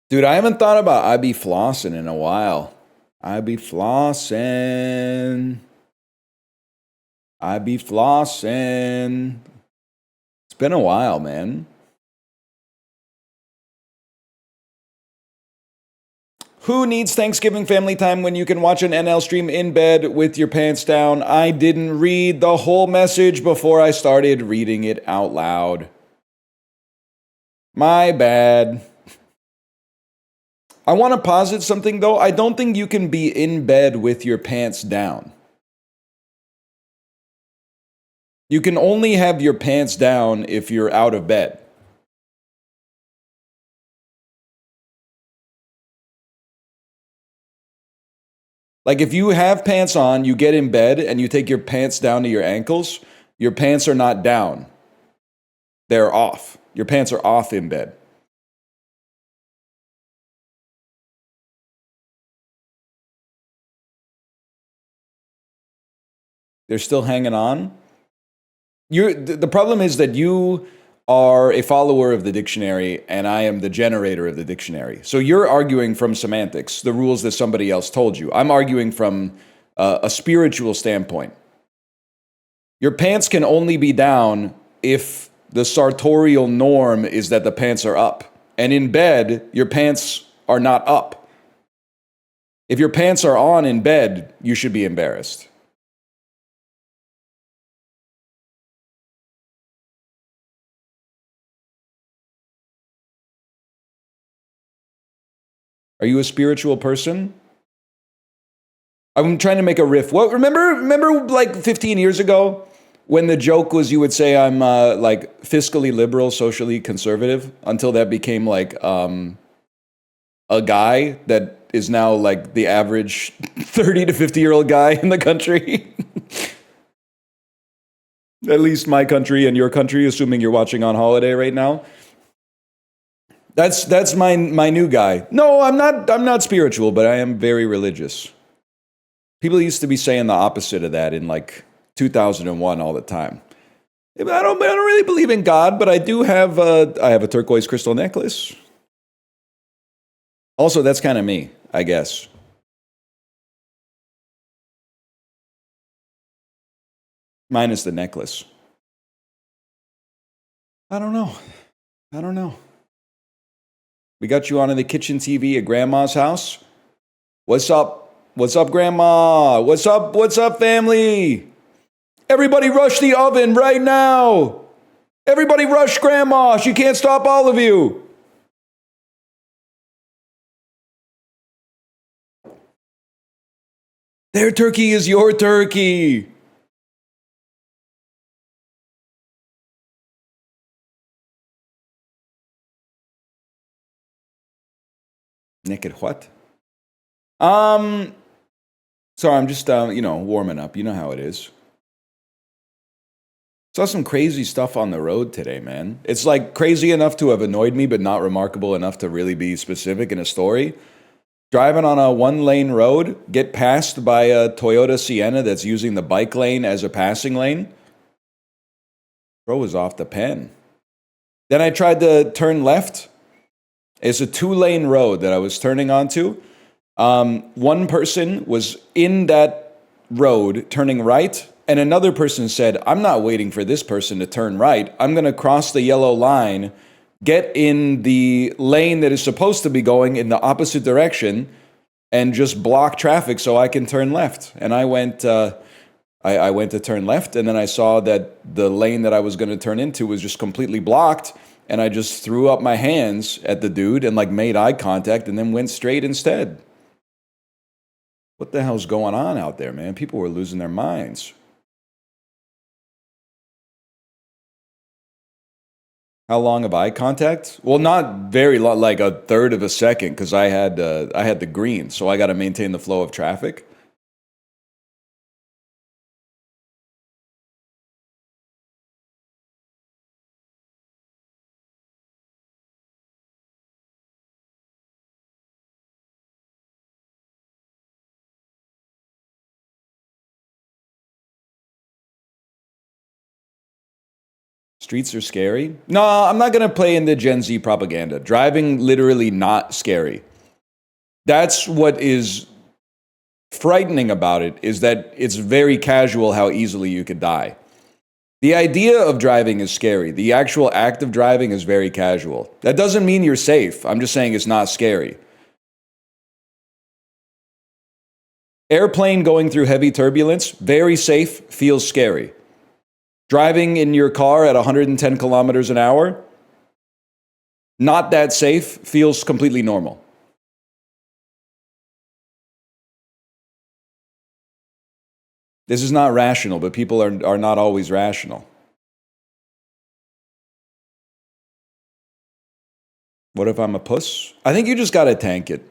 Dude, I haven't thought about I be flossing in a while. I be flossing. I be flossing. It's been a while, man. Who needs Thanksgiving family time when you can watch an NL stream in bed with your pants down? I didn't read the whole message before I started reading it out loud. My bad. I want to posit something though. I don't think you can be in bed with your pants down. You can only have your pants down if you're out of bed. Like if you have pants on, you get in bed and you take your pants down to your ankles, your pants are not down. They're off. Your pants are off in bed. They're still hanging on. The problem is that you are a follower of the dictionary and I am the generator of the dictionary. So you're arguing from semantics, the rules that somebody else told you. I'm arguing from a spiritual standpoint. Your pants can only be down if the sartorial norm is that the pants are up. And in bed, your pants are not up. If your pants are on in bed, you should be embarrassed. Are you a spiritual person? I'm trying to make a riff. What remember like 15 years ago when the joke was you would say I'm like fiscally liberal, socially conservative until that became like a guy that is now like the average 30 to 50-year-old guy in the country. At least my country and your country, assuming you're watching on holiday right now. That's my new guy. No, I'm not spiritual, but I am very religious. People used to be saying the opposite of that in like 2001 all the time. I don't really believe in God, but I do have I have a turquoise crystal necklace. Also, that's kind of me, I guess. Minus the necklace. I don't know. I don't know. We got you on in the kitchen TV at Grandma's house. What's up? What's up, Grandma? What's up? What's up, family? Everybody rush the oven right now. Everybody rush Grandma. She can't stop all of you. Their turkey is your turkey. Naked what? Um, sorry, I'm just warming up. You know how it is. Saw some crazy stuff on the road today, man. It's like crazy enough to have annoyed me, but not remarkable enough to really be specific in a story. Driving on a one-lane road, get passed by a Toyota Sienna that's using the bike lane as a passing lane. Bro was off the pen. Then I tried to turn left. It's a two-lane road that I was turning onto. One person was in that road turning right, and another person said, I'm not waiting for this person to turn right. I'm going to cross the yellow line, get in the lane that is supposed to be going in the opposite direction, and just block traffic so I can turn left. And I went to turn left, and then I saw that the lane that I was going to turn into was just completely blocked, and I just threw up my hands at the dude and like made eye contact and then went straight instead. What the hell's going on out there, man? People were losing their minds. How long of eye contact? Well, not very long, like a third of a second, because I had the green, so I got to maintain the flow of traffic. Streets are scary? No, I'm not going to play into Gen Z propaganda. Driving literally not scary. That's what is frightening about it, is that it's very casual how easily you could die. The idea of driving is scary. The actual act of driving is very casual. That doesn't mean you're safe. I'm just saying it's not scary. Airplane going through heavy turbulence, very safe, feels scary. Driving in your car at 110 kilometers an hour, not that safe, feels completely normal. This is not rational, but people are not always rational. What if I'm a puss? I think you just got to tank it.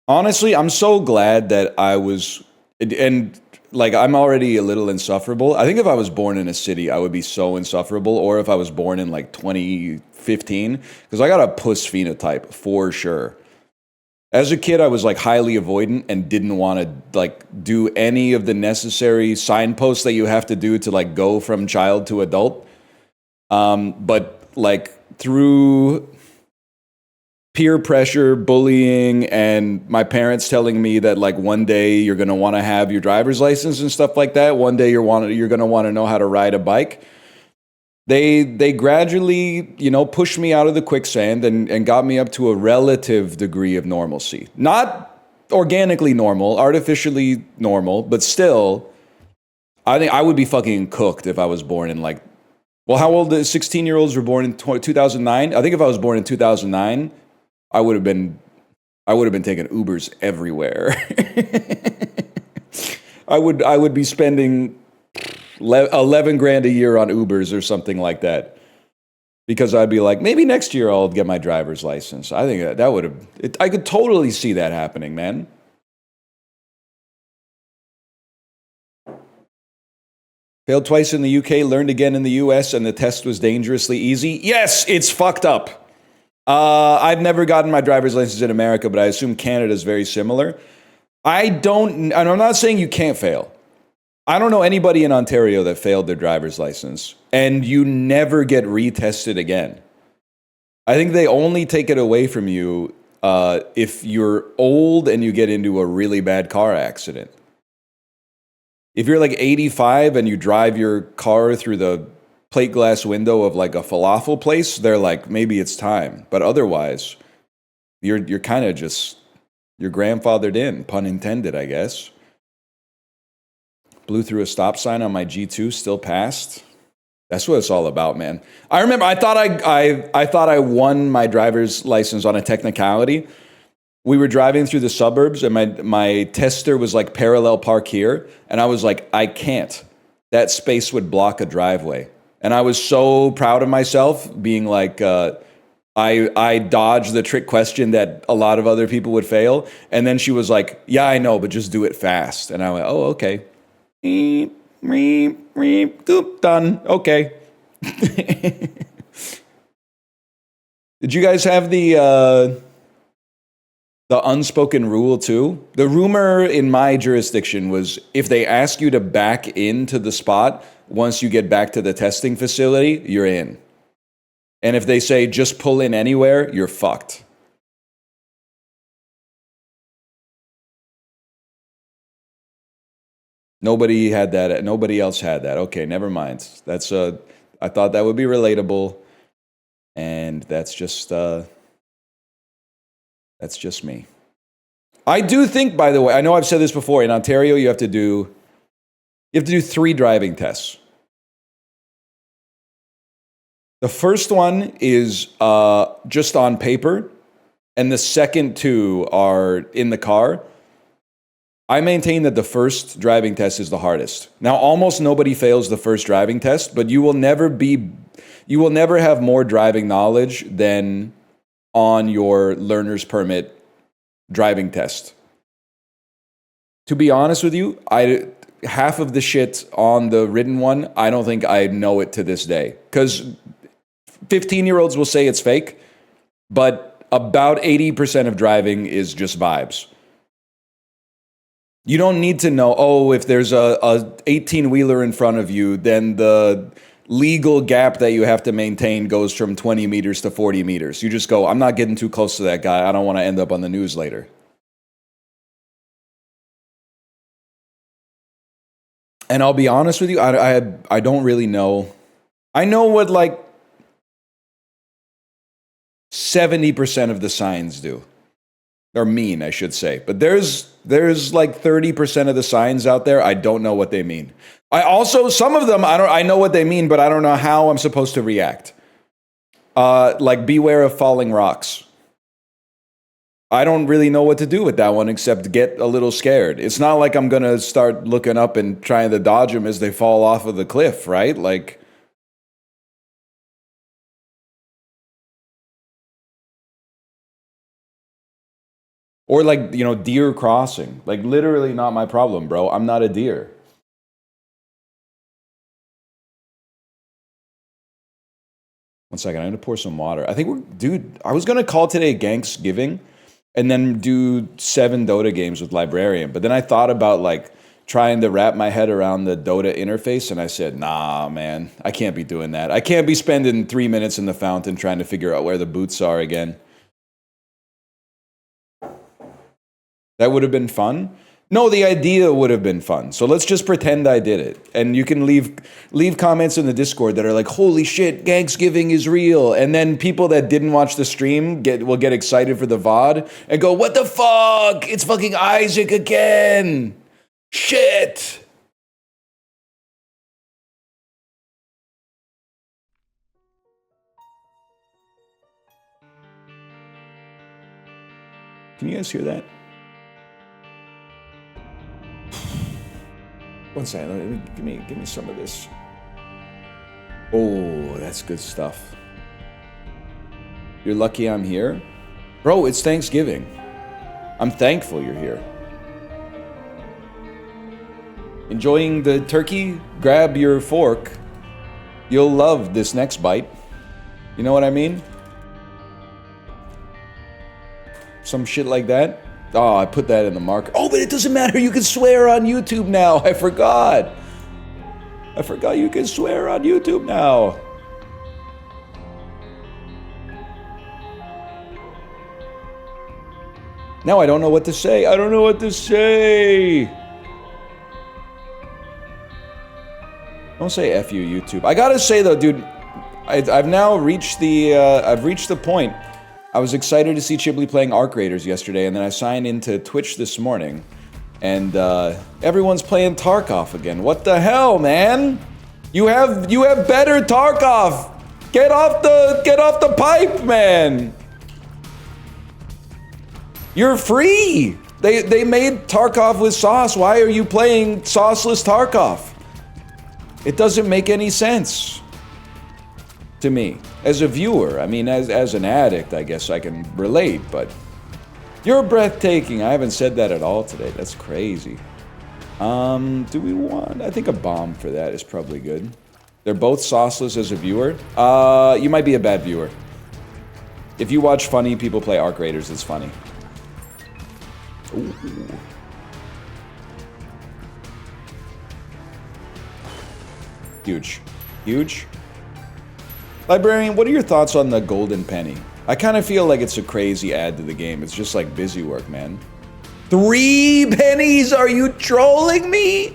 Honestly, I'm so glad that I was, and like I'm already a little insufferable. I think if I was born in a city, I would be so insufferable, or if I was born in like 2015, because I got a puss phenotype for sure. As a kid, I was like highly avoidant and didn't want to like do any of the necessary signposts that you have to do to like go from child to adult. But like through peer pressure, bullying, and my parents telling me that like one day you're going to want to have your driver's license and stuff like that. One day you're going to want to know how to ride a bike. They gradually, pushed me out of the quicksand and got me up to a relative degree of normalcy. Not organically normal, artificially normal, but still, I think I would be fucking cooked if I was born in like, well, how old? 16-year-olds were born in 2009. I think if I was born in 2009, I would have been taking Ubers everywhere. I would be spending 11 grand a year on Ubers or something like that, because I'd be like, maybe next year I'll get my driver's license. I think that would have, I could totally see that happening, man. Failed twice in the UK, learned again in the US, and the test was dangerously easy. Yes, it's fucked up. I've never gotten my driver's license in America, but I assume Canada is very similar. And I'm not saying you can't fail. I don't know anybody in Ontario that failed their driver's license, and you never get retested again. I think they only take it away from you if you're old and you get into a really bad car accident. If you're like 85 and you drive your car through the plate glass window of like a falafel place, they're like, maybe it's time. But otherwise, you're kind of just, you're grandfathered in, pun intended, I guess. Blew through a stop sign on my G2, still passed. That's what it's all about, man. I remember I thought I won my driver's license on a technicality. We were driving through the suburbs and my tester was like, parallel park here. And I was like, I can't. That space would block a driveway. And I was so proud of myself being like, I dodged the trick question that a lot of other people would fail. And then she was like, yeah, I know, but just do it fast. And I went, oh, okay. Done. Okay. Did you guys have the unspoken rule too? The rumor in my jurisdiction was if they ask you to back into the spot once you get back to the testing facility, you're in. And if they say just pull in anywhere, you're fucked. Nobody had that. Nobody else had that. Okay, never mind. I thought that would be relatable, and that's just me. I do think, by the way, I know I've said this before. In Ontario, you have to do 3 driving tests. The first one is just on paper, and the second 2 are in the car. I maintain that the first driving test is the hardest. Now, almost nobody fails the first driving test, but you will never have more driving knowledge than on your learner's permit driving test. To be honest with you, half of the shit on the written one, I don't think I know it to this day. Because 15-year-olds will say it's fake, but about 80% of driving is just vibes. You don't need to know, if there's a 18-wheeler in front of you, then the legal gap that you have to maintain goes from 20 meters to 40 meters. You just go, I'm not getting too close to that guy. I don't want to end up on the news later. And I'll be honest with you, I don't really know. I know what like 70% of the signs do. Or mean, I should say. But there's like 30% of the signs out there, I don't know what they mean. I also, some of them, I know what they mean, but I don't know how I'm supposed to react. Like beware of falling rocks. I don't really know what to do with that one except get a little scared. It's not like I'm going to start looking up and trying to dodge them as they fall off of the cliff, right? Like, or like, you know, deer crossing. Like literally not my problem, bro. I'm not a deer. One second, I'm gonna pour some water. I think dude, I was gonna call today Thanksgiving and then do 7 Dota games with Librarian. But then I thought about like trying to wrap my head around the Dota interface and I said, nah, man, I can't be doing that. I can't be spending 3 minutes in the fountain trying to figure out where the boots are again. That would have been fun. No, the idea would have been fun. So let's just pretend I did it. And you can leave comments in the Discord that are like, holy shit, Thanksgiving is real. And then people that didn't watch the stream will get excited for the VOD and go, what the fuck? It's fucking Isaac again. Shit. Can you guys hear that? One second, give me some of this. Oh, that's good stuff. You're lucky I'm here? Bro, it's Thanksgiving. I'm thankful you're here. Enjoying the turkey? Grab your fork. You'll love this next bite. You know what I mean? Some shit like that. Oh, I put that in the marker. Oh, but it doesn't matter. You can swear on YouTube now. I forgot you can swear on YouTube now. Now I don't know what to say. I don't know what to say. Don't say F you, YouTube. I gotta say though, dude, I've now reached the point. I was excited to see Chibley playing Arc Raiders yesterday, and then I signed into Twitch this morning, and everyone's playing Tarkov again. What the hell, man? You have better Tarkov. Get off the pipe, man. You're free. They made Tarkov with sauce. Why are you playing sauceless Tarkov? It doesn't make any sense to me. As a viewer, I mean, as an addict, I guess I can relate, but you're breathtaking. I haven't said that at all today. That's crazy. Do we want... I think a bomb for that is probably good. They're both sauceless as a viewer. You might be a bad viewer. If you watch funny people play Arc Raiders, it's funny. Ooh. Huge. Huge. Librarian, what are your thoughts on the golden penny? I kind of feel like it's a crazy add to the game. It's just like busy work, man. 3 pennies? Are you trolling me?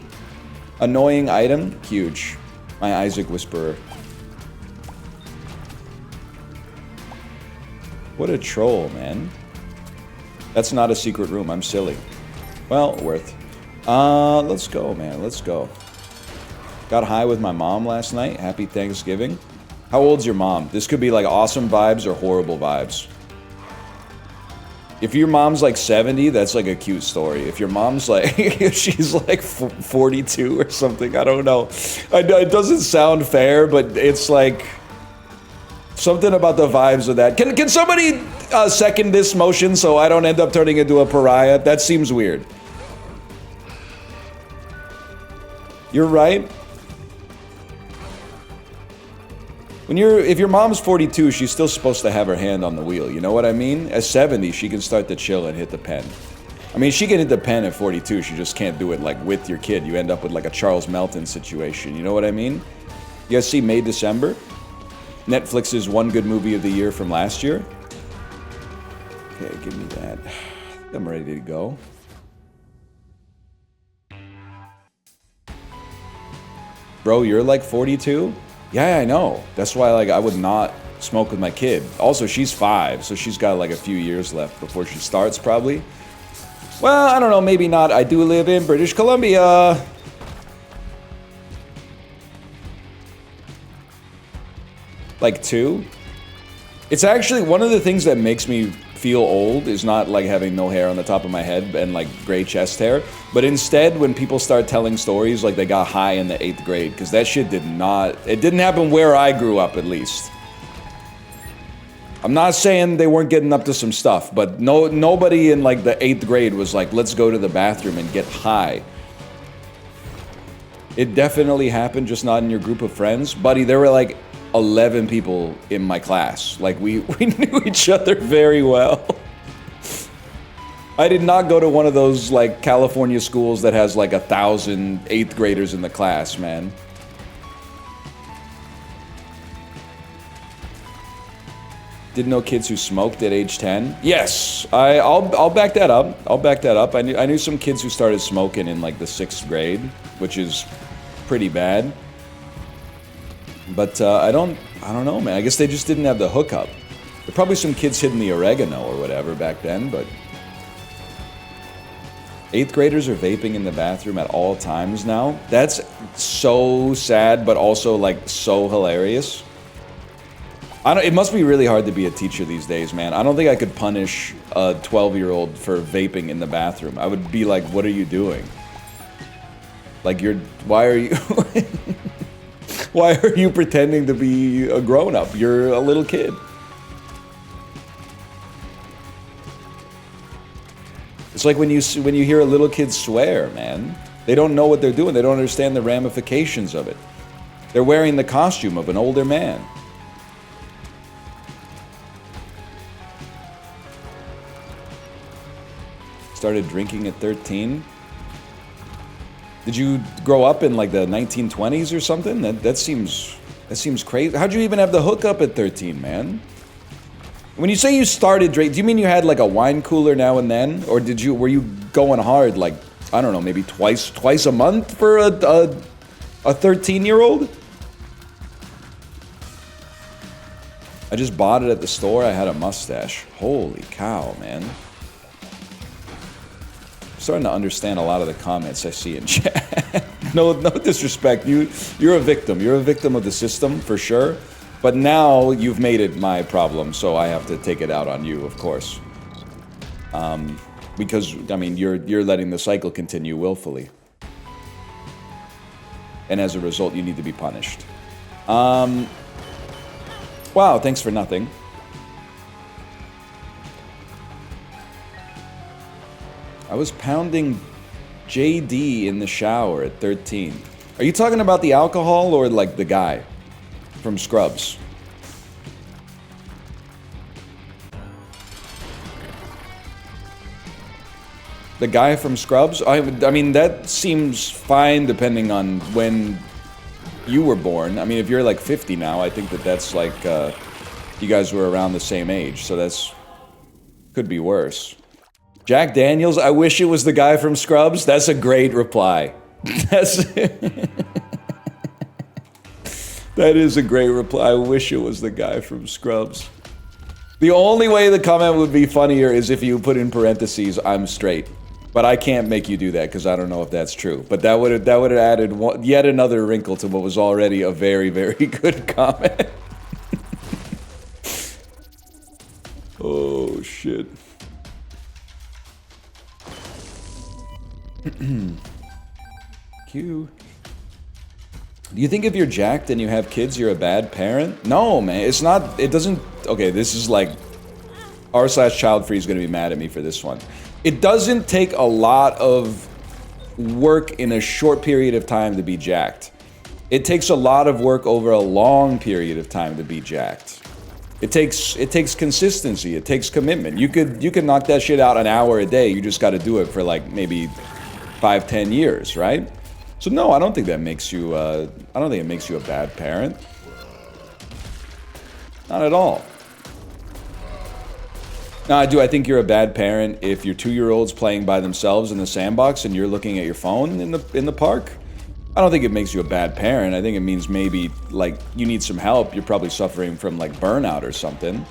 Annoying item? Huge. My Isaac Whisperer. What a troll, man. That's not a secret room. I'm silly. Well, worth. Let's go, man. Let's go. Got high with my mom last night. Happy Thanksgiving. How old's your mom? This could be like awesome vibes or horrible vibes. If your mom's like 70, that's like a cute story. If your mom's like, if she's like 42 or something, I don't know. It doesn't sound fair, but it's like something about the vibes of that. Can somebody second this motion so I don't end up turning into a pariah? That seems weird. You're right. If your mom's 42, she's still supposed to have her hand on the wheel, you know what I mean? At 70, she can start to chill and hit the pen. I mean, she can hit the pen at 42, she just can't do it like with your kid. You end up with like a Charles Melton situation, you know what I mean? You guys see May, December? Netflix's one good movie of the year from last year. Okay, give me that. I'm ready to go. Bro, you're like 42? Yeah, I know. That's why like I would not smoke with my kid. Also, she's 5, so she's got like a few years left before she starts probably. Well, I don't know, maybe not. I do live in British Columbia. Like 2? It's actually one of the things that makes me feel old is not like having no hair on the top of my head and like gray chest hair, but instead when people start telling stories like they got high in the 8th grade, because that shit it didn't happen where I grew up at least. I'm not saying they weren't getting up to some stuff, but nobody in like the 8th grade was like, let's go to the bathroom and get high. It definitely happened, just not in your group of friends. Buddy, there were like 11 people in my class. Like we knew each other very well. I did not go to one of those like California schools that has like 1,000 8th graders in the class, man. Didn't know kids who smoked at age 10. Yes, I'll back that up. I'll back that up. I knew some kids who started smoking in like the 6th grade, which is pretty bad. But I don't know, man. I guess they just didn't have the hookup. There were probably some kids hitting the oregano or whatever back then, but 8th graders are vaping in the bathroom at all times now. That's so sad, but also like so hilarious. It must be really hard to be a teacher these days, man. I don't think I could punish a 12-year-old for vaping in the bathroom. I would be like, what are you doing? Like, why are you... Why are you pretending to be a grown-up? You're a little kid. It's like when you hear a little kid swear, man. They don't know what they're doing. They don't understand the ramifications of it. They're wearing the costume of an older man. Started drinking at 13. Did you grow up in like the 1920s or something? That seems crazy. How'd you even have the hookup at 13, man? When you say you started drinking, do you mean you had like a wine cooler now and then, or were you going hard like, I don't know, maybe twice a month for a 13-year-old? I just bought it at the store. I had a mustache. Holy cow, man. Starting to understand a lot of the comments I see in chat. No disrespect. You're a victim. You're a victim of the system for sure. But now you've made it my problem, so I have to take it out on you, of course. Because I mean, you're letting the cycle continue willfully, and as a result, you need to be punished. Wow. Thanks for nothing. I was pounding JD in the shower at 13. Are you talking about the alcohol or like the guy from Scrubs? The guy from Scrubs? I mean, that seems fine depending on when you were born. I mean, if you're like 50 now, I think that's like, you guys were around the same age, so could be worse. Jack Daniels, I wish it was the guy from Scrubs. That's a great reply. That is a great reply. I wish it was the guy from Scrubs. The only way the comment would be funnier is if you put in parentheses, I'm straight. But I can't make you do that because I don't know if that's true. But that would have added yet another wrinkle to what was already a very, very good comment. Oh, shit. Q. Do you think if you're jacked and you have kids, you're a bad parent? No, man. It's not. It doesn't. Okay, this is like r/childfree is going to be mad at me for this one. It doesn't take a lot of work in a short period of time to be jacked. It takes a lot of work over a long period of time to be jacked. It takes consistency. It takes commitment. You could knock that shit out an hour a day. You just got to do it for like maybe 5-10 years, right? So no, I don't think that makes you, I don't think it makes you a bad parent. Not at all. Now, I think you're a bad parent if your 2-year-old's playing by themselves in the sandbox and you're looking at your phone in the park. I don't think it makes you a bad parent. I think it means maybe, like, you need some help. You're probably suffering from, like, burnout or something.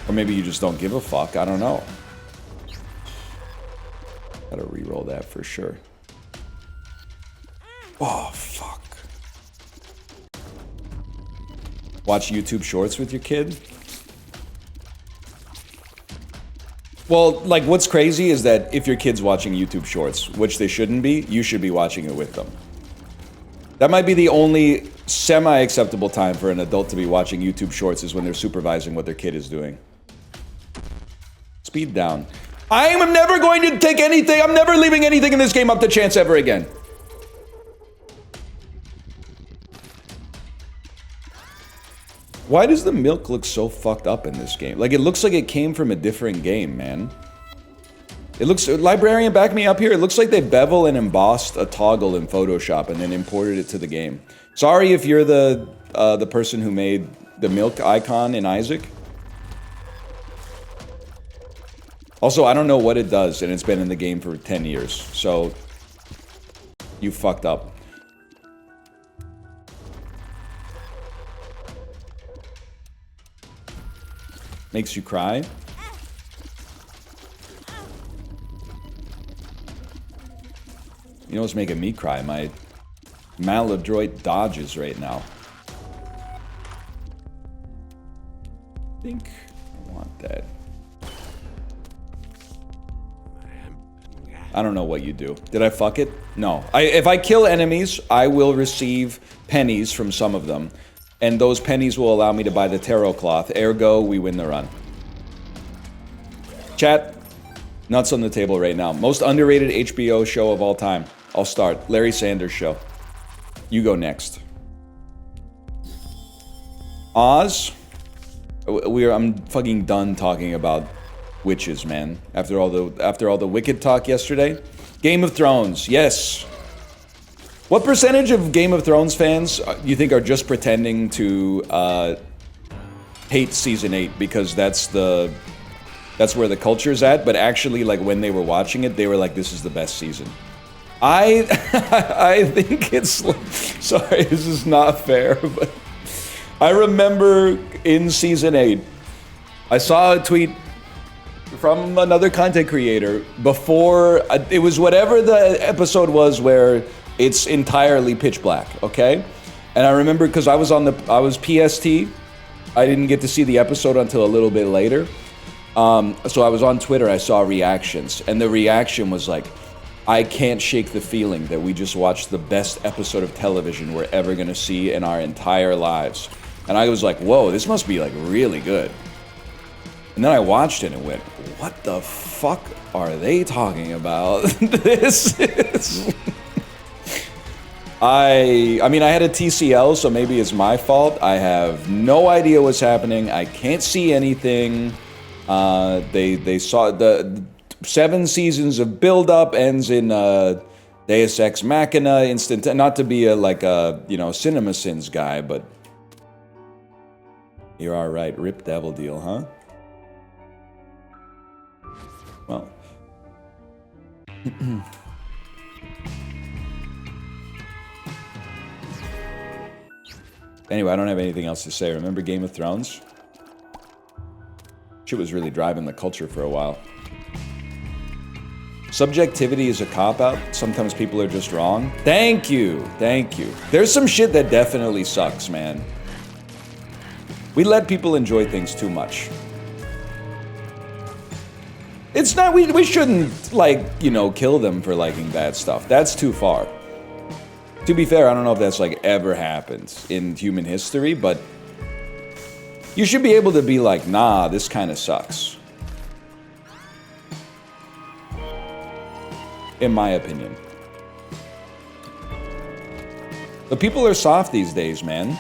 Or maybe you just don't give a fuck. I don't know. Gotta re-roll that for sure. Oh, fuck. Watch YouTube Shorts with your kid? Well, like, what's crazy is that if your kid's watching YouTube Shorts, which they shouldn't be, you should be watching it with them. That might be the only semi-acceptable time for an adult to be watching YouTube Shorts is when they're supervising what their kid is doing. Speed down. I am never going to take anything. I'm never leaving anything in this game up to chance ever again. Why does the milk look so fucked up in this game? Like, it looks like it came from a different game, man. It looks... Librarian, back me up here. It looks like they bevel and embossed a toggle in Photoshop and then imported it to the game. Sorry if you're the person who made the milk icon in Isaac. Also, I don't know what it does, and it's been in the game for 10 years, so... You fucked up. Makes you cry? You know what's making me cry? My maladroit dodges right now. I think I want that. I don't know what you do. Did I fuck it? No. If I kill enemies, I will receive pennies from some of them. And those pennies will allow me to buy the tarot cloth. Ergo, we win the run. Chat. Nuts on the table right now. Most underrated HBO show of all time. I'll start. Larry Sanders Show. You go next. Oz. I'm fucking done talking about witches, man. After all the wicked talk yesterday. Game of Thrones. Yes. What percentage of Game of Thrones fans you think are just pretending to hate season 8 because that's where the culture's at, but actually, like, when they were watching it, they were like, this is the best season. I think it's... Sorry, this is not fair, but... I remember in season 8, I saw a tweet from another content creator before... It was whatever the episode was where it's entirely pitch black, okay? And I remember because I was PST. I didn't get to see the episode until a little bit later. So I was on Twitter, I saw reactions, and the reaction was like, I can't shake the feeling that we just watched the best episode of television we're ever gonna see in our entire lives. And I was like, whoa, this must be like really good. And then I watched it and went, what the fuck are they talking about? This is... I mean, I had a TCL, so maybe it's my fault. I have no idea what's happening. I can't see anything. They saw the 7 seasons of build-up ends in Deus Ex Machina instant. Not to be a Cinema Sins guy, but you're all right. Rip Devil Deal, huh? Well. Anyway, I don't have anything else to say. Remember Game of Thrones? Shit was really driving the culture for a while. Subjectivity is a cop-out. Sometimes people are just wrong. Thank you. Thank you. There's some shit that definitely sucks, man. We let people enjoy things too much. It's not... We shouldn't, like, you know, kill them for liking bad stuff. That's too far. To be fair, I don't know if that's, like, ever happened in human history, but... You should be able to be like, nah, this kind of sucks. In my opinion. But people are soft these days, man.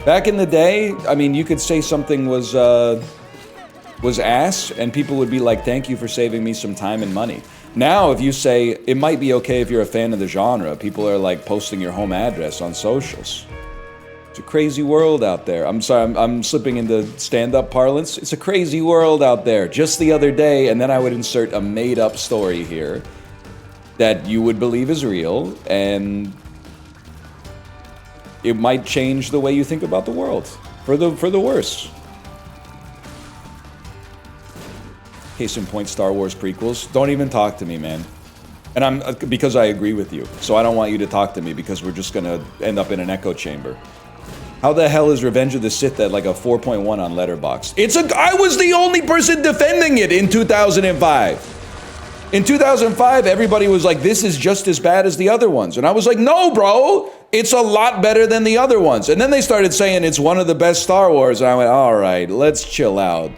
Back in the day, I mean, you could say something was ass, and people would be like, thank you for saving me some time and money. Now, if you say, it might be okay if you're a fan of the genre, people are like posting your home address on socials. It's a crazy world out there. I'm sorry, I'm slipping into stand-up parlance. It's a crazy world out there. Just the other day, and then I would insert a made-up story here that you would believe is real, and it might change the way you think about the world for the worse. Case in point, Star Wars prequels. Don't even talk to me, man. And because I agree with you. So I don't want you to talk to me because we're just gonna end up in an echo chamber. How the hell is Revenge of the Sith at like a 4.1 on Letterboxd? I was the only person defending it in 2005. In 2005, everybody was like, this is just as bad as the other ones. And I was like, no, bro, it's a lot better than the other ones. And then they started saying it's one of the best Star Wars. And I went, all right, let's chill out.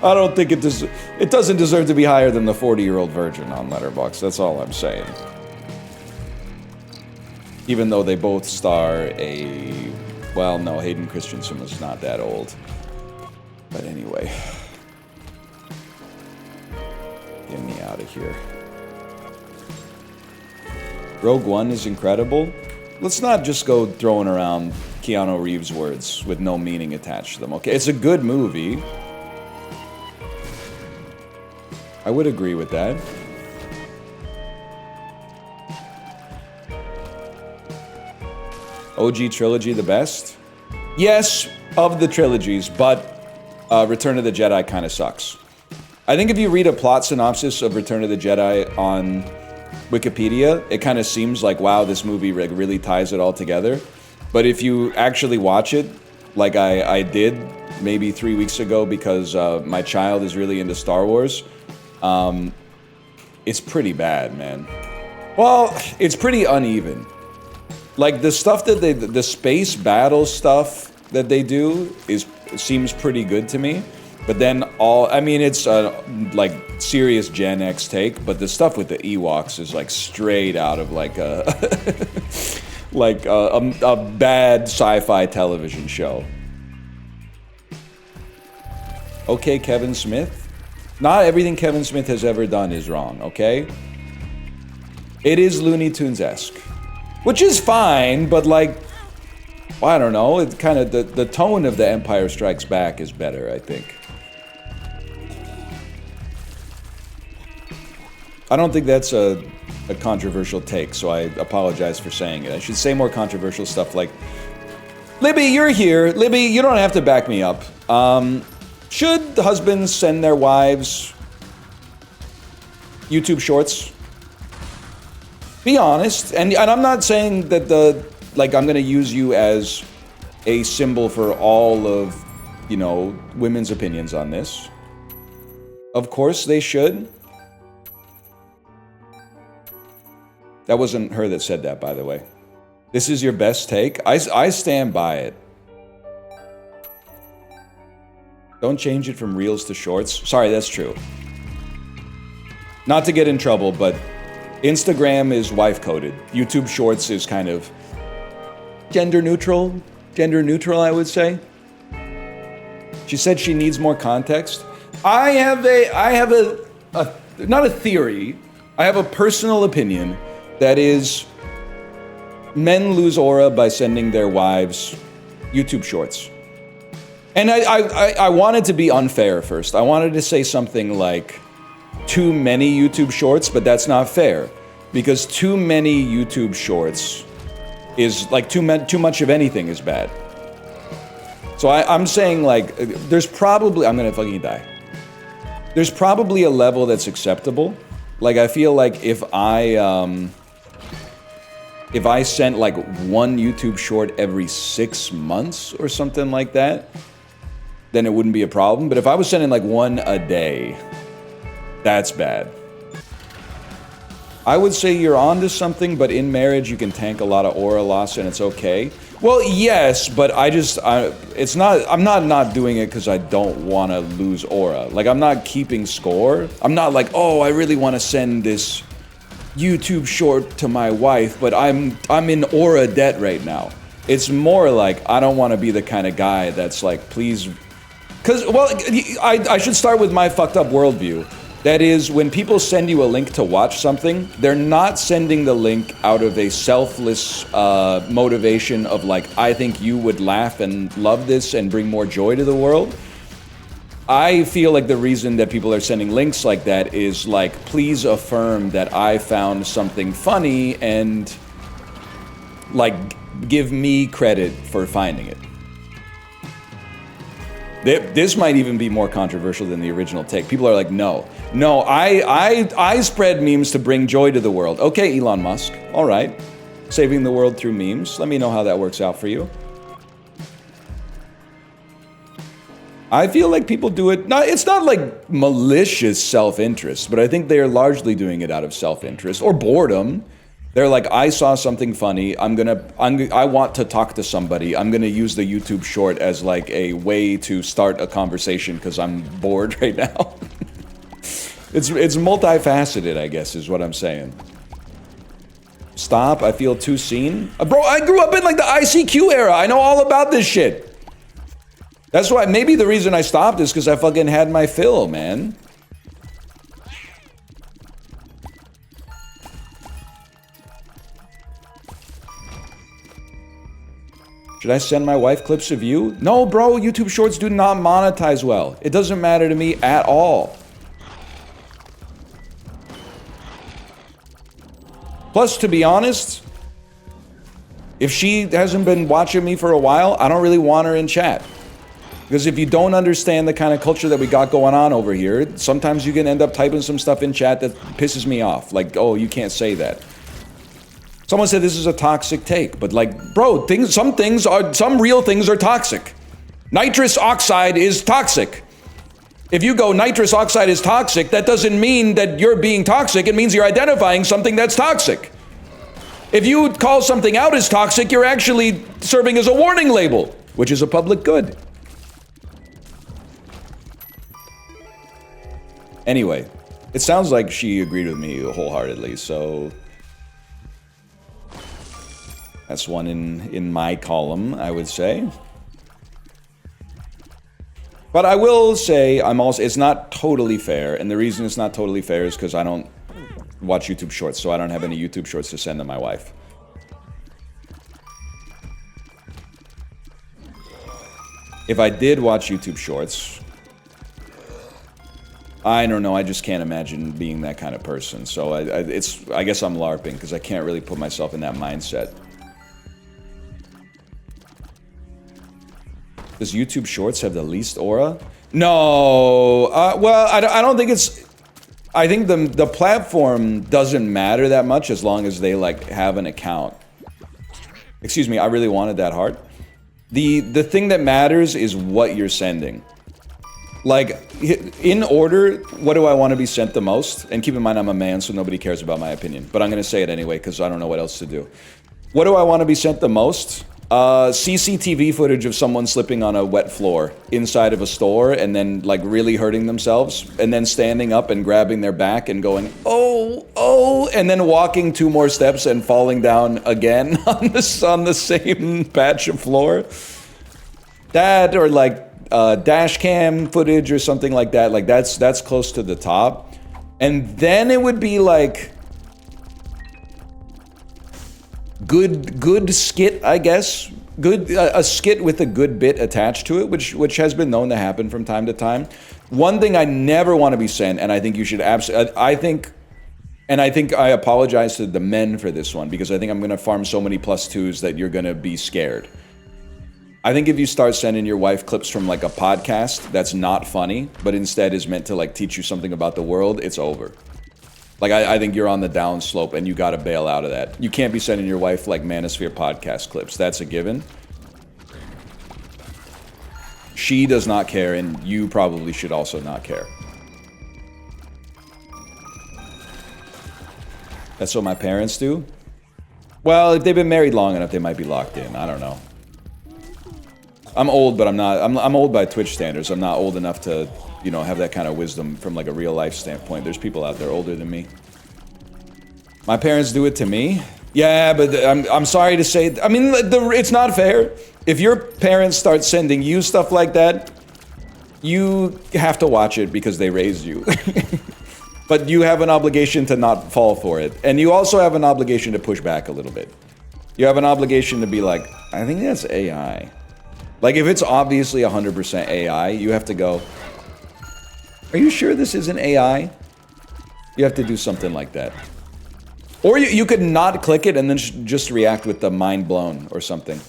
I don't think it doesn't deserve to be higher than the 40-year-old virgin on Letterboxd. That's all I'm saying. Even though they both star well, no, Hayden Christensen was not that old. But anyway. Get me out of here. Rogue One is incredible. Let's not just go throwing around Keanu Reeves words with no meaning attached to them, okay? It's a good movie. I would agree with that. OG trilogy the best? Yes, of the trilogies, but Return of the Jedi kind of sucks. I think if you read a plot synopsis of Return of the Jedi on Wikipedia, it kind of seems like, wow, this movie really ties it all together. But if you actually watch it, like I did maybe 3 weeks ago because my child is really into Star Wars, it's pretty bad, man. Well, it's pretty uneven. Like the stuff that the space battle stuff that they do seems pretty good to me. But then it's like serious Gen X take, but the stuff with the Ewoks is like straight out of like a a bad sci-fi television show. Okay, Kevin Smith. Not everything Kevin Smith has ever done is wrong, okay? It is Looney Tunes-esque. Which is fine, but like, I don't know, it's kind of, the tone of The Empire Strikes Back is better, I think. I don't think that's a controversial take, so I apologize for saying it. I should say more controversial stuff like, Libby, you're here. Libby, you don't have to back me up. Should husbands send their wives YouTube shorts? Be honest. And I'm not saying that I'm going to use you as a symbol for all of, women's opinions on this. Of course they should. That wasn't her that said that, by the way. This is your best take? I stand by it. Don't change it from reels to shorts. Sorry, that's true. Not to get in trouble, but Instagram is wife-coded. YouTube Shorts is kind of gender neutral. Gender neutral, I would say. She said she needs more context. I have not a theory. I have a personal opinion that is men lose aura by sending their wives YouTube Shorts. And I wanted to be unfair first. I wanted to say something like too many YouTube Shorts, but that's not fair. Because too many YouTube Shorts is like too much of anything is bad. So I'm saying like, there's probably, I'm gonna fucking die. There's probably a level that's acceptable. Like I feel like if I sent like one YouTube short every 6 months or something like that, then it wouldn't be a problem. But if I was sending like one a day, that's bad. I would say you're onto something, but in marriage you can tank a lot of aura loss and it's okay. Well, yes, but I'm not doing it because I don't want to lose aura. Like I'm not keeping score. I'm not like, oh, I really want to send this YouTube short to my wife, but I'm in aura debt right now. It's more like I don't want to be the kind of guy that's like, please, because well, I should start with my fucked up worldview. That is, when people send you a link to watch something, they're not sending the link out of a selfless motivation of like, I think you would laugh and love this and bring more joy to the world. I feel like the reason that people are sending links like that is like, please affirm that I found something funny and like give me credit for finding it. This might even be more controversial than the original take. People are like, no, I spread memes to bring joy to the world. Okay, Elon Musk, all right. Saving the world through memes. Let me know how that works out for you. I feel like people do it, it's not like malicious self-interest, but I think they are largely doing it out of self-interest or boredom. They're like, I saw something funny. I want to talk to somebody. I'm gonna use the YouTube short as like a way to start a conversation because I'm bored right now. It's multifaceted, I guess, is what I'm saying. Stop, I feel too seen. Bro, I grew up in like the ICQ era. I know all about this shit. That's why, maybe the reason I stopped is because I fucking had my fill, man. Should I send my wife clips of you? No, bro, YouTube Shorts do not monetize well. It doesn't matter to me at all. Plus, to be honest, if she hasn't been watching me for a while, I don't really want her in chat. Because if you don't understand the kind of culture that we got going on over here, sometimes you can end up typing some stuff in chat that pisses me off. Like, oh, you can't say that. Someone said this is a toxic take, but like, bro, some real things are toxic. Nitrous oxide is toxic. If you go nitrous oxide is toxic, that doesn't mean that you're being toxic. It means you're identifying something that's toxic. If you call something out as toxic, you're actually serving as a warning label, which is a public good. Anyway, it sounds like she agreed with me wholeheartedly, so that's one in my column, I would say. But I will say, it's not totally fair, and the reason it's not totally fair is because I don't watch YouTube Shorts, so I don't have any YouTube Shorts to send to my wife. If I did watch YouTube Shorts, I don't know, I just can't imagine being that kind of person. So I guess I'm LARPing, because I can't really put myself in that mindset. Does YouTube Shorts have the least aura? No. Well, I don't think it's... I think the platform doesn't matter that much as long as they, like, have an account. Excuse me, I really wanted that heart. The thing that matters is what you're sending. Like, in order, what do I want to be sent the most? And keep in mind, I'm a man, so nobody cares about my opinion. But I'm going to say it anyway, because I don't know what else to do. What do I want to be sent the most? CCTV footage of someone slipping on a wet floor inside of a store and then like really hurting themselves and then standing up and grabbing their back and going, oh, and then walking 2 more steps and falling down again on the same patch of floor. That or like dash cam footage or something like that. Like that's close to the top. And then it would be like good skit, I guess. A skit with a good bit attached to it, which has been known to happen from time to time. One thing I never want to be sent, and I think you should absolutely, I think I apologize to the men for this one, because I think I'm going to farm so many +2s that you're going to be scared. I think if you start sending your wife clips from like a podcast that's not funny, but instead is meant to like teach you something about the world, it's over. Like, I think you're on the downslope and you gotta bail out of that. You can't be sending your wife, like, Manosphere podcast clips. That's a given. She does not care, and you probably should also not care. That's what my parents do? Well, if they've been married long enough, they might be locked in. I don't know. I'm old, but I'm not... I'm old by Twitch standards. I'm not old enough to... you know, have that kind of wisdom from like a real life standpoint. There's people out there older than me. My parents do it to me. Yeah, but I'm sorry to say, I mean, it's not fair. If your parents start sending you stuff like that, you have to watch it because they raised you. But you have an obligation to not fall for it. And you also have an obligation to push back a little bit. You have an obligation to be like, I think that's AI. Like, if it's obviously 100% AI, you have to go, are you sure this isn't AI? You have to do something like that. Or you could not click it and then just react with the mind blown or something.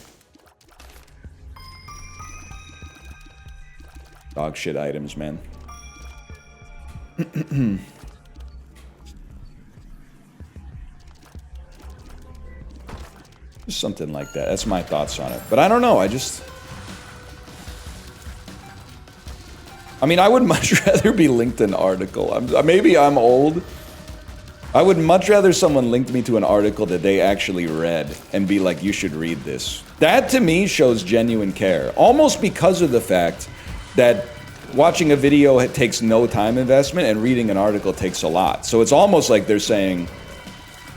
Dog shit items, man. Just something like that. That's my thoughts on it. But I don't know. I mean, I would much rather be linked to an article. Maybe I'm old. I would much rather someone linked me to an article that they actually read and be like, you should read this. That to me shows genuine care. Almost because of the fact that watching a video takes no time investment and reading an article takes a lot. So it's almost like they're saying,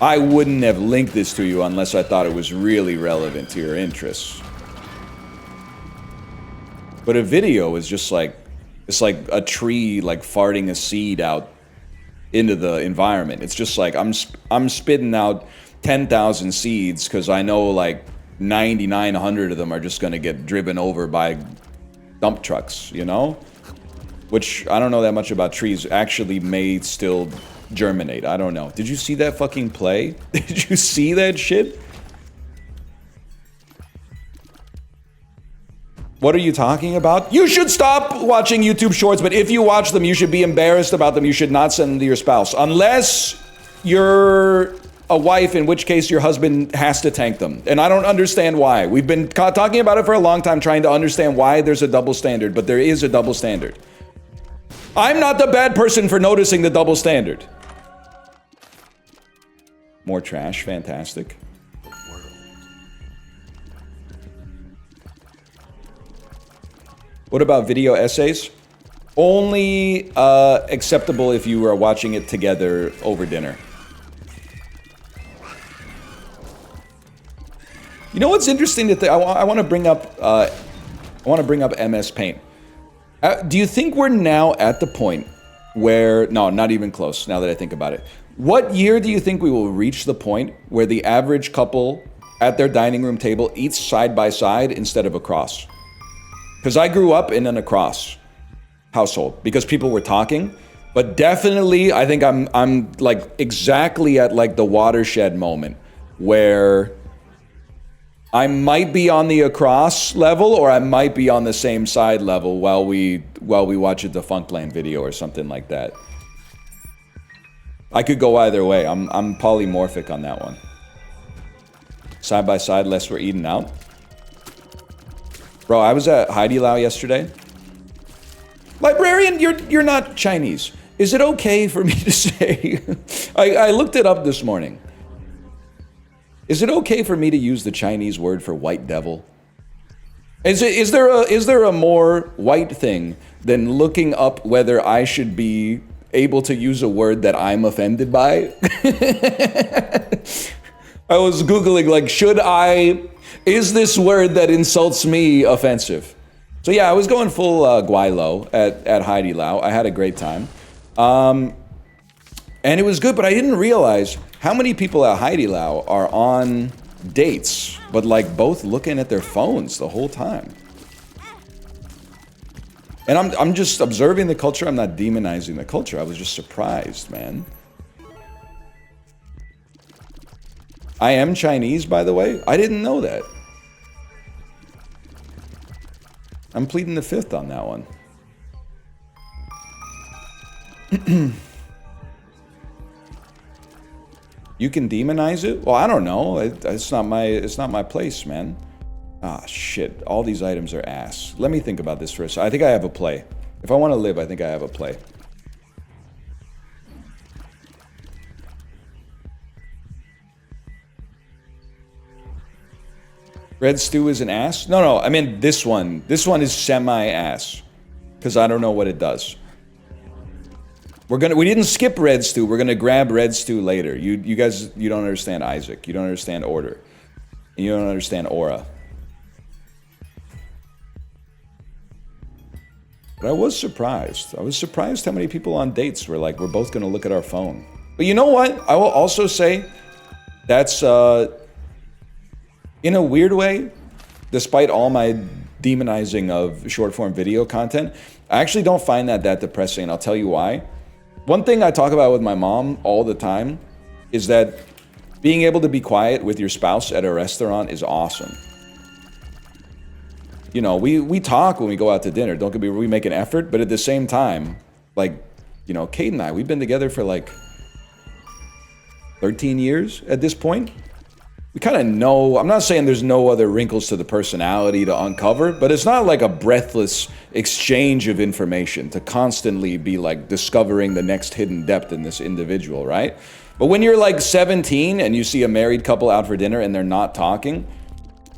I wouldn't have linked this to you unless I thought it was really relevant to your interests. But a video is just like, it's like a tree like farting a seed out into the environment. It's just like I'm spitting out 10,000 seeds because I know like 9,900 of them are just going to get driven over by dump trucks, you know? Which I don't know that much about trees. Actually may still germinate. I don't know. Did you see that fucking play? Did you see that shit? What are you talking about? You should stop watching YouTube shorts, but if you watch them, you should be embarrassed about them. You should not send them to your spouse. Unless you're a wife, in which case your husband has to tank them. And I don't understand why. We've been talking about it for a long time, trying to understand why there's a double standard, but there is a double standard. I'm not the bad person for noticing the double standard. More trash, fantastic. What about video essays? Only acceptable if you are watching it together over dinner. You know what's interesting to think? I want to bring up. I want to bring up MS Paint. Do you think we're now at the point where? No, not even close. Now that I think about it, what year do you think we will reach the point where the average couple at their dining room table eats side by side instead of across? Because I grew up in an across household because people were talking, but definitely I think I'm like exactly at like the watershed moment where I might be on the across level or I might be on the same side level while we watch a Defunctland video or something like that. I could go either way. I'm polymorphic on that one. Side by side, less we're eating out. Bro, I was at Heidi Lao yesterday. Librarian, you're not Chinese. Is it okay for me to say? I looked it up this morning. Is it okay for me to use the Chinese word for white devil? Is there a more white thing than looking up whether I should be able to use a word that I'm offended by? I was Googling like, is this word that insults me offensive? So yeah, I was going full Guaylo at Heidi Lao. I had a great time. And it was good, but I didn't realize how many people at Heidi Lao are on dates, but like both looking at their phones the whole time. And I'm just observing the culture. I'm not demonizing the culture. I was just surprised, man. I am Chinese, by the way. I didn't know that. I'm pleading the fifth on that one. You can demonize it? Well, I don't know. It's not my place, man. Ah, shit. All these items are ass. Let me think about this for a second. I think I have a play. If I want to live, I think I have a play. Red stew is an ass? No, I mean this one. This one is semi-ass. Because I don't know what it does. We didn't skip red stew. We're gonna grab red stew later. You guys, you don't understand Isaac. You don't understand order. And you don't understand aura. But I was surprised. I was surprised how many people on dates were like, we're both gonna look at our phone. But you know what? I will also say that's, in a weird way, despite all my demonizing of short-form video content, I actually don't find that depressing, and I'll tell you why. One thing I talk about with my mom all the time is that being able to be quiet with your spouse at a restaurant is awesome. You know, we talk when we go out to dinner. Don't get me wrong, we make an effort, but at the same time, like, you know, Kate and I, we've been together for like 13 years at this point. We kind of know, I'm not saying there's no other wrinkles to the personality to uncover, but it's not like a breathless exchange of information to constantly be like discovering the next hidden depth in this individual, right? But when you're like 17 and you see a married couple out for dinner and they're not talking,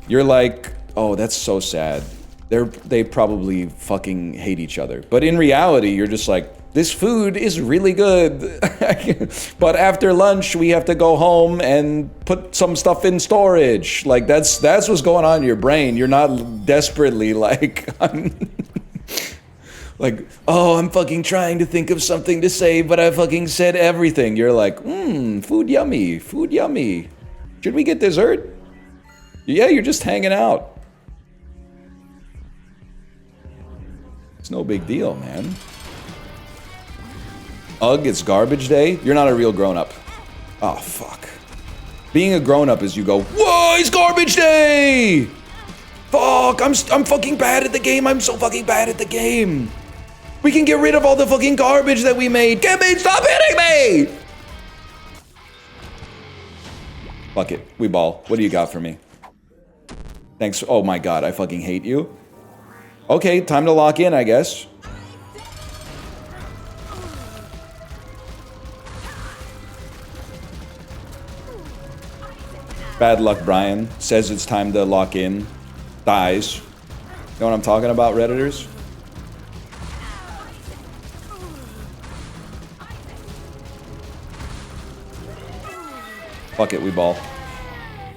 you're like, oh, that's so sad. They probably fucking hate each other. But in reality, you're just like, this food is really good. But after lunch, we have to go home and put some stuff in storage. Like, that's what's going on in your brain. You're not desperately like, like, oh, I'm fucking trying to think of something to say, but I fucking said everything. You're like, food yummy, food yummy. Should we get dessert? Yeah, you're just hanging out. It's no big deal, man. Ugh, it's garbage day. You're not a real grown-up. Oh, fuck. Being a grown-up is you go, whoa, it's garbage day! Fuck, I'm fucking bad at the game. I'm so fucking bad at the game. We can get rid of all the fucking garbage that we made. Get me, stop hitting me! Fuck it, we ball. What do you got for me? Thanks, oh my god, I fucking hate you. Okay, time to lock in, I guess. Bad luck, Brian. Says it's time to lock in. Dies. You know what I'm talking about, Redditors? Fuck it, we ball.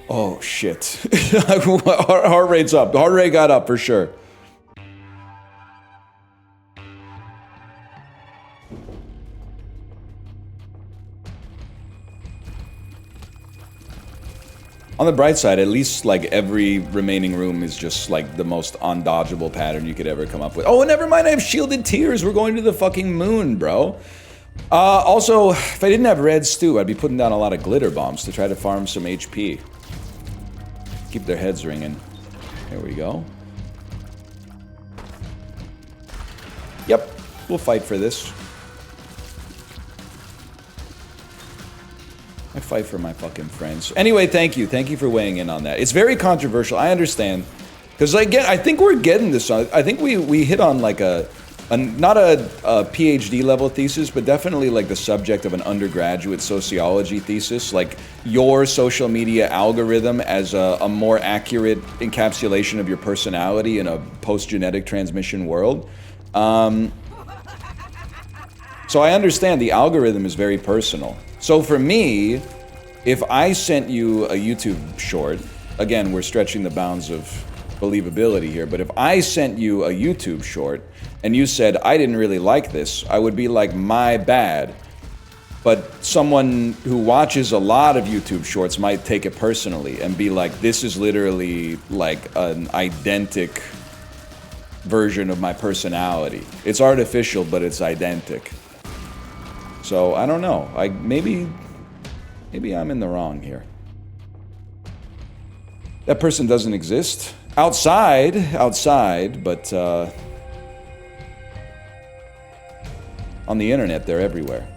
Oh, shit. Our heart rate's up. The heart rate got up for sure. On the bright side, at least, like, every remaining room is just, like, the most undodgeable pattern you could ever come up with. Oh, never mind, I have shielded tears. We're going to the fucking moon, bro. Also, if I didn't have red stew, I'd be putting down a lot of glitter bombs to try to farm some HP. Keep their heads ringing. There we go. Yep, we'll fight for this. I fight for my fucking friends. Anyway, thank you. Thank you for weighing in on that. It's very controversial. I understand. Because, again, I think we're getting this on. I think we hit on, like, not a PhD level thesis, but definitely, like, the subject of an undergraduate sociology thesis. Like, your social media algorithm as a more accurate encapsulation of your personality in a post-genetic transmission world. So I understand the algorithm is very personal. So for me, if I sent you a YouTube short, again, we're stretching the bounds of believability here, but if I sent you a YouTube short and you said, I didn't really like this, I would be like, my bad. But someone who watches a lot of YouTube shorts might take it personally and be like, this is literally like an identical version of my personality. It's artificial, but it's identical. So, I don't know. Maybe I'm in the wrong here. That person doesn't exist. Outside, but on the internet, they're everywhere.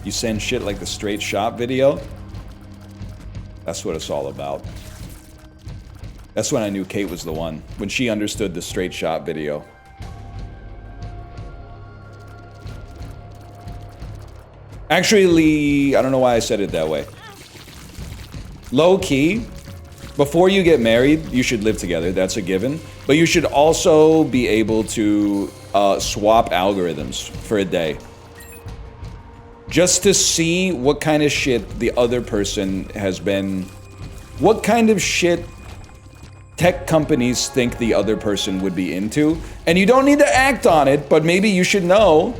You send shit like the straight shot video? That's what it's all about. That's when I knew Kate was the one. When she understood the straight shot video. Actually, I don't know why I said it that way. Low key, before you get married, you should live together. That's a given. But you should also be able to swap algorithms for a day. just to see what kind of shit the other person has been, what kind of shit tech companies think the other person would be into. And you don't need to act on it, but maybe you should know.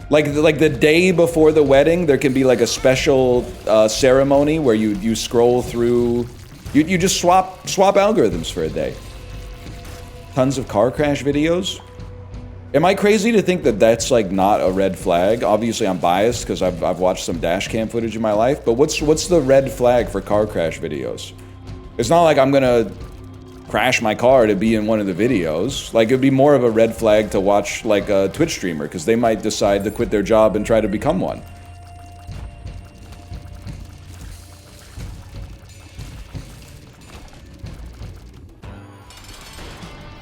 Like the day before the wedding, there can be like a special ceremony where you scroll through, you just swap algorithms for a day. Tons of car crash videos. Am I crazy to think that that's like not a red flag? Obviously I'm biased because I've watched some dash cam footage in my life, but what's the red flag for car crash videos? It's not like I'm gonna crash my car to be in one of the videos. Like it'd be more of a red flag to watch like a Twitch streamer because they might decide to quit their job and try to become one.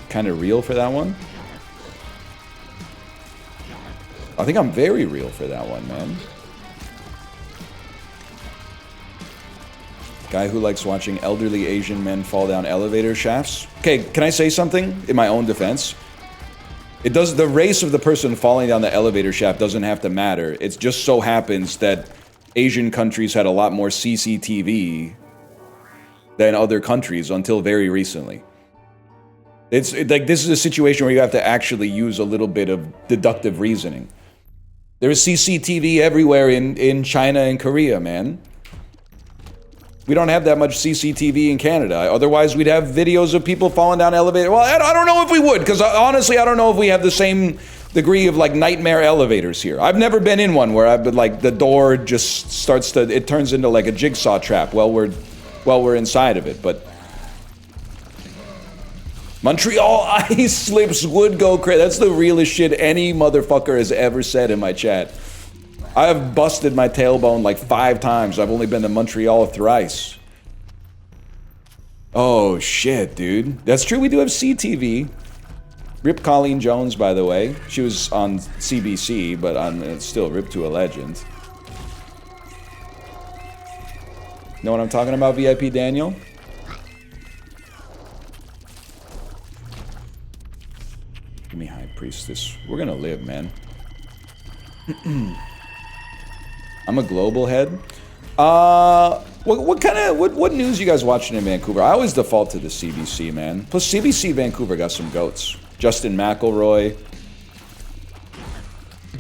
Kind of real for that one. I think I'm very real for that one, man. Guy who likes watching elderly Asian men fall down elevator shafts. Okay, can I say something in my own defense? The race of the person falling down the elevator shaft doesn't have to matter. It just so happens that Asian countries had a lot more CCTV than other countries until very recently. It's like this is a situation where you have to actually use a little bit of deductive reasoning. There's CCTV everywhere in China and Korea, man. We don't have that much CCTV in Canada. Otherwise, we'd have videos of people falling down elevators. Well, I don't know if we would, because honestly, I don't know if we have the same degree of like nightmare elevators here. I've never been in one where I've been like the door just starts to, it turns into like a jigsaw trap while we're inside of it. But Montreal ice slips would go crazy. That's the realest shit any motherfucker has ever said in my chat. I have busted my tailbone like 5 times. I've only been to Montreal thrice. Oh shit, dude. That's true, we do have CTV. Rip Colleen Jones, by the way. She was on CBC, but still rip to a legend. Know what I'm talking about, VIP Daniel? Give me High Priestess. We're gonna live, man. I'm a global head. What news you guys watching in Vancouver? I always default to the CBC, man. Plus CBC Vancouver got some goats. Justin McElroy. I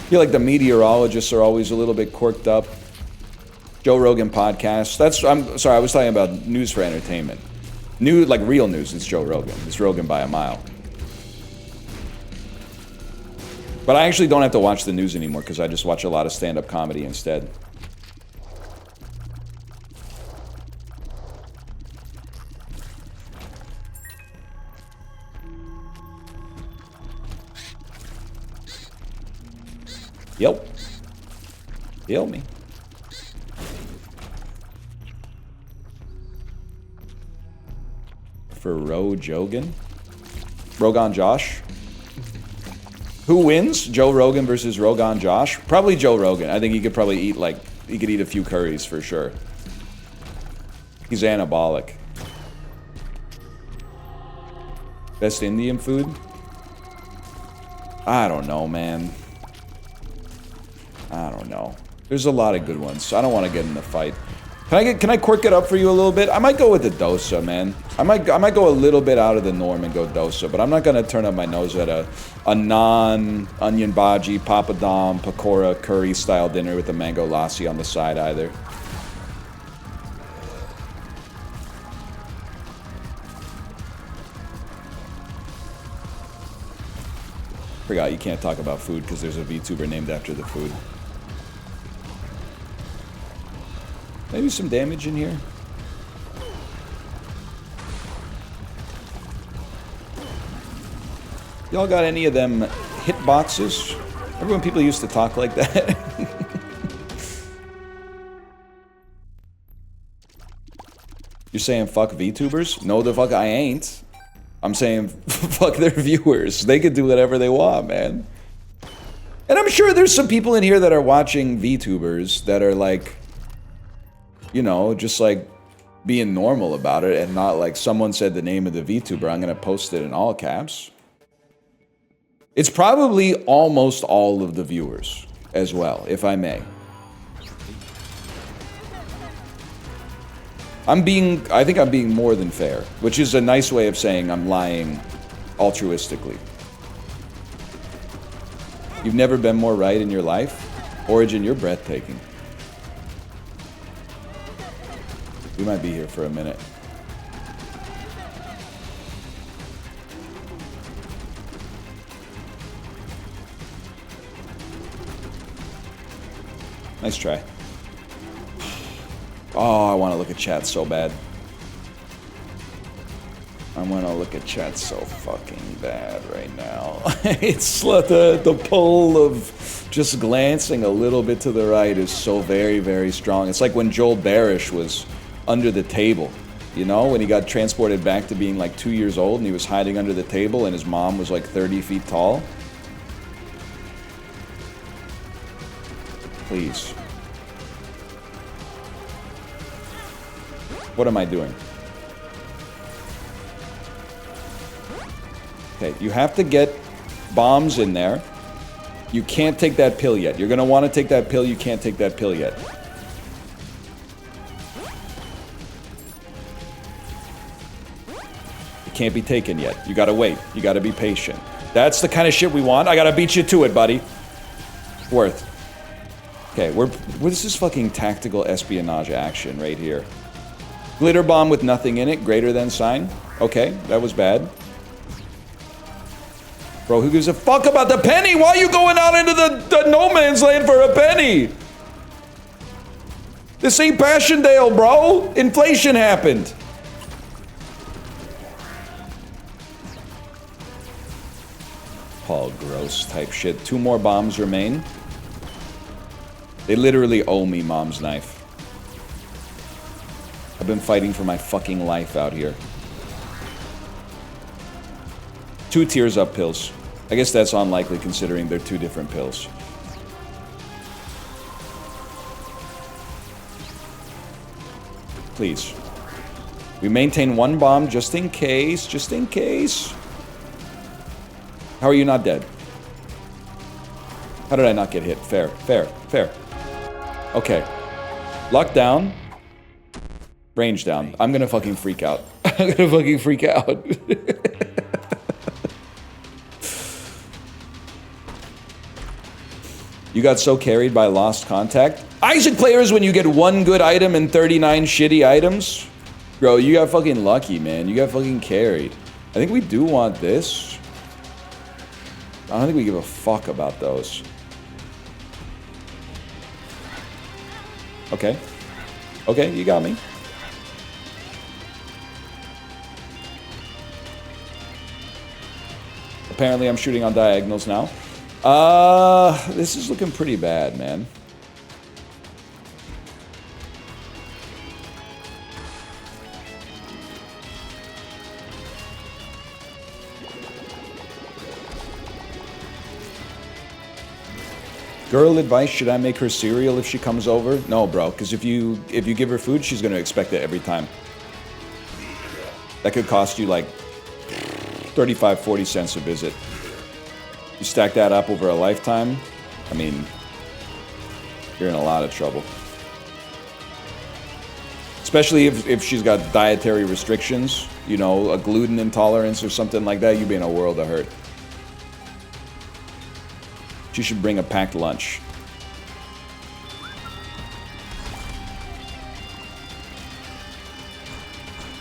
feel like the meteorologists are always a little bit quirked up. Joe Rogan podcast. I'm sorry, I was talking about news for entertainment. Like real news, it's Joe Rogan. It's Rogan by a mile. But I actually don't have to watch the news anymore because I just watch a lot of stand-up comedy instead. Yep. Heal me. For Rogan Josh. Who wins? Joe Rogan versus Rogan Josh? Probably Joe Rogan. I think he could probably eat a few curries for sure. He's anabolic. Best Indian food? I don't know, man. I don't know. There's a lot of good ones. I don't want to get in the fight. Can I quirk it up for you a little bit? I might go with the dosa, man. I might go a little bit out of the norm and go dosa, but I'm not gonna turn up my nose at a non-onion bhaji, papadam, pakora, curry style dinner with a mango lassi on the side either. Forgot you can't talk about food because there's a VTuber named after the food. Maybe some damage in here. Y'all got any of them hitboxes? Remember when people used to talk like that? You're saying fuck VTubers? No, the fuck I ain't. I'm saying fuck their viewers. They can do whatever they want, man. And I'm sure there's some people in here that are watching VTubers that are like, you know, just like being normal about it and not like someone said the name of the VTuber, I'm gonna post it in all caps. It's probably almost all of the viewers as well, if I may. I think I'm being more than fair, which is a nice way of saying I'm lying altruistically. You've never been more right in your life? Origin, you're breathtaking. We might be here for a minute. Nice try. Oh, I want to look at chat so bad. I want to look at chat so fucking bad right now. It's the pull of just glancing a little bit to the right is so very, very strong. It's like when Joel Barish was under the table, you know, when he got transported back to being like 2 years old and he was hiding under the table and his mom was like 30 feet tall. Please. What am I doing? Okay, you have to get bombs in there. You can't take that pill yet. You're gonna want to take that pill. You can't take that pill yet. It can't be taken yet. You gotta wait. You gotta be patient. That's the kind of shit we want. I gotta beat you to it, buddy. Worth. Okay, this is fucking tactical espionage action right here. Glitter bomb with nothing in it, greater than sign. Okay, that was bad. Bro, who gives a fuck about the penny? Why are you going out into the no man's land for a penny? This ain't Passchendaele, bro. Inflation happened. Paul Gross type shit. 2 more bombs remain. They literally owe me Mom's knife. I've been fighting for my fucking life out here. 2 tears up pills. I guess that's unlikely considering they're 2 different pills. Please. We maintain 1 bomb just in case. Just in case. How are you not dead? How did I not get hit? Fair, fair, fair. Okay. Lock down. Range down. I'm gonna fucking freak out. I'm gonna fucking freak out. You got so carried by lost contact. Isaac players, when you get 1 good item and 39 shitty items. Bro, you got fucking lucky, man. You got fucking carried. I think we do want this. I don't think we give a fuck about those. Okay. Okay, you got me. Apparently I'm shooting on diagonals now. This is looking pretty bad, man. Girl advice, should I make her cereal if she comes over? No, bro, because if you give her food, she's gonna expect it every time. That could cost you like 35, 40 cents a visit. You stack that up over a lifetime, I mean, you're in a lot of trouble. Especially if she's got dietary restrictions, you know, a gluten intolerance or something like that, you'd be in a world of hurt. She should bring a packed lunch.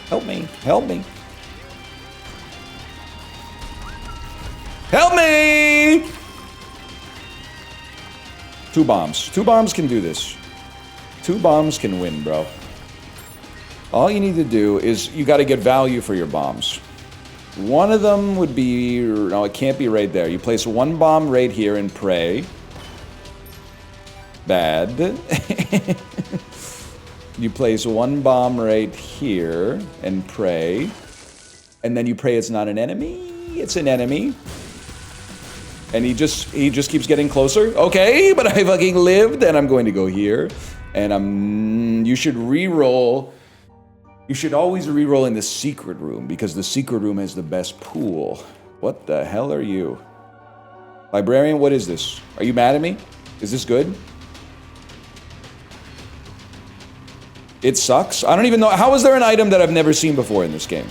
Help me, help me. Help me! 2 bombs. 2 bombs can do this. 2 bombs can win, bro. All you need to do is you got to get value for your bombs. One of them would be... No, it can't be right there. You place 1 bomb right here and pray. Bad. You place 1 bomb right here and pray. And then you pray it's not an enemy. It's an enemy. And he just keeps getting closer. Okay, but I fucking lived, and I'm going to go here. And you should re-roll. You should always re-roll in the secret room, because the secret room has the best pool. What the hell are you? Librarian, what is this? Are you mad at me? Is this good? It sucks? I don't even know. How is there an item that I've never seen before in this game?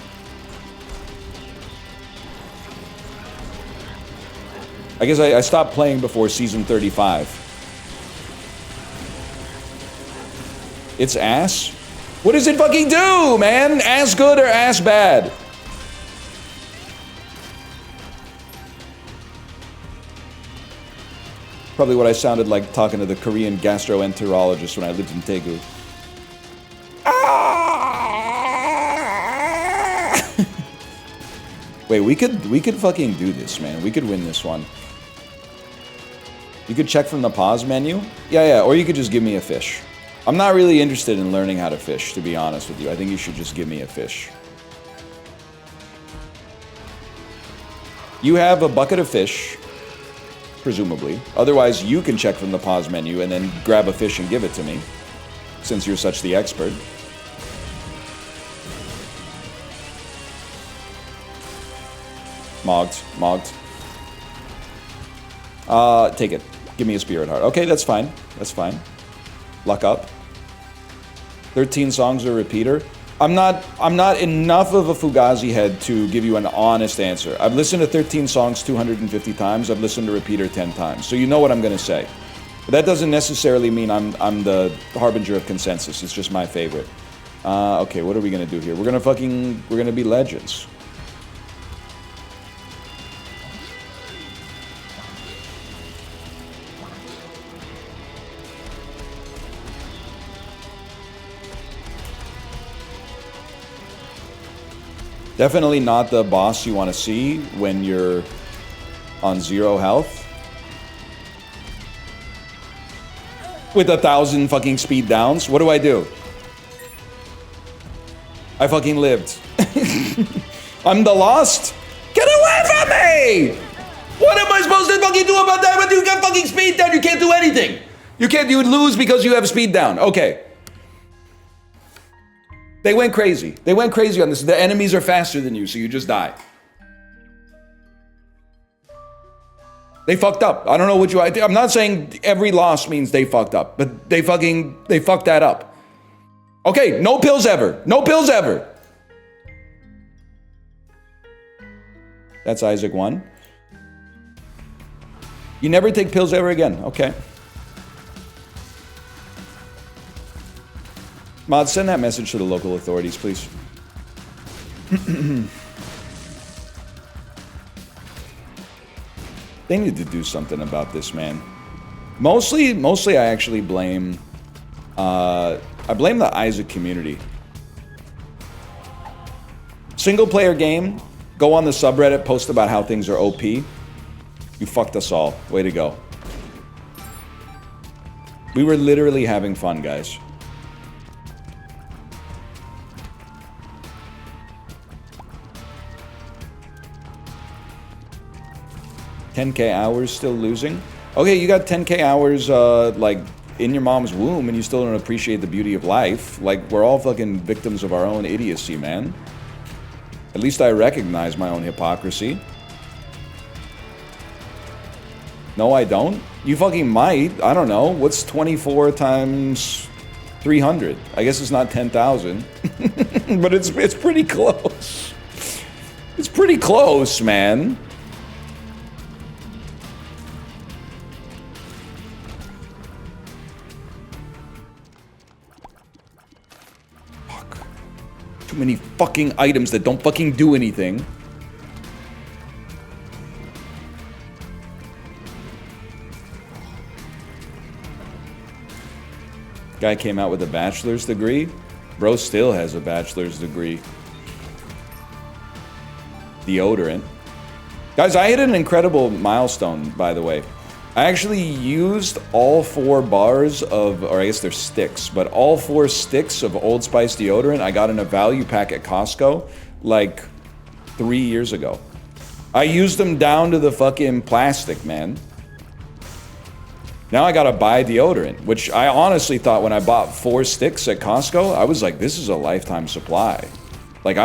I guess I stopped playing before season 35. It's ass? What does it fucking do, man? Ass good or ass bad? Probably what I sounded like talking to the Korean gastroenterologist when I lived in Daegu. Wait, we could fucking do this, man. We could win this one. You could check from the pause menu. Yeah, or you could just give me a fish. I'm not really interested in learning how to fish, to be honest with you. I think you should just give me a fish. You have a bucket of fish, presumably. Otherwise, you can check from the pause menu and then grab a fish and give it to me, since you're such the expert. Mogged. Take it. Give me a spirit heart. Okay, that's fine. That's fine. Luck up. 13 songs or repeater. I'm not enough of a Fugazi head to give you an honest answer. I've listened to 13 songs 250 times. I've listened to repeater 10 times. So you know what I'm gonna say. But that doesn't necessarily mean I'm the harbinger of consensus. It's just my favorite. Okay, what are we gonna do here? We're gonna be legends. Definitely not the boss you want to see when you're on 0 health. With 1,000 fucking speed downs. What do? I fucking lived. I'm the lost? Get away from me! What am I supposed to fucking do about that when you got fucking speed down? You can't do anything. You would lose because you have speed down. Okay. They went crazy. They went crazy on this. The enemies are faster than you, so you just die. They fucked up. I don't know what I'm not saying every loss means they fucked up, but they fucked that up. Okay, no pills ever. No pills ever. That's Isaac 1. You never take pills ever again. Okay. Mod, send that message to the local authorities, please. They need to do something about this, man. Mostly I actually blame... I blame the Isaac community. Single player game, go on the subreddit, post about how things are OP. You fucked us all. Way to go. We were literally having fun, guys. $10K hours still losing? Okay, you got 10K hours, like, in your mom's womb and you still don't appreciate the beauty of life. Like, we're all fucking victims of our own idiocy, man. At least I recognize my own hypocrisy. No, I don't. You fucking might. I don't know. What's 24 times 300? I guess it's not 10,000. But it's pretty close. It's pretty close, man. Too many fucking items that don't fucking do anything. Guy came out with a bachelor's degree. Bro still has a bachelor's degree. Deodorant. Guys, I hit an incredible milestone, by the way. I actually used all 4 bars of, or I guess they're sticks, but all 4 sticks of Old Spice deodorant I got in a value pack at Costco like 3 years ago. I used them down to the fucking plastic, man. Now I gotta buy deodorant, which I honestly thought when I bought 4 sticks at Costco, I was like, this is a lifetime supply. Like,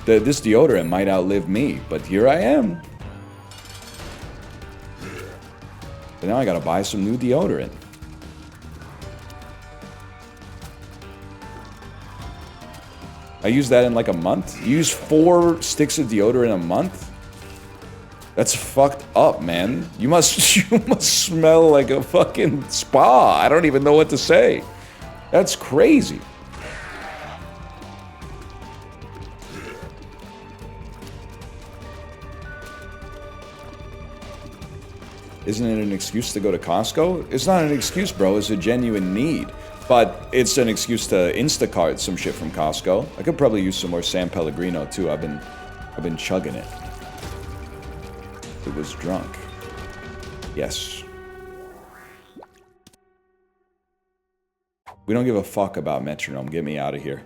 this deodorant might outlive me, but here I am. But now I gotta buy some new deodorant. I use that in like a month. You use 4 sticks of deodorant a month? That's fucked up, man. You must smell like a fucking spa. I don't even know what to say. That's crazy. Isn't it an excuse to go to Costco? It's not an excuse, bro. It's a genuine need. But it's an excuse to Instacart some shit from Costco. I could probably use some more San Pellegrino too. I've been chugging it. It was drunk. Yes. We don't give a fuck about metronome. Get me out of here.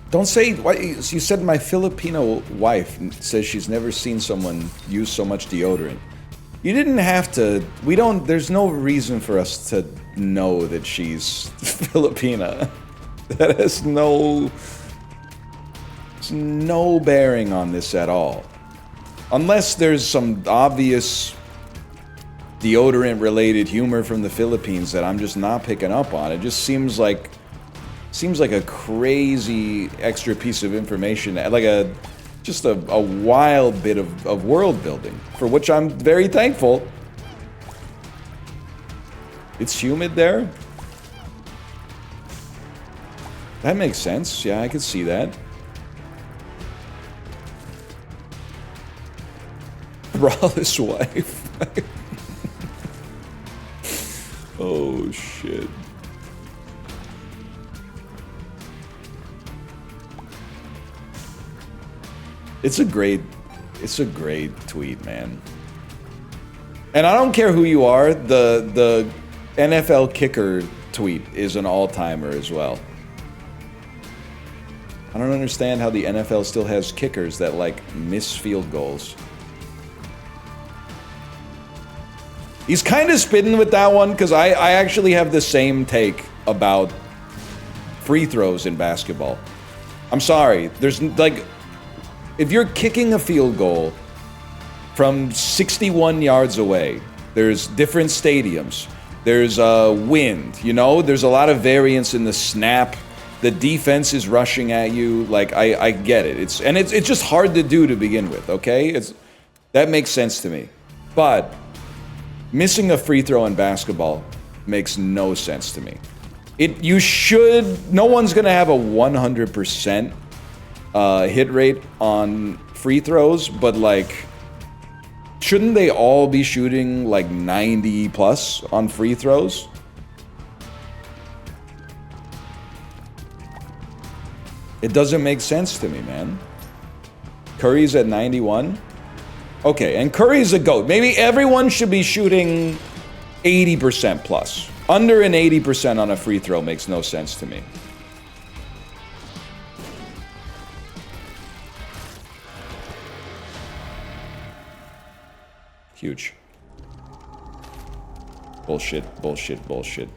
Don't say, what, you said my Filipino wife says she's never seen someone use so much deodorant. You didn't have to, there's no reason for us to know that she's Filipina. That has no bearing on this at all. Unless there's some obvious deodorant-related humor from the Philippines that I'm just not picking up on. It just seems like a crazy extra piece of information, like just a wild bit of world building, for which I'm very thankful. It's humid there? That makes sense. Yeah, I could see that. Braless wife. Oh, shit. It's a great tweet, man. And I don't care who you are, the NFL kicker tweet is an all-timer as well. I don't understand how the NFL still has kickers that, like, miss field goals. He's kind of spitting with that one, because I actually have the same take about free throws in basketball. I'm sorry, there's, like... If you're kicking a field goal from 61 yards away, there's different stadiums, there's wind, you know, there's a lot of variance in the snap, the defense is rushing at you, like, I get it. It's just hard to do to begin with, okay? That makes sense to me. But missing a free throw in basketball makes no sense to me. No one's gonna have a 100% hit rate on free throws, but like, shouldn't they all be shooting like 90 plus on free throws? It doesn't make sense to me, man. Curry's at 91. Okay, and Curry's a GOAT. Maybe everyone should be shooting 80% plus. Under an 80% on a free throw makes no sense to me. Huge. Bullshit, bullshit, bullshit.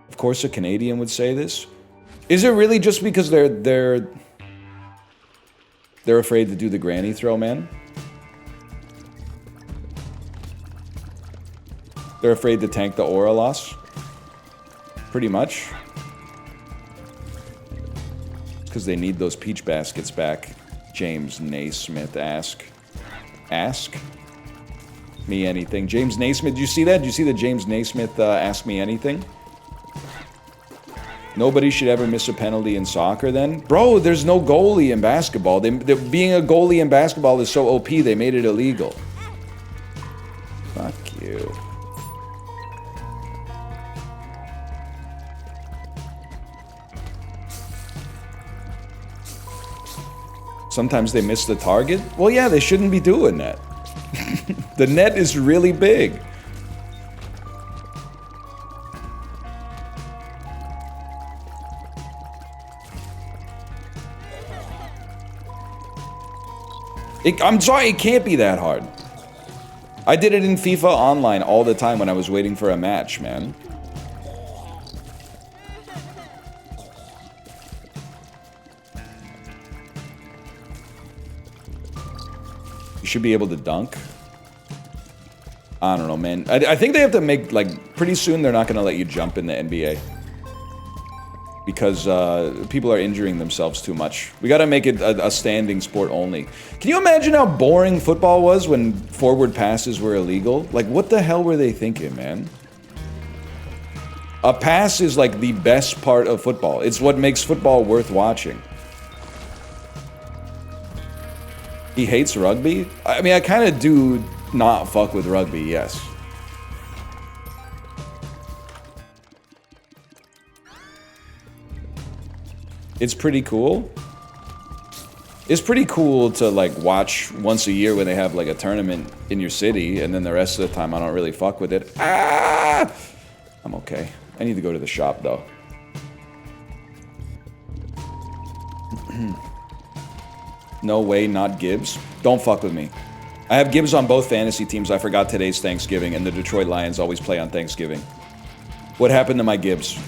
Of course a Canadian would say this. Is it really just because they're afraid to do the granny throw, man? They're afraid to tank the aura loss? Pretty much. Because they need those peach baskets back. James Naismith, ask me anything. James Naismith, did you see that? Did you see that James Naismith ask me anything? Nobody should ever miss a penalty in soccer then? Bro, there's no goalie in basketball. Being a goalie in basketball is so OP, they made it illegal. Fuck you. Sometimes they miss the target? Well, yeah, they shouldn't be doing that. The net is really big. I'm sorry, it can't be that hard. I did it in FIFA Online all the time when I was waiting for a match, man. should be able to dunk. I don't know, man. I think they have to make, like, pretty soon they're not going to let you jump in the NBA. Because people are injuring themselves too much. We got to make it a standing sport only. Can you imagine how boring football was when forward passes were illegal? Like, what the hell were they thinking, man? A pass is like the best part of football. It's what makes football worth watching. He hates rugby? I mean, I kind of do not fuck with rugby, yes. It's pretty cool. It's pretty cool to, like, watch once a year when they have, like, a tournament in your city, and then the rest of the time I don't really fuck with it. Ah! I'm okay. I need to go to the shop, though. No way, not Gibbs. Don't fuck with me. I have Gibbs on both fantasy teams. I forgot today's Thanksgiving, and the Detroit Lions always play on Thanksgiving. What happened to my Gibbs?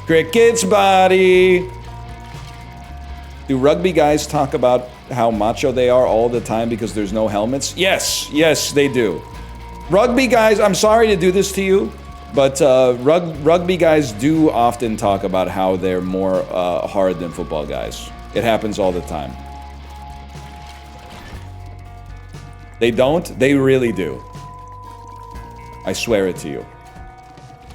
Cricket's body. Do rugby guys talk about how macho they are all the time because there's no helmets? Yes, yes, they do. Rugby guys, I'm sorry to do this to you, but rugby guys do often talk about how they're more hard than football guys. It happens all the time. They don't? They really do. I swear it to you.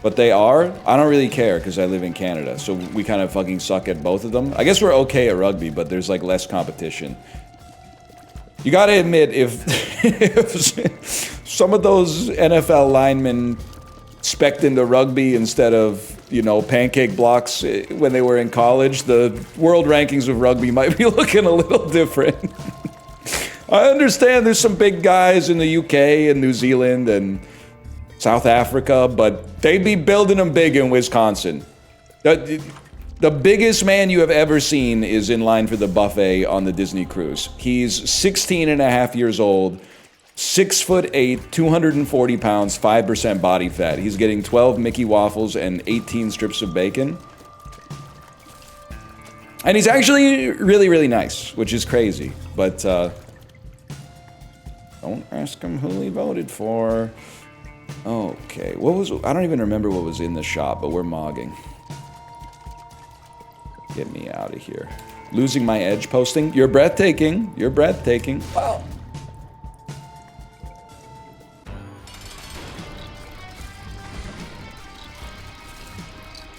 But they are? I don't really care because I live in Canada, so we kind of fucking suck at both of them. I guess we're okay at rugby, but there's like less competition. You gotta admit, if some of those NFL linemen spec'd into rugby instead of, you know, pancake blocks when they were in college, the world rankings of rugby might be looking a little different. I understand there's some big guys in the UK and New Zealand and South Africa, but they'd be building them big in Wisconsin. The biggest man you have ever seen is in line for the buffet on the Disney cruise. He's 16 and a half years old, 6'8", 240 pounds, 5% body fat. He's getting 12 Mickey waffles and 18 strips of bacon. And he's actually really, really nice, which is crazy. But don't ask him who he voted for. Okay, I don't even remember what was in the shop, but we're mogging. Get me out of here. Losing my edge posting. You're breathtaking. You're breathtaking. Wow.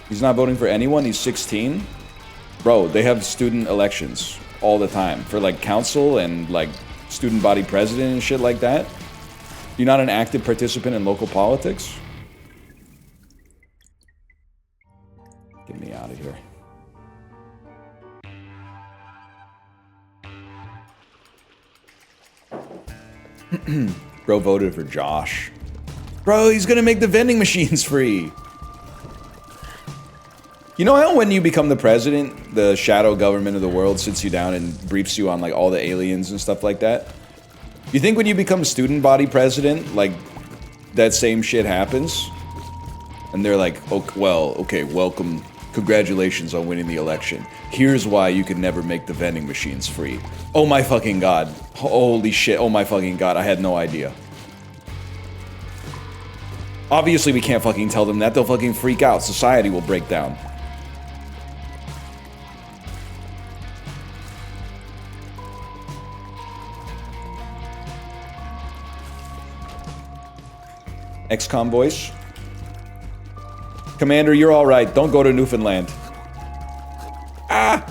He's not voting for anyone. He's 16. Bro, they have student elections all the time for like council and like student body president and shit like that. You're not an active participant in local politics? Get me out of here. Bro voted for Josh. Bro, he's gonna make the vending machines free. You know how when you become the president, the shadow government of the world sits you down and briefs you on like all the aliens and stuff like that? You think when you become student body president, like, that same shit happens? And they're like, oh, well, okay, welcome, congratulations on winning the election. Here's why you can never make the vending machines free. Oh my fucking god. Holy shit, oh my fucking god, I had no idea. Obviously we can't fucking tell them that, they'll fucking freak out. Society will break down. XCOM voice. Commander, you're all right. Don't go to Newfoundland. Ah!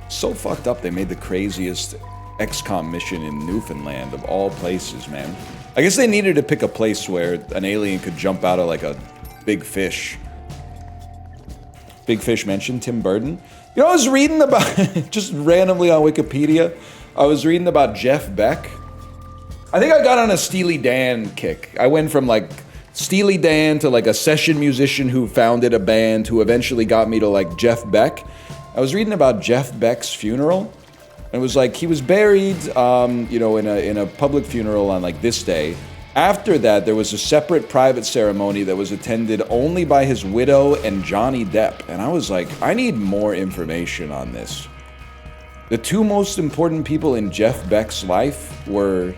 So fucked up they made the craziest XCOM mission in Newfoundland of all places, man. I guess they needed to pick a place where an alien could jump out of like a big fish. Big Fish mentioned Tim Burton. You know, I was reading about, just randomly on Wikipedia, I was reading about Jeff Beck. I think I got on a Steely Dan kick. I went from like Steely Dan to like a session musician who founded a band who eventually got me to like Jeff Beck. I was reading about Jeff Beck's funeral, and it was like he was buried, you know, in a public funeral on like this day. After that, there was a separate private ceremony that was attended only by his widow and Johnny Depp. And I was like, I need more information on this. The two most important people in Jeff Beck's life were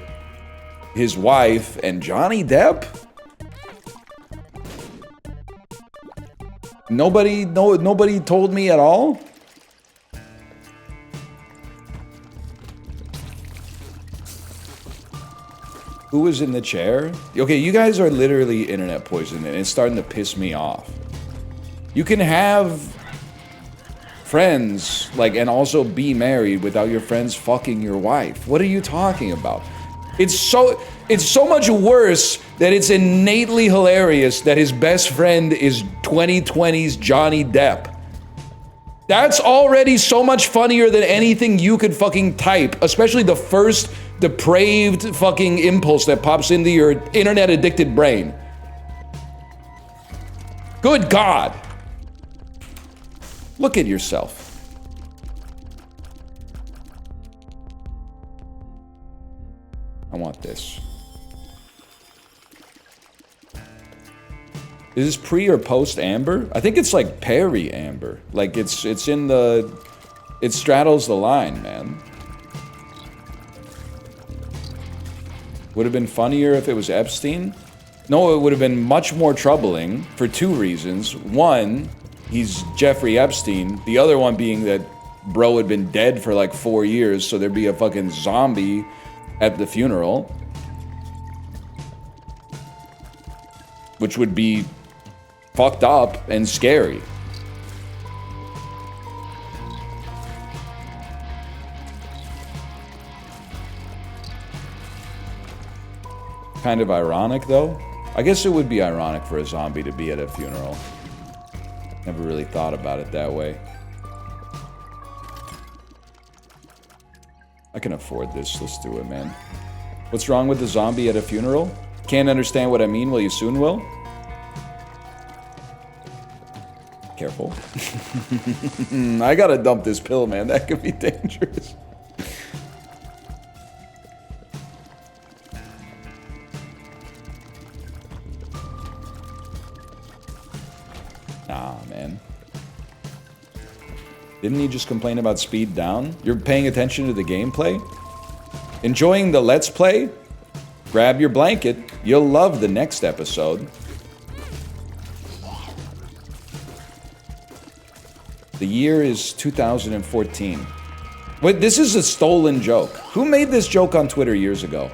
his wife and Johnny Depp? Nobody told me at all? Who was in the chair? Okay, you guys are literally internet poisoning, and it's starting to piss me off. You can have friends, like, and also be married without your friends fucking your wife. What are you talking about? It's so much worse that it's innately hilarious that his best friend is 2020's Johnny Depp. That's already so much funnier than anything you could fucking type, especially the first depraved fucking impulse that pops into your internet addicted brain. Good God. Look at yourself. I want this. Is this pre or post Amber? I think it's like Perry Amber. Like it's in the, it straddles the line, man. Would have been funnier if it was Epstein? No, it would have been much more troubling for two reasons. One, he's Jeffrey Epstein. The other one being that bro had been dead for like 4 years, so there'd be a fucking zombie at the funeral. Which would be fucked up and scary. Kind of ironic, though. I guess it would be ironic for a zombie to be at a funeral. Never really thought about it that way. I can afford this. Let's do it, man. What's wrong with the zombie at a funeral? Can't understand what I mean? Well, you soon will. Careful. I gotta dump this pill, man. That could be dangerous. Nah, man. Didn't he just complain about speed down? You're paying attention to the gameplay? Enjoying the Let's Play? Grab your blanket. You'll love the next episode. The year is 2014. Wait, this is a stolen joke. Who made this joke on Twitter years ago?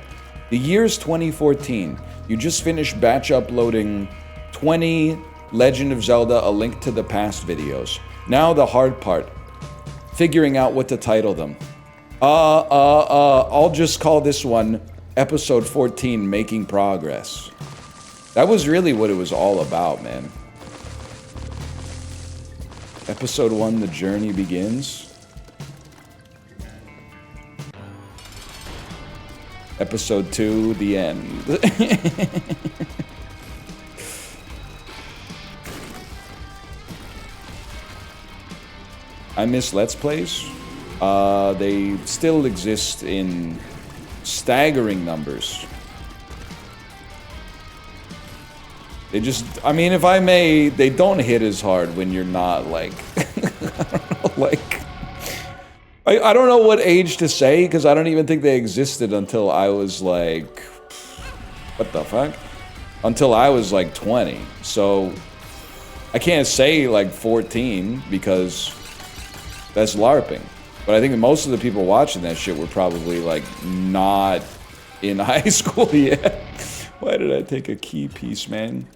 The year's 2014. You just finished batch uploading 20 Legend of Zelda A Link to the Past videos. Now the hard part. Figuring out what to title them. I'll just call this one Episode 14, Making Progress. That was really what it was all about, man. Episode 1, The Journey Begins. Episode 2, The End. I miss Let's Plays. They still exist in staggering numbers. They just, I mean, if I may, they don't hit as hard when you're not like, I don't know, like, I don't know what age to say, because I don't even think they existed until I was like, what the fuck? Until I was like 20. So I can't say like 14 because that's LARPing. But I think most of the people watching that shit were probably like not in high school yet. Why did I take a key piece, man?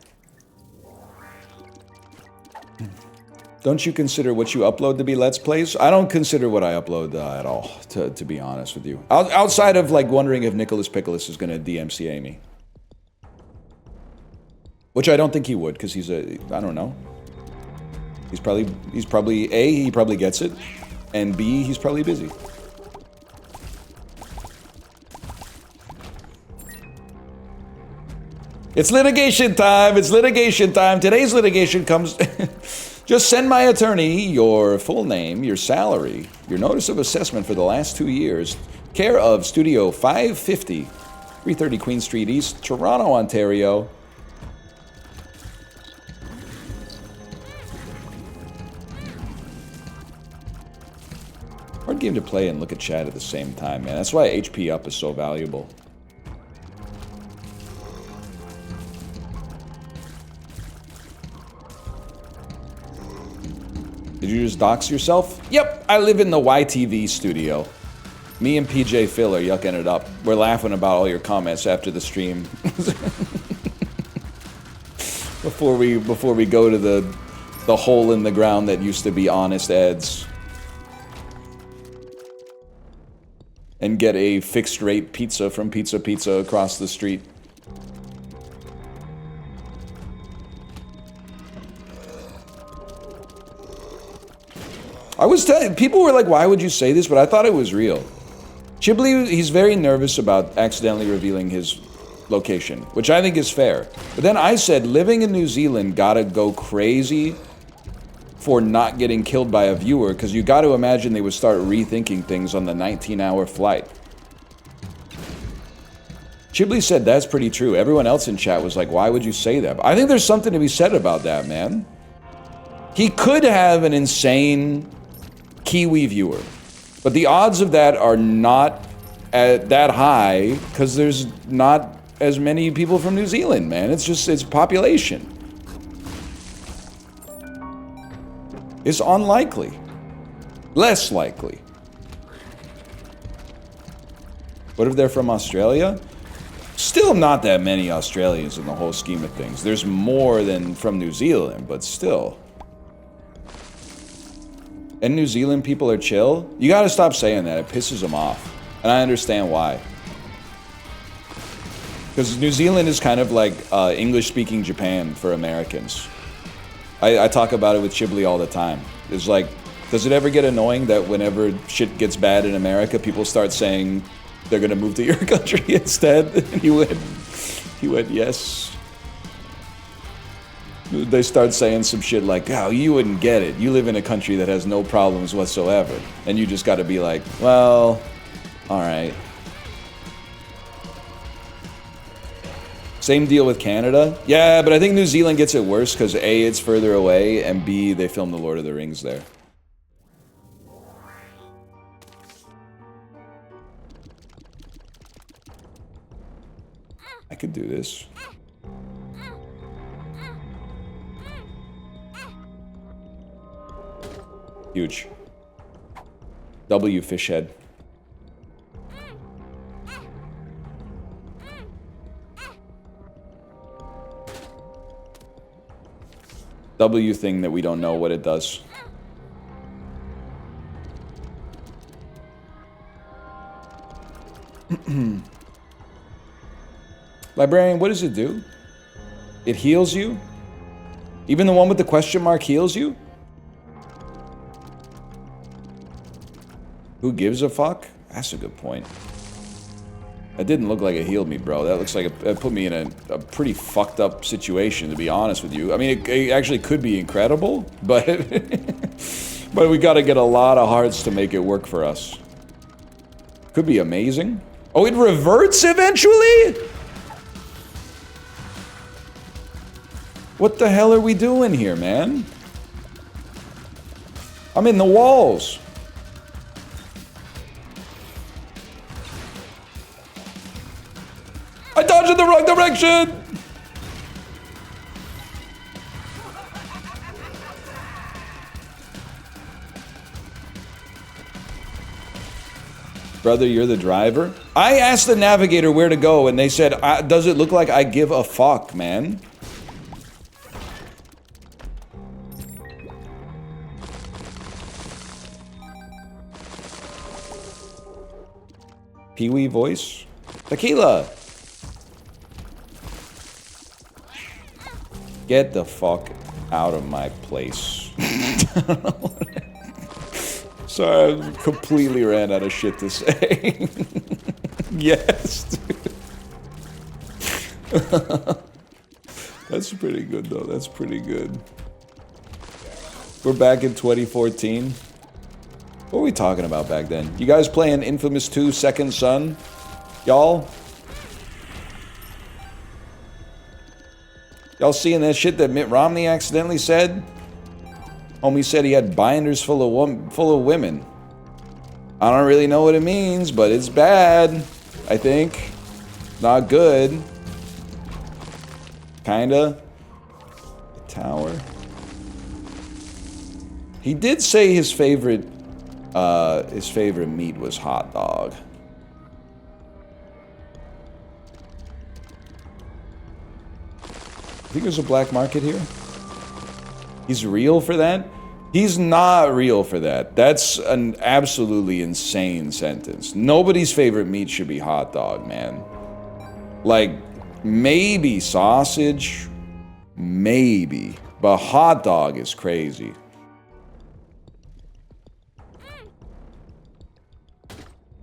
Don't you consider what you upload to be Let's Plays? I don't consider what I upload at all, to be honest with you. Outside of like wondering if Nicholas Pickles is gonna DMCA me. Which I don't think he would, because he's a, I don't know. He's probably A, he probably gets it, and B, he's probably busy. It's litigation time, it's litigation time. Today's litigation comes... Just send my attorney your full name, your salary, your notice of assessment for the last 2 years, care of Studio 550, 330 Queen Street East, Toronto, Ontario. Where'd game to play and look at chat at the same time, man. That's why HP up is so valuable. Did you just dox yourself? Yep, I live in the YTV studio. Me and PJ Phil are yucking it up. We're laughing about all your comments after the stream. before we go to the hole in the ground that used to be Honest Ads. And get a fixed rate pizza from Pizza Pizza across the street. I was telling people were like, why would you say this? But I thought it was real. Chibli, he's very nervous about accidentally revealing his location, which I think is fair. But then I said, living in New Zealand gotta go crazy for not getting killed by a viewer, because you gotta imagine they would start rethinking things on the 19-hour flight. Chibli said that's pretty true. Everyone else in chat was like, why would you say that? But I think there's something to be said about that, man. He could have an insane Kiwi viewer, but the odds of that are not that high because there's not as many people from New Zealand, man. It's population. It's unlikely. Less likely. What if they're from Australia? Still not that many Australians in the whole scheme of things. There's more than from New Zealand, but still. And New Zealand people are chill? You gotta stop saying that. It pisses them off. And I understand why. Because New Zealand is kind of like English-speaking Japan for Americans. I talk about it with Chibli all the time. It's like, does it ever get annoying that whenever shit gets bad in America, people start saying they're gonna move to your country instead? And he went, yes. They start saying some shit like, oh, you wouldn't get it. You live in a country that has no problems whatsoever. And you just gotta be like, well, alright. Same deal with Canada. Yeah, but I think New Zealand gets it worse because A, it's further away, and B, they filmed The Lord of the Rings there. I could do this. Huge. W fish head. W thing that we don't know what it does. Librarian, what does it do? It heals you? Even the one with the question mark heals you? Who gives a fuck? That's a good point. That didn't look like it healed me, bro. That looks like it put me in a pretty fucked up situation, to be honest with you. I mean, it actually could be incredible, but but we gotta get a lot of hearts to make it work for us. Could be amazing. Oh, it reverts eventually? What the hell are we doing here, man? I'm in the walls. I dodged in the wrong direction! Brother, you're the driver? I asked the navigator where to go, and they said, does it look like I give a fuck, man? Pee-wee voice? Tequila! Get the fuck out of my place. Sorry, I completely ran out of shit to say. Yes, dude. That's pretty good, though. That's pretty good. We're back in 2014. What were we talking about back then? You guys playing Infamous 2 Second Son? Y'all? Y'all seeing that shit that Mitt Romney accidentally said? Homie said he had binders full of women. I don't really know what it means, but it's bad, I think. Not good. Kinda. The tower. He did say his favorite meat was hot dog. I think there's a black market here. He's real for that? He's not real for that. That's an absolutely insane sentence. Nobody's favorite meat should be hot dog, man. Like, maybe sausage, maybe. But hot dog is crazy.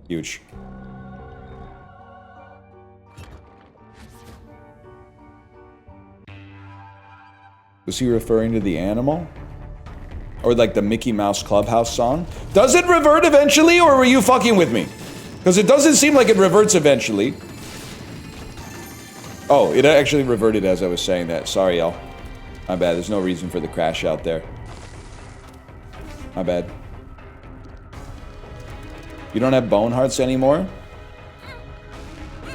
Huge. Was he referring to the animal? Or like the Mickey Mouse Clubhouse song? Does it revert eventually, or were you fucking with me? Because it doesn't seem like it reverts eventually. Oh, it actually reverted as I was saying that. Sorry, y'all. My bad. There's no reason for the crash out there. My bad. You don't have bone hearts anymore?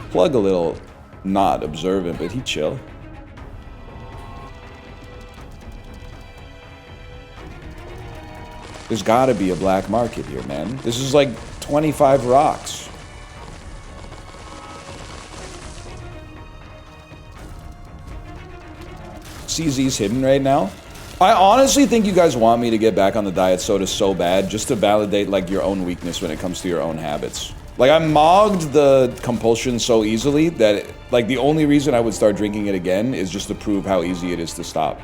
Plug a little not observant, but he chill. There's gotta be a black market here, man. This is like 25 rocks. CZ's hidden right now. I honestly think you guys want me to get back on the diet soda so bad just to validate like your own weakness when it comes to your own habits. Like I mogged the compulsion so easily that like the only reason I would start drinking it again is just to prove how easy it is to stop.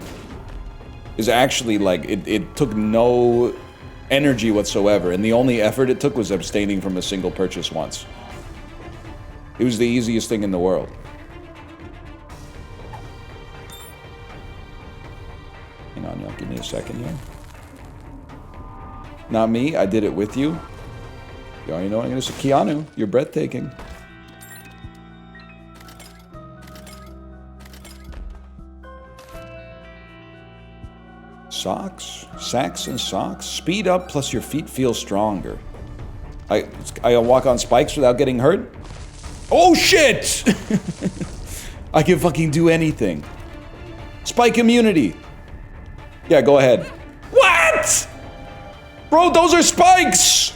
Is actually like it took no energy whatsoever, and the only effort it took was abstaining from a single purchase once. It was the easiest thing in the world. Hang on, y'all, give me a second here. Not me, I did it with you. You already know what I'm gonna say. Keanu, you're breathtaking. Socks? Sacks and socks? Speed up plus your feet feel stronger. I walk on spikes without getting hurt? Oh shit! I can fucking do anything. Spike immunity. Yeah, go ahead. What? Bro, those are spikes!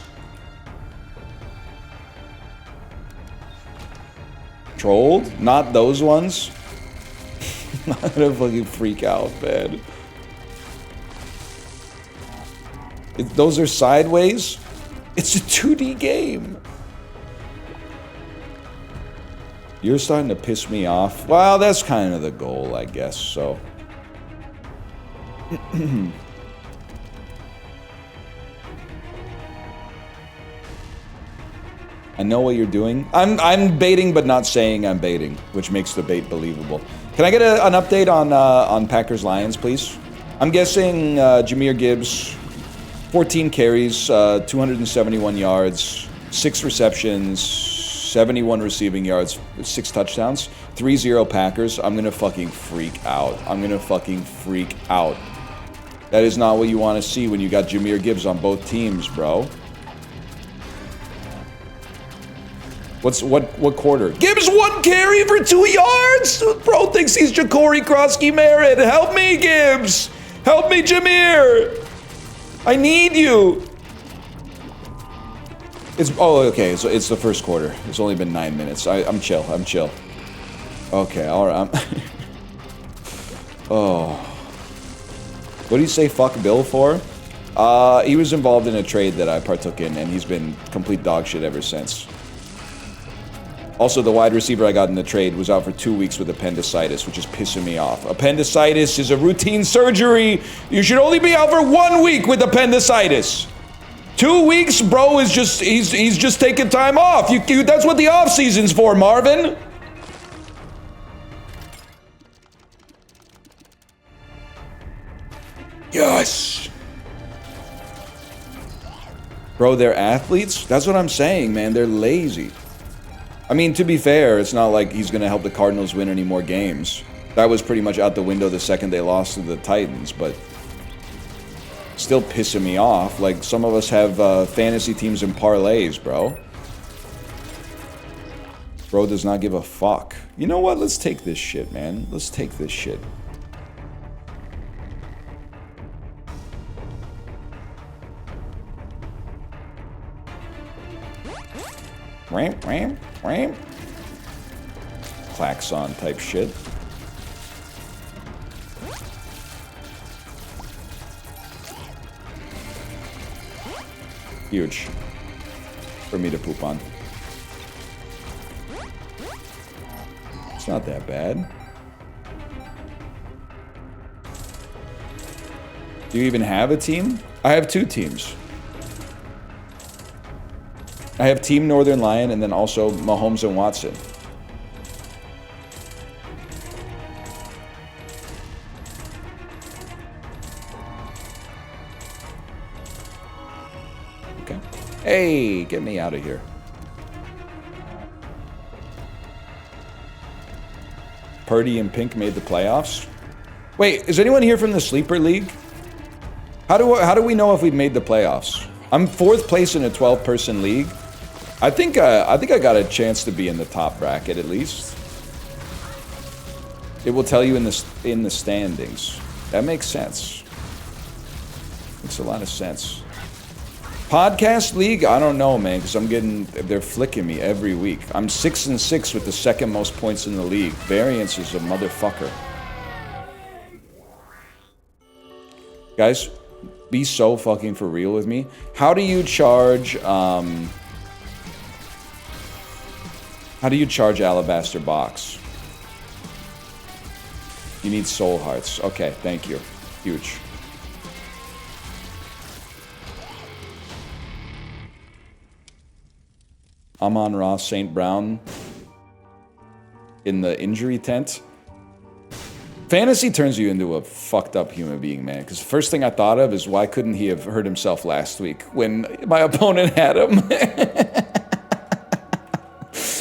Trolled? Not those ones? I'm gonna fucking freak out, man. Those are sideways? It's a 2D game. You're starting to piss me off. Well, that's kind of the goal, I guess, so. I know what you're doing. I'm baiting, but not saying I'm baiting, which makes the bait believable. Can I get an update on Packers-Lions, please? I'm guessing Jahmyr Gibbs, 14 carries, 271 yards, 6 receptions, 71 receiving yards, 6 touchdowns, 3-0 Packers. I'm gonna fucking freak out. I'm gonna fucking freak out. That is not what you want to see when you got Jahmyr Gibbs on both teams, bro. What quarter? Gibbs 1 carry for 2 yards? Bro thinks he's Ja'Cory Krosky Merritt. Help me, Gibbs. Help me, Jahmyr. I need you. Okay. So it's the first quarter. It's only been 9 minutes. I'm chill. I'm chill. Okay. All right. Oh. What did he say? Fuck Bill for? He was involved in a trade that I partook in, and he's been complete dog shit ever since. Also, the wide receiver I got in the trade was out for 2 weeks with appendicitis, which is pissing me off. Appendicitis is a routine surgery. You should only be out for 1 week with appendicitis. 2 weeks, bro, is just, he's just taking time off. That's what the off season's for, Marvin. Yes. Bro, they're athletes? That's what I'm saying, man. They're lazy. I mean, to be fair, it's not like he's going to help the Cardinals win any more games. That was pretty much out the window the second they lost to the Titans, but Still pissing me off. Like, some of us have fantasy teams and parlays, bro. Bro does not give a fuck. You know what? Let's take this shit, man. Let's take this shit. Ramp, ramp, ramp. Klaxon type shit. Huge. For me to poop on. It's not that bad. Do you even have a team? I have 2 teams. I have Team Northern Lion and then also Mahomes and Watson. Okay. Hey, get me out of here. Purdy and Pink made the playoffs. Wait, is anyone here from the Sleeper League? How do we know if we've made the playoffs? I'm 4th place in a 12-person league. I think I got a chance to be in the top bracket at least. It will tell you in the standings. That makes sense. Makes a lot of sense. Podcast league? I don't know, man, because they're flicking me every week. I'm 6-6 with the 2nd most points in the league. Variance is a motherfucker. Guys, be so fucking for real with me. How do you charge Alabaster Box? You need soul hearts. Okay, thank you. Huge. Amon-Ra St. Brown in the injury tent. Fantasy turns you into a fucked up human being, man. Because the first thing I thought of is, why couldn't he have hurt himself last week when my opponent had him?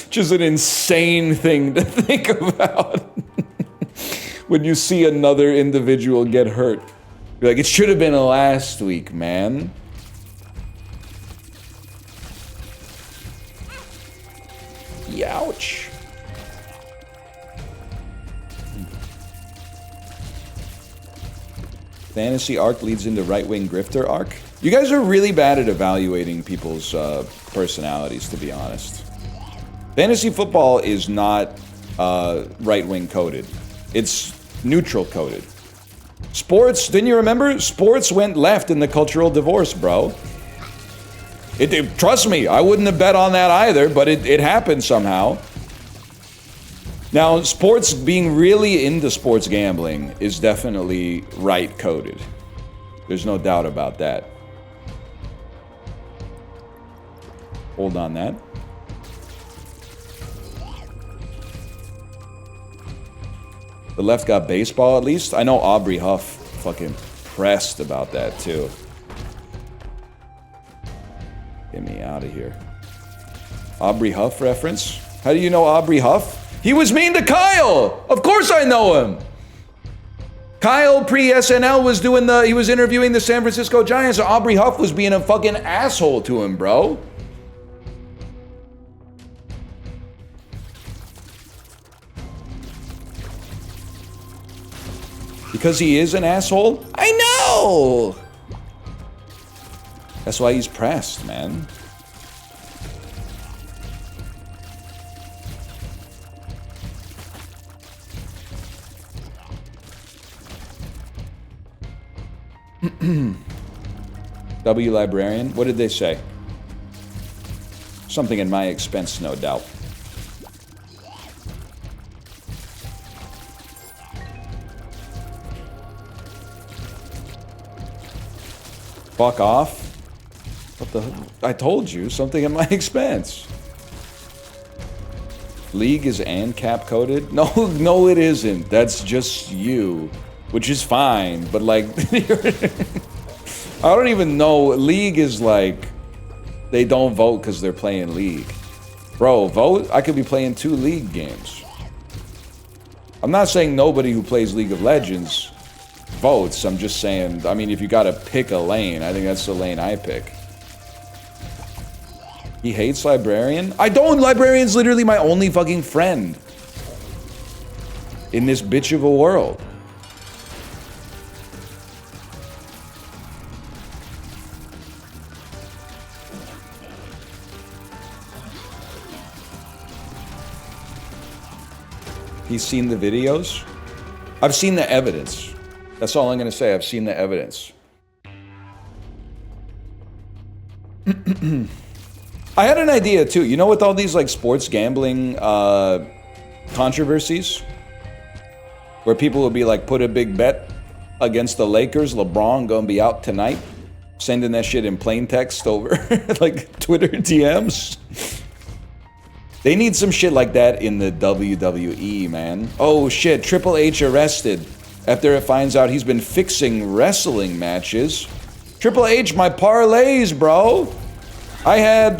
Just an insane thing to think about. When you see another individual get hurt. You're like, it should have been last week, man. Youch. Fantasy arc leads into right-wing grifter arc. You guys are really bad at evaluating people's personalities, to be honest. Fantasy football is not right-wing coded. It's neutral coded. Sports, didn't you remember? Sports went left in the cultural divorce, bro. Trust me, I wouldn't have bet on that either, but it happened somehow. Now, sports, being really into sports gambling is definitely right-coded. There's no doubt about that. Hold on that. The left got baseball at least. I know Aubrey Huff fucking pressed about that too. Get me out of here. Aubrey Huff reference? How do you know Aubrey Huff? He was mean to Kyle! Of course I know him! Kyle pre-SNL was he was interviewing the San Francisco Giants, and Aubrey Huff was being a fucking asshole to him, bro. Because he is an asshole? I know! That's why he's pressed, man. W Librarian, what did they say? Something in my expense, no doubt. Fuck off. What the? I told you, something at my expense. League is ANCAP coded? No, no it isn't. That's just you. Which is fine, but like... I don't even know. League is like... They don't vote because they're playing League. Bro, vote? I could be playing 2 League games. I'm not saying nobody who plays League of Legends votes. I'm just saying, I mean, if you gotta pick a lane, I think that's the lane I pick. He hates Librarian? I don't! Librarian's literally my only fucking friend in this bitch of a world. He's seen the videos? I've seen the evidence. That's all I'm gonna say. I've seen the evidence. I had an idea too. You know, with all these like sports gambling controversies, where people will be like, put a big bet against the Lakers, LeBron gonna be out tonight, sending that shit in plain text over like Twitter DMs. They need some shit like that in the WWE, man. Oh shit, Triple H arrested after it finds out he's been fixing wrestling matches. Triple H, my parlays, bro. I had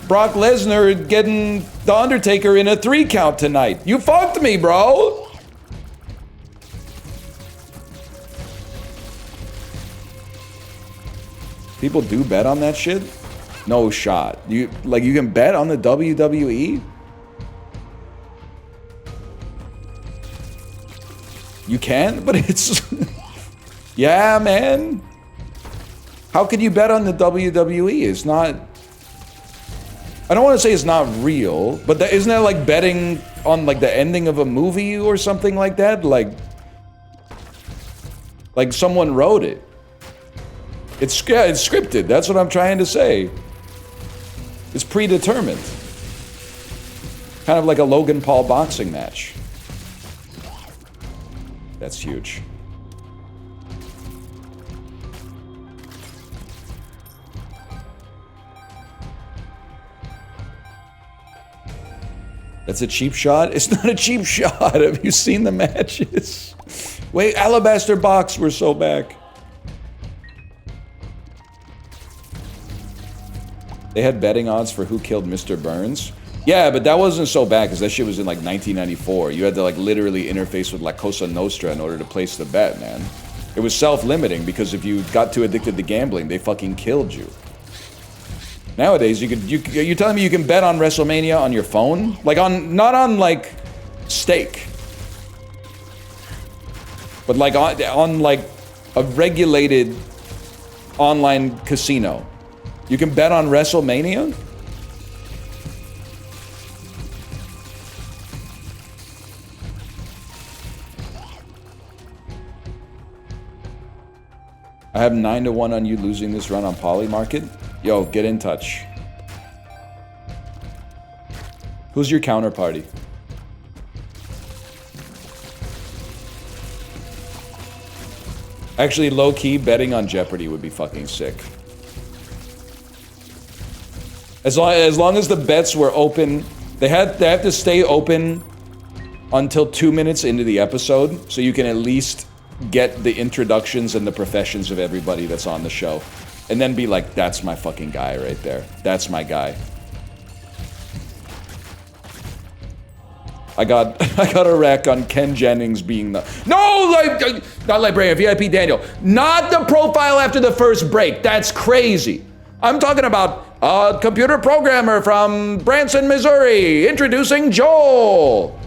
Brock Lesnar getting The Undertaker in a 3 count tonight. You fucked me, bro. People do bet on that shit? No shot. You can bet on the WWE? You can, but it's yeah, man. How could you bet on the WWE? It's not. I don't want to say it's not real, but isn't that like betting on like the ending of a movie or something like that? Like someone wrote it. It's scripted. That's what I'm trying to say. It's predetermined. Kind of like a Logan Paul boxing match. That's huge. That's a cheap shot? It's not a cheap shot. Have you seen the matches? Wait, Alabaster Box, we're so back. They had betting odds for who killed Mr. Burns. Yeah, but that wasn't so bad because that shit was in like 1994. You had to like literally interface with La Cosa Nostra in order to place the bet, man. It was self-limiting because if you got too addicted to gambling, they fucking killed you. Nowadays, you're telling me you can bet on WrestleMania on your phone? Like not on like stake, but like on like a regulated online casino. You can bet on WrestleMania? I have 9-1 on you losing this run on Poly Market. Yo, get in touch. Who's your counterparty? Actually, low-key, betting on Jeopardy would be fucking sick. As long as the bets were open, they have to stay open until 2 minutes into the episode, so you can at least get the introductions and the professions of everybody that's on the show. And then be like, that's my fucking guy right there. That's my guy. I got a wreck on Ken Jennings being the... No! Not Librarian, VIP Daniel. Not the profile after the first break. That's crazy. I'm talking about a computer programmer from Branson, Missouri, introducing Joel.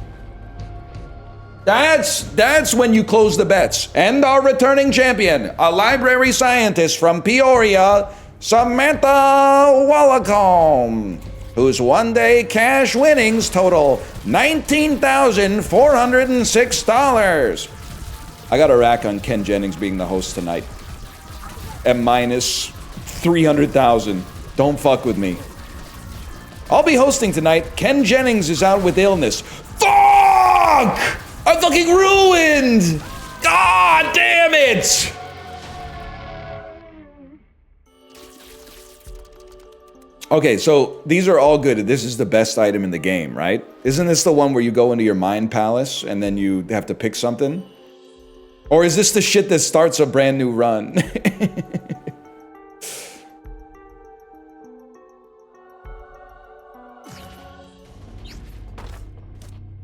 That's when you close the bets. And our returning champion, a library scientist from Peoria, Samantha Wallacombe, whose one-day cash winnings total $19,406. I got a rack on Ken Jennings being the host tonight. At minus 300,000. Don't fuck with me. I'll be hosting tonight. Ken Jennings is out with illness. Fuck! I'm fucking ruined! God damn it! Okay, so these are all good. This is the best item in the game, right? Isn't this the one where you go into your mind palace and then you have to pick something? Or is this the shit that starts a brand new run?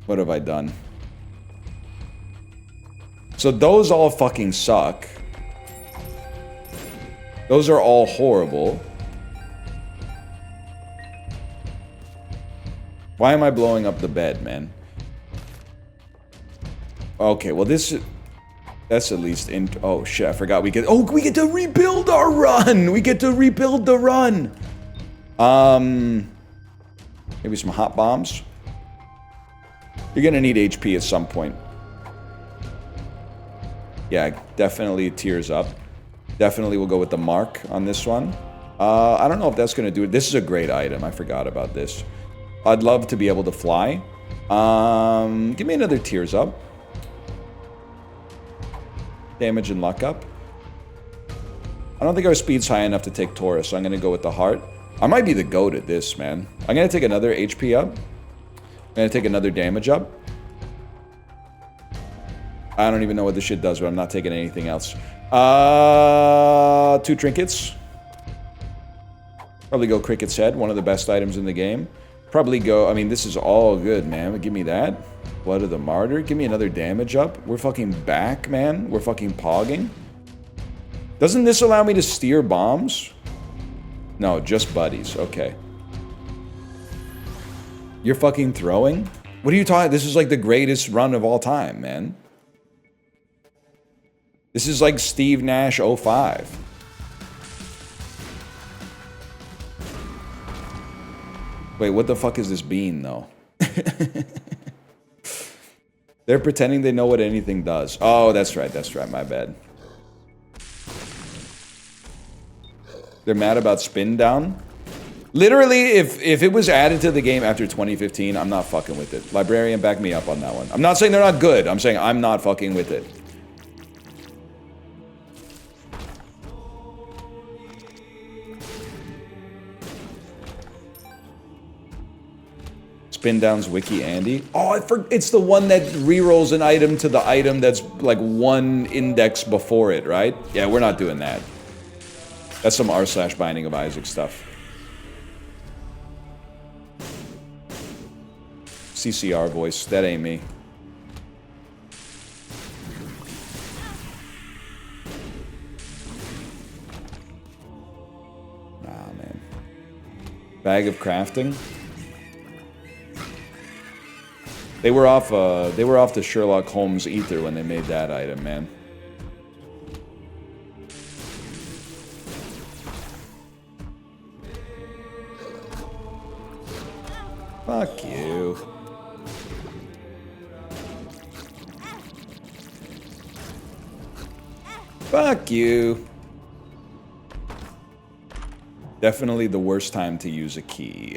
What have I done? So those all fucking suck. Those are all horrible. Why am I blowing up the bed, man? Okay, well that's at least in. Oh shit! I forgot we get. Oh, we get to rebuild our run. We get to rebuild the run. Maybe some hot bombs. You're gonna need HP at some point. Yeah, definitely tears up. Definitely will go with the mark on this one. I don't know if that's gonna do it. This is a great item. I forgot about this. I'd love to be able to fly. Give me another tears up. Damage and luck up. I don't think our speed's high enough to take Taurus, so I'm gonna go with the heart. I might be the GOAT at this, man. I'm gonna take another HP up. I'm gonna take another damage up. I don't even know what this shit does, but I'm not taking anything else. 2 trinkets. Probably go Cricket's Head, one of the best items in the game. Probably go, I mean, this is all good, man. Give me that. Blood of the Martyr. Give me another damage up. We're fucking back, man. We're fucking pogging. Doesn't this allow me to steer bombs? No, just buddies. Okay. You're fucking throwing? What are you talking? This is like the greatest run of all time, man. This is like Steve Nash 05. Wait, what the fuck is this bean, though? They're pretending they know what anything does. Oh, that's right, my bad. They're mad about spin down? Literally, if it was added to the game after 2015, I'm not fucking with it. Librarian, back me up on that one. I'm not saying they're not good. I'm saying I'm not fucking with it. Spin down's Wiki Andy. Oh, it's the one that rerolls an item to the item that's like one index before it, right? Yeah, we're not doing that. That's some r/Binding of Isaac stuff. CCR voice. That ain't me. Nah, man. Bag of crafting. They were off the Sherlock Holmes ether when they made that item, man. Fuck you. Fuck you. Definitely the worst time to use a key.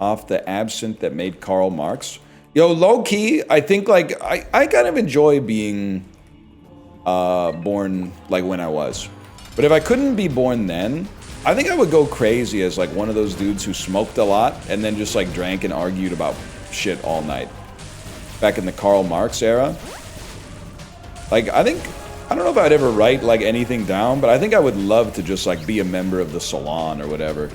Off the absinthe that made Karl Marx. Yo, low-key, I think, like, I kind of enjoy being born, like, when I was. But if I couldn't be born then, I think I would go crazy as, like, one of those dudes who smoked a lot and then just, like, drank and argued about shit all night. Back in the Karl Marx era. Like, I don't know if I'd ever write, like, anything down, but I think I would love to just, like, be a member of the Salon or whatever.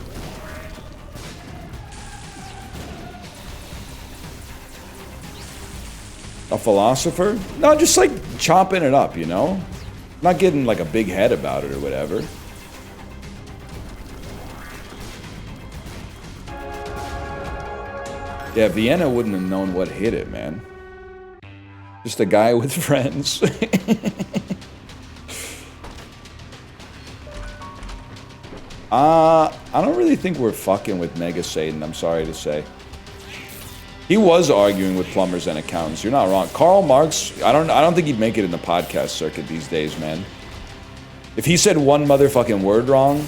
A philosopher? No, just like chopping it up, you know? Not getting like a big head about it or whatever. Yeah, Vienna wouldn't have known what hit it, man. Just a guy with friends. I don't really think we're fucking with Mega Satan, I'm sorry to say. He was arguing with plumbers and accountants. You're not wrong. Karl Marx, I don't think he'd make it in the podcast circuit these days, man. If he said one motherfucking word wrong,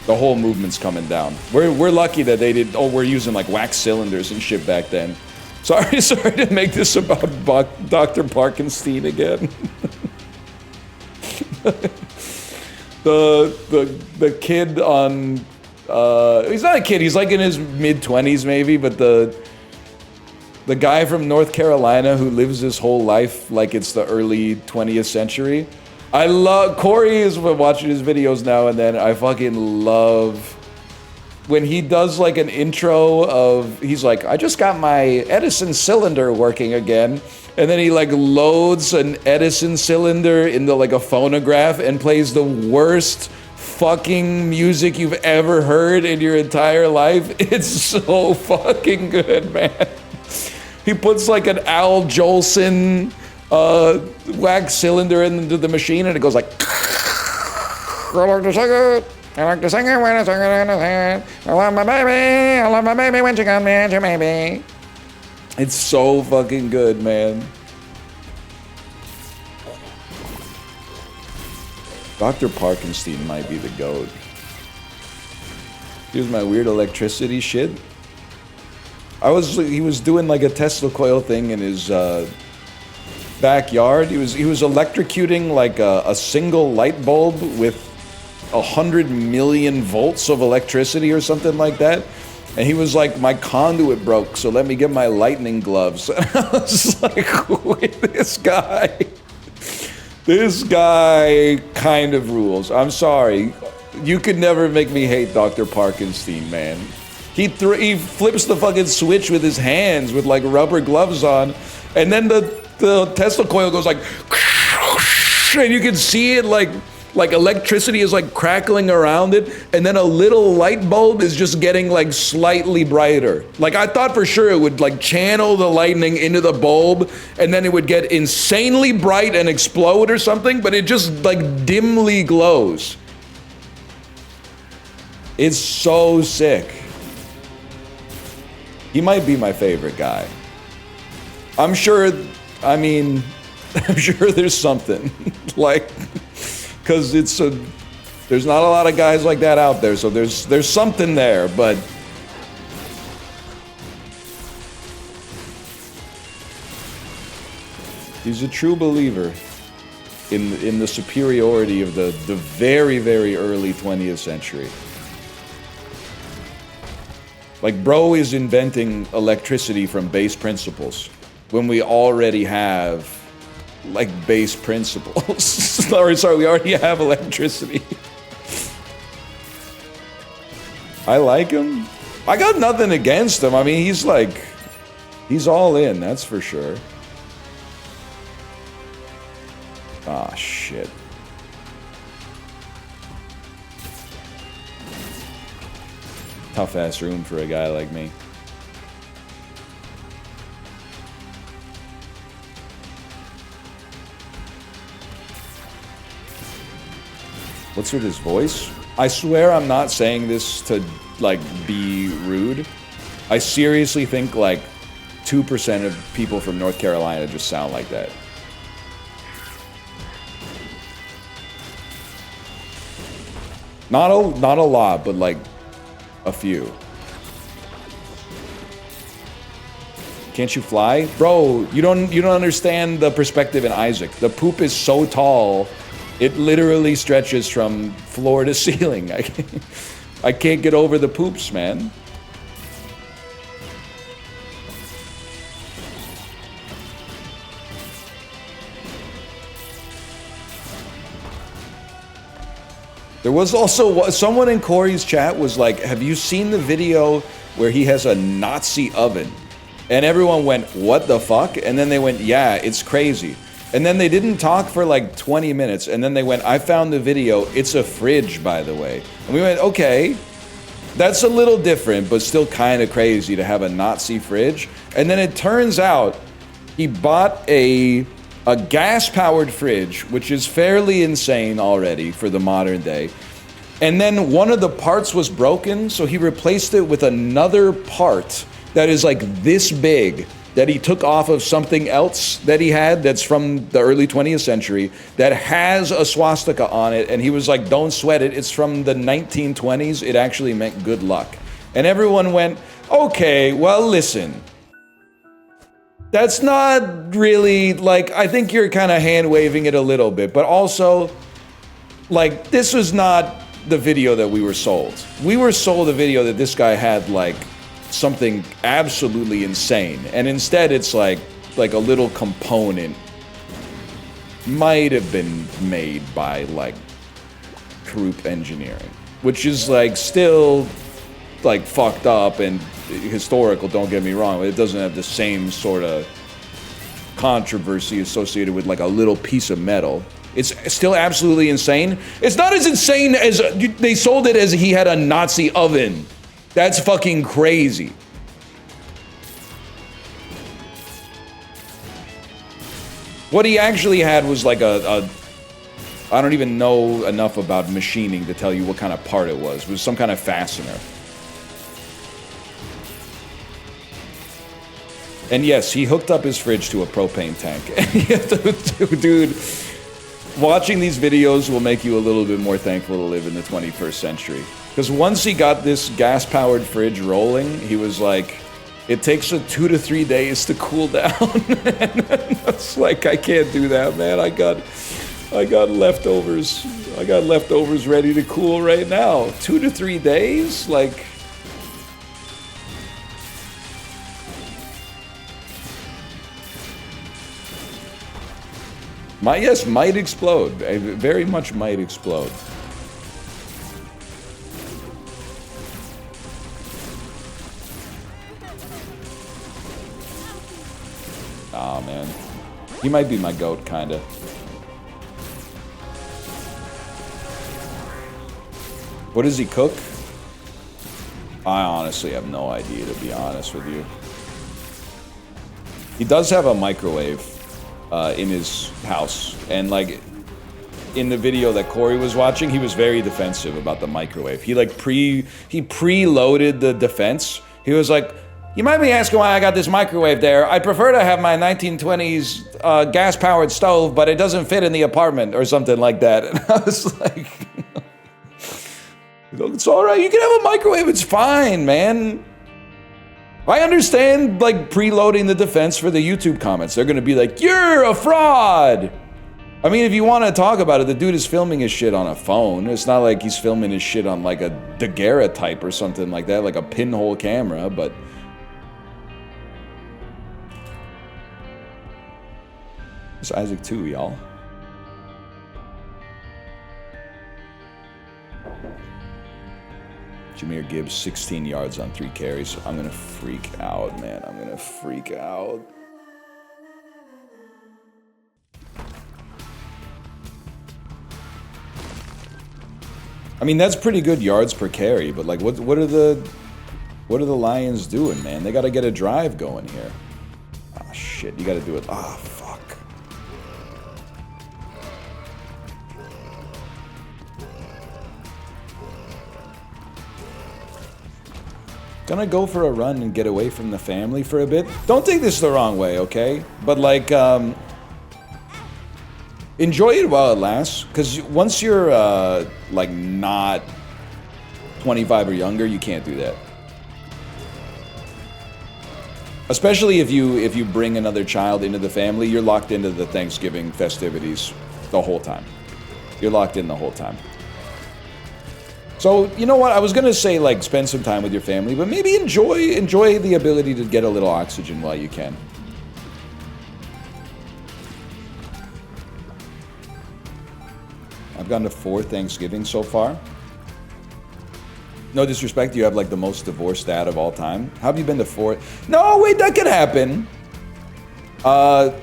the whole movement's coming down. We're lucky that they did. Oh, we're using like wax cylinders and shit back then. Sorry to make this about Dr. Parkenstein again. the kid on he's not a kid. He's like in his mid-20s maybe, but the guy from North Carolina who lives his whole life like it's the early 20th century. Corey is watching his videos now and then. I fucking love when he does like an intro of, he's like, I just got my Edison cylinder working again. And then he like loads an Edison cylinder into like a phonograph and plays the worst fucking music you've ever heard in your entire life. It's so fucking good, man. He puts like an Al Jolson wax cylinder into the machine and it goes like, I like to sing it. I like to sing it when I sing it in his hand. I love my baby. I love my baby when she comes in to baby. It's so fucking good, man. Dr. Parkenstein might be the GOAT. Here's my weird electricity shit. He was doing like a Tesla coil thing in his backyard. He was electrocuting like a single light bulb with 100 million volts of electricity or something like that. And he was like, my conduit broke, so let me get my lightning gloves. And I was like, wait, this guy kind of rules. I'm sorry. You could never make me hate Dr. Parkenstein, man. He flips the fucking switch with his hands with like rubber gloves on. And then the Tesla coil goes like, and you can see it like electricity is like crackling around it, and then a little light bulb is just getting like slightly brighter. Like I thought for sure it would like channel the lightning into the bulb and then it would get insanely bright and explode or something, but it just like dimly glows. It's so sick. He might be my favorite guy. I'm sure there's something like, because there's not a lot of guys like that out there, so there's something there, but he's a true believer in the superiority of the very, very early 20th century. Like, bro is inventing electricity from base principles when we already have like base principles. sorry, we already have electricity. I like him. I got nothing against him. I mean, he's all in, that's for sure. Ah, shit. Tough ass room for a guy like me. What's with his voice? I swear I'm not saying this to, like, be rude. I seriously think, like, 2% of people from North Carolina just sound like that. Not a lot, but, like, a few. Can't you fly? Bro, you don't understand the perspective in Isaac. The poop is so tall, it literally stretches from floor to ceiling. I can't get over the poops, man. There was also someone in Corey's chat was like, have you seen the video where he has a Nazi oven? And everyone went, what the fuck? And then they went, yeah, it's crazy. And then they didn't talk for like 20 minutes. And then they went, I found the video. It's a fridge, by the way. And we went, okay, that's a little different, but still kind of crazy to have a Nazi fridge. And then it turns out he bought a gas-powered fridge, which is fairly insane already for the modern day. And then one of the parts was broken, so he replaced it with another part that is like this big, that he took off of something else that he had that's from the early 20th century that has a swastika on it. And he was like, don't sweat it. It's from the 1920s. It actually meant good luck. And everyone went, okay, well, listen. That's not really, like, I think you're kind of hand-waving it a little bit, but also, like, this was not the video that we were sold. We were sold a video that this guy had, like, something absolutely insane, and instead it's like a little component might have been made by, like, Krupp Engineering, which is, like, still like fucked up and historical, don't get me wrong, but it doesn't have the same sort of controversy associated with like a little piece of metal. It's still absolutely insane. It's not as insane as they sold it as he had a Nazi oven. That's fucking crazy. What he actually had was like I don't even know enough about machining to tell you what kind of part it was. It was some kind of fastener. And yes, he hooked up his fridge to a propane tank. Dude, watching these videos will make you a little bit more thankful to live in the 21st century. Because once he got this gas-powered fridge rolling, he was like, it takes 2 to 3 days to cool down. And it's like, I can't do that, man. I got leftovers. I got leftovers ready to cool right now. 2 to 3 days? Like... might explode. Very much might explode. Oh man. He might be my goat, kinda. What does he cook? I honestly have no idea, to be honest with you. He does have a microwave in his house, and like in the video that Corey was watching, he was very defensive about the microwave. He like preloaded the defense. He was like, you might be asking why I got this microwave there. I prefer to have my 1920s gas-powered stove, but it doesn't fit in the apartment, or something like that. And I was like, it's all right, you can have a microwave, it's fine, man. I understand, like, preloading the defense for the YouTube comments. They're gonna be like, you're a fraud! I mean, if you want to talk about it, the dude is filming his shit on a phone. It's not like he's filming his shit on, like, a daguerreotype or something like that, like a pinhole camera, but... It's Isaac 2, y'all. Jahmyr Gibbs, 16 yards on 3 carries. I'm gonna freak out, man. I'm gonna freak out. I mean, that's pretty good yards per carry, but like, what are the Lions doing, man? They gotta get a drive going here. Ah, shit, you gotta do it. Ah, fuck. Gonna go for a run and get away from the family for a bit. Don't take this the wrong way, okay? But like, enjoy it while it lasts, because once you're like not 25 or younger, you can't do that. Especially if you bring another child into the family, you're locked into the Thanksgiving festivities the whole time. You're locked in the whole time. So, you know what, I was gonna say, like, spend some time with your family, but maybe enjoy the ability to get a little oxygen while you can. I've gone to 4 Thanksgivings so far. No disrespect, you have, like, the most divorced dad of all time. How have you been to 4? No, wait, that could happen. That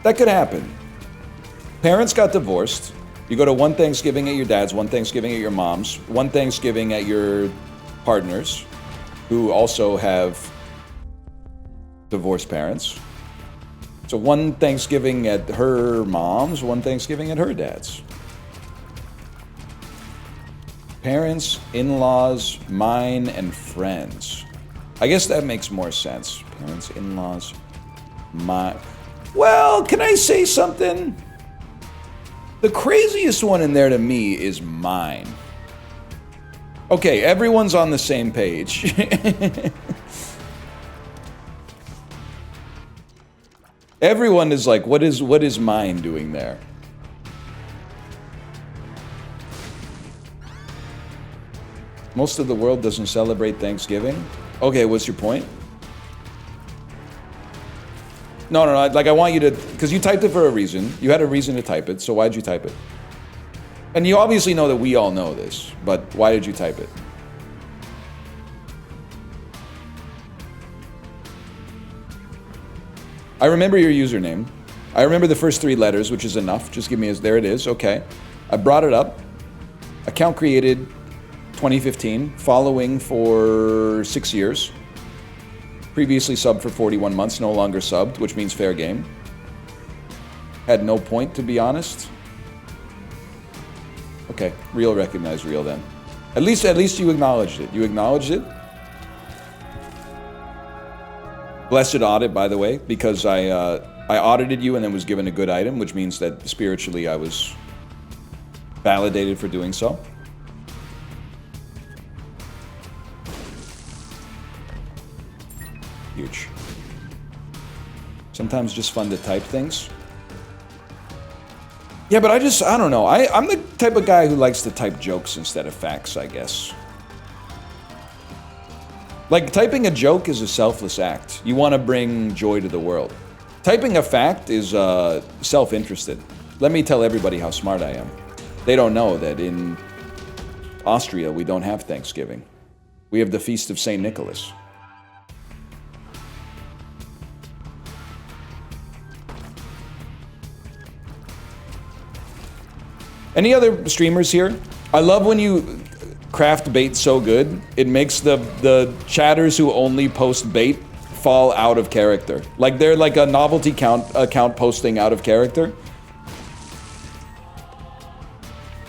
could happen. Parents got divorced. You go to 1 Thanksgiving at your dad's, 1 Thanksgiving at your mom's, 1 Thanksgiving at your partner's, who also have divorced parents. So 1 Thanksgiving at her mom's, 1 Thanksgiving at her dad's. Parents, in-laws, mine, and friends. I guess that makes more sense. Parents, in-laws, my... Well, can I say something? The craziest one in there to me is mine. Okay, everyone's on the same page. Everyone is like, what is mine doing there? Most of the world doesn't celebrate Thanksgiving. Okay, what's your point? No, like, I want you to, because you typed it for a reason. You had a reason to type it, so why'd you type it? And you obviously know that we all know this, but why did you type it? I remember your username. I remember the first 3 letters, which is enough. Just give me there it is, okay. I brought it up. Account created 2015, following for 6 years. Previously subbed for 41 months, no longer subbed, which means fair game. Had no point, to be honest. Okay, real recognized real then. At least you acknowledged it. You acknowledged it. Blessed audit, by the way, because I audited you and then was given a good item, which means that spiritually I was validated for doing so. Huge. Sometimes just fun to type things. Yeah, but I don't know. I'm the type of guy who likes to type jokes instead of facts, I guess. Like, typing a joke is a selfless act. You want to bring joy to the world. Typing a fact is self-interested. Let me tell everybody how smart I am. They don't know that in Austria, we don't have Thanksgiving. We have the Feast of St. Nicholas. Any other streamers here? I love when you craft bait so good, it makes the chatters who only post bait fall out of character. Like they're like a novelty account posting out of character.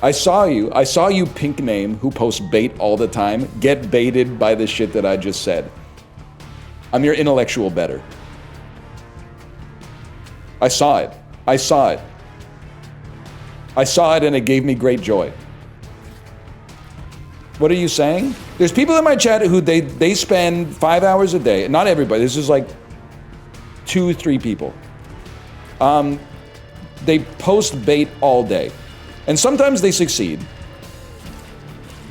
I saw you pink name who posts bait all the time, get baited by the shit that I just said. I'm your intellectual better. I saw it. I saw it. I saw it and it gave me great joy. What are you saying? There's people in my chat who they spend 5 hours a day. Not everybody. This is like 2-3 people. They post bait all day. And sometimes they succeed.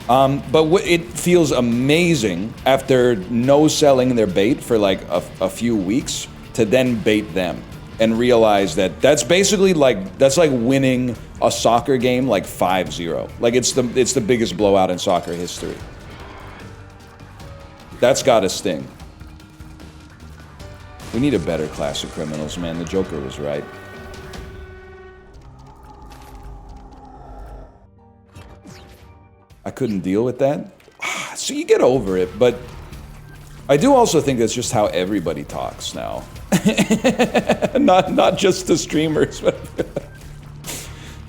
But it feels amazing after no selling their bait for like a few weeks to then bait them and realize that that's basically like, that's like winning a soccer game like 5-0. Like it's the biggest blowout in soccer history. That's gotta sting. We need a better class of criminals, man. The Joker was right. I couldn't deal with that. So you get over it, but I do also think that's just how everybody talks now. not just the streamers, but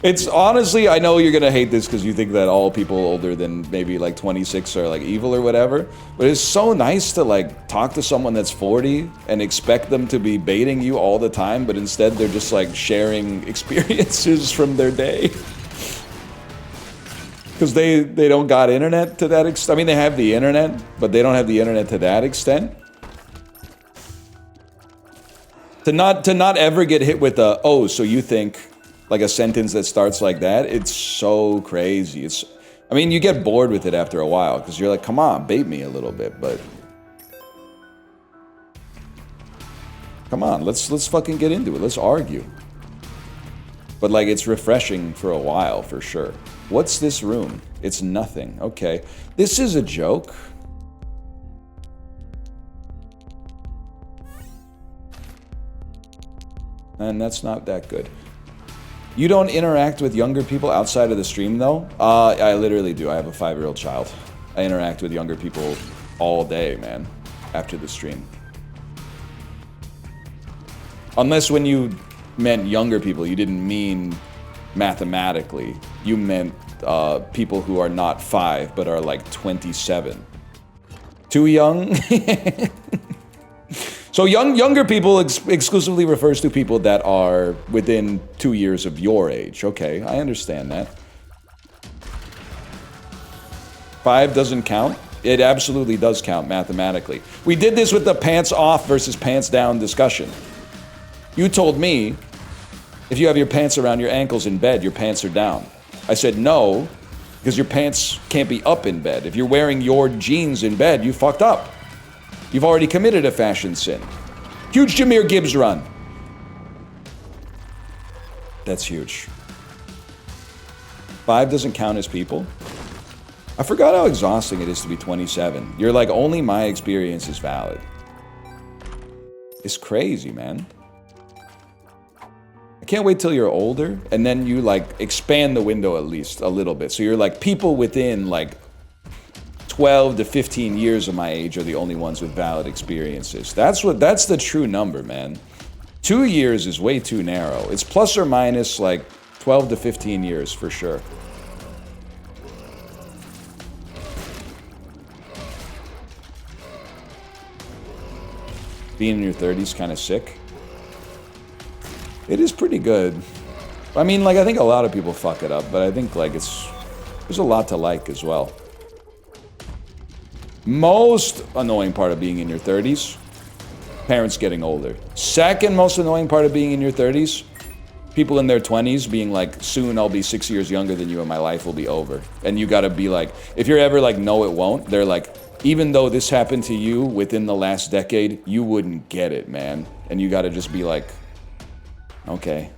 it's honestly, I know you're gonna hate this because you think that all people older than maybe like 26 are like evil or whatever, but it's so nice to like talk to someone that's 40 and expect them to be baiting you all the time, but instead they're just like sharing experiences from their day. Because they don't got internet to that extent. I mean, they have the internet, but they don't have the internet to that extent. To not ever get hit with a, oh, so you think, like a sentence that starts like that, it's so crazy. I mean, you get bored with it after a while, because you're like, come on, bait me a little bit, but... Come on, let's fucking get into it. Let's argue. But like, it's refreshing for a while, for sure. What's this room? It's nothing. Okay. This is a joke. And that's not that good. You don't interact with younger people outside of the stream, though? I literally do. I have a 5-year-old child. I interact with younger people all day, man, after the stream. Unless when you meant younger people, you didn't mean mathematically. You meant people who are not 5, but are like 27. Too young? So younger people exclusively refers to people that are within 2 years of your age. Okay, I understand that. 5 doesn't count? It absolutely does count mathematically. We did this with the pants off versus pants down discussion. You told me, if you have your pants around your ankles in bed, your pants are down. I said no, because your pants can't be up in bed. If you're wearing your jeans in bed, you fucked up. You've already committed a fashion sin. Huge Jameer Gibbs run. That's huge. 5 doesn't count as people. I forgot how exhausting it is to be 27. You're like, only my experience is valid. It's crazy, man. I can't wait till you're older, and then you like expand the window at least a little bit. So you're like, people within like 12 to 15 years of my age are the only ones with valid experiences. That's the true number, man. 2 years is way too narrow. It's plus or minus like 12 to 15 years for sure. Being in your 30s kind of sick. It is pretty good. I mean, like, I think a lot of people fuck it up, but I think, like, there's a lot to like as well. Most annoying part of being in your 30s, parents getting older. Second most annoying part of being in your 30s, people in their 20s being like, soon I'll be 6 years younger than you and my life will be over. And you gotta be like, if you're ever like, no, it won't, they're like, even though this happened to you within the last decade, you wouldn't get it, man. And you gotta just be like, okay.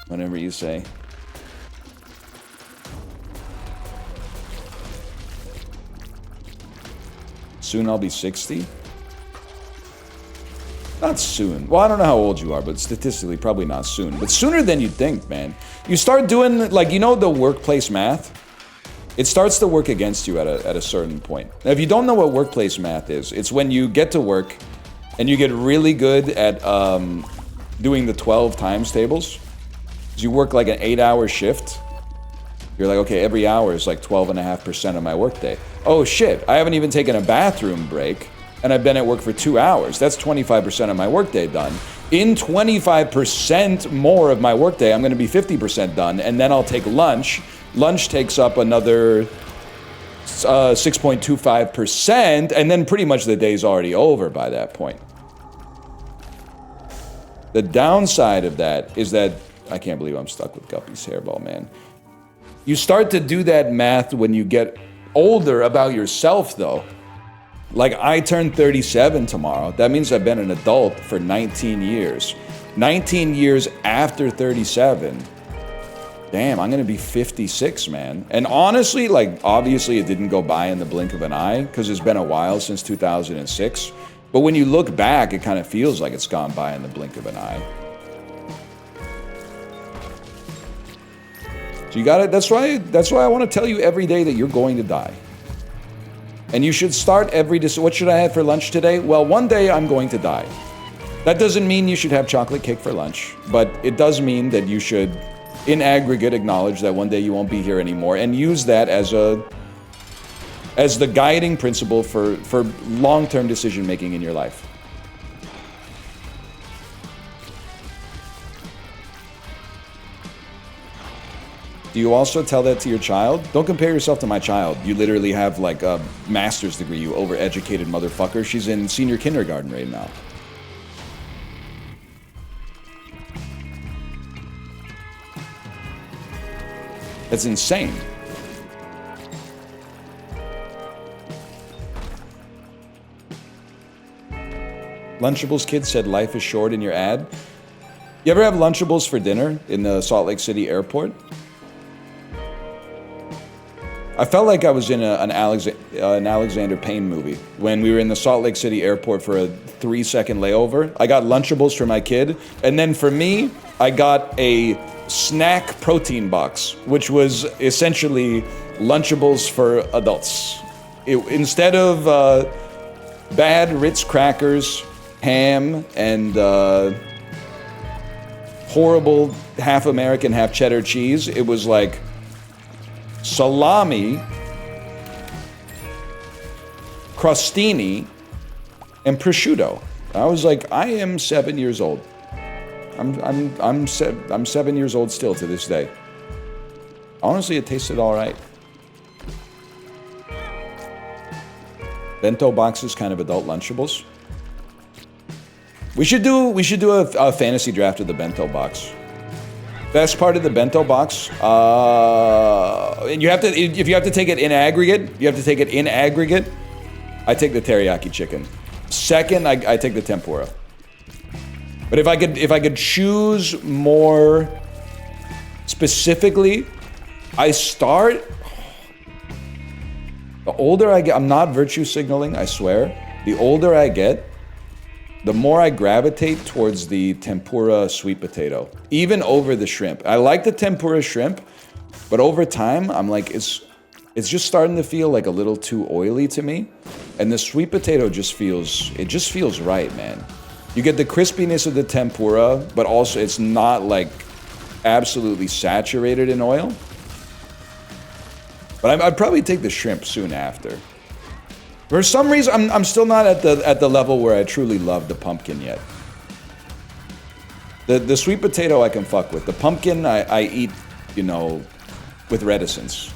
Whatever you say. Soon I'll be 60? Not soon. Well, I don't know how old you are, but statistically, probably not soon. But sooner than you'd think, man. You start doing, like, you know the workplace math? It starts to work against you at a certain point. Now, if you don't know what workplace math is, it's when you get to work and you get really good at doing the 12 times tables. You work like an 8-hour shift. You're like, okay, every hour is like 12.5% of my workday. Oh shit, I haven't even taken a bathroom break, and I've been at work for 2 hours. That's 25% of my workday done. In 25% more of my workday, I'm gonna be 50% done, and then I'll take lunch. Lunch takes up another 6.25%, and then pretty much the day's already over by that point. The downside of that is that, I can't believe I'm stuck with Guppy's hairball, man. You start to do that math when you get older about yourself, though. Like, I turned 37 tomorrow. That means I've been an adult for 19 years. 19 years after 37. Damn, I'm gonna be 56, man. And honestly, like, obviously it didn't go by in the blink of an eye, because it's been a while since 2006. But when you look back, it kind of feels like it's gone by in the blink of an eye. So you gotta, that's why I want to tell you every day that you're going to die. And you should start every day. What should I have for lunch today? Well, one day I'm going to die. That doesn't mean you should have chocolate cake for lunch, but it does mean that you should, in aggregate, acknowledge that one day you won't be here anymore, and use that as the guiding principle for long-term decision-making in your life. Do you also tell that to your child? Don't compare yourself to my child. You literally have like a master's degree, you overeducated motherfucker. She's in senior kindergarten right now. That's insane. Lunchables kid said life is short in your ad. You ever have Lunchables for dinner in the Salt Lake City airport? I felt like I was in an Alexander Payne movie when we were in the Salt Lake City airport for a 3-second layover. I got Lunchables for my kid, and then for me, I got a snack protein box, which was essentially Lunchables for adults. Instead of bad Ritz crackers, ham, and horrible half American, half cheddar cheese, it was like salami, crostini, and prosciutto. I was like, I am 7 years old. I'm 7 years old still to this day. Honestly, it tasted all right. Bento boxes, kind of adult Lunchables. We should do a fantasy draft of the bento box. Best part of the bento box, and if you have to take it in aggregate, I take the teriyaki chicken. Second, I take the tempura. But if I could choose more specifically, I start... The older I get, I'm not virtue signaling, I swear. The older I get, the more I gravitate towards the tempura sweet potato, even over the shrimp. I like the tempura shrimp, but over time, I'm like, it's just starting to feel like a little too oily to me. And the sweet potato just feels right, man. You get the crispiness of the tempura, but also it's not like absolutely saturated in oil. But I'd probably take the shrimp soon after. For some reason, I'm still not at the level where I truly love the pumpkin yet. The sweet potato I can fuck with. The pumpkin I eat, you know, with reticence.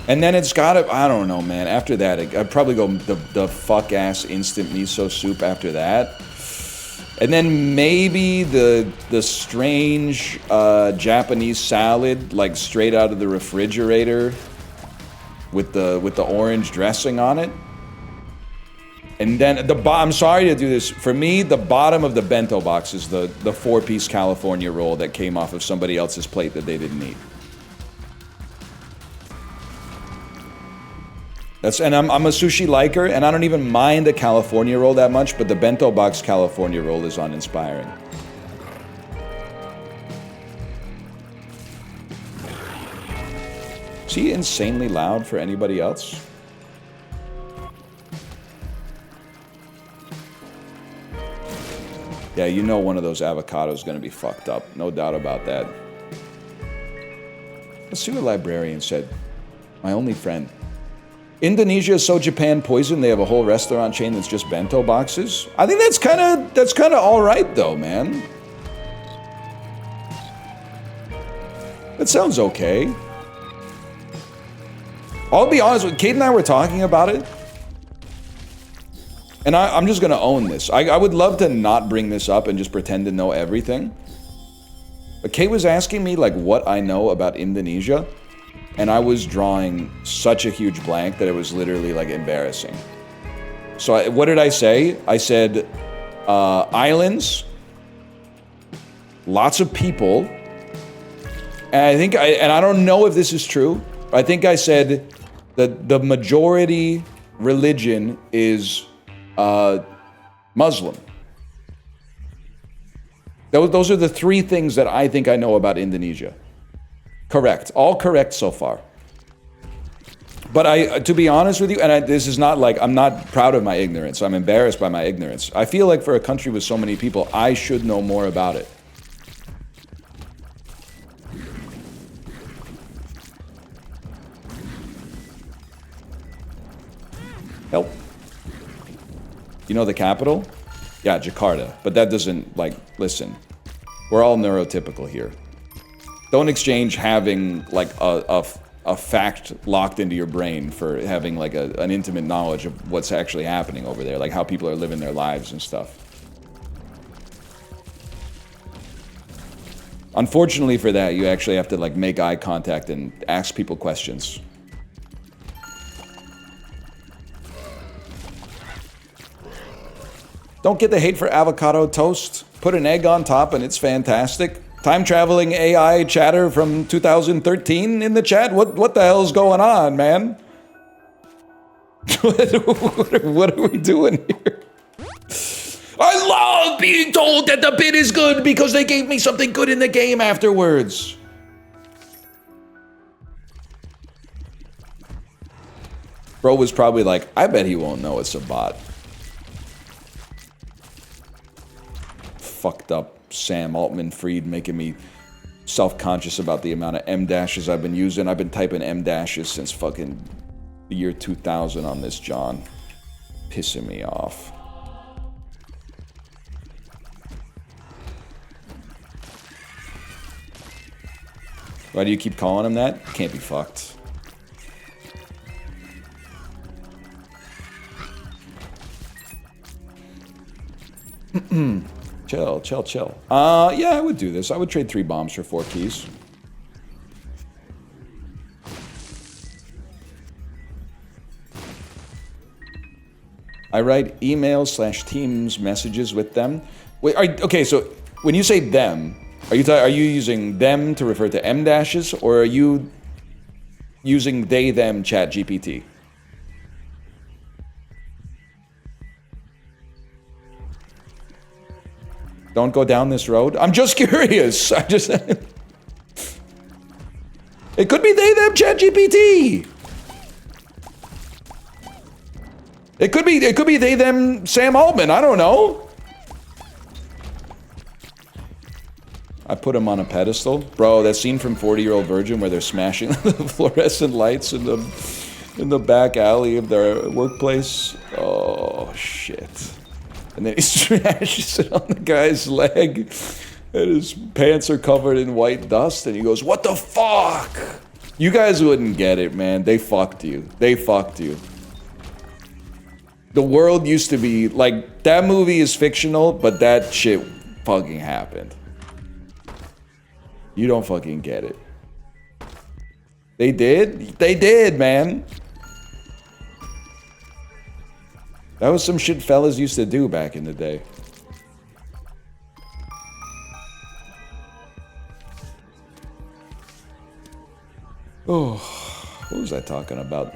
And then it's gotta, I don't know, man. After that, I'd probably go the fuck-ass instant miso soup after that. And then maybe the strange Japanese salad, like straight out of the refrigerator, with the orange dressing on it. And then I'm sorry to do this. For me, the bottom of the bento box is the 4-piece California roll that came off of somebody else's plate that they didn't eat. And I'm a sushi liker, and I don't even mind a California roll that much, but the bento box California roll is uninspiring. Is he insanely loud for anybody else? Yeah, you know one of those avocados is gonna be fucked up. No doubt about that. Let's see what librarian said. My only friend. Indonesia is so Japan poison, they have a whole restaurant chain that's just bento boxes. I think that's kind of all right though, man. That sounds okay. I'll be honest with Kate and I were talking about it. And I'm just gonna own this. I would love to not bring this up and just pretend to know everything. But Kate was asking me like what I know about Indonesia. And I was drawing such a huge blank that it was literally like embarrassing. So what did I say? I said islands, lots of people, and I don't know if this is true. I think I said that the majority religion is Muslim. Those are the 3 things that I think I know about Indonesia. Correct. All correct so far. But to be honest with you, and this is not like, I'm not proud of my ignorance. I'm embarrassed by my ignorance. I feel like for a country with so many people, I should know more about it. Help. You know the capital? Yeah, Jakarta. But that doesn't, like, listen. We're all neurotypical here. Don't exchange having like a fact locked into your brain for having like an intimate knowledge of what's actually happening over there, like how people are living their lives and stuff. Unfortunately for that, you actually have to like make eye contact and ask people questions. Don't get the hate for avocado toast. Put an egg on top and it's fantastic. Time-traveling AI chatter from 2013 in the chat? What the hell's going on, man? What are we doing here? I love being told that the bit is good because they gave me something good in the game afterwards. Bro was probably like, I bet he won't know it's a bot. Fucked up Sam Altman-Fried making me self-conscious about the amount of M-dashes I've been using. I've been typing M-dashes since fucking the year 2000 on this John. Pissing me off. Why do you keep calling him that? Can't be fucked. Chill. Yeah, I would do this. I would trade 3 bombs for 4 keys. I write emails /Teams messages with them. Wait, okay, so when you say them, are you using them to refer to M dashes, or are you using they them chat GPT? Don't go down this road. I'm just curious. I just it could be they them chat GPT. It could be they them Sam Altman. I don't know. I put him on a pedestal. Bro, that scene from 40-Year-Old Virgin where they're smashing the fluorescent lights in the back alley of their workplace. Oh shit. And then he smashes it on the guy's leg, and his pants are covered in white dust, and he goes, "What the fuck?" You guys wouldn't get it, man. They fucked you. They fucked you. The world used to be, like, that movie is fictional, but that shit fucking happened. You don't fucking get it. They did? They did, man. That was some shit fellas used to do back in the day. Oh, what was I talking about?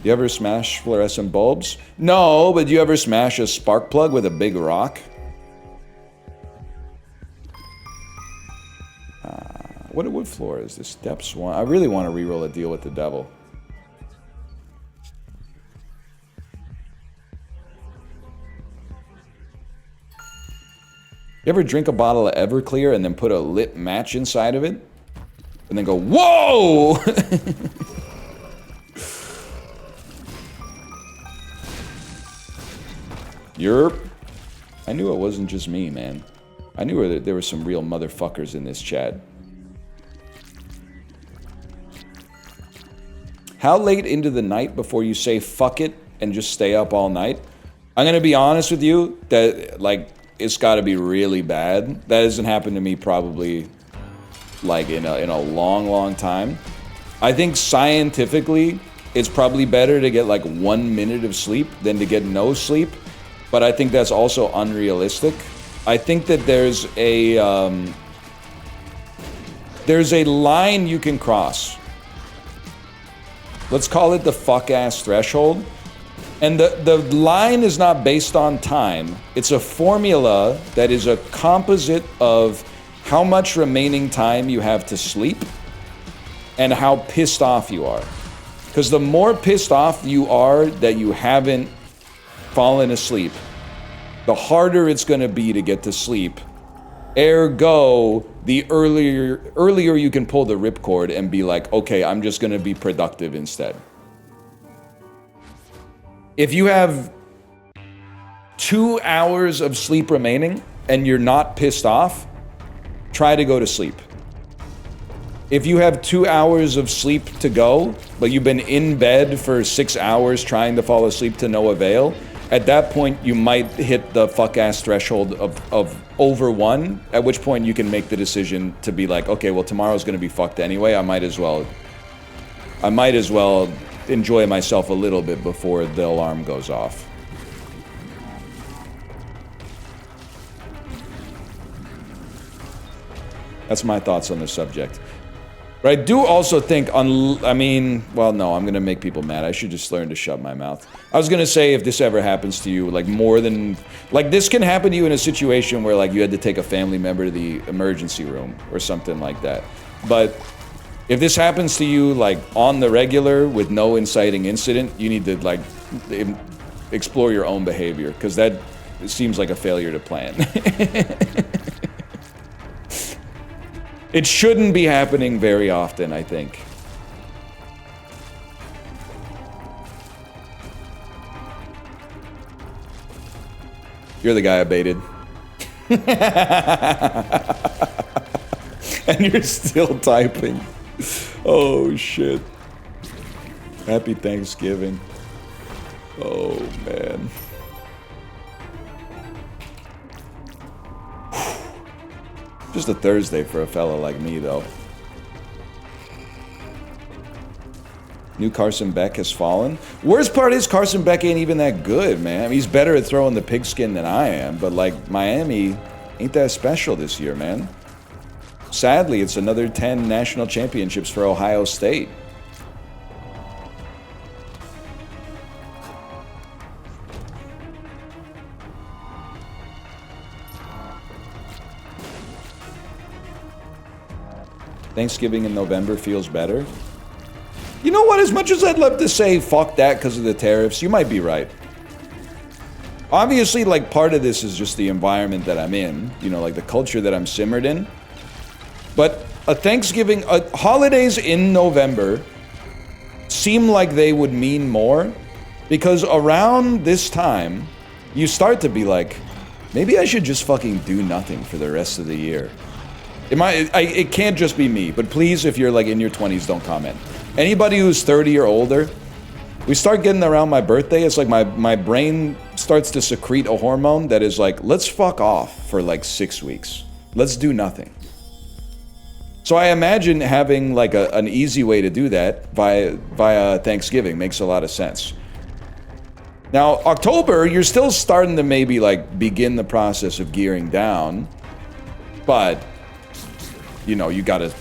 You ever smash fluorescent bulbs? No, but you ever smash a spark plug with a big rock? What floor is this? Depths 1. I really want to reroll a deal with the devil. You ever drink a bottle of Everclear and then put a lit match inside of it? And then go, whoa! Yerp. I knew it wasn't just me, man. I knew there were some real motherfuckers in this chat. How late into the night before you say fuck it and just stay up all night? I'm gonna be honest with you, that, like, it's gotta be really bad. That hasn't happened to me probably, like, in a long, long time. I think scientifically, it's probably better to get, like, 1 minute of sleep than to get no sleep. But I think that's also unrealistic. I think that there's a line you can cross. Let's call it the fuck-ass threshold. And the line is not based on time. It's a formula that is a composite of how much remaining time you have to sleep and how pissed off you are. Because the more pissed off you are that you haven't fallen asleep, the harder it's going to be to get to sleep. Ergo, the earlier you can pull the ripcord and be like, okay, I'm just going to be productive instead. If you have 2 hours of sleep remaining and you're not pissed off, try to go to sleep. If you have 2 hours of sleep to go, but you've been in bed for 6 hours trying to fall asleep to no avail, at that point you might hit the fuck-ass threshold of over 1, at which point you can make the decision to be like, okay, well, tomorrow's gonna be fucked anyway, I might as well enjoy myself a little bit before the alarm goes off. That's my thoughts on the subject. But I do also think, I mean, well, no, I'm going to make people mad. I should just learn to shut my mouth. I was going to say, if this ever happens to you, like, more than, like, this can happen to you in a situation where, like, you had to take a family member to the emergency room or something like that. But if this happens to you, like, on the regular with no inciting incident, you need to, like, explore your own behavior, because that seems like a failure to plan. It shouldn't be happening very often, I think. You're the guy I baited. And you're still typing. Oh, shit. Happy Thanksgiving. Oh, man. Just a Thursday for a fella like me, though. New Carson Beck has fallen. Worst part is Carson Beck ain't even that good, man. I mean, he's better at throwing the pigskin than I am, but like Miami ain't that special this year, man. Sadly, it's another 10 national championships for Ohio State. Thanksgiving in November feels better. You know what? As much as I'd love to say fuck that because of the tariffs, you might be right. Obviously, like, part of this is just the environment that I'm in, you know, like the culture that I'm simmered in. But a Thanksgiving, holidays in November seem like they would mean more because around this time, you start to be like, maybe I should just fucking do nothing for the rest of the year. It can't just be me, but please, if you're like in your 20s, don't comment. Anybody who's 30 or older, we start getting around my birthday, it's like my brain starts to secrete a hormone that is like, let's fuck off for like 6 weeks. Let's do nothing. So I imagine having like an easy way to do that via Thanksgiving makes a lot of sense. Now, October, you're still starting to maybe like begin the process of gearing down, but you know, you gotta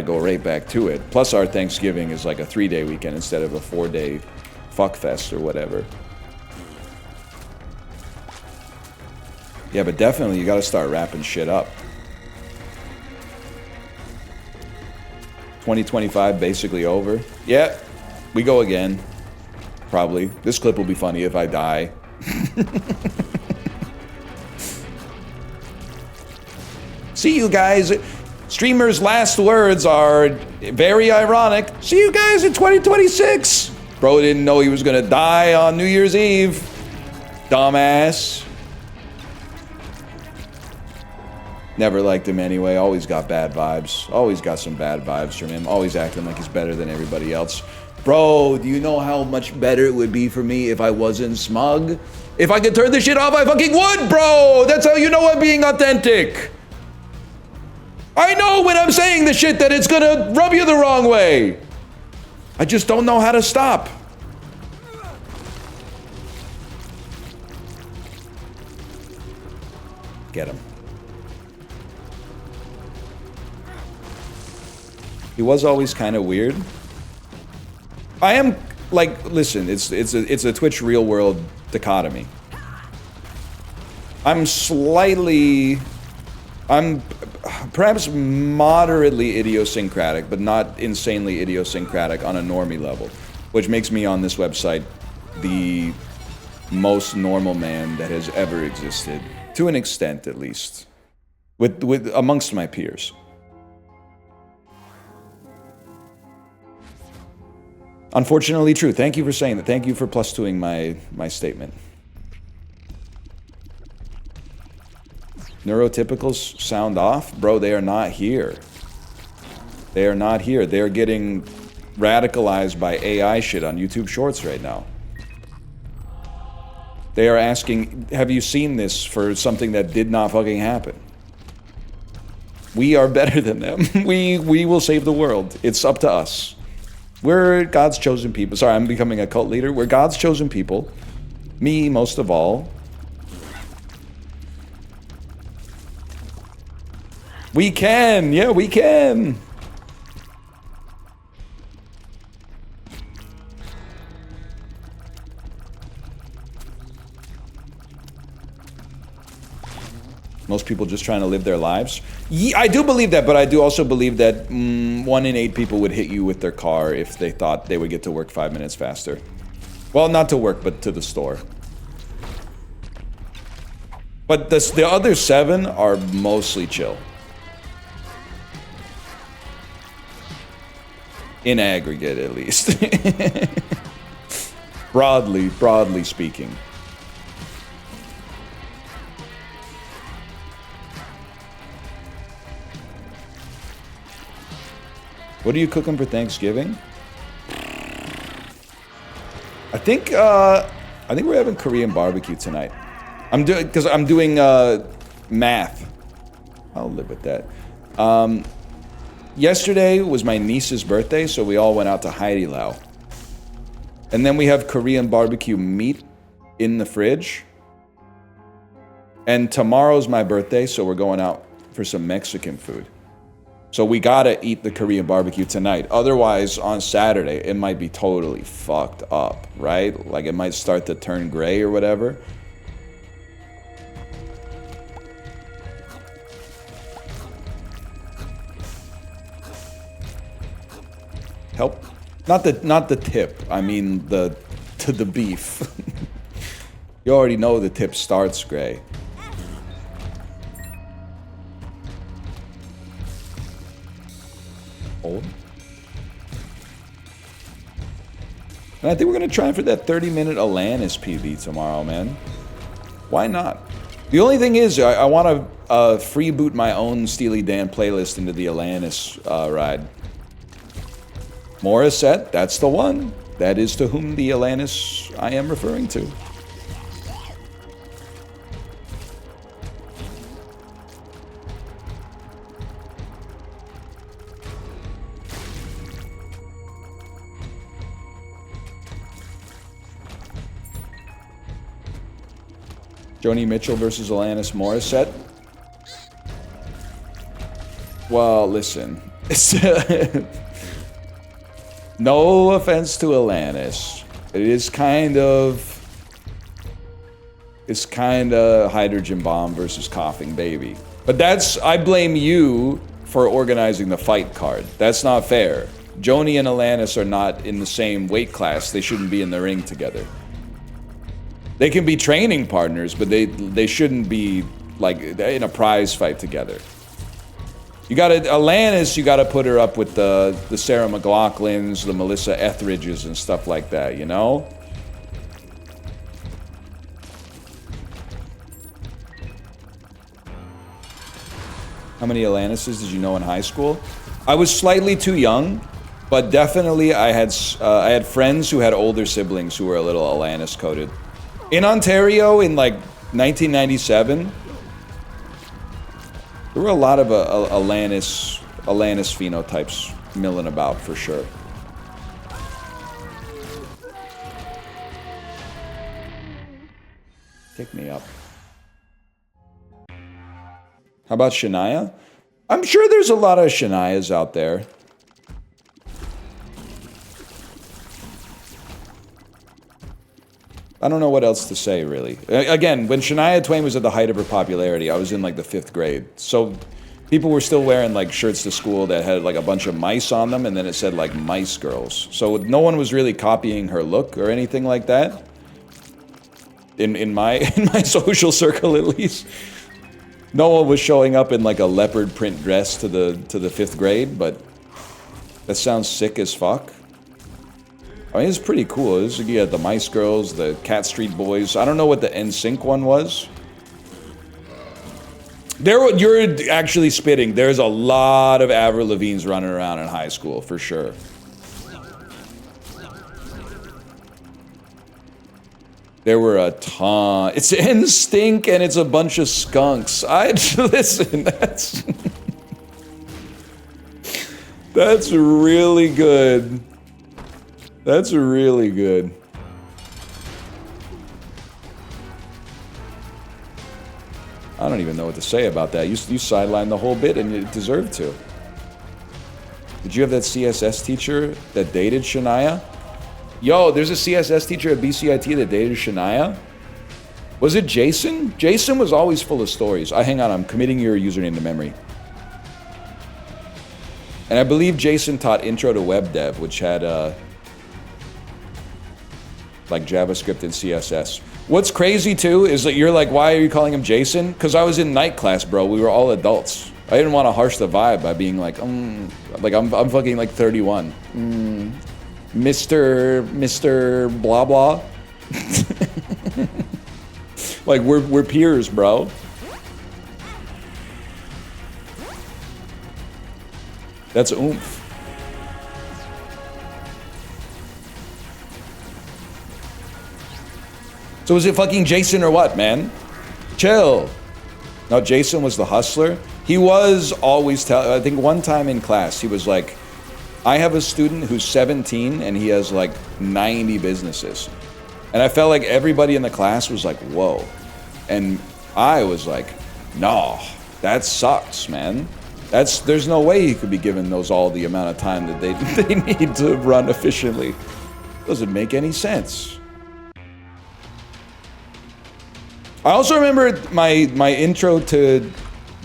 go right back to it. Plus our Thanksgiving is like a 3-day weekend instead of a 4-day fuck fest or whatever. Yeah, but definitely you gotta start wrapping shit up. 2025 basically over. Yeah, we go again. Probably. This clip will be funny if I die. See you guys. Streamer's last words are very ironic. See you guys in 2026. Bro didn't know he was gonna die on New Year's Eve. Dumbass. Never liked him anyway. Always got bad vibes. Always got some bad vibes from him. Always acting like he's better than everybody else. Bro, do you know how much better it would be for me if I wasn't smug? If I could turn this shit off, I fucking would, bro! That's how you know I'm being authentic. I know when I'm saying the shit that it's gonna rub you the wrong way. I just don't know how to stop. Get him. He was always kind of weird. I am, like, listen, it's a Twitch real world dichotomy. I'm perhaps moderately idiosyncratic, but not insanely idiosyncratic on a normie level, which makes me on this website the most normal man that has ever existed, to an extent at least, with amongst my peers. Unfortunately true. Thank you for saying that. Thank you for +2ing my statement. Neurotypicals sound off? Bro, they are not here. They are not here. They're getting radicalized by AI shit on YouTube Shorts right now. They are asking, have you seen this for something that did not fucking happen? We are better than them. We will save the world. It's up to us. We're God's chosen people. Sorry, I'm becoming a cult leader. We're God's chosen people. Me, most of all. We can. Yeah, we can. Most people just trying to live their lives. Yeah, I do believe that, but I do also believe that 1 in 8 people would hit you with their car if they thought they would get to work 5 minutes faster. Well, not to work, but to the store. But the other 7 are mostly chill. In aggregate, at least. Broadly speaking. What are you cooking for Thanksgiving? I think we're having Korean barbecue tonight. I'm doing math. I'll live with that. Yesterday was my niece's birthday, so we all went out to Haidilao. And then we have Korean barbecue meat in the fridge. And tomorrow's my birthday, so we're going out for some Mexican food. So we gotta eat the Korean barbecue tonight. Otherwise, on Saturday, it might be totally fucked up, right? Like it might start to turn gray or whatever. Help. Not the tip. I mean the beef. You already know the tip starts gray. Hold. And I think we're gonna try for that 30-minute Alanis PV tomorrow, man. Why not? The only thing is, I want to freeboot my own Steely Dan playlist into the Alanis ride. Morissette, that's the one. That is to whom the Alanis I am referring to. Joni Mitchell versus Alanis Morissette. Well, listen. No offense to Alanis. It's kind of Hydrogen Bomb versus Coughing Baby. But I blame you for organizing the fight card. That's not fair. Joni and Alanis are not in the same weight class. They shouldn't be in the ring together. They can be training partners, but they shouldn't be like in a prize fight together. Alanis, you gotta put her up with the Sarah McLachlans, the Melissa Etheridges and stuff like that, you know? How many Alanises did you know in high school? I was slightly too young, but definitely I had friends who had older siblings who were a little Alanis coded. In Ontario in like 1997, there were a lot of Alanis phenotypes milling about for sure. Pick me up. How about Shania? I'm sure there's a lot of Shanias out there. I don't know what else to say, really. Again, when Shania Twain was at the height of her popularity, I was in like the 5th grade. So people were still wearing like shirts to school that had like a bunch of mice on them, and then it said like Mice Girls. So no one was really copying her look or anything like that. In my social circle, at least. No one was showing up in like a leopard print dress to the 5th grade, but that sounds sick as fuck. I mean, it's pretty cool. You had the Mice Girls, the Cat Street Boys. I don't know what the NSYNC one was. You're actually spitting. There's a lot of Avril Lavigne's running around in high school, for sure. There were a ton. It's NSYNC and it's a bunch of skunks. Listen, that's really good. That's really good. I don't even know what to say about that. You sidelined the whole bit and you deserved to. Did you have that CSS teacher that dated Shania? Yo, there's a CSS teacher at BCIT that dated Shania? Was it Jason? Jason was always full of stories. Hang on, I'm committing your username to memory. And I believe Jason taught Intro to Web Dev, which had like JavaScript and CSS. What's crazy too is that you're like, why are you calling him Jason? Because I was in night class, bro. We were all adults. I didn't want to harsh the vibe by being like I'm fucking like 31. Mr. blah blah. Like we're peers, bro. That's oomph. So was it fucking Jason or what, man? Chill. No, Jason was the hustler. He was always I think one time in class, he was like, I have a student who's 17 and he has like 90 businesses. And I felt like everybody in the class was like, whoa. And I was like, no, that sucks, man. There's no way he could be given those all the amount of time that they need to run efficiently. Doesn't make any sense. I also remember my intro to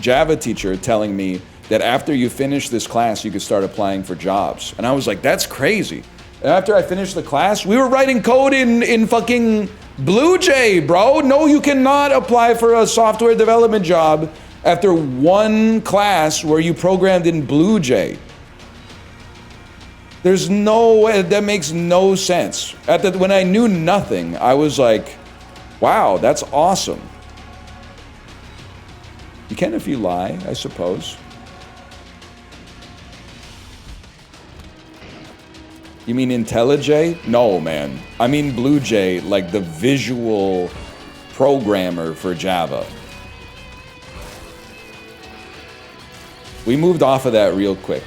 Java teacher telling me that after you finish this class, you could start applying for jobs. And I was like, that's crazy. And after I finished the class, we were writing code in fucking BlueJ, bro. No, you cannot apply for a software development job after one class where you programmed in BlueJ. There's no way, that makes no sense. When I knew nothing, I was like, wow, that's awesome. You can if you lie, I suppose. You mean IntelliJ? No, man. I mean BlueJ, like the visual programmer for Java. We moved off of that real quick.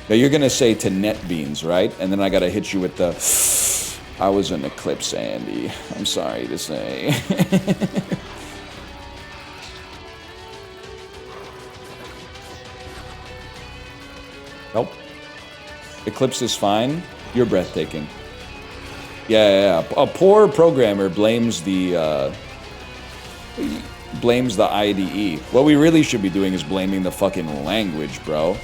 Now you're gonna say to NetBeans, right? And then I gotta hit you with the, I was an Eclipse, Andy. I'm sorry to say. Nope. Eclipse is fine. You're breathtaking. Yeah. A poor programmer blames the IDE. What we really should be doing is blaming the fucking language, bro.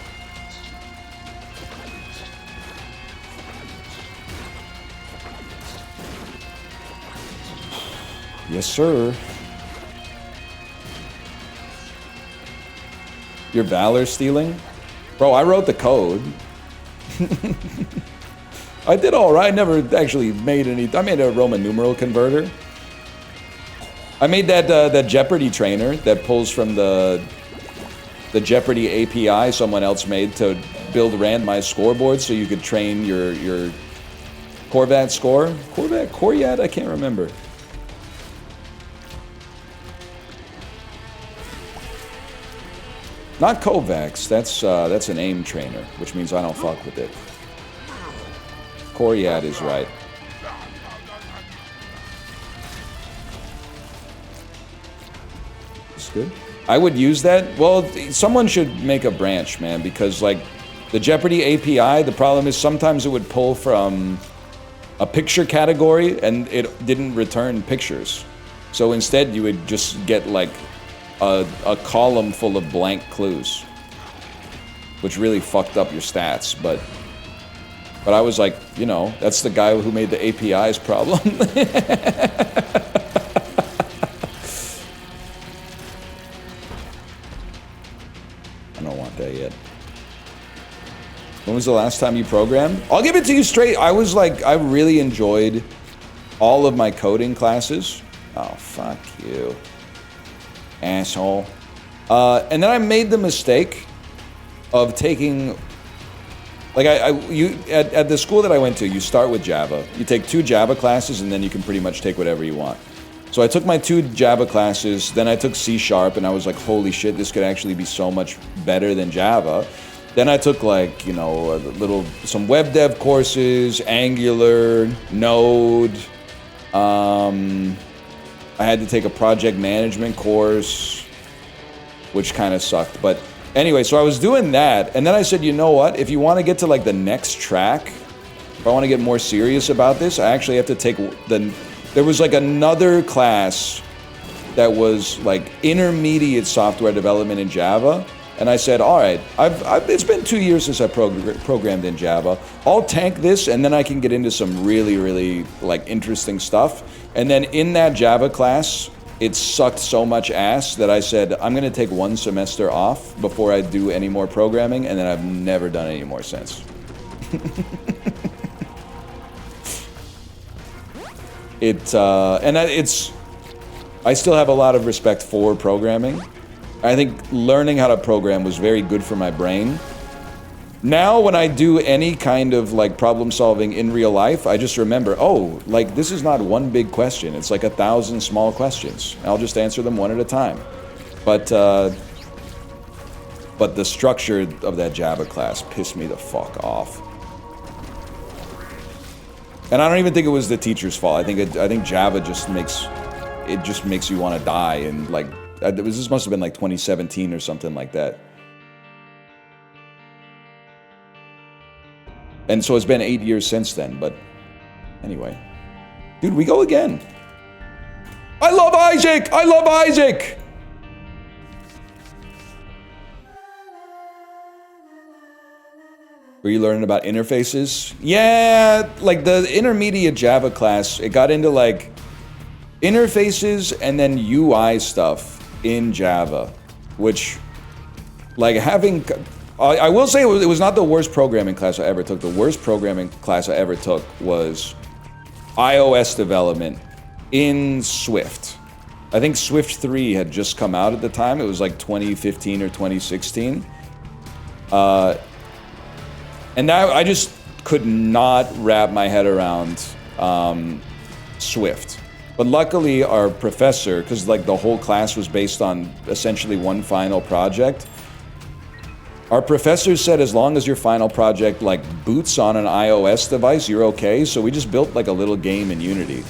Yes, sir. You're Valor stealing? Bro, I wrote the code. I did all right. I never actually made any. I made a Roman numeral converter. I made that Jeopardy trainer that pulls from the Jeopardy API someone else made to build randomized scoreboards so you could train your Corvat score. Corvat? I can't remember. Not Kovacs, that's an aim trainer, which means I don't fuck with it. Coriat is right. It's good. I would use that. Well, someone should make a branch, man, because like the Jeopardy API, the problem is sometimes it would pull from a picture category and it didn't return pictures. So instead you would just get like a column full of blank clues, which really fucked up your stats, but I was like, you know, that's the guy who made the API's problem. I don't want that yet. When was the last time you programmed? I'll give it to you straight. I was like, I really enjoyed all of my coding classes. Oh, fuck you. Asshole. And then I made the mistake of taking, like at the school that I went to, you start with Java. You take 2 Java classes and then you can pretty much take whatever you want. So I took my 2 Java classes, then I took C# and I was like, holy shit, this could actually be so much better than Java. Then I took like, you know, some web dev courses, Angular, Node, I had to take a project management course, which kind of sucked. But anyway, so I was doing that. And then I said, you know what? If you want to get to like the next track, if I want to get more serious about this, I actually have to take there was like another class that was like intermediate software development in Java. And I said, all right, it's been 2 years since I programmed in Java. I'll tank this and then I can get into some really, really like interesting stuff. And then in that Java class, it sucked so much ass that I said, I'm going to take 1 semester off before I do any more programming. And then I've never done any more since. I still have a lot of respect for programming. I think learning how to program was very good for my brain. Now, when I do any kind of like problem solving in real life, I just remember, oh, like this is not one big question. It's like 1,000 small questions. I'll just answer them one at a time. But But the structure of that Java class pissed me the fuck off. And I don't even think it was the teacher's fault. I think Java just makes you want to die. And like, this must have been like 2017 or something like that. And so it's been 8 years since then. But anyway, dude, we go again. I love Isaac. I love Isaac. Were you learning about interfaces? Yeah, like the intermediate Java class, it got into like interfaces and then UI stuff in Java, which like having, I will say it was not the worst programming class I ever took. The worst programming class I ever took was iOS development in Swift. I think Swift 3 had just come out at the time. It was like 2015 or 2016. And now I just could not wrap my head around Swift. But luckily our professor, because like the whole class was based on essentially one final project, our professor said as long as your final project like boots on an iOS device, you're okay. So we just built like a little game in Unity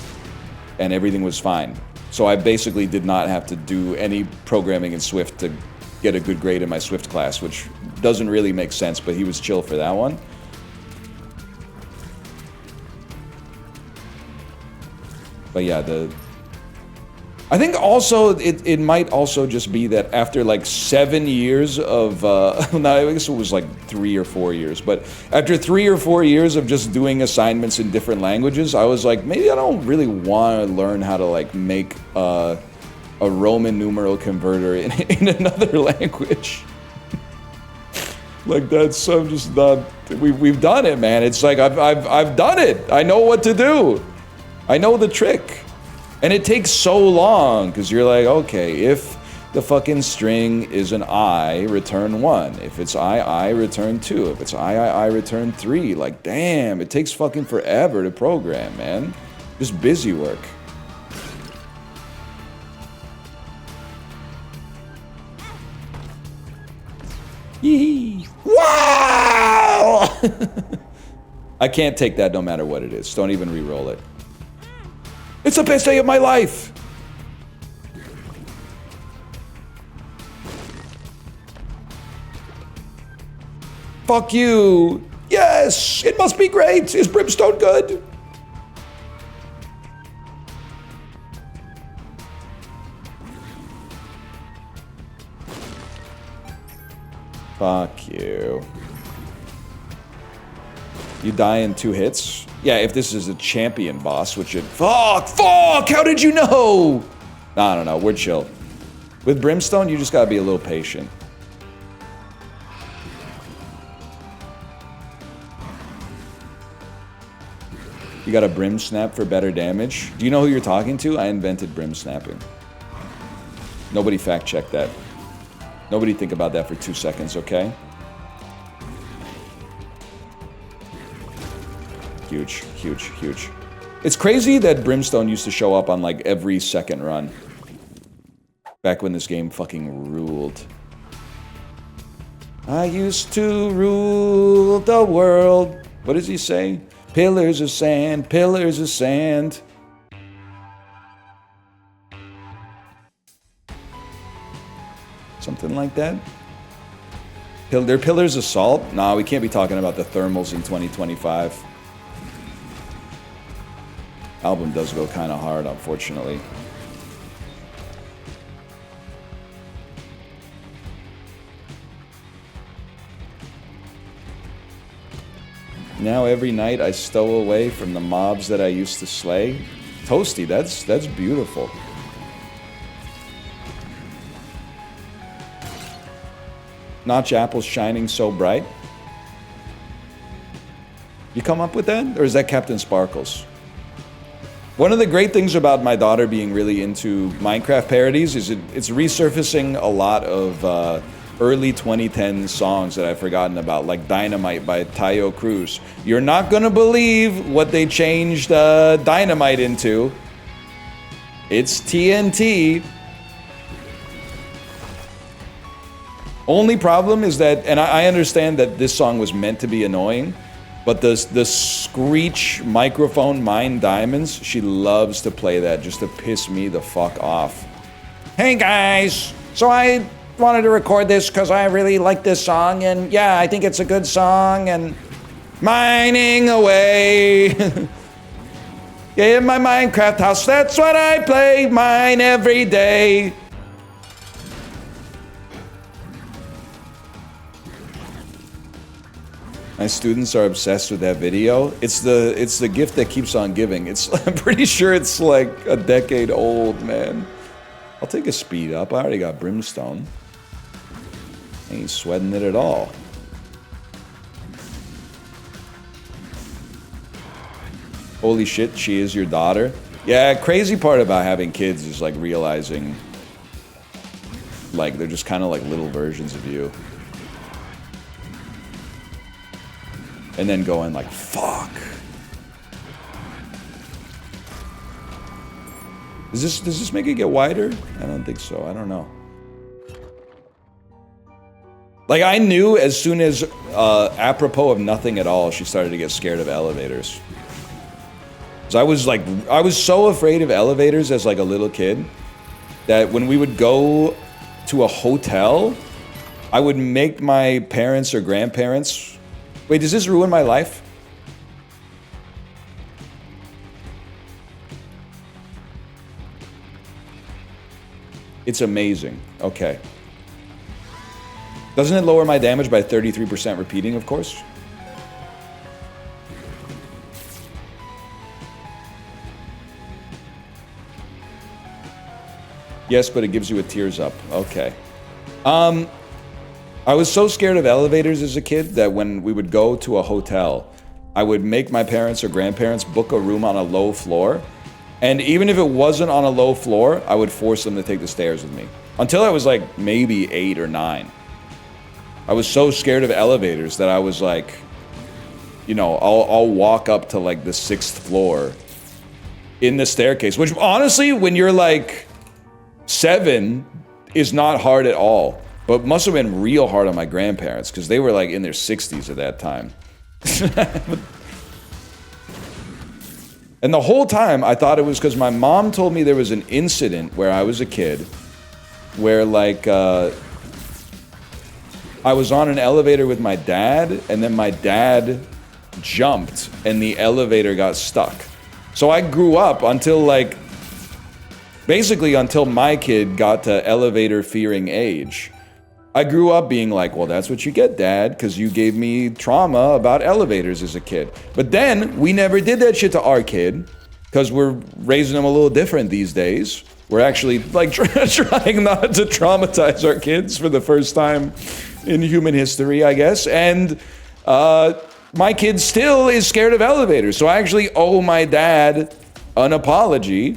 and everything was fine. So I basically did not have to do any programming in Swift to get a good grade in my Swift class, which doesn't really make sense, but he was chill for that one. But yeah, I think also it might also just be that after like 7 years of no, I guess it was like 3 or 4 years, but after 3 or 4 years of just doing assignments in different languages, I was like, maybe I don't really want to learn how to like make a Roman numeral converter in another language. Like that's, I'm just not, we've done it, man. It's like I've done it. I know what to do. I know the trick. And it takes so long because you're like, okay, if the fucking string is an I, return 1. If it's I, return 2. If it's I, return 3. Like, damn, it takes fucking forever to program, man. Just busy work. Yee! Wow! I can't take that no matter what it is. Don't even re-roll it. It's the best day of my life! Fuck you! Yes! It must be great! Is Brimstone good? Fuck you. You die in 2 hits? Yeah, if this is a champion boss, which it... Fuck! How did you know? I don't know, we're chill. With Brimstone, you just gotta be a little patient. You got a Brim Snap for better damage? Do you know who you're talking to? I invented Brim Snapping. Nobody fact check that. Nobody think about that for 2 seconds, okay? Huge, huge, huge. It's crazy that Brimstone used to show up on like every second run. Back when this game fucking ruled. I used to rule the world. What does he say? Pillars of sand, pillars of sand. Something like that. They're pillars of salt? Nah, we can't be talking about the thermals in 2025. Album does go kind of hard, unfortunately. Now every night I stow away from the mobs that I used to slay. Toasty, that's beautiful. Notch apples shining so bright. You come up with that? Or is that Captain Sparkles? One of the great things about my daughter being really into Minecraft parodies is it's resurfacing a lot of early 2010 songs that I've forgotten about, like Dynamite by Tayo Cruz. You're not gonna believe what they changed Dynamite into. It's TNT. Only problem is that, and I understand that this song was meant to be annoying, but the Screech microphone Mine Diamonds, she loves to play that just to piss me the fuck off. Hey guys, so I wanted to record this because I really like this song, and yeah, I think it's a good song, and mining away. Yeah, in my Minecraft house, that's what I play, mine every day. My students are obsessed with that video. It's the gift that keeps on giving. I'm pretty sure it's like a decade old, man. I'll take a speed up. I already got brimstone. Ain't sweating it at all. Holy shit, she is your daughter. Yeah, crazy part about having kids is like realizing like they're just kind of like little versions of you. And then going like, fuck. Does this make it get wider? I don't think so. I don't know. Like I knew as soon as, apropos of nothing at all, she started to get scared of elevators. So I was so afraid of elevators as like a little kid that when we would go to a hotel, I would make my parents or grandparents. Wait, does this ruin my life? It's amazing. Okay. Doesn't it lower my damage by 33% repeating, of course? Yes, but it gives you a tears up. Okay. I was so scared of elevators as a kid that when we would go to a hotel, I would make my parents or grandparents book a room on a low floor. And even if it wasn't on a low floor, I would force them to take the stairs with me. Until I was like maybe 8 or 9. I was so scared of elevators that I was like, you know, I'll walk up to like the 6th floor in the staircase, which honestly, when you're like 7, is not hard at all. But must have been real hard on my grandparents because they were like in their 60s at that time. And the whole time I thought it was because my mom told me there was an incident where I was a kid where like I was on an elevator with my dad and then my dad jumped and the elevator got stuck. So I grew up until like basically until my kid got to elevator fearing age. I grew up being like, well, that's what you get, Dad, because you gave me trauma about elevators as a kid. But then, we never did that shit to our kid, because we're raising them a little different these days. We're actually, like, trying not to traumatize our kids for the first time in human history, I guess. And my kid still is scared of elevators, so I actually owe my dad an apology.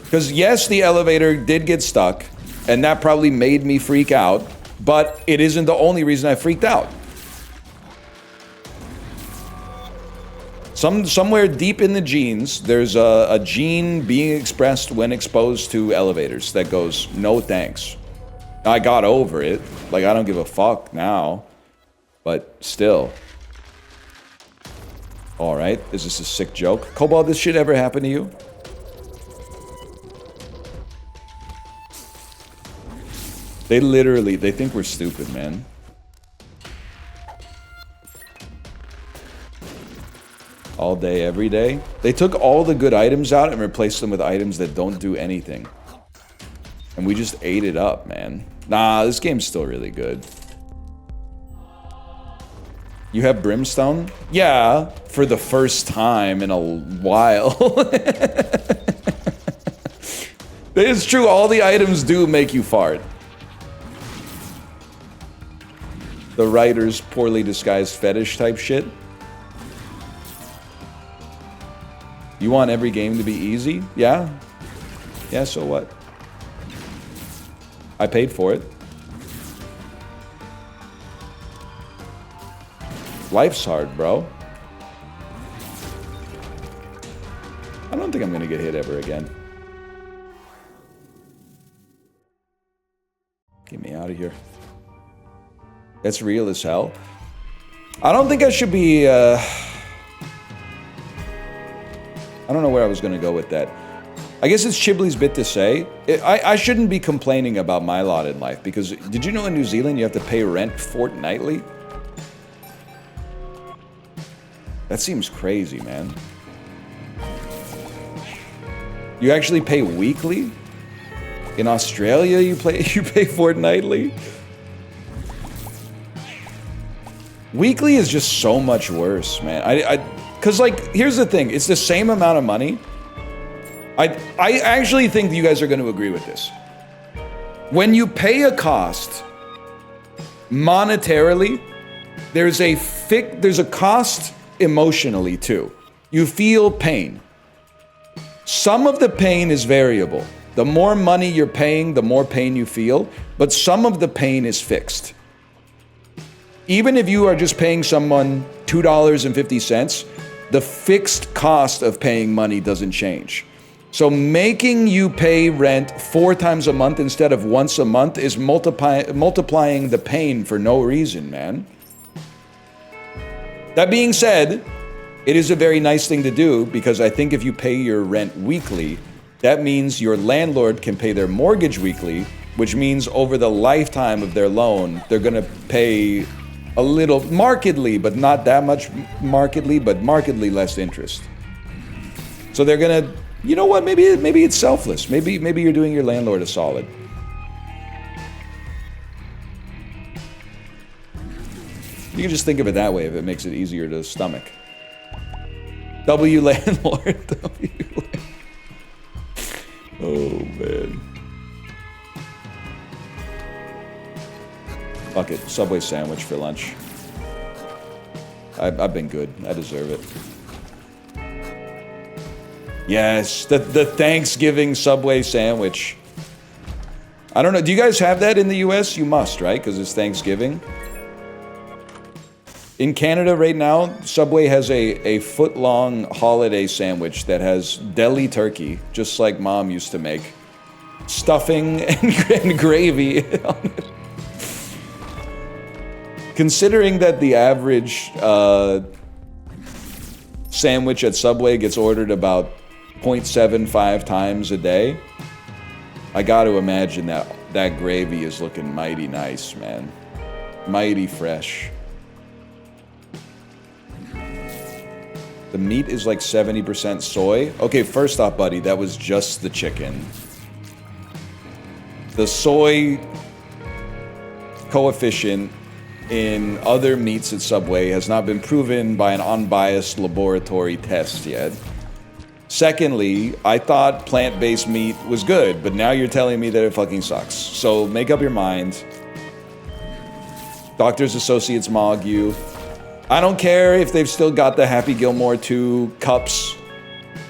Because yes, the elevator did get stuck, and that probably made me freak out, but it isn't the only reason I freaked out. Somewhere deep in the genes, there's a gene being expressed when exposed to elevators that goes, no thanks. I got over it. Like, I don't give a fuck now, but still. All right, is this a sick joke? Cobalt, this shit ever happen to you? They think we're stupid, man. All day, every day. They took all the good items out and replaced them with items that don't do anything. And we just ate it up, man. Nah, this game's still really good. You have brimstone? Yeah, for the first time in a while. It's true, all the items do make you fart. The writer's poorly disguised fetish type shit. You want every game to be easy? Yeah? Yeah, so what? I paid for it. Life's hard, bro. I don't think I'm gonna get hit ever again. Give me out of here. That's real as hell. I don't think I should be, I don't know where I was going to go with that. I guess it's Chibley's bit to say. I shouldn't be complaining about my lot in life, because did you know in New Zealand you have to pay rent fortnightly? That seems crazy, man. You actually pay weekly? In Australia you pay fortnightly? Weekly is just so much worse, man. Cause like, here's the thing, it's the same amount of money. I actually think you guys are gonna agree with this. When you pay a cost, monetarily, there's a cost emotionally too. You feel pain. Some of the pain is variable. The more money you're paying, the more pain you feel, but some of the pain is fixed. Even if you are just paying someone $2.50, the fixed cost of paying money doesn't change. So making you pay rent 4 times a month instead of once a month is multiplying the pain for no reason, man. That being said, it is a very nice thing to do, because I think if you pay your rent weekly, that means your landlord can pay their mortgage weekly, which means over the lifetime of their loan, they're gonna pay a little, markedly, but not that much markedly, but markedly less interest. So they're gonna, you know what, maybe it's selfless. Maybe you're doing your landlord a solid. You can just think of it that way if it makes it easier to stomach. W landlord, W landlord. Oh, man. Fuck it. Subway sandwich for lunch. I've been good. I deserve it. Yes, the Thanksgiving Subway sandwich. I don't know. Do you guys have that in the US? You must, right? Because it's Thanksgiving. In Canada right now, Subway has a foot-long holiday sandwich that has deli turkey, just like Mom used to make. Stuffing and gravy on it. Considering that the average sandwich at Subway gets ordered about 0.75 times a day, I got to imagine that gravy is looking mighty nice, man. Mighty fresh. The meat is like 70% soy. Okay, first off, buddy, that was just the chicken. The soy coefficient in other meats at Subway has not been proven by an unbiased laboratory test yet. Secondly, I thought plant-based meat was good, but now you're telling me that it fucking sucks. So make up your mind. Doctors Associates mog you. I don't care if they've still got the Happy Gilmore 2 cups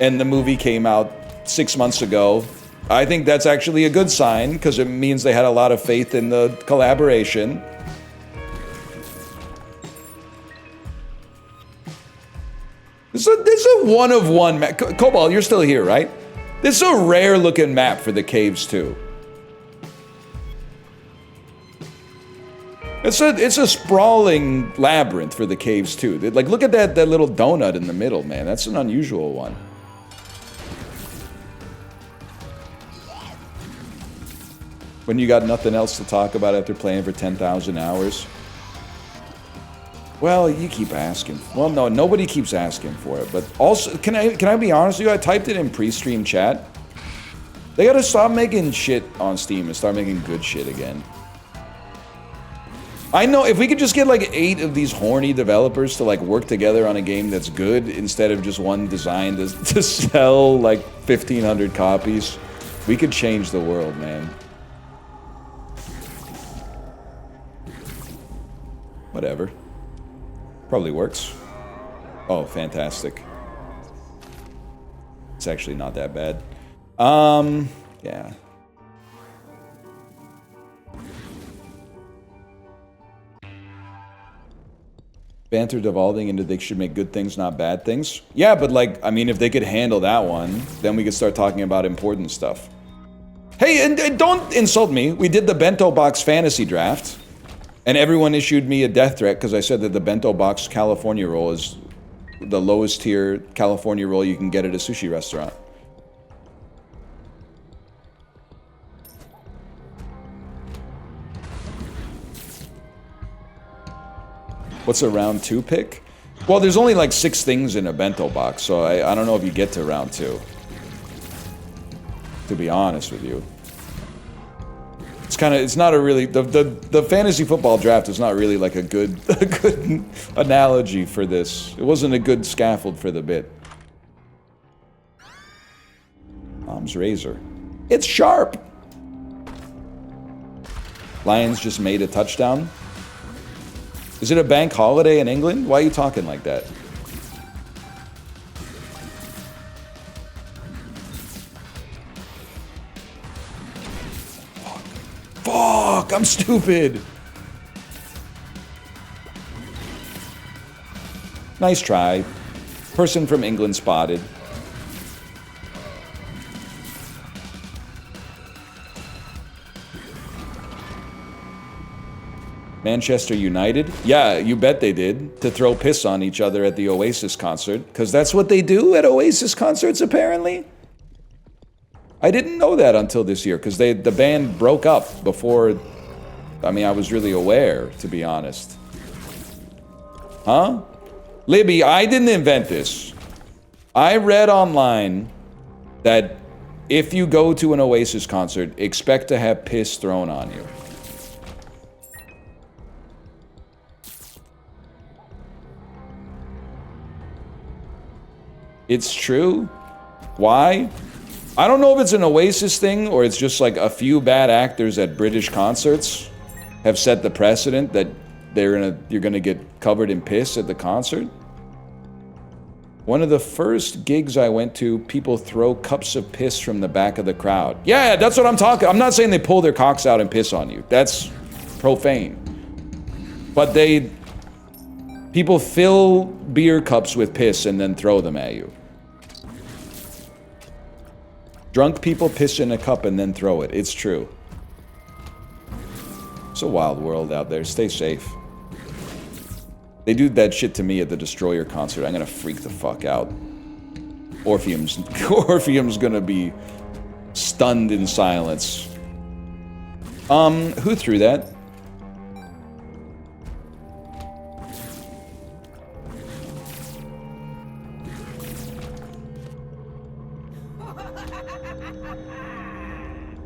and the movie came out 6 months ago. I think that's actually a good sign, because it means they had a lot of faith in the collaboration. This is a one-of-one map. Cobalt, you're still here, right? This is a rare-looking map for the caves, too. It's a sprawling labyrinth for the caves, too. Like, look at that little donut in the middle, man. That's an unusual one. When you got nothing else to talk about after playing for 10,000 hours. Well, you keep asking. Well, no, nobody keeps asking for it. But also, can I be honest with you? I typed it in pre-stream chat. They gotta stop making shit on Steam and start making good shit again. I know, if we could just get like 8 of these horny developers to like work together on a game that's good instead of just one design to sell like 1,500 copies, we could change the world, man. Whatever. Probably works. Oh, fantastic. It's actually not that bad. Yeah. Banter devolving into they should make good things, not bad things. Yeah, but like, I mean, if they could handle that one, then we could start talking about important stuff. Hey, and don't insult me. We did the bento box fantasy draft, and everyone issued me a death threat because I said that the bento box California roll is the lowest tier California roll you can get at a sushi restaurant. What's a round 2 pick? Well, there's only like 6 things in a bento box, so I don't know if you get to round 2. To be honest with you. It's not a really, the fantasy football draft is not really like a good analogy for this. It wasn't a good scaffold for the bit. Mom's razor. It's sharp! Lions just made a touchdown. Is it a bank holiday in England? Why are you talking like that? Fuck, I'm stupid. Nice try. Person from England spotted. Manchester United? Yeah, you bet they did. To throw piss on each other at the Oasis concert. Because that's what they do at Oasis concerts, apparently. I didn't know that until this year, because the band broke up before... I mean, I was really aware, to be honest. Huh? Libby, I didn't invent this. I read online that if you go to an Oasis concert, expect to have piss thrown on you. It's true. Why? I don't know if it's an Oasis thing or it's just like a few bad actors at British concerts have set the precedent that you're gonna get covered in piss at the concert. One of the first gigs I went to, people throw cups of piss from the back of the crowd. Yeah, that's what I'm talking. I'm not saying they pull their cocks out and piss on you. That's profane. But people fill beer cups with piss and then throw them at you. Drunk people piss in a cup and then throw it. It's true. It's a wild world out there. Stay safe. They do that shit to me at the Destroyer concert. I'm gonna freak the fuck out. Orpheum's gonna be stunned in silence. Who threw that?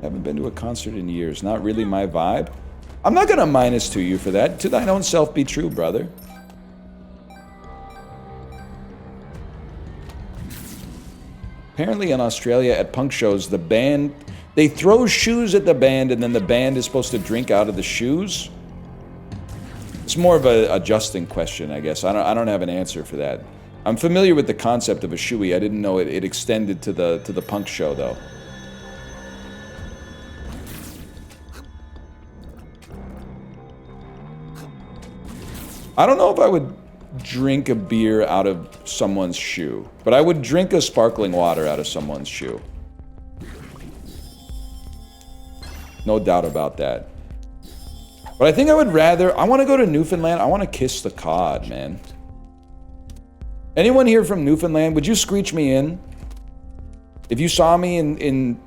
Haven't been to a concert in years. Not really my vibe. I'm not gonna -2 you for that. To thine own self be true, brother. Apparently in Australia at punk shows, the band, they throw shoes at the band and then the band is supposed to drink out of the shoes. It's more of a adjusting question, I guess. I don't have an answer for that. I'm familiar with the concept of a shoey. I didn't know it extended to the punk show though. I don't know if I would drink a beer out of someone's shoe, but I would drink a sparkling water out of someone's shoe. No doubt about that. But I think I would rather... I want to go to Newfoundland. I want to kiss the cod, man. Anyone here from Newfoundland, would you screech me in? If you saw me in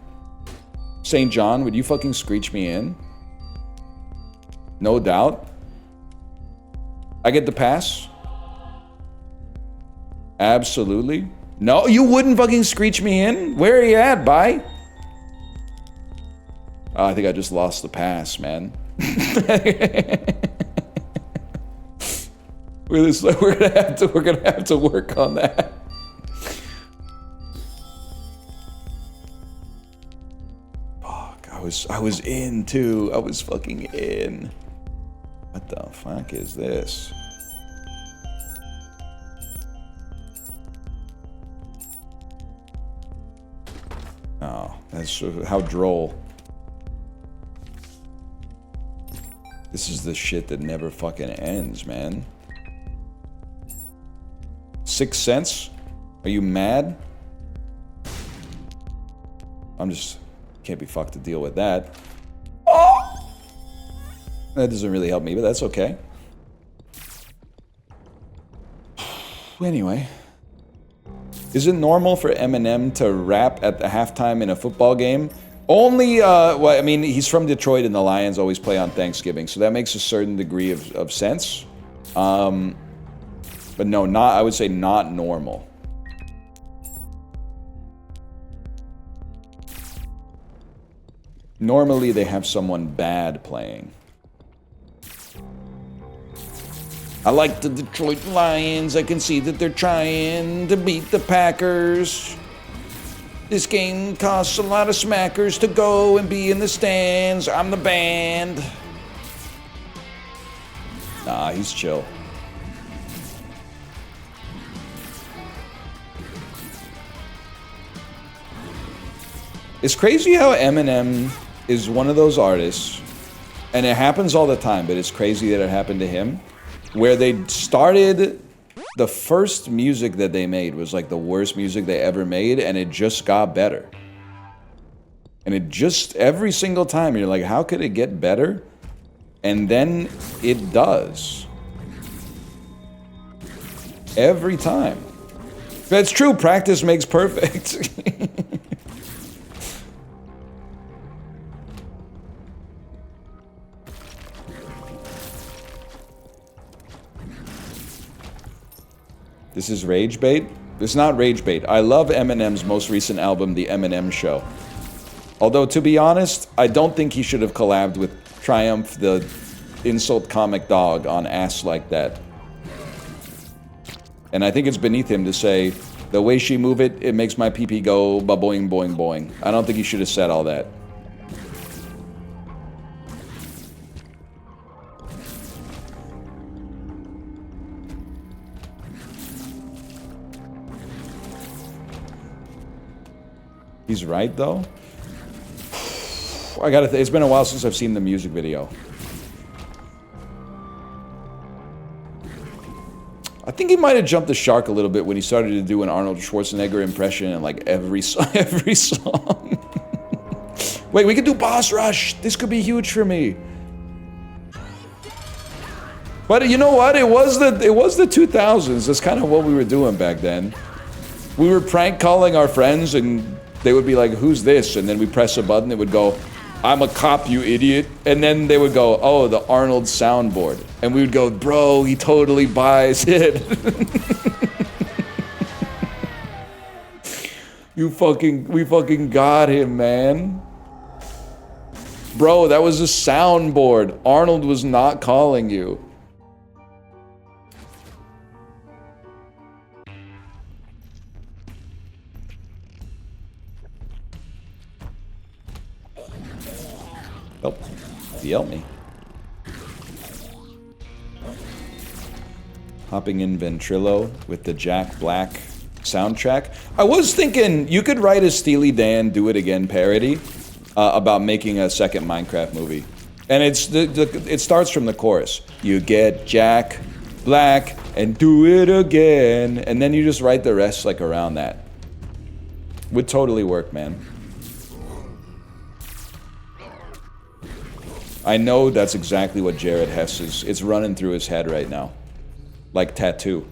St. John, would you fucking screech me in? No doubt. I get the pass? Absolutely. No, you wouldn't fucking screech me in? Where are you at, bye? Oh, I think I just lost the pass, man. We're gonna have to work on that. Fuck, I was in too. I was fucking in. What the fuck is this? Oh, that's how droll. This is the shit that never fucking ends, man. 6 cents? Are you mad? I'm just... Can't be fucked to deal with that. Oh! That doesn't really help me, but that's okay. Anyway. Is it normal for Eminem to rap at the halftime in a football game? Only, well, I mean, he's from Detroit and the Lions always play on Thanksgiving, so that makes a certain degree of sense. But no, I would say not normal. Normally they have someone bad playing. I like the Detroit Lions. I can see that they're trying to beat the Packers. This game costs a lot of smackers to go and be in the stands. I'm the band. Nah, he's chill. It's crazy how Eminem is one of those artists, and it happens all the time, but it's crazy that it happened to him, where they started, the first music that they made was like the worst music they ever made, and it just got better. And it just, every single time, you're like, how could it get better? And then it does. Every time. That's true, practice makes perfect. This is rage bait? It's not rage bait. I love Eminem's most recent album, The Eminem Show. Although, to be honest, I don't think he should have collabed with Triumph, the insult comic dog, on Ass Like That. And I think it's beneath him to say, the way she move it, it makes my pee-pee go ba-boing, boing, boing. I don't think he should have said all that. He's right, though. It's been a while since I've seen the music video. I think he might have jumped the shark a little bit when he started to do an Arnold Schwarzenegger impression in like every song. Wait, we could do Boss Rush. This could be huge for me. But you know what? It was the 2000s. That's kind of what we were doing back then. We were prank calling our friends, and they would be like, "Who's this?" And then we press a button. It would go, "I'm a cop, you idiot." And then they would go, "Oh, the Arnold soundboard." And we would go, "Bro, he totally buys it." We fucking got him, man. Bro, that was a soundboard. Arnold was not calling you. Oh, he yelled me. Hopping in Ventrilo with the Jack Black soundtrack. I was thinking you could write a Steely Dan Do It Again parody about making a second Minecraft movie. And it starts from the chorus. You get Jack Black and do it again. And then you just write the rest like around that. Would totally work, man. I know that's exactly what Jared Hess is. It's running through his head right now. Like tattoo.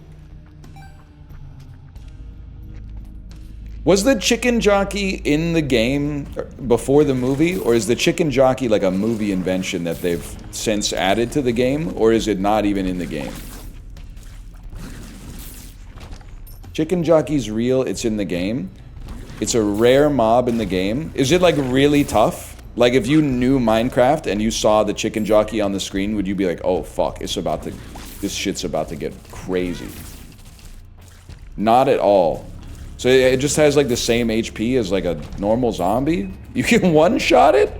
Was the chicken jockey in the game before the movie? Or is the chicken jockey like a movie invention that they've since added to the game? Or is it not even in the game? Chicken jockey's real, it's in the game. It's a rare mob in the game. Is it like really tough? Like if you knew Minecraft and you saw the chicken jockey on the screen, would you be like, oh fuck, this shit's about to get crazy? Not at all. So it just has like the same HP as like a normal zombie? You can one-shot it?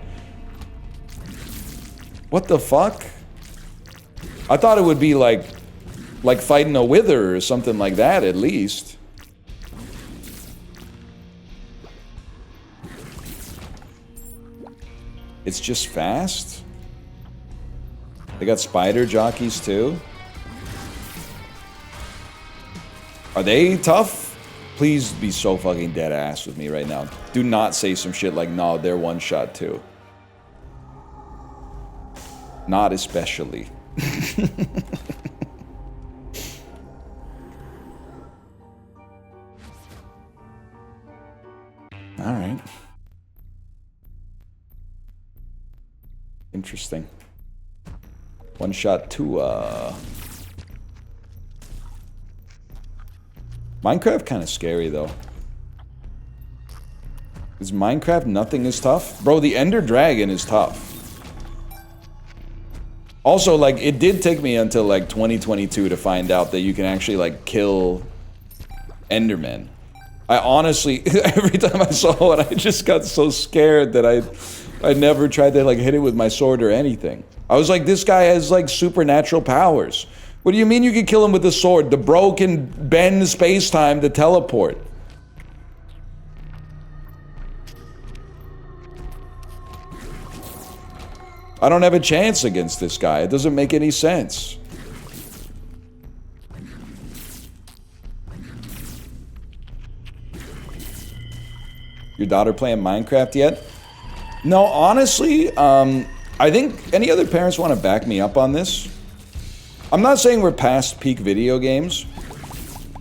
What the fuck? I thought it would be like fighting a wither or something like that at least. It's just fast? They got spider jockeys too? Are they tough? Please be so fucking dead ass with me right now. Do not say some shit like, no, they're one shot too. Not especially. All right. Interesting. One shot to Minecraft kind of scary though. Is Minecraft nothing is tough? Bro, the Ender Dragon is tough. Also, like, it did take me until like 2022 to find out that you can actually like kill Endermen. I honestly, every time I saw it, I just got so scared that I never tried to like hit it with my sword or anything. I was like, this guy has like supernatural powers. What do you mean you can kill him with a sword? The bro can bend space-time to teleport. I don't have a chance against this guy. It doesn't make any sense. Your daughter playing Minecraft yet? No, honestly, I think any other parents want to back me up on this. I'm not saying we're past peak video games,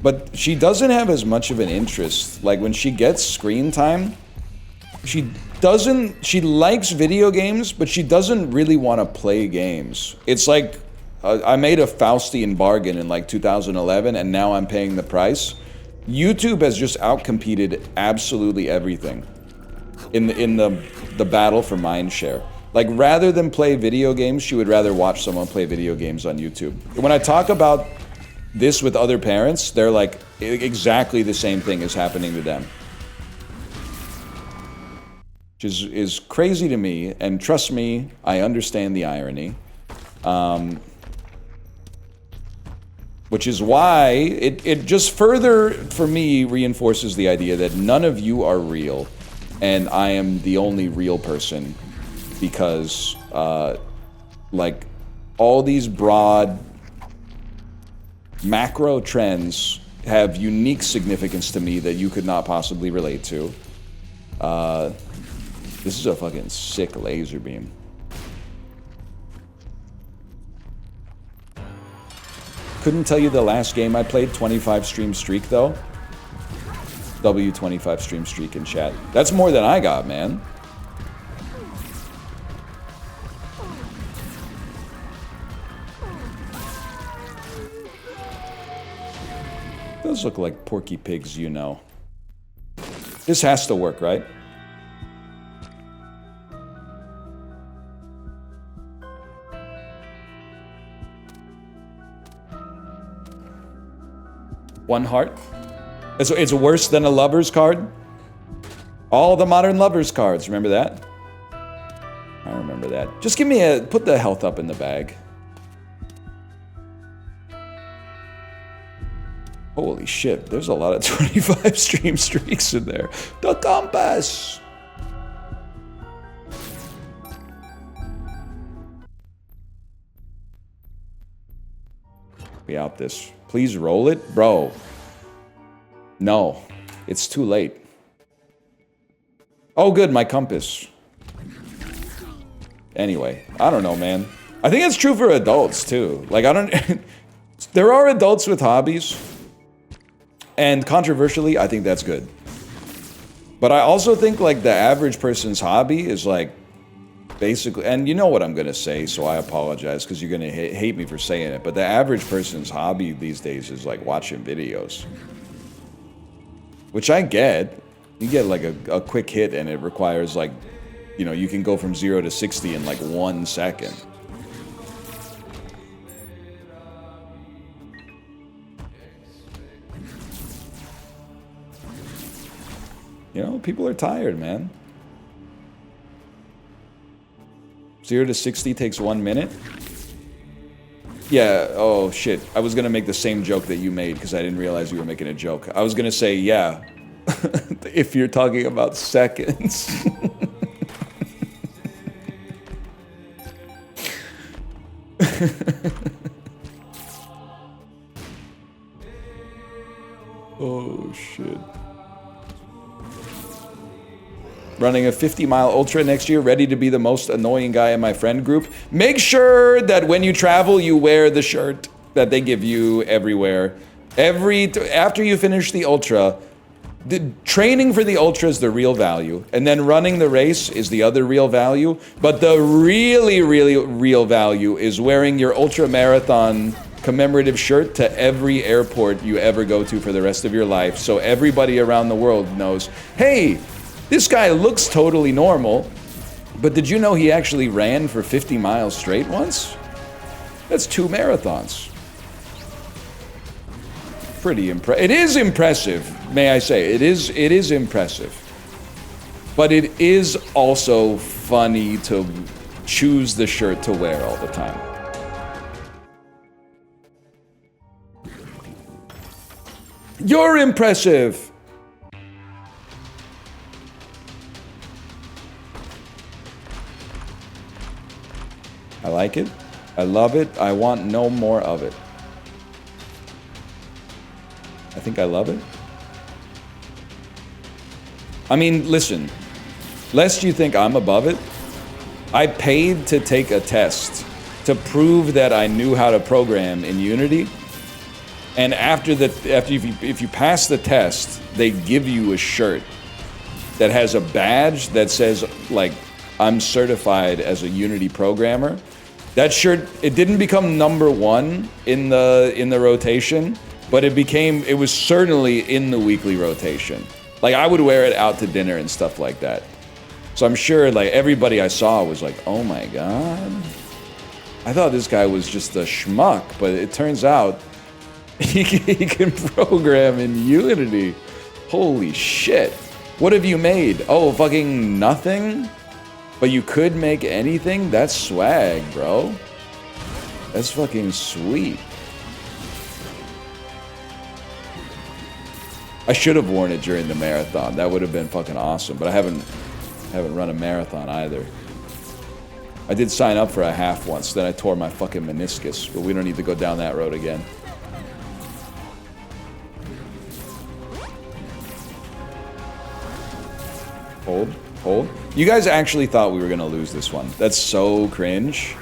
but she doesn't have as much of an interest. Like, when she gets screen time, she likes video games, but she doesn't really want to play games. It's like, I made a Faustian bargain in like 2011, and now I'm paying the price. YouTube has just outcompeted absolutely everything in the battle for mindshare. Like, rather than play video games, she would rather watch someone play video games on YouTube. When I talk about this with other parents, they're like, exactly the same thing is happening to them. Which is crazy to me, and trust me, I understand the irony. Which is why it just further, for me, reinforces the idea that none of you are real, and I am the only real person. Because, like, all these broad macro trends have unique significance to me that you could not possibly relate to. This is a fucking sick laser beam. Couldn't tell you the last game I played, 25 stream streak though. W25 stream streak in chat. That's more than I got, man. Those look like Porky Pigs, you know. This has to work, right? One heart. It's worse than a lover's card. All the modern lover's cards. Remember that? I remember that. Just give me put the health up in the bag. Holy shit, there's a lot of 25 stream streaks in there. The compass! We out this. Please roll it? Bro. No. It's too late. Oh good, my compass. Anyway, I don't know, man. I think it's true for adults, too. Like, I don't... There are adults with hobbies. And controversially, I think that's good. But I also think, like, the average person's hobby is, like, basically... And you know what I'm going to say, so I apologize, because you're going to hate me for saying it. But the average person's hobby these days is, like, watching videos. Which I get. You get, like, a quick hit, and it requires, like... You know, you can go from 0 to 60 in, like, 1 second. You know, people are tired, man. 0 to 60 takes 1 minute? Yeah, oh shit. I was gonna make the same joke that you made because I didn't realize you were making a joke. I was gonna say, yeah, if you're talking about seconds. Oh, shit. Running a 50-mile ultra next year, ready to be the most annoying guy in my friend group. Make sure that when you travel, you wear the shirt that they give you everywhere. After you finish the ultra, the training for the ultra is the real value, and then running the race is the other real value. But the really, really real value is wearing your ultra marathon commemorative shirt to every airport you ever go to for the rest of your life, so everybody around the world knows, hey, this guy looks totally normal, but did you know he actually ran for 50 miles straight once? That's 2 marathons. Pretty impressive. It is impressive, may I say. It is impressive. But it is also funny to choose the shirt to wear all the time. You're impressive! I like it. I love it. I want no more of it. I think I love it. I mean, listen, lest you think I'm above it, I paid to take a test to prove that I knew how to program in Unity. And if you pass the test, they give you a shirt that has a badge that says, like, I'm certified as a Unity programmer. That shirt, it didn't become #1 in the rotation, but it was certainly in the weekly rotation. Like, I would wear it out to dinner and stuff like that. So I'm sure, like, everybody I saw was like, oh my god. I thought this guy was just a schmuck, but it turns out he can program in Unity. Holy shit. What have you made? Oh, fucking nothing? But you could make anything? That's swag, bro. That's fucking sweet. I should have worn it during the marathon. That would have been fucking awesome. But I haven't run a marathon either. I did sign up for a half once, then I tore my fucking meniscus. But we don't need to go down that road again. Hold. Hold. You guys actually thought we were gonna lose this one. That's so cringe.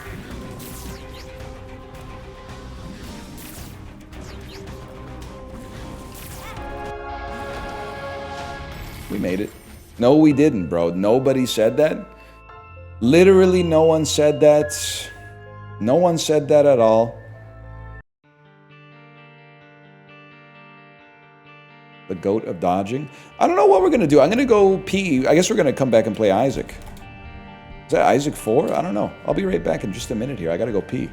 We made it. No, we didn't, bro. Nobody said that. Literally no one said that. No one said that at all. The goat of dodging. I don't know what we're gonna do. I'm gonna go pee. I guess we're gonna come back and play Isaac. Is that Isaac 4? I don't know. I'll be right back in just a minute here. I gotta go pee.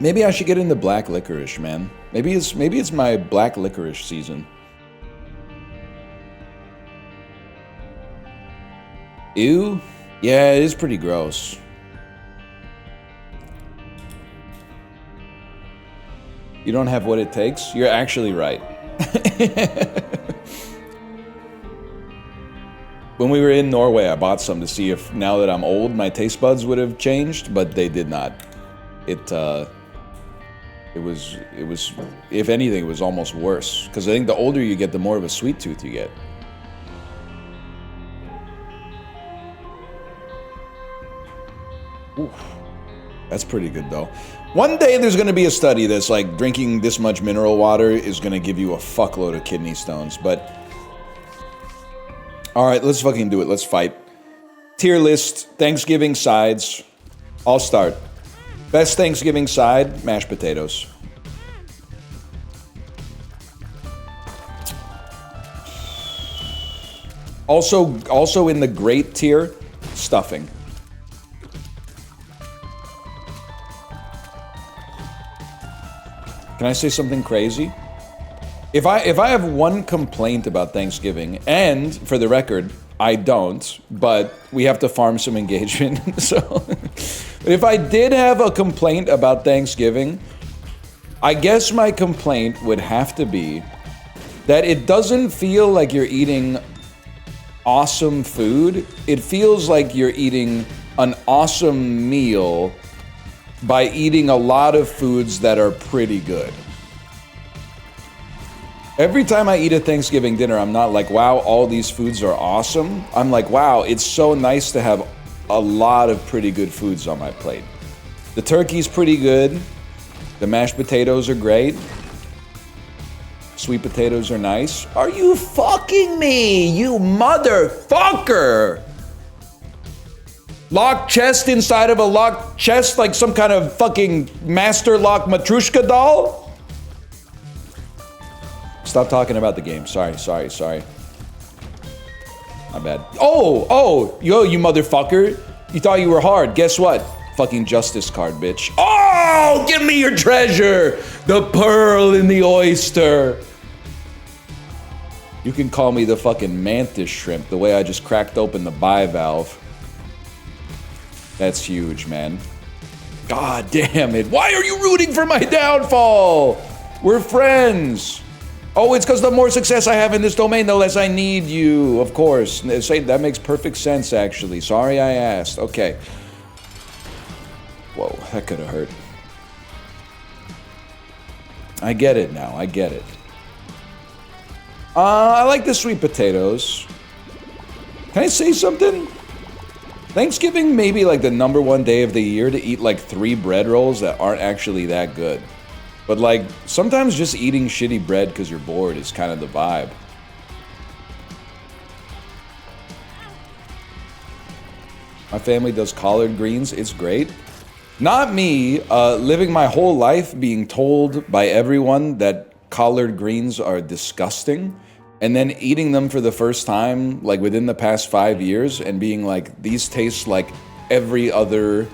Maybe I should get into black licorice, man. Maybe it's my black licorice season. Ew? Yeah, it is pretty gross. You don't have what it takes? You're actually right. When we were in Norway, I bought some to see if, now that I'm old, my taste buds would have changed, but they did not. It was, if anything, it was almost worse. Because I think the older you get, the more of a sweet tooth you get. Oof. That's pretty good, though. One day there's going to be a study that's like drinking this much mineral water is going to give you a fuckload of kidney stones, but... Alright, let's fucking do it. Let's fight. Tier list, Thanksgiving sides. I'll start. Best Thanksgiving side, mashed potatoes. Also in the great tier, stuffing. Can I say something crazy? If I have one complaint about Thanksgiving, and for the record, I don't, but we have to farm some engagement, so... If I did have a complaint about Thanksgiving, I guess my complaint would have to be that it doesn't feel like you're eating awesome food. It feels like you're eating an awesome meal by eating a lot of foods that are pretty good. Every time I eat a Thanksgiving dinner, I'm not like, wow, all these foods are awesome. I'm like, wow, it's so nice to have a lot of pretty good foods on my plate. The turkey's pretty good. The mashed potatoes are great. Sweet potatoes are nice. Are you fucking me, you motherfucker? Locked chest inside of a locked chest like some kind of fucking master lock Matrushka doll? Stop talking about the game. Sorry. My bad. Oh, yo, you motherfucker. You thought you were hard. Guess what? Fucking justice card, bitch. Oh, give me your treasure. The pearl in the oyster. You can call me the fucking mantis shrimp, the way I just cracked open the bivalve. That's huge, man. God damn it. Why are you rooting for my downfall? We're friends. Oh, it's because the more success I have in this domain, the less I need you. Of course. That makes perfect sense, actually. Sorry I asked. Okay. Whoa, that could have hurt. I get it now. I get it. I like the sweet potatoes. Can I say something? Thanksgiving may be like the #1 day of the year to eat like 3 bread rolls that aren't actually that good. But like, sometimes just eating shitty bread because you're bored is kind of the vibe. My family does collard greens. It's great. Not me, living my whole life being told by everyone that collard greens are disgusting, and then eating them for the first time, like within the past 5 years, and being like, these taste like every other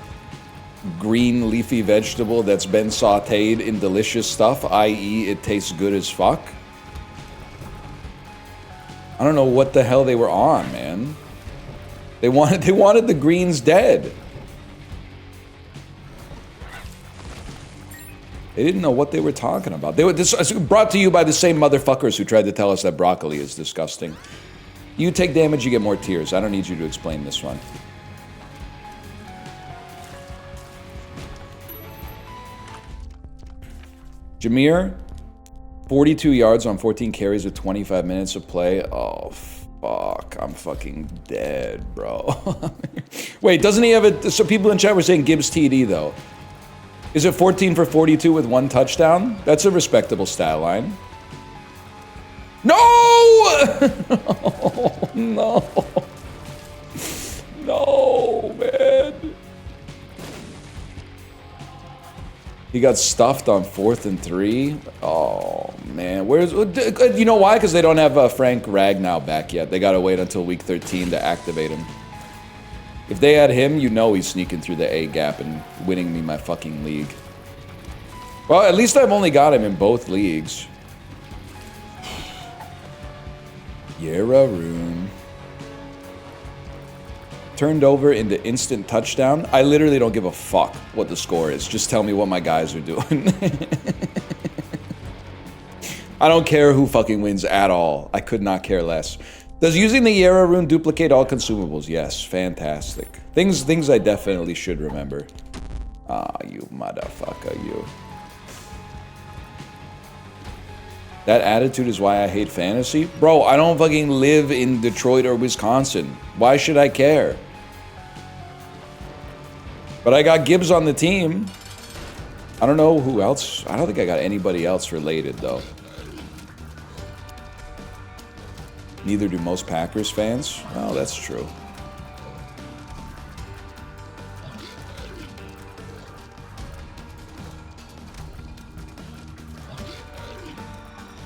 green leafy vegetable that's been sauteed in delicious stuff, i.e. it tastes good as fuck. I don't know what the hell they were on, man. They wanted the greens dead. They didn't know what they were talking about. This brought to you by the same motherfuckers who tried to tell us that broccoli is disgusting. You take damage, you get more tears. I don't need you to explain this one. Jameer, 42 yards on 14 carries with 25 minutes of play. Oh, fuck. I'm fucking dead, bro. Wait, doesn't he have it? So people in chat were saying Gibbs TD, though. Is it 14 for 42 with 1 touchdown? That's a respectable stat line. No! Oh, no. No, man. He got stuffed on 4th and 3. Oh, man. You know why? Because they don't have Frank Ragnow back yet. They got to wait until week 13 to activate him. If they had him, you know he's sneaking through the A gap and winning me my fucking league. Well, at least I've only got him in both leagues. Yera Rune. Turned over into instant touchdown. I literally don't give a fuck what the score is. Just tell me what my guys are doing. I don't care who fucking wins at all. I could not care less. Does using the Yera Rune duplicate all consumables? Yes, fantastic. Things I definitely should remember. Ah, you motherfucker, you. That attitude is why I hate fantasy? Bro, I don't fucking live in Detroit or Wisconsin. Why should I care? But I got Gibbs on the team. I don't know who else. I don't think I got anybody else related, though. Neither do most Packers fans. Oh, that's true.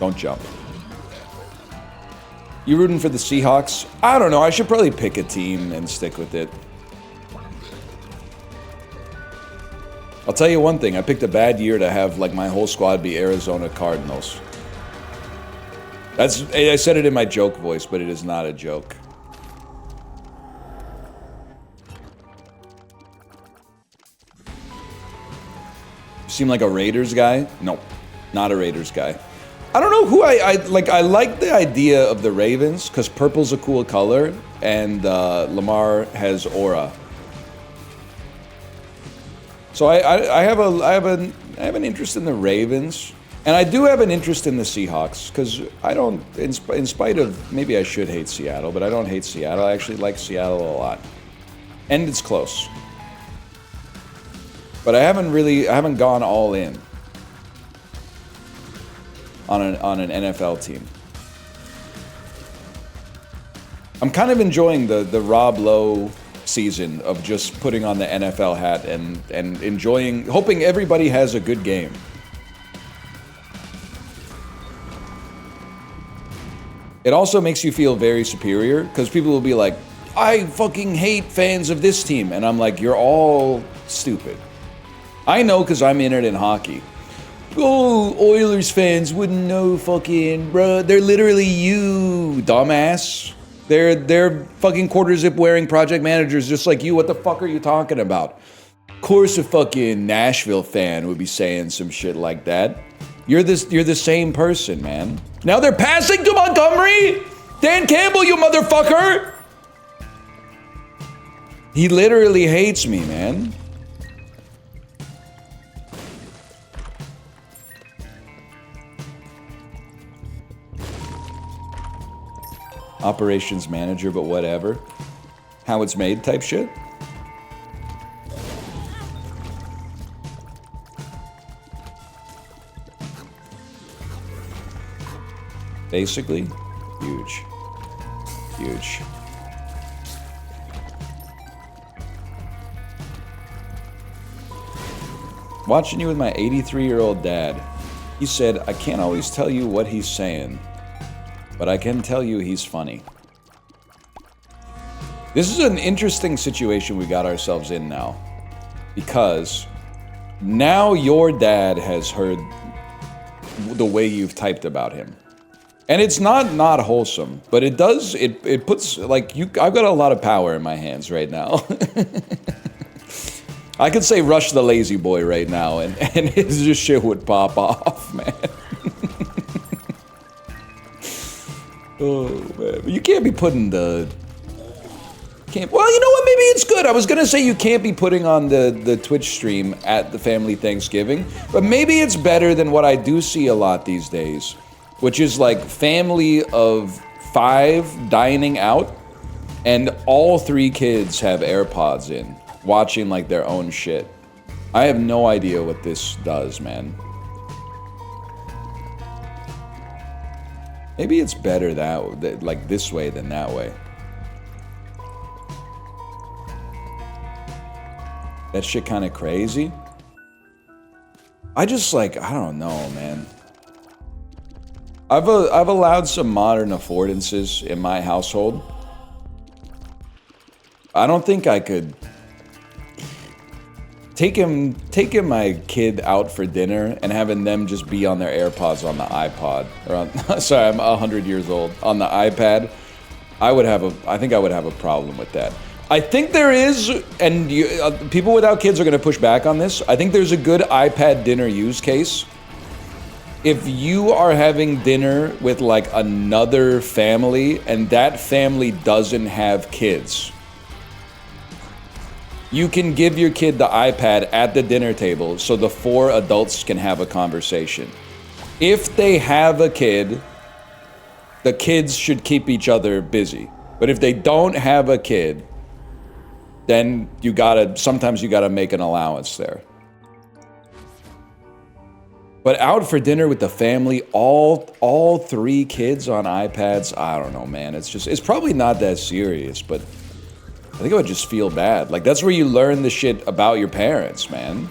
Don't jump. You rooting for the Seahawks? I don't know. I should probably pick a team and stick with it. I'll tell you one thing. I picked a bad year to have like my whole squad be Arizona Cardinals. I said it in my joke voice, but it is not a joke. You seem like a Raiders guy? Nope, not a Raiders guy. I don't know who I like. I like the idea of the Ravens because purple's a cool color and Lamar has aura. So I have an interest in the Ravens, and I do have an interest in the Seahawks because I don't, in spite of maybe I should hate Seattle, but I don't hate Seattle. I actually like Seattle a lot, and it's close. But I haven't gone all in on an NFL team. I'm kind of enjoying the Rob Lowe season of just putting on the NFL hat and enjoying, hoping everybody has a good game. It also makes you feel very superior because people will be like, I fucking hate fans of this team. And I'm like, you're all stupid. I know because I'm in it in hockey. Oh, Oilers fans wouldn't know fucking, bruh. They're literally you, dumbass. They're fucking quarter zip wearing project managers just like you. What the fuck are you talking about? Of course a fucking Nashville fan would be saying some shit like that. You're the same person, man. Now they're passing to Montgomery? Dan Campbell, you motherfucker! He literally hates me, man. Operations manager, but whatever. How it's made type shit. Basically, huge. Huge. Watching you with my 83-year-old dad. He said, I can't always tell you what he's saying, but I can tell you he's funny. This is an interesting situation we got ourselves in now. Because now your dad has heard the way you've typed about him. And it's not wholesome, but it does, it puts, like, I've got a lot of power in my hands right now. I could say rush the lazy boy right now, and his just shit would pop off, man. Oh, man. But you can't be putting well, you know what? Maybe it's good. I was going to say you can't be putting on the Twitch stream at the family Thanksgiving, but maybe it's better than what I do see a lot these days, which is like family of 5 dining out, and all 3 kids have AirPods in, watching like their own shit. I have no idea what this does, man. Maybe it's better that like this way than that way. That shit kind of crazy. I just like, I don't know, man. I've allowed some modern affordances in my household. I don't think I could. taking my kid out for dinner and having them just be on their AirPods on the iPod, or on, sorry, I'm 100 years old, on the iPad, I think I would have a problem with that. I think there is, and people without kids are going to push back on this. I think there's a good iPad dinner use case. If you are having dinner with like another family and that family doesn't have kids, you can give your kid the iPad at the dinner table so the 4 adults can have a conversation. If they have a kid, the kids should keep each other busy. But if they don't have a kid, then sometimes you gotta make an allowance there. But out for dinner with the family, all 3 kids on iPads, I don't know, man. It's probably not that serious, but I think I would just feel bad. Like, that's where you learn the shit about your parents, man.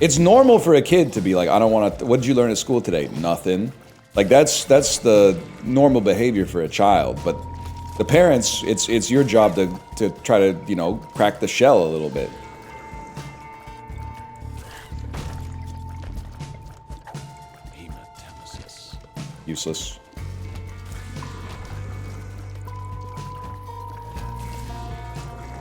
It's normal for a kid to be like, I don't want to, what did you learn at school today? Nothing. Like, that's the normal behavior for a child. But the parents, it's your job to try to, you know, crack the shell a little bit. Useless.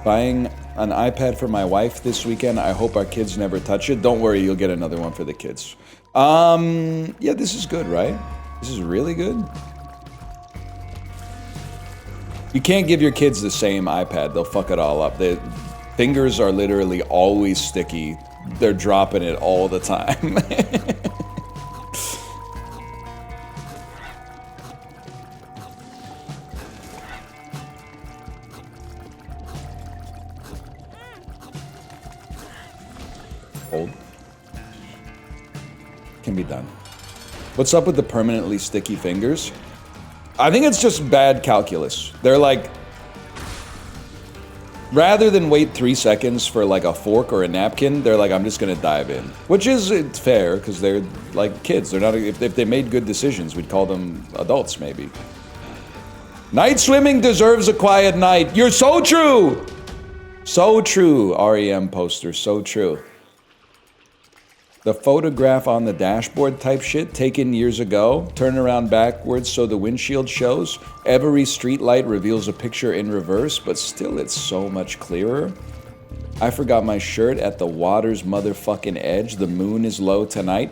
Buying an iPad for my wife this weekend. I hope our kids never touch it. Don't worry, you'll get another one for the kids. Yeah, this is good, right? This is really good. You can't give your kids the same iPad. They'll fuck it all up. Their fingers are literally always sticky. They're dropping it all the time. Hold. Can be done. What's up with the permanently sticky fingers? I think it's just bad calculus. They're like, rather than wait 3 seconds for like a fork or a napkin, they're like, I'm just gonna dive in. Which is fair, because they're like kids. They're not, if they made good decisions, we'd call them adults maybe. Night swimming deserves a quiet night. You're so true! So true, REM poster, so true. The photograph on the dashboard type shit taken years ago, turn around backwards so the windshield shows. Every street light reveals a picture in reverse, but still it's so much clearer. I forgot my shirt at the water's motherfucking edge. The moon is low tonight.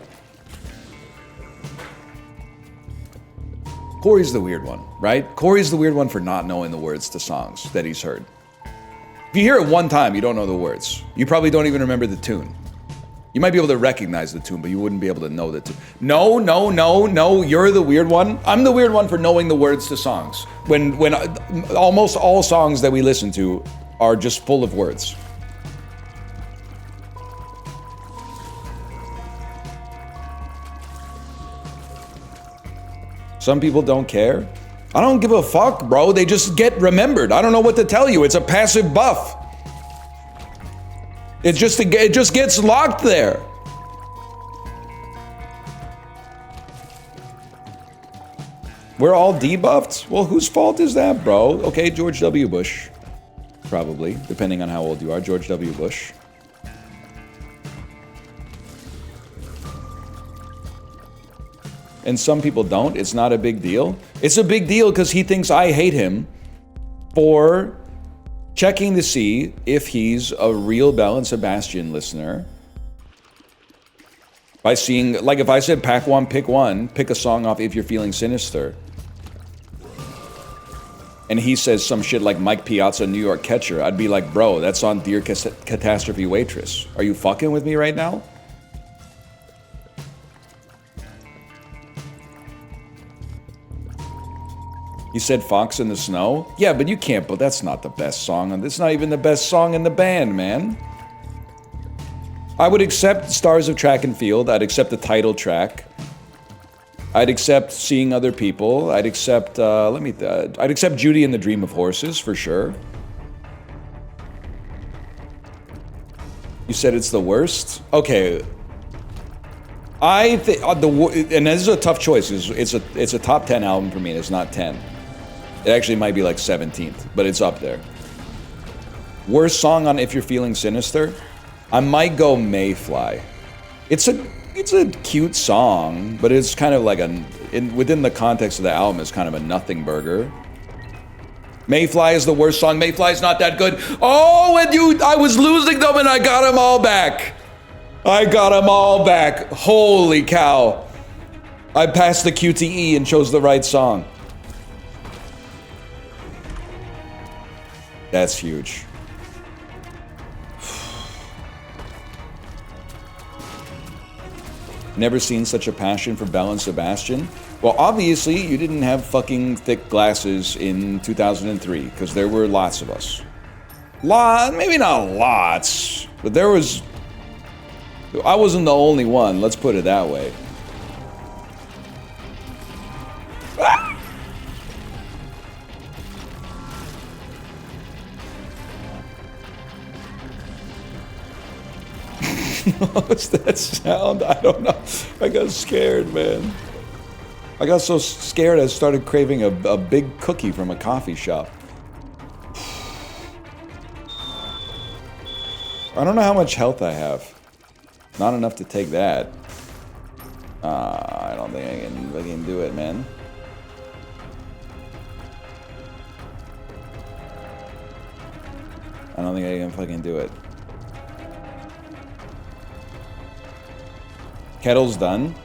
Corey's the weird one, right? Corey's the weird one for not knowing the words to songs that he's heard. If you hear it one time, you don't know the words. You probably don't even remember the tune. You might be able to recognize the tune, but you wouldn't be able to know the tune. No, you're the weird one. I'm the weird one for knowing the words to songs. When almost all songs that we listen to are just full of words. Some people don't care. I don't give a fuck, bro. They just get remembered. I don't know what to tell you. It's a passive buff. It just gets locked there. We're all debuffed? Well, whose fault is that, bro? Okay, George W. Bush. Probably, depending on how old you are. George W. Bush. And some people don't. It's not a big deal. It's a big deal because he thinks I hate him for checking to see if he's a real Bell and Sebastian listener. By seeing, like if I said pack one, pick a song off If You're Feeling Sinister. And he says some shit like Mike Piazza, New York Catcher. I'd be like, bro, that's on Dear Catastrophe Waitress. Are you fucking with me right now? You said Fox in the Snow? Yeah, but you can't, but that's not the best song. And it's not even the best song in the band, man. I would accept Stars of Track and Field. I'd accept the title track. I'd accept Seeing Other People. I'd accept, I'd accept Judy and the Dream of Horses, for sure. You said it's the worst? Okay. I think, and this is a tough choice. It's a top 10 album for me, and it's not 10. It actually might be like 17th, but it's up there. Worst song on If You're Feeling Sinister? I might go Mayfly. It's a cute song, but it's kind of like within the context of the album, it's kind of a nothing burger. Mayfly is the worst song. Mayfly's not that good. Oh, and I was losing them and I got them all back. I got them all back. Holy cow. I passed the QTE and chose the right song. That's huge. Never seen such a passion for Belle and Sebastian. Well, obviously, you didn't have fucking thick glasses in 2003, because there were lots of us. Maybe not lots, but there was... I wasn't the only one, let's put it that way. Ah! What's that sound? I don't know. I got scared, man. I got so scared I started craving a big cookie from a coffee shop. I don't know how much health I have. Not enough to take that. I don't think I can do it, man. I don't think I can fucking do it. Kettle's done.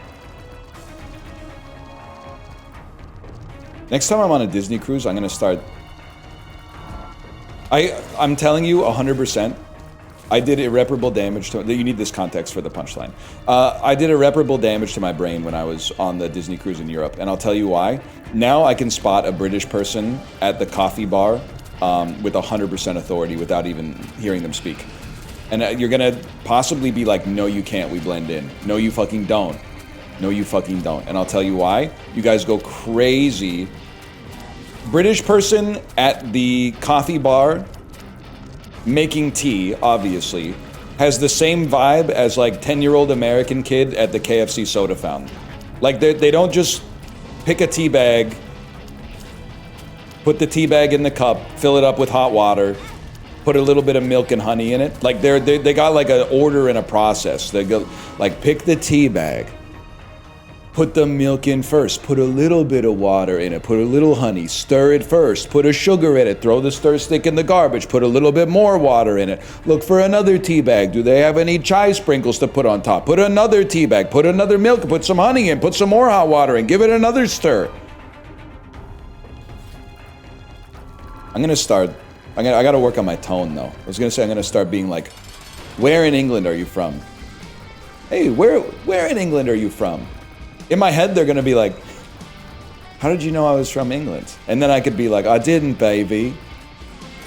Next time I'm on a Disney cruise, I'm gonna start... I'm telling you 100%, I did irreparable damage to... You need this context for the punchline. I did irreparable damage to my brain when I was on the Disney cruise in Europe, and I'll tell you why. Now I can spot a British person at the coffee bar with 100% authority without even hearing them speak. And you're gonna possibly be like, no you can't, we blend in. No you fucking don't. No you fucking don't. And I'll tell you why. You guys go crazy. British person at the coffee bar, making tea, obviously, has the same vibe as like 10-year-old American kid at the KFC soda fountain. Like they don't just pick a tea bag, put the tea bag in the cup, fill it up with hot water, put a little bit of milk and honey in it. Like they got like an order and a process. They go like, pick the tea bag, put the milk in first, put a little bit of water in it, put a little honey, stir it first, put a sugar in it, throw the stir stick in the garbage, put a little bit more water in it, look for another tea bag. Do they have any chai sprinkles to put on top? Put another tea bag, put another milk, put some honey in, put some more hot water in, give it another stir. I'm gonna start... I gotta work on my tone, though. I was gonna say I'm gonna start being like, where in England are you from? Hey, where in England are you from? In my head, they're gonna be like, how did you know I was from England? And then I could be like, I didn't, baby.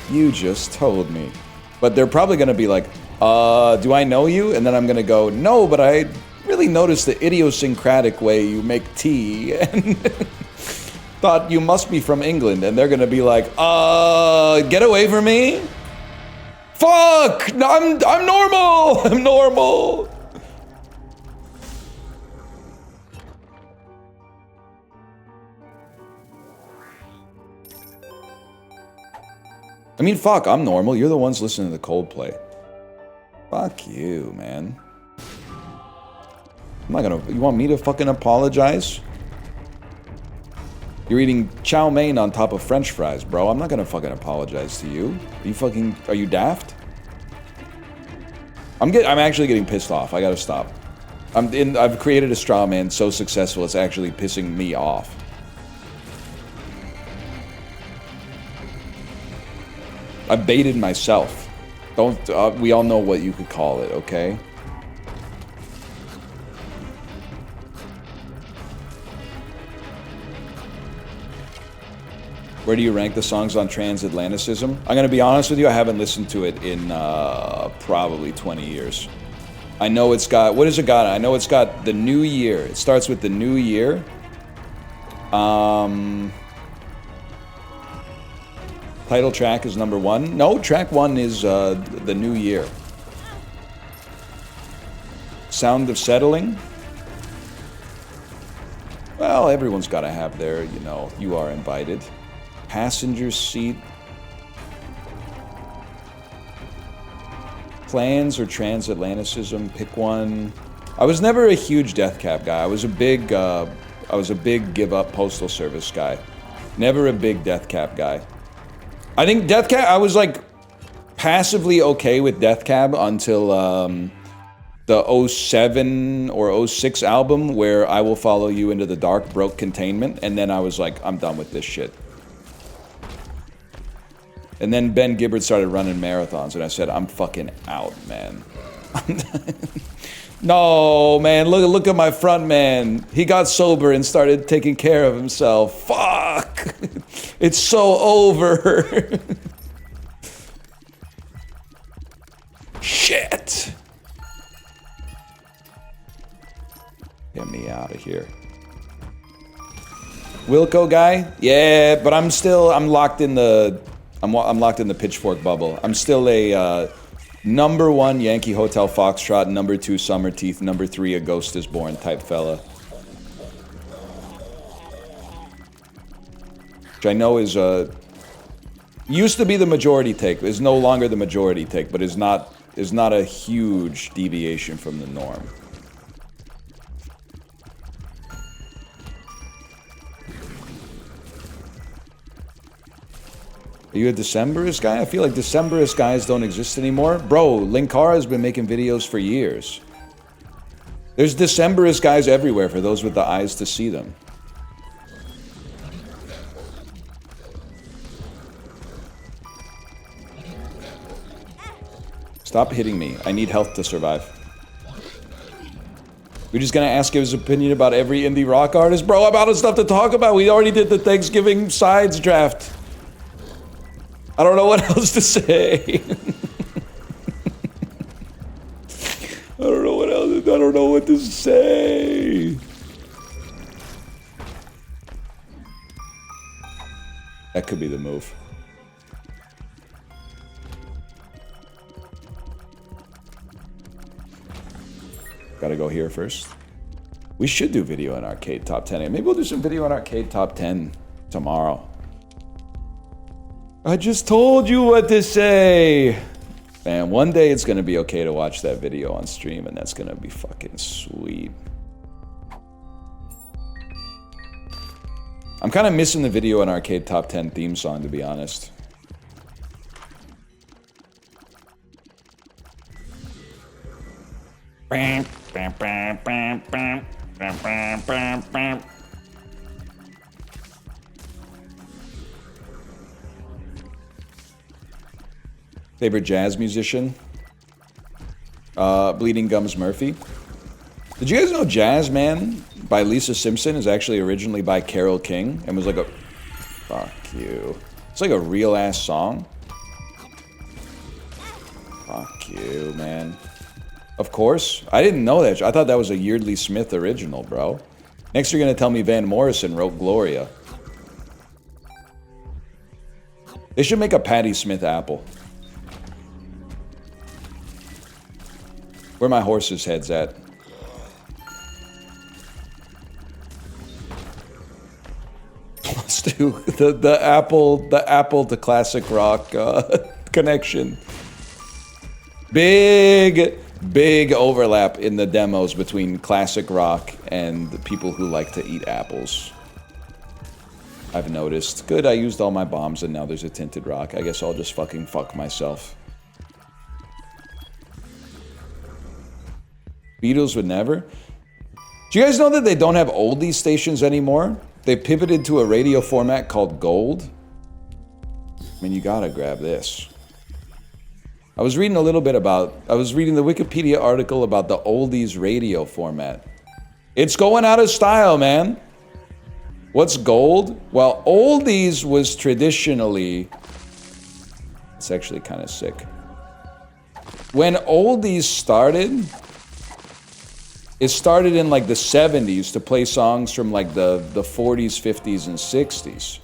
You just told me. But they're probably gonna be like, do I know you? And then I'm gonna go, no, but I really noticed the idiosyncratic way you make tea. And thought you must be from England, and they're gonna be like, get away from me? Fuck! I'm normal! I'm normal! I mean, fuck, I'm normal. You're the ones listening to the Coldplay. Fuck you, man. I'm not gonna... You want me to fucking apologize? You're eating chow mein on top of French fries, bro. I'm not gonna fucking apologize to you. Are you daft? I'm actually getting pissed off. I gotta stop. I've created a straw man so successful it's actually pissing me off. I baited myself. We all know what you could call it, okay? Where do you rank the songs on transatlanticism? I'm gonna be honest with you, I haven't listened to it in probably 20 years. I know it's got, what has it got? I know it's got The New Year. It starts with The New Year. Title track is number 1. No, track 1 is The New Year. Sound of Settling. Well, everyone's gotta have their, you know, You Are Invited. Passenger Seat. Plans or transatlanticism? Pick one. I was never a huge death cab guy. I was a big give up postal service guy. Never a big death cab guy. I think death cab. I was like passively okay with death cab until the 07 or 06 album where I Will Follow You Into the Dark broke containment, and then I was like, I'm done with this shit. And then Ben Gibbard started running marathons, and I said, I'm fucking out, man. No, man, look at my front man. He got sober and started taking care of himself. Fuck! It's so over. Shit! Get me out of here. Wilco guy? Yeah, but I'm locked in the... I'm locked in the pitchfork bubble. I'm still a number 1 Yankee Hotel Foxtrot, number 2 Summer Teeth, number 3 A Ghost Is Born type fella. Which I know is used to be the majority take. Is no longer the majority take, but is not a huge deviation from the norm. Are you a Decemberist guy? I feel like Decemberist guys don't exist anymore. Bro, Linkara's been making videos for years. There's Decemberist guys everywhere for those with the eyes to see them. Stop hitting me. I need health to survive. We're just gonna ask his opinion about every indie rock artist? Bro, I'm out of stuff to talk about. We already did the Thanksgiving sides draft. I don't know what else to say. I don't know what to say. That could be the move. Gotta go here first. We should do video on Arcade Top 10. Maybe we'll do some video on Arcade Top 10 tomorrow. I just told you what to say. Man, one day it's gonna be okay to watch that video on stream, and that's gonna be fucking sweet. I'm kind of missing the video on Arcade Top 10 theme song, to be honest. Favorite jazz musician? Bleeding Gums Murphy. Did you guys know Jazz Man by Lisa Simpson is actually originally by Carole King and was like a... Fuck you. It's like a real ass song. Fuck you, man. Of course. I didn't know that. I thought that was a Yeardley Smith original, bro. Next you're gonna tell me Van Morrison wrote Gloria. They should make a Patti Smith apple. Where my horse's head's at. Let's do the Apple to classic rock connection. Big overlap in the demos between classic rock and the people who like to eat apples. I've noticed. Good, I used all my bombs and now there's a tinted rock. I guess I'll just fucking fuck myself. Beatles would never. Do you guys know that they don't have oldies stations anymore? They pivoted to a radio format called Gold. I mean, you gotta grab this. I was reading the Wikipedia article about the oldies radio format. It's going out of style, man. What's Gold? Well, oldies was traditionally... It's actually kind of sick. When oldies started... It started in like the 70s to play songs from like the 40s, 50s, and 60s.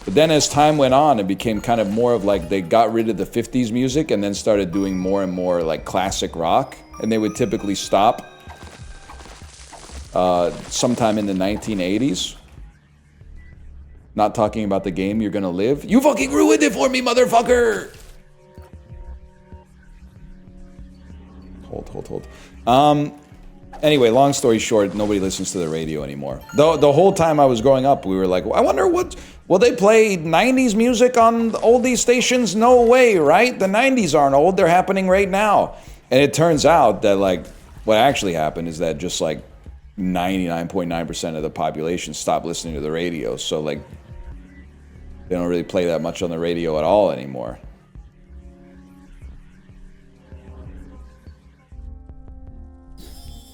But then as time went on, it became kind of more of like they got rid of the 50s music and then started doing more and more like classic rock. And they would typically stop sometime in the 1980s. Not talking about the game You're Gonna Live. You fucking ruined it for me, motherfucker! Hold. Anyway, long story short, nobody listens to the radio anymore. The whole time I was growing up, we were like, I wonder will they play 90s music on oldie stations? No way, right? The 90s aren't old, they're happening right now. And it turns out that like, what actually happened is that just like 99.9% of the population stopped listening to the radio. So like, they don't really play that much on the radio at all anymore.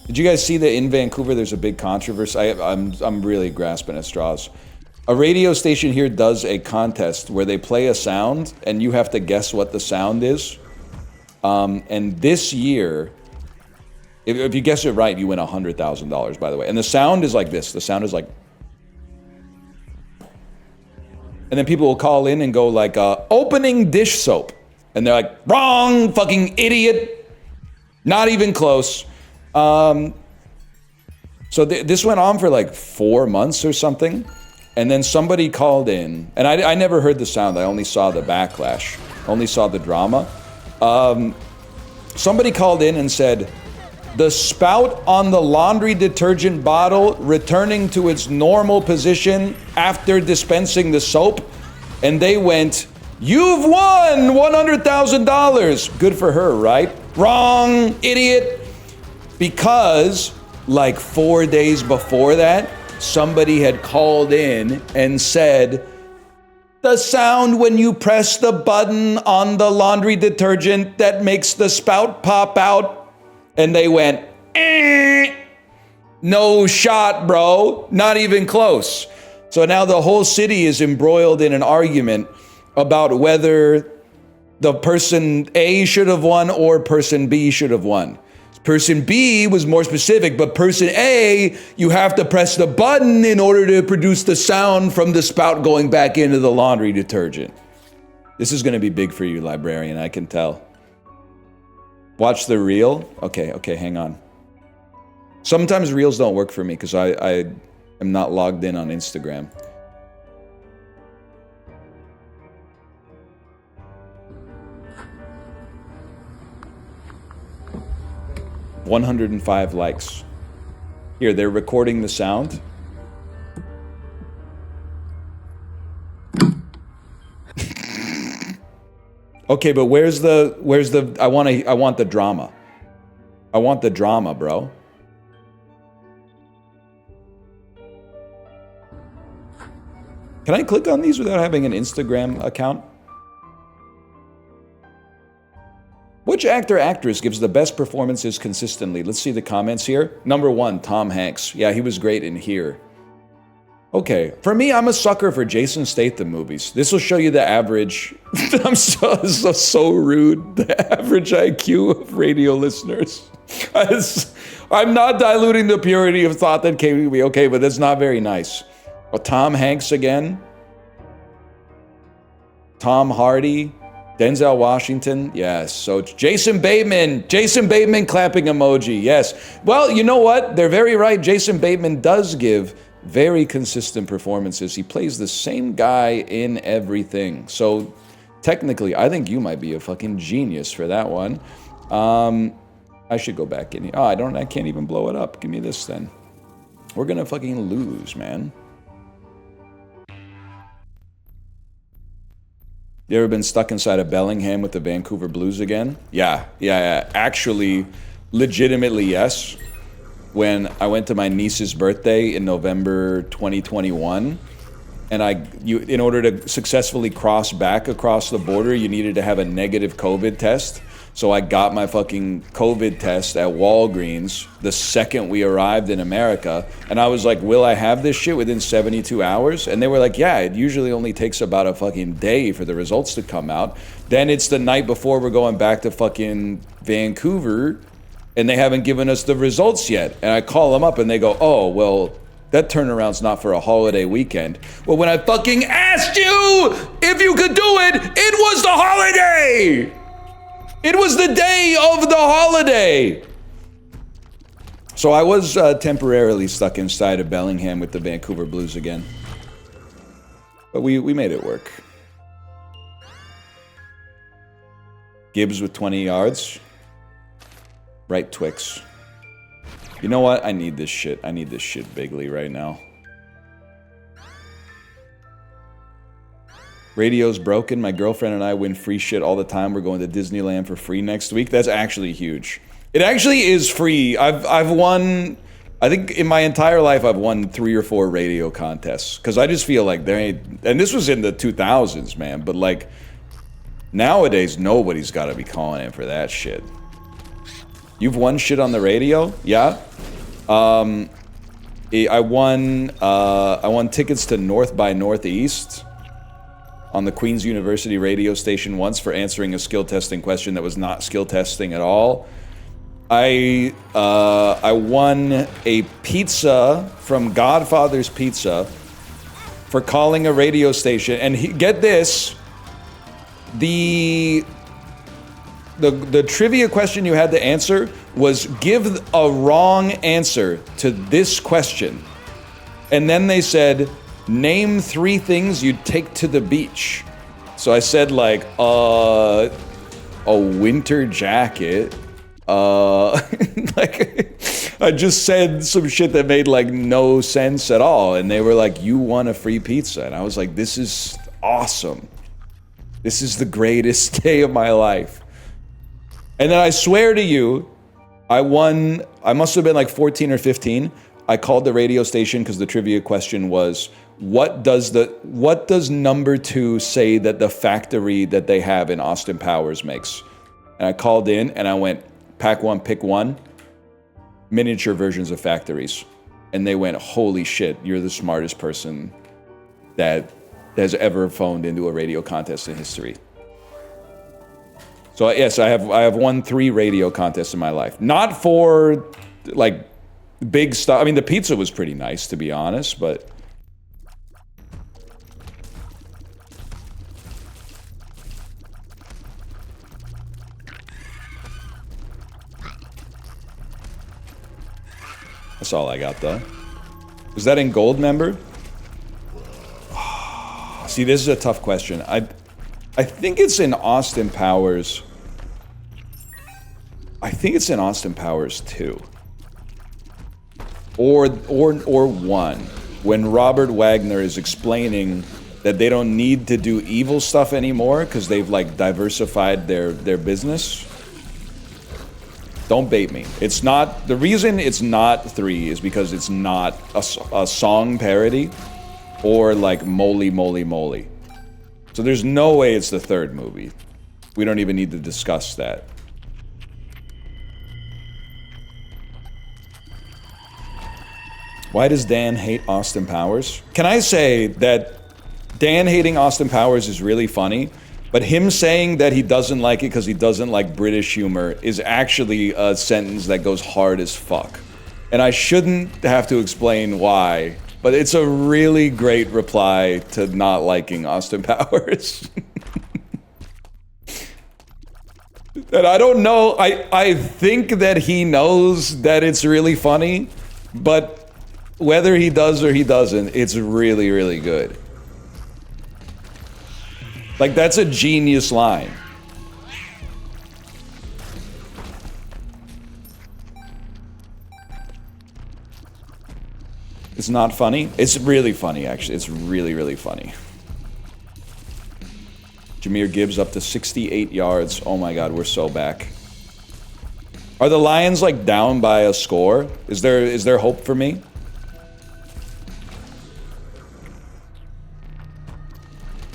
Did you guys see that in Vancouver there's a big controversy? I'm really grasping at straws. A radio station here does a contest where they play a sound and you have to guess what the sound is. And this year, if you guess it right, you win $100,000, by the way. And the sound is like this. The sound is like... And then people will call in and go like, opening dish soap. And they're like, wrong, fucking idiot. Not even close. So this went on for like 4 months or something. And then somebody called in, and I never heard the sound. I only saw the backlash, only saw the drama. Somebody called in and said, the spout on the laundry detergent bottle returning to its normal position after dispensing the soap. And they went, you've won $100,000. Good for her, right? Wrong, idiot. Because like 4 days before that, somebody had called in and said, the sound when you press the button on the laundry detergent that makes the spout pop out. And they went, no shot, bro. Not even close. So now the whole city is embroiled in an argument about whether the person A should have won or person B should have won. Person B was more specific, but person A, you have to press the button in order to produce the sound from the spout going back into the laundry detergent. This is going to be big for you, librarian, I can tell. Watch the reel? Okay, hang on. Sometimes reels don't work for me because I am not logged in on Instagram. $105 likes. Here, they're recording the sound. Okay, but where's the I want the drama. I want the drama, bro. Can I click on these without having an Instagram account? Which actor, actress gives the best performances consistently? Let's see the comments here. Number 1, Tom Hanks. Yeah, he was great in Here. Okay, for me, I'm a sucker for Jason Statham movies. This will show you the average, I'm so rude, the average IQ of radio listeners. I'm not diluting the purity of thought that came to me, okay, but that's not very nice. Well, Tom Hanks again. Tom Hardy. Denzel Washington, yes. So Jason Bateman clapping emoji, yes. Well, you know what? They're very right. Jason Bateman does give very consistent performances. He plays the same guy in everything. So technically, I think you might be a fucking genius for that one. I should go back in here. Oh, I can't even blow it up. Give me this then. We're gonna fucking lose, man. You ever been stuck inside of Bellingham with the Vancouver Blues again? Yeah. Actually, legitimately, yes. When I went to my niece's birthday in November 2021, and in order to successfully cross back across the border, you needed to have a negative COVID test. So I got my fucking COVID test at Walgreens the second we arrived in America. And I was like, will I have this shit within 72 hours? And they were like, yeah, it usually only takes about a fucking day for the results to come out. Then it's the night before we're going back to fucking Vancouver, and they haven't given us the results yet. And I call them up and they go, oh, well, that turnaround's not for a holiday weekend. Well, when I fucking asked you if you could do it, it was the holiday! It was the day of the holiday! So I was temporarily stuck inside of Bellingham with the Vancouver Blues again. But we made it work. Gibbs with 20 yards. Right, Twix. You know what? I need this shit. I need this shit bigly right now. Radio's broken. My girlfriend and I win free shit all the time. We're going to Disneyland for free next week. That's actually huge. It actually is free. I've won... I think in my entire life I've won 3 or 4 radio contests. Because I just feel like there ain't... And this was in the 2000s, man. But like... Nowadays, nobody's got to be calling in for that shit. You've won shit on the radio? Yeah? I won tickets to North by Northeast on the Queen's University radio station once for answering a skill testing question that was not skill testing at all. I won a pizza from Godfather's Pizza for calling a radio station. And get this, the trivia question you had to answer was give a wrong answer to this question. And then they said, name 3 things you'd take to the beach. So I said like, a winter jacket. Like, I just said some shit that made like no sense at all. And they were like, you won a free pizza. And I was like, this is awesome. This is the greatest day of my life. And then I swear to you, I must have been like 14 or 15. I called the radio station because the trivia question was, what does number 2 say that the factory that they have in Austin Powers makes? And I called in and I went, pack 1, pick 1, miniature versions of factories. And they went, holy shit, you're the smartest person that has ever phoned into a radio contest in history. So yes, I have won 3 radio contests in my life. Not for like big stuff. I mean, the pizza was pretty nice, to be honest, but that's all I got, though. Was that in gold member? See, this is a tough question. I think it's in Austin Powers. I think it's in Austin Powers 2. Or 1. When Robert Wagner is explaining that they don't need to do evil stuff anymore because they've like diversified their business. Don't bait me. It's not, the reason it's not 3 is because it's not a song parody or like Moly Moly Moly. So there's no way it's the 3rd movie. We don't even need to discuss that. Why does Dan hate Austin Powers? Can I say that Dan hating Austin Powers is really funny, but him saying that he doesn't like it because he doesn't like British humor is actually a sentence that goes hard as fuck. And I shouldn't have to explain why, but it's a really great reply to not liking Austin Powers. And I don't know, I think that he knows that it's really funny, but whether he does or he doesn't, it's really, really good. Like, that's a genius line. It's not funny? It's really funny, actually. It's really, really funny. Jahmyr Gibbs up to 68 yards. Oh my god, we're so back. Are the Lions, like, down by a score? Is there hope for me?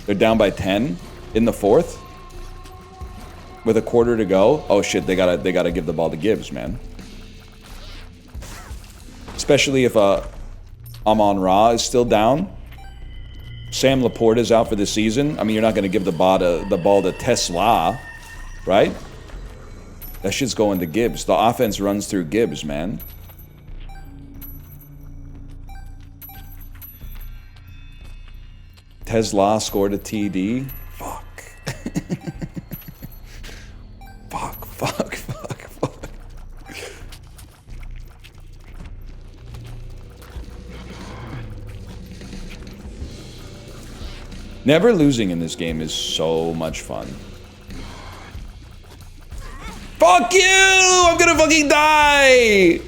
They're down by 10 in the 4th with a quarter to go. Oh shit, they gotta give the ball to Gibbs, man. Especially if Amon-Ra is still down. Sam Laporte is out for the season. I mean, you're not gonna give the ball to Tesla, right? That shit's going to Gibbs. The offense runs through Gibbs, man. Tesla scored a TD. Fuck. Fuck. Never losing in this game is so much fun. Fuck you! I'm gonna fucking die!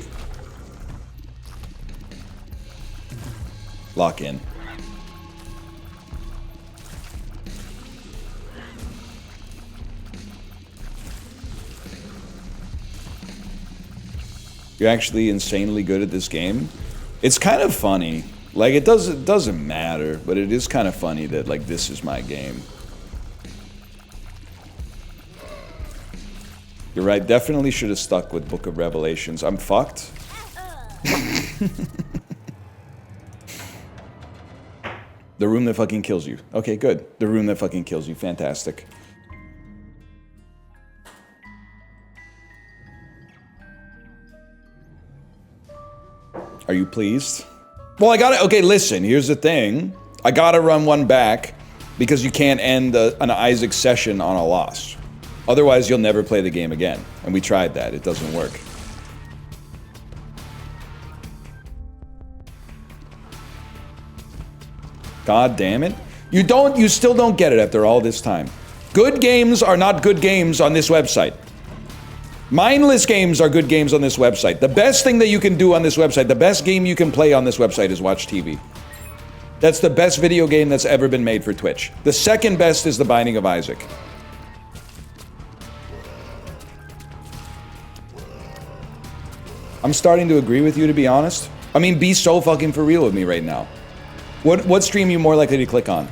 Lock in. You're actually insanely good at this game. It's kind of funny. Like, it doesn't matter, but it is kind of funny that, like, this is my game. You're right, definitely should have stuck with Book of Revelations. I'm fucked. The room that fucking kills you. Okay, good. The room that fucking kills you. Fantastic. Are you pleased? Well, I gotta, okay, listen, here's the thing. I gotta run one back because you can't end an Isaac session on a loss. Otherwise, you'll never play the game again. And we tried that, it doesn't work. God damn it. You still don't get it after all this time. Good games are not good games on this website. Mindless games are good games on this website. The best thing that you can do on this website, the best game you can play on this website is watch TV. That's the best video game that's ever been made for Twitch. The second best is The Binding of Isaac. I'm starting to agree with you, to be honest. I mean, be so fucking for real with me right now. What stream are you more likely to click on?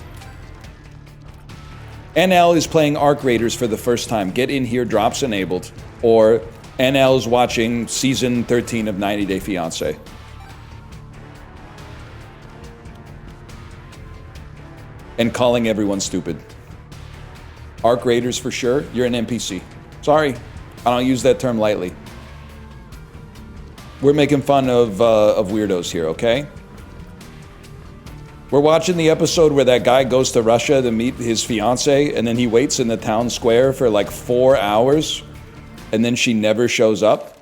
NL is playing Arc Raiders for the first time. Get in here, drops enabled. Or NL's watching season 13 of 90 Day Fiancé. And calling everyone stupid. Arc Raiders for sure. You're an NPC. Sorry, I don't use that term lightly. We're making fun of weirdos here, okay? We're watching the episode where that guy goes to Russia to meet his fiancée, and then he waits in the town square for like 4 hours, and then she never shows up.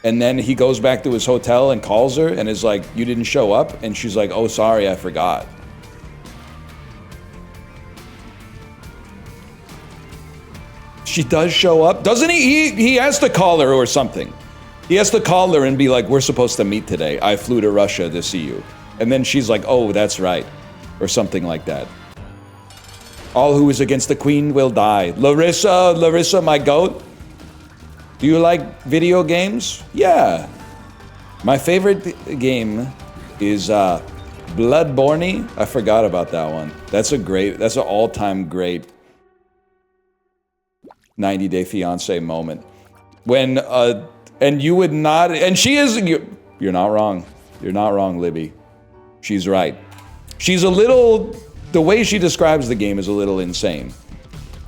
And then he goes back to his hotel and calls her and is like, "You didn't show up?" And she's like, "Oh, sorry, I forgot." She does show up. Doesn't he? He has to call her or something. He has to call her and be like, "We're supposed to meet today. I flew to Russia to see you." And then she's like, "Oh, that's right." Or something like that. All who is against the queen will die. Larissa, my goat. Do you like video games? Yeah. My favorite game is Bloodborne. I forgot about that one. That's an all-time great 90 Day Fiancé moment. When, and you would not, and she is, you're not wrong. You're not wrong, Libby. She's right. She's a little, the way she describes the game is a little insane.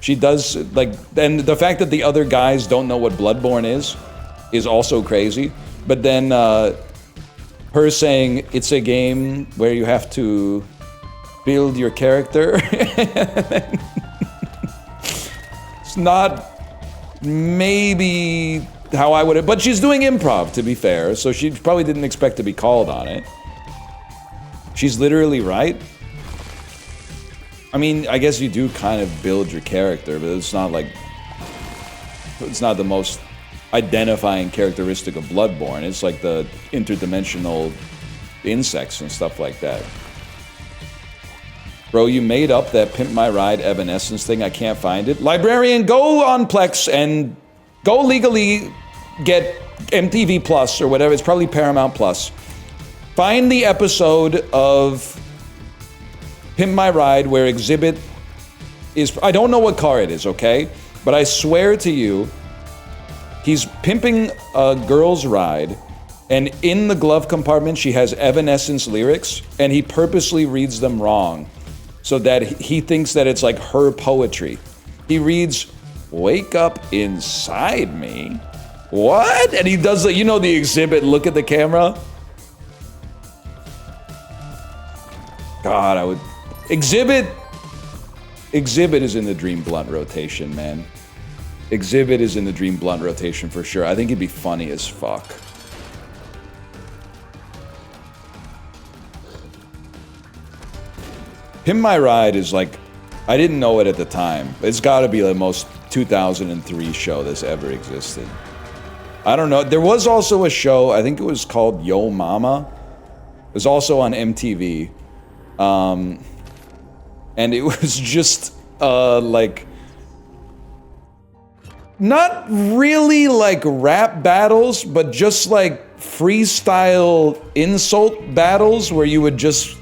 She does, like, and the fact that the other guys don't know what Bloodborne is also crazy. But then, her saying it's a game where you have to build your character. It's not maybe how I would have, but she's doing improv, to be fair, so she probably didn't expect to be called on it. She's literally right. I mean, I guess you do kind of build your character, but it's not like, it's not the most identifying characteristic of Bloodborne. It's like the interdimensional insects and stuff like that. Bro, you made up that Pimp My Ride Evanescence thing. I can't find it. Librarian, go on Plex and go legally get MTV Plus or whatever. It's probably Paramount Plus. Find the episode of Pimp My Ride where Exhibit is, I don't know what car it is, okay? But I swear to you, he's pimping a girl's ride, and in the glove compartment she has Evanescence lyrics, and he purposely reads them wrong so that he thinks that it's like her poetry. He reads, "Wake up inside me." What? And he does the, you know, the Exhibit look at the camera? God, I would... Exhibit is in the Dream Blunt rotation, man. Exhibit is in the Dream Blunt rotation for sure. I think he'd be funny as fuck. Pimp My Ride is like, I didn't know it at the time. It's gotta be the most 2003 show that's ever existed. I don't know. There was also a show, I think it was called Yo Mama. It was also on MTV. And it was just, like, not really like rap battles, but just like freestyle insult battles where you would just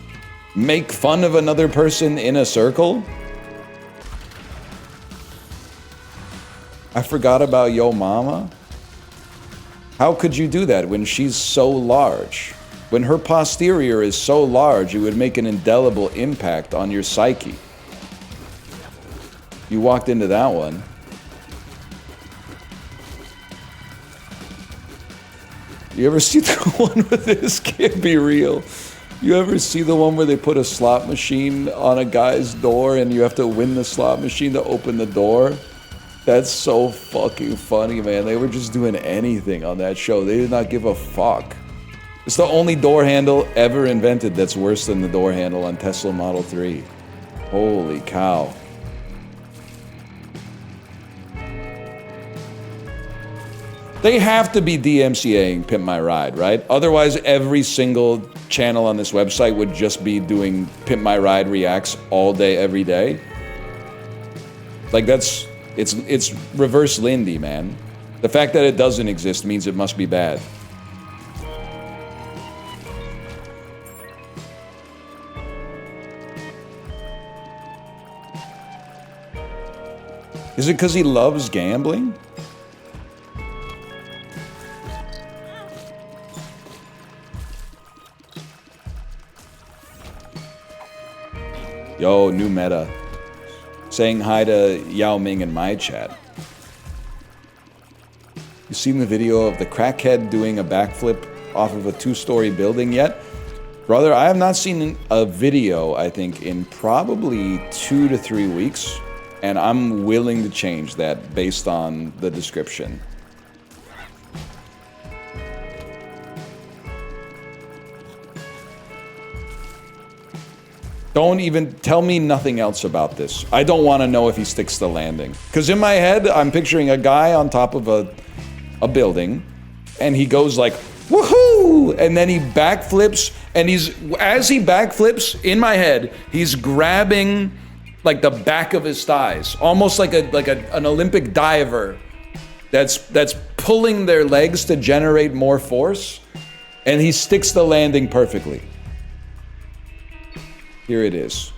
make fun of another person in a circle. I forgot about Yo Mama. How could you do that when she's so large? When her posterior is so large, it would make an indelible impact on your psyche. You walked into that one. You ever see the one where this can't be real? You ever see the one where they put a slot machine on a guy's door and you have to win the slot machine to open the door? That's so fucking funny, man. They were just doing anything on that show. They did not give a fuck. It's the only door handle ever invented that's worse than the door handle on Tesla Model 3. Holy cow. They have to be DMCAing Pimp My Ride, right? Otherwise, every single channel on this website would just be doing Pimp My Ride reacts all day, every day. Like it's reverse Lindy, man. The fact that it doesn't exist means it must be bad. Is it because he loves gambling? Yo, new meta. Saying hi to Yao Ming in my chat. You seen the video of the crackhead doing a backflip off of a 2-story building yet? Brother, I have not seen a video, I think, in probably 2 to 3 weeks. And I'm willing to change that based on the description. Don't even tell me nothing else about this. I don't want to know if he sticks the landing. Because in my head, I'm picturing a guy on top of a building, and he goes like, woohoo! And then he backflips, and as he backflips, in my head, he's grabbing like the back of his thighs, almost like an Olympic diver that's pulling their legs to generate more force, and he sticks the landing perfectly. Here it is.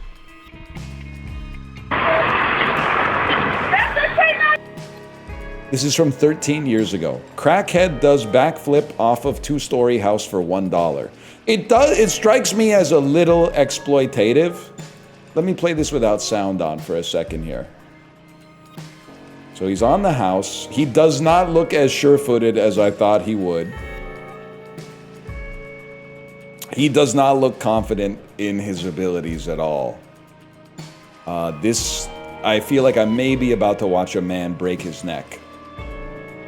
This is from 13 years ago. Crackhead does backflip off of 2-story house for $1. It strikes me as a little exploitative. Let me play this without sound on for a second here. So he's on the house. He does not look as sure-footed as I thought he would. He does not look confident in his abilities at all. I feel like I may be about to watch a man break his neck.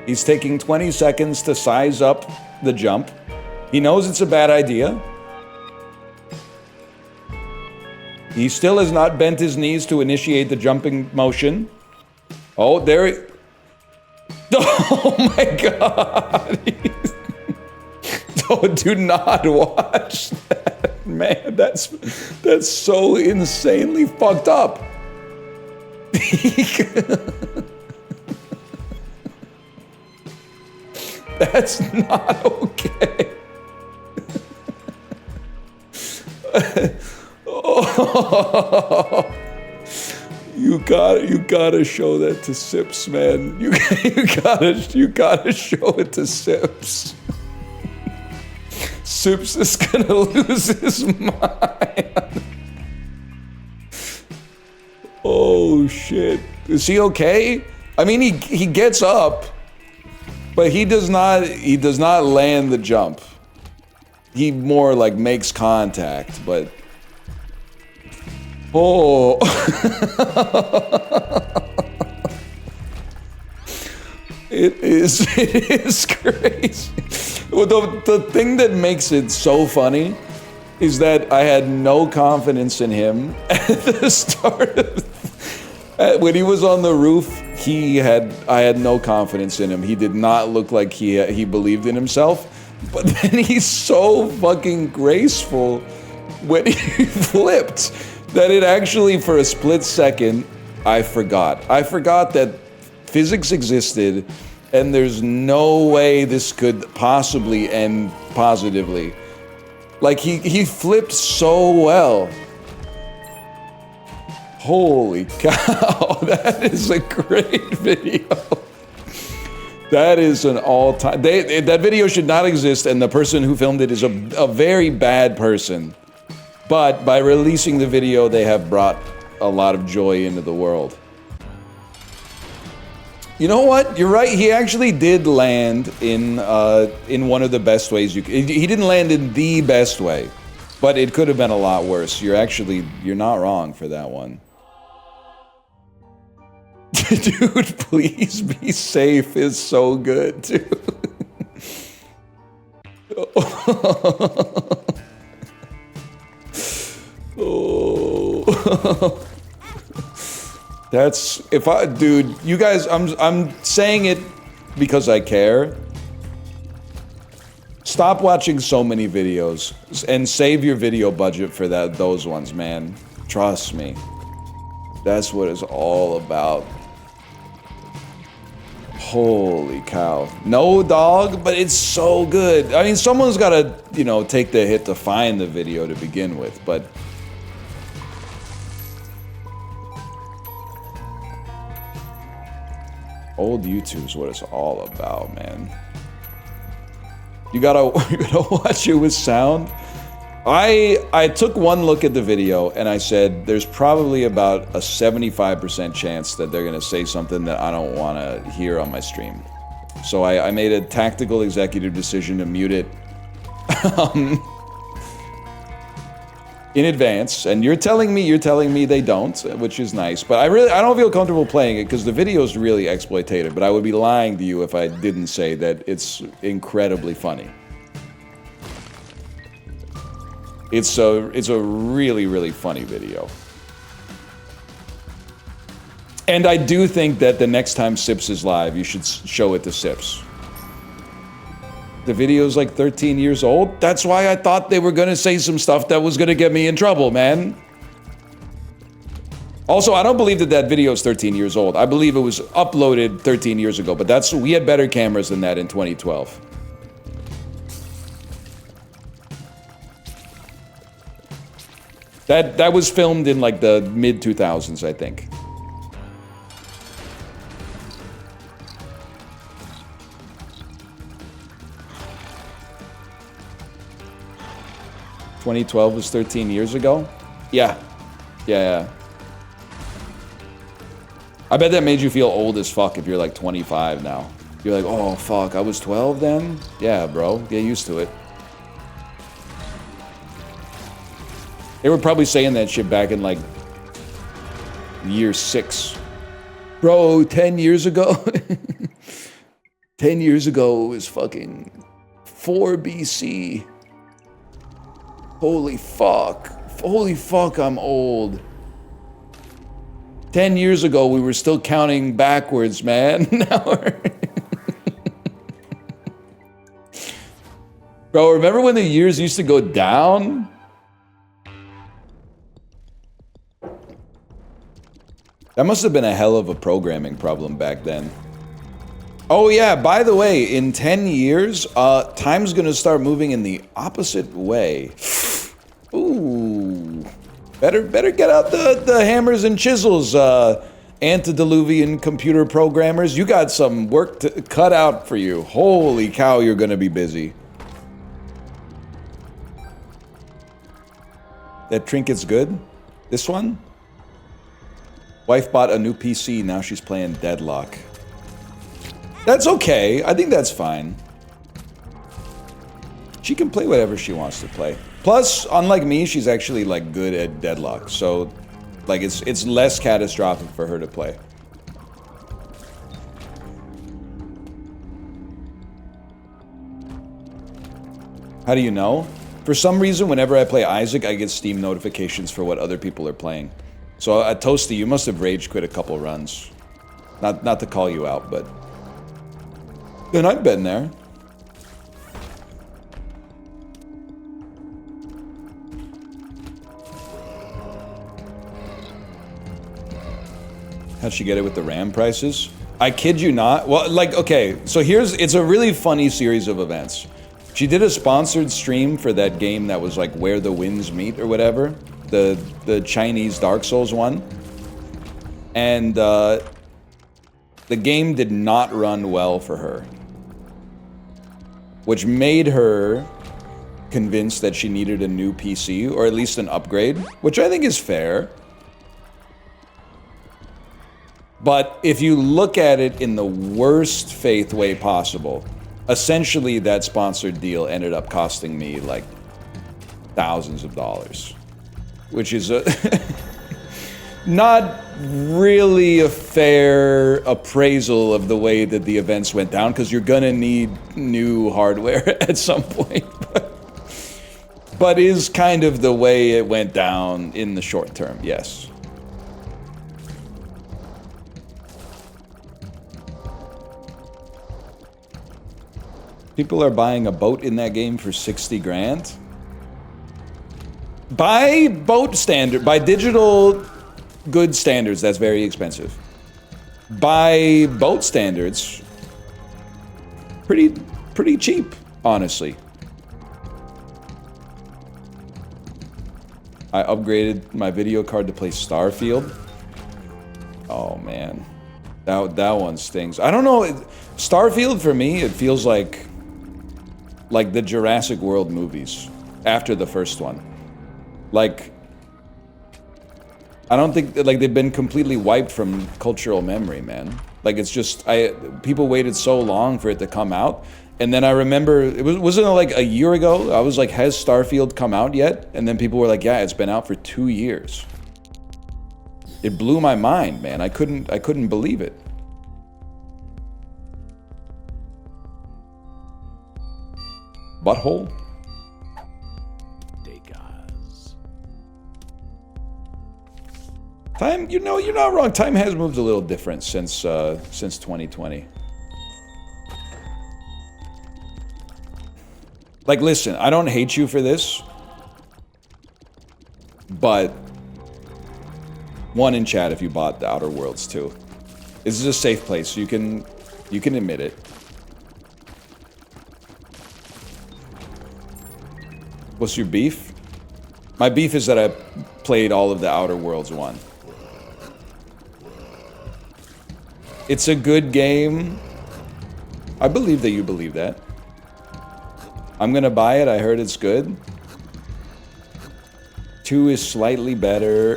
He's taking 20 seconds to size up the jump. He knows it's a bad idea. He still has not bent his knees to initiate the jumping motion. Oh, there he... Oh my God! Oh, do not watch that, man. That's so insanely fucked up. That's not okay. Oh, you gotta show that to Sips, man. You gotta show it to Sips. Sips is gonna lose his mind. Oh shit. Is he okay? I mean, he gets up, but he does not land the jump. He more like makes contact, but oh. It is crazy. Well, the thing that makes it so funny is that I had no confidence in him at the start of when he was on the roof I had no confidence in him. He did not look like he believed in himself. But then he's so fucking graceful when he flipped that it actually, for a split second, I forgot. I forgot that physics existed and there's no way this could possibly end positively. Like, he flipped so well. Holy cow, that is a great video. That is an all-time... That video should not exist, and the person who filmed it is a very bad person. But by releasing the video, they have brought a lot of joy into the world. You know what? You're right. He actually did land in one of the best ways you could. He didn't land in the best way, but it could have been a lot worse. You're not wrong for that one. Dude, please be safe is so good, dude. Oh. That's, dude, you guys, I'm saying it because I care. Stop watching so many videos and save your video budget for those ones, man. Trust me. That's what it's all about. Holy cow. No, dog, but it's so good. I mean, someone's got to, you know, take the hit to find the video to begin with, but... Old YouTube's what it's all about, man. You gotta watch it with sound. I took one look at the video and I said, there's probably about a 75% chance that they're gonna say something that I don't wanna hear on my stream. So I made a tactical executive decision to mute it in advance, and you're telling me they don't, which is nice, but I don't feel comfortable playing it because the video is really exploitative, but I would be lying to you if I didn't say that it's incredibly funny. It's a really, really funny video. And I do think that the next time Sips is live, you should show it to Sips. The video's like 13 years old. That's why I thought they were gonna say some stuff that was gonna get me in trouble, man. Also, I don't believe that video is 13 years old. I believe it was uploaded 13 years ago, but we had better cameras than that in 2012. That was filmed in like the mid-2000s, I think. '12 was 13 years ago? Yeah. Yeah. I bet that made you feel old as fuck if you're like 25 now. You're like, oh fuck, I was 12 then? Yeah, bro, get used to it. They were probably saying that shit back in like year 6. Bro, 10 years ago? 10 years ago was fucking 4 BC. Holy fuck. Holy fuck, I'm old. 10 years ago, we were still counting backwards, man. Now we're... Bro, remember when the years used to go down? That must have been a hell of a programming problem back then. Oh yeah, by the way, in 10 years, time's gonna start moving in the opposite way. Ooh. Better get out the hammers and chisels, antediluvian computer programmers. You got some work to cut out for you. Holy cow, you're gonna be busy. That trinket's good? This one? Wife bought a new PC, now she's playing Deadlock. That's okay, I think that's fine. She can play whatever she wants to play. Plus, unlike me, she's actually like good at Deadlock, so like it's less catastrophic for her to play. How do you know? For some reason, whenever I play Isaac, I get Steam notifications for what other people are playing. So, Toasty, you must have rage quit a couple runs. Not to call you out, but then I've been there. How'd she get it with the RAM prices? I kid you not. Well, like, okay, so it's a really funny series of events. She did a sponsored stream for that game that was like Where the Winds Meet or whatever. The Chinese Dark Souls one. And the game did not run well for her. Which made her convinced that she needed a new PC, or at least an upgrade, which I think is fair. But if you look at it in the worst faith way possible, essentially that sponsored deal ended up costing me like thousands of dollars, which is not really a fair appraisal of the way that the events went down, because you're gonna need new hardware at some point. But is kind of the way it went down in the short term, yes. People are buying a boat in that game for 60 grand. By boat standard, by digital good standards, that's very expensive. By boat standards, pretty cheap, honestly. I upgraded my video card to play Starfield. Oh man, that one stings. I don't know, Starfield for me, it feels like the Jurassic World movies after the first one. Like, I don't think like they've been completely wiped from cultural memory, man. Like, it's just people waited so long for it to come out, and then I remember wasn't it like a year ago? I was like, has Starfield come out yet? And then people were like, yeah, it's been out for 2 years. It blew my mind, man. I couldn't believe it. Butthole? Time, you know, you're not wrong. Time has moved a little different since 2020. Like, listen, I don't hate you for this, but one in chat if you bought The Outer Worlds too. This is a safe place. You can admit it. What's your beef? My beef is that I played all of The Outer Worlds 1. It's a good game. I believe that you believe that. I'm gonna buy it. I heard it's good. 2 is slightly better.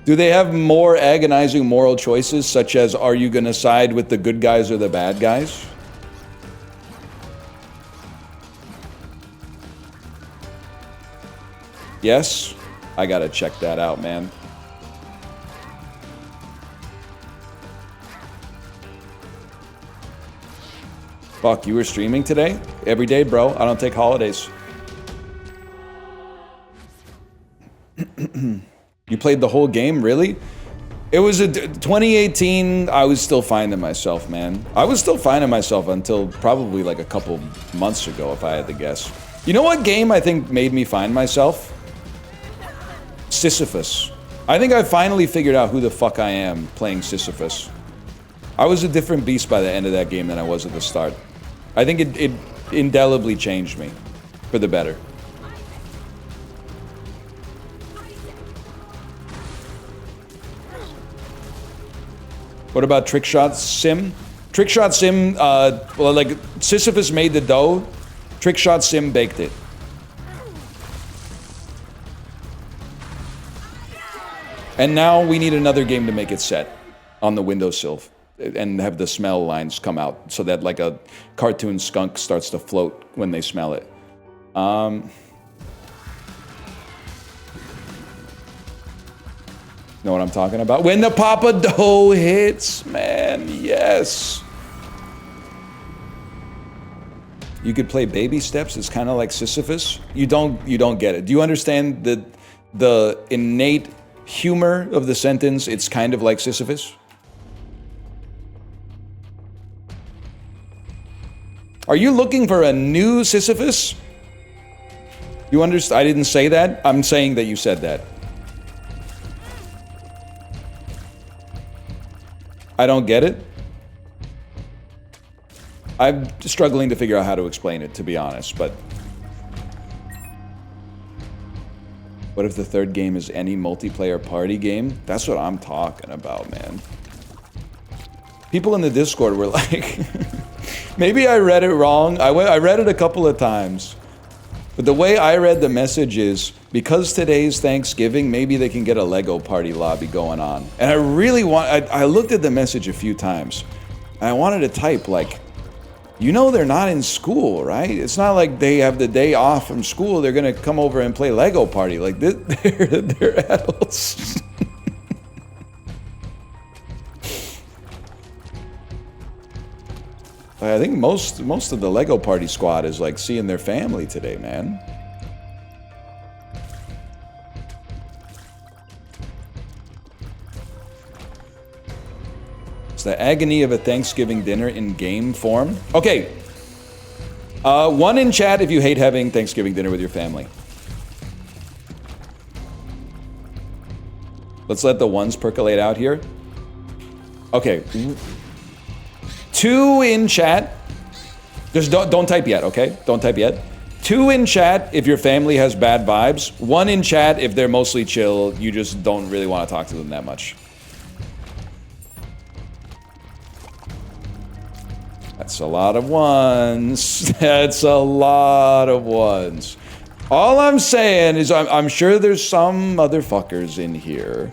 Do they have more agonizing moral choices, such as are you gonna side with the good guys or the bad guys? Yes? I gotta check that out, man. Fuck, you were streaming today? Every day, bro. I don't take holidays. You played the whole game, really? It was 2018, I was still finding myself, man. I was still finding myself until probably like a couple months ago, if I had to guess. You know what game I think made me find myself? Sisyphus. I think I finally figured out who the fuck I am playing Sisyphus. I was a different beast by the end of that game than I was at the start. I think it indelibly changed me for the better. What about Trickshot Sim? Trickshot Sim, well, like, Sisyphus made the dough, Trickshot Sim baked it. And now we need another game to make it set on the windowsill and have the smell lines come out so that like a cartoon skunk starts to float when they smell it. Know what I'm talking about? When the Papa Dough hits, man, yes. You could play baby steps. It's kind of like Sisyphus. You don't get it. Do you understand the innate humor of the sentence, it's kind of like Sisyphus? Are you looking for a new Sisyphus? You understand? I didn't say that. I'm saying that you said that. I don't get it. I'm struggling to figure out how to explain it, to be honest, but... What if the third game is any multiplayer party game? That's what I'm talking about, man. People in the Discord were like... Maybe I read it wrong. I read it a couple of times. But the way I read the message is, because today's Thanksgiving, maybe they can get a Lego party lobby going on. And I really want... I looked at the message a few times. And I wanted to type, like... You know they're not in school, right? It's not like they have the day off from school. They're going to come over and play Lego party. Like, they're adults. I think most of the Lego party squad is like seeing their family today, man. It's the agony of a Thanksgiving dinner in game form. Okay. One in chat if you hate having Thanksgiving dinner with your family. Let's let the ones percolate out here. Okay. 2 in chat. Just don't type yet, okay? Don't type yet. 2 in chat if your family has bad vibes. 1 in chat if they're mostly chill. You just don't really want to talk to them that much. That's a lot of ones. That's a lot of ones. All I'm saying is I'm sure there's some motherfuckers in here.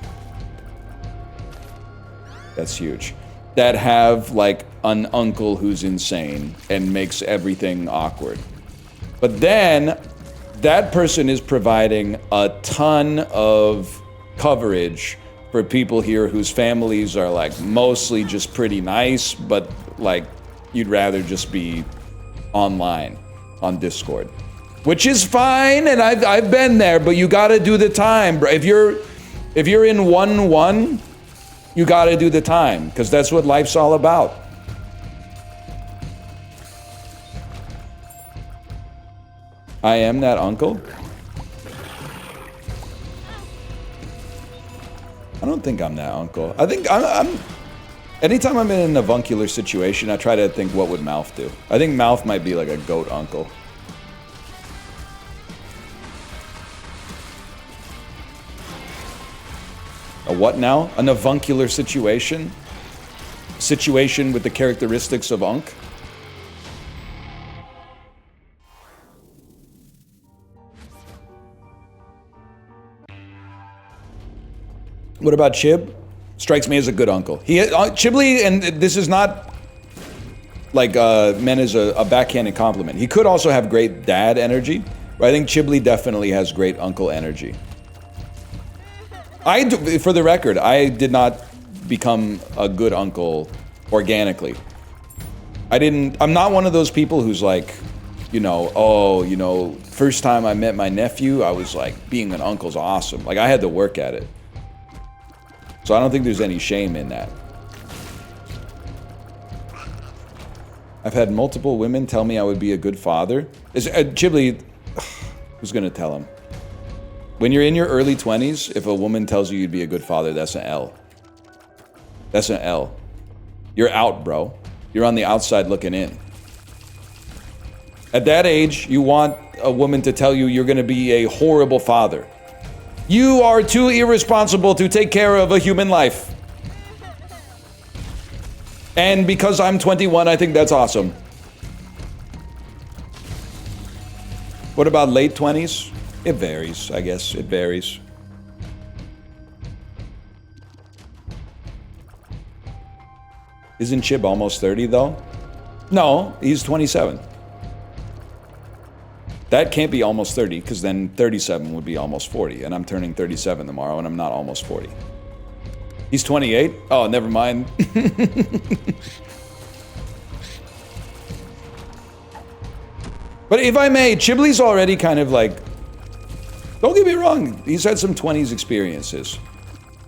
That's huge. That have, like, an uncle who's insane and makes everything awkward. But then, that person is providing a ton of coverage for people here whose families are, like, mostly just pretty nice, but, like, you'd rather just be online on Discord. Which is fine, and I've been there, but you gotta do the time, bro. If you're in 1-1, you gotta do the time, because that's what life's all about. I am that uncle? I don't think I'm that uncle. I think I'm anytime I'm in an avuncular situation, I try to think, what would Mouth do? I think Mouth might be like a goat uncle. A what now? An avuncular situation? Situation with the characteristics of Unk? What about Chib? Strikes me as a good uncle. Chiblee, and this is not like meant as a backhanded compliment. He could also have great dad energy, but I think Chiblee definitely has great uncle energy. For the record, I did not become a good uncle organically. I'm not one of those people who's like, first time I met my nephew, I was like, being an uncle's awesome. Like, I had to work at it. So I don't think there's any shame in that. I've had multiple women tell me I would be a good father. Chiblee, who's gonna tell him? When you're in your early 20s, if a woman tells you you'd be a good father, that's an L. That's an L. You're out, bro. You're on the outside looking in. At that age, you want a woman to tell you you're gonna be a horrible father. You are too irresponsible to take care of a human life. And because I'm 21, I think that's awesome. What about late 20s? It varies, I guess. It varies. Isn't Chib almost 30, though? No, he's 27. That can't be almost 30, because then 37 would be almost 40, and I'm turning 37 tomorrow, and I'm not almost 40. He's 28? Oh, never mind. But if I may, Chiblee's already kind of like... Don't get me wrong, he's had some 20s experiences.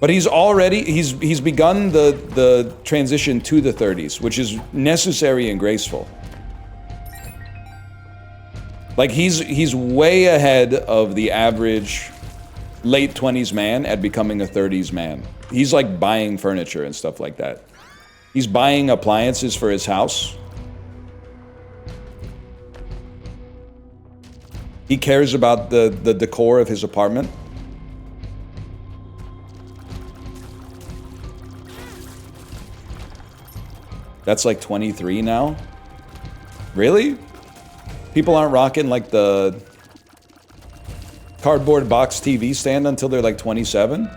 But he's begun the transition to the 30s, which is necessary and graceful. Like he's way ahead of the average late 20s man at becoming a 30s man. He's like buying furniture and stuff like that. He's buying appliances for his house. He cares about the decor of his apartment. That's like 23 now? Really? People aren't rocking like the cardboard box TV stand until they're like 27?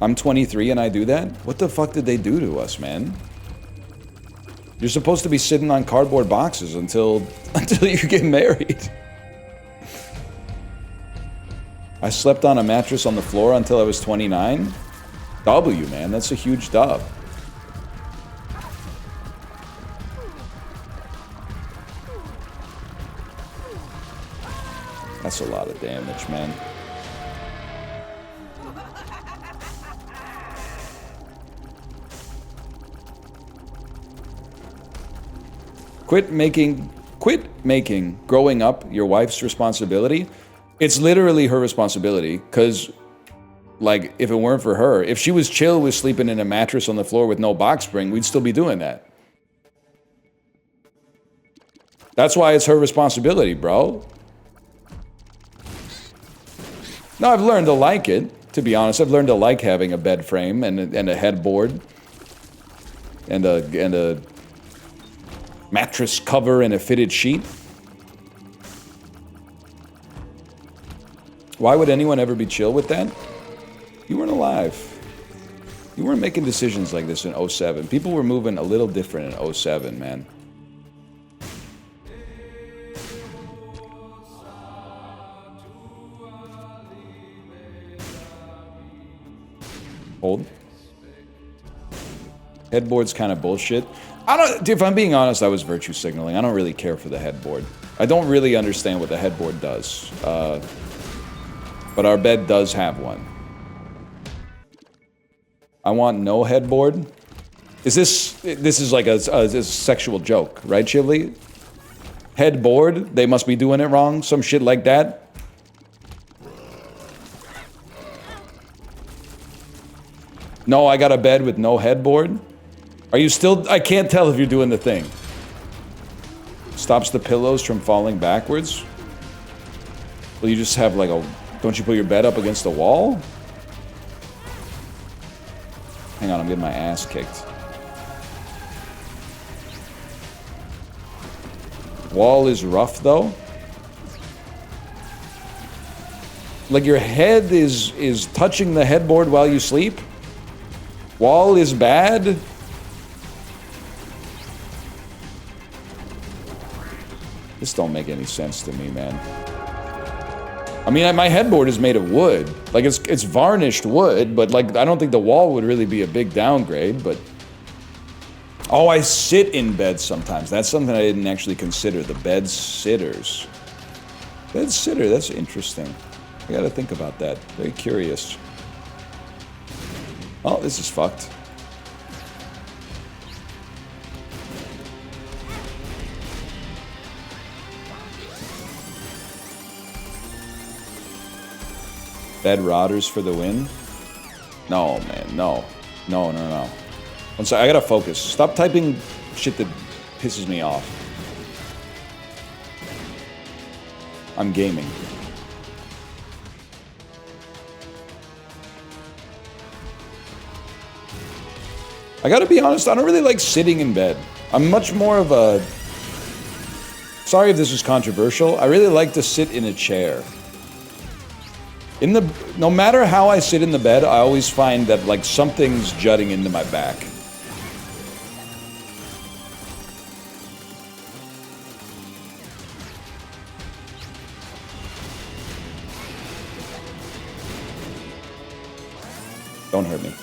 I'm 23 and I do that? What the fuck did they do to us, man? You're supposed to be sitting on cardboard boxes until you get married. I slept on a mattress on the floor until I was 29? W, man, that's a huge dub. That's a lot of damage, man. Quit making growing up your wife's responsibility. It's literally her responsibility, because, like, if it weren't for her, if she was chill with sleeping in a mattress on the floor with no box spring, we'd still be doing that. That's why it's her responsibility, bro. No, I've learned to like it, to be honest. I've learned to like having a bed frame and a headboard and a mattress cover and a fitted sheet. Why would anyone ever be chill with that? You weren't alive. You weren't making decisions like this in 07. People were moving a little different in 07, man. Hold. Headboard's kind of bullshit. If I'm being honest, I was virtue signaling. I don't really care for the headboard. I don't really understand what the headboard does. But our bed does have one. I want no headboard. This is like a sexual joke, right, Chivly? Headboard, they must be doing it wrong, some shit like that. No, I got a bed with no headboard. Are you still... I can't tell if you're doing the thing. Stops the pillows from falling backwards. Well, you just have like a... Don't you put your bed up against the wall? Hang on, I'm getting my ass kicked. Wall is rough, though. Like your head is touching the headboard while you sleep? Wall is bad? This don't make any sense to me, man. I mean, my headboard is made of wood. Like, it's varnished wood, but, like, I don't think the wall would really be a big downgrade, but... Oh, I sit in bed sometimes. That's something I didn't actually consider. The bed sitters. Bed sitter, that's interesting. I gotta think about that. Very curious. Oh, this is fucked. Bed rotters for the win? No, man, no. No. I'm sorry, I gotta focus. Stop typing shit that pisses me off. I'm gaming. I gotta be honest, I don't really like sitting in bed. I'm much more of a... Sorry if this is controversial. I really like to sit in a chair. No matter how I sit in the bed, I always find that, like, something's jutting into my back. Don't hurt me.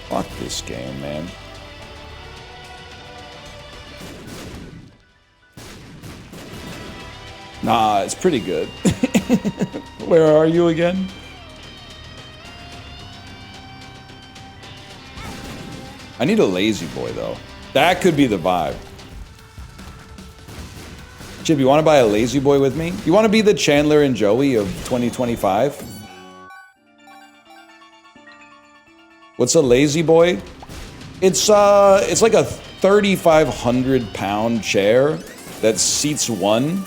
Fuck this game, man. Nah, it's pretty good. Where are you again? I need a lazy boy, though. That could be the vibe. Chip, you want to buy a lazy boy with me? You want to be the Chandler and Joey of 2025? What's a lazy boy? It's like a 3,500 pound chair that seats one.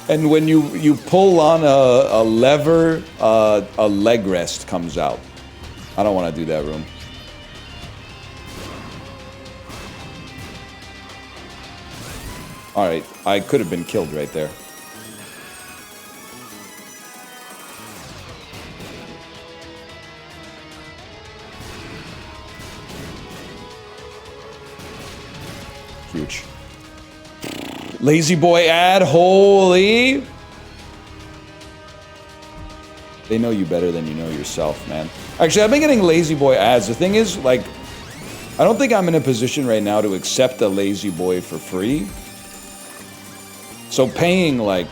And when you pull on a lever, a leg rest comes out. I don't want to do that room. Alright, I could have been killed right there. Huge. Lazy boy ad, holy! They know you better than you know yourself, man. Actually, I've been getting lazy boy ads. The thing is, like, I don't think I'm in a position right now to accept a lazy boy for free. So paying, like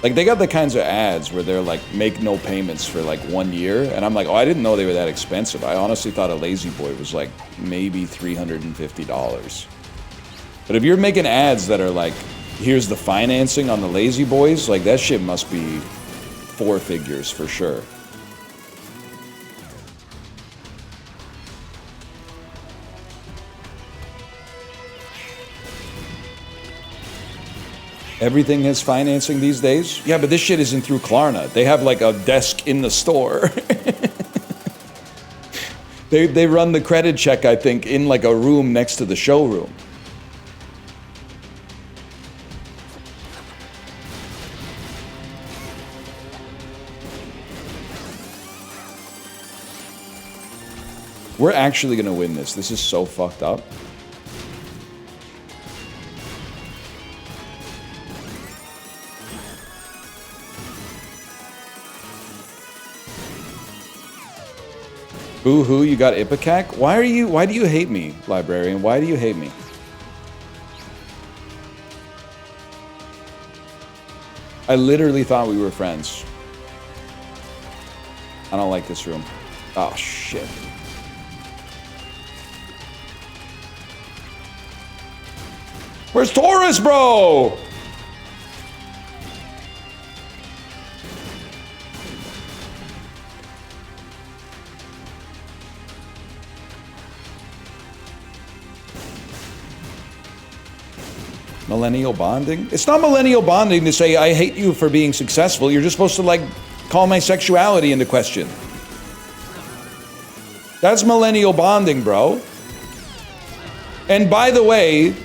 they got the kinds of ads where they're like, make no payments for like 1 year. And I'm like, oh, I didn't know they were that expensive. I honestly thought a lazy boy was like maybe $350. But if you're making ads that are like, here's the financing on the lazy boys, like that shit must be 4 figures for sure. Everything has financing these days? Yeah, but this shit isn't through Klarna. They have like a desk in the store. They run the credit check, I think, in like a room next to the showroom. We're actually gonna win this. This is so fucked up. Boo-hoo, you got Ipecac? Why do you hate me, librarian? Why do you hate me? I literally thought we were friends. I don't like this room. Oh, shit. Where's Taurus, bro? Millennial bonding? It's not millennial bonding to say, I hate you for being successful. You're just supposed to, like, call my sexuality into question. That's millennial bonding, bro. And by the way,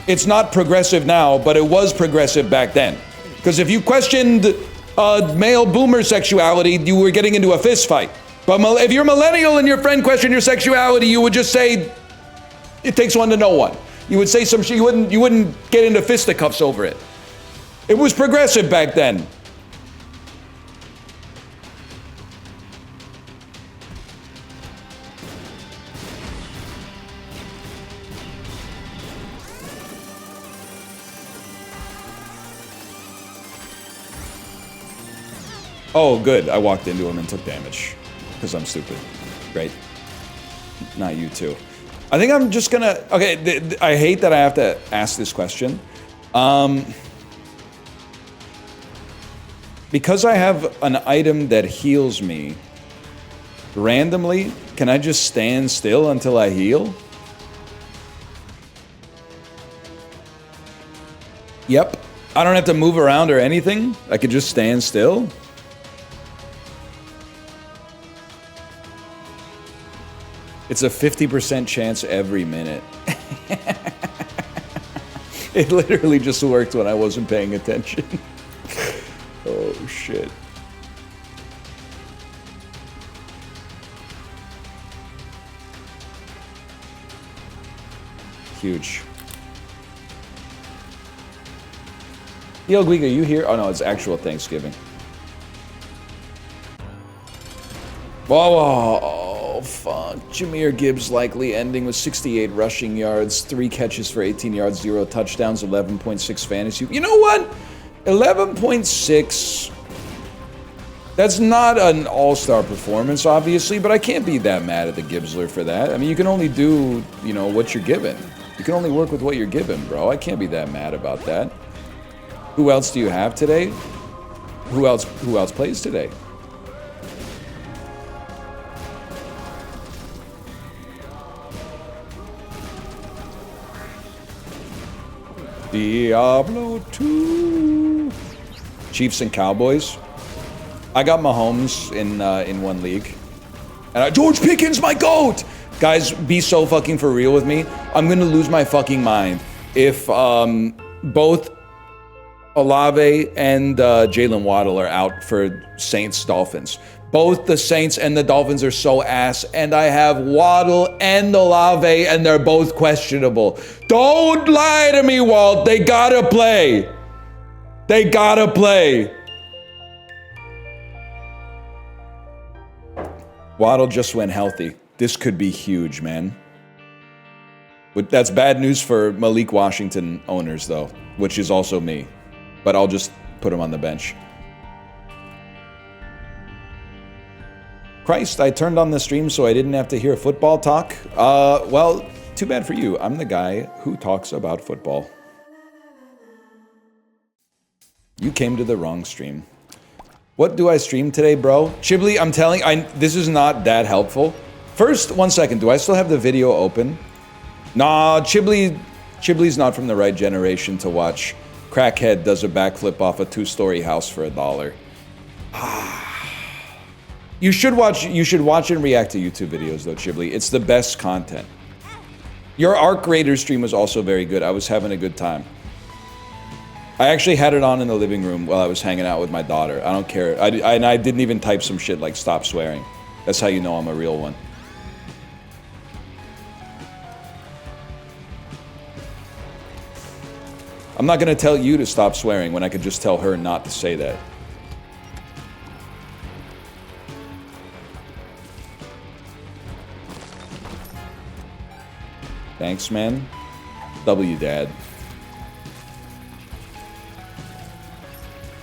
it's not progressive now, but it was progressive back then. Because if you questioned male boomer sexuality, you were getting into a fist fight. But if you're millennial and your friend questioned your sexuality, you would just say, it takes one to know one. You would say some shit, you wouldn't get into fisticuffs over it. It was progressive back then. Oh, good. I walked into him and took damage. Because I'm stupid. Great. Not you too. I think I'm just gonna... Okay, I hate that I have to ask this question. Because I have an item that heals me randomly, can I just stand still until I heal? Yep. I don't have to move around or anything. I could just stand still. It's a 50% chance every minute. It literally just worked when I wasn't paying attention. Oh, shit. Huge. Yo, Guiga, you here? Oh, no, it's actual Thanksgiving. Whoa, whoa. Oh, fuck. Jahmyr Gibbs likely ending with 68 rushing yards, 3 catches for 18 yards, 0 touchdowns, 11.6 fantasy. You know what? 11.6. That's not an all-star performance, obviously, but I can't be that mad at the Gibbsler for that. I mean, you can only do, you know, what you're given. You can only work with what you're given, bro. I can't be that mad about that. Who else do you have today? Who else plays today? Diablo 2. Chiefs and Cowboys. I got Mahomes in one league. And George Pickens, my GOAT! Guys, be so fucking for real with me. I'm gonna lose my fucking mind if both Olave and Jalen Waddle are out for Saints-Dolphins. Both the Saints and the Dolphins are so ass, and I have Waddle and Olave, and they're both questionable. Don't lie to me, Walt. They gotta play. They gotta play. Waddle just went healthy. This could be huge, man. But that's bad news for Malik Washington owners, though, which is also me. But I'll just put him on the bench. Christ, I turned on the stream so I didn't have to hear football talk. Well, too bad for you. I'm the guy who talks about football. You came to the wrong stream. What do I stream today, bro? Chibli, I'm telling this is not that helpful. First, 1 second, do I still have the video open? Nah, Chibli's not from the right generation to watch Crackhead does a backflip off a 2-story house for $1. You should watch and react to YouTube videos though, Chibli. It's the best content. Your Arc Raider stream was also very good. I was having a good time. I actually had it on in the living room while I was hanging out with my daughter. I don't care. And I didn't even type some shit like stop swearing. That's how you know I'm a real one. I'm not gonna tell you to stop swearing when I could just tell her not to say that. Thanks, man. W, Dad.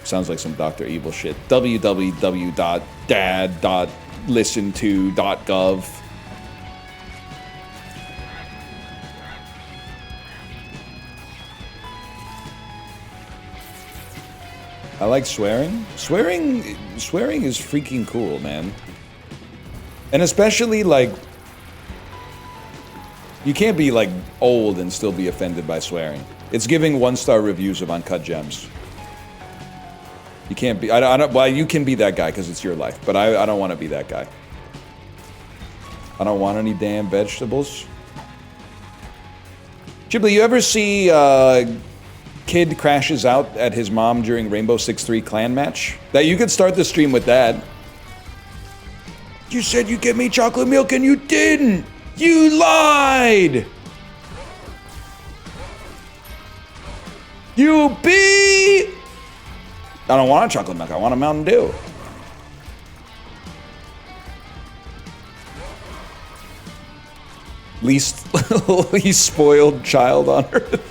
Sounds like some Dr. Evil shit. www.dad.listen2.gov. I like swearing. Swearing is freaking cool, man. And especially, like, you can't be, like, old and still be offended by swearing. It's giving 1-star reviews of Uncut Gems. You can't be, well, you can be that guy because it's your life, but I don't want to be that guy. I don't want any damn vegetables. Ghibli, you ever see, kid crashes out at his mom during Rainbow Six 3 clan match? That you could start the stream with that. You said you'd get me chocolate milk and you didn't! You lied! You be! I don't want a chocolate milk, I want a Mountain Dew. Least spoiled child on earth.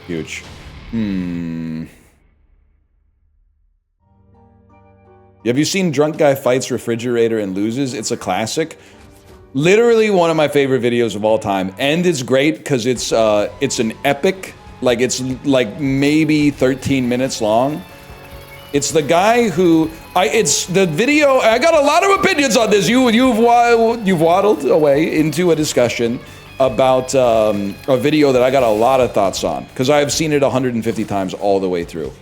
Huge. Have you seen Drunk Guy Fights Refrigerator and Loses? It's a classic. Literally one of my favorite videos of all time. And it's great because it's an epic. Like, it's like maybe 13 minutes long. It's the guy who... it's the video... I got a lot of opinions on this. You've waddled away into a discussion about a video that I got a lot of thoughts on. Because I've seen it 150 times all the way through.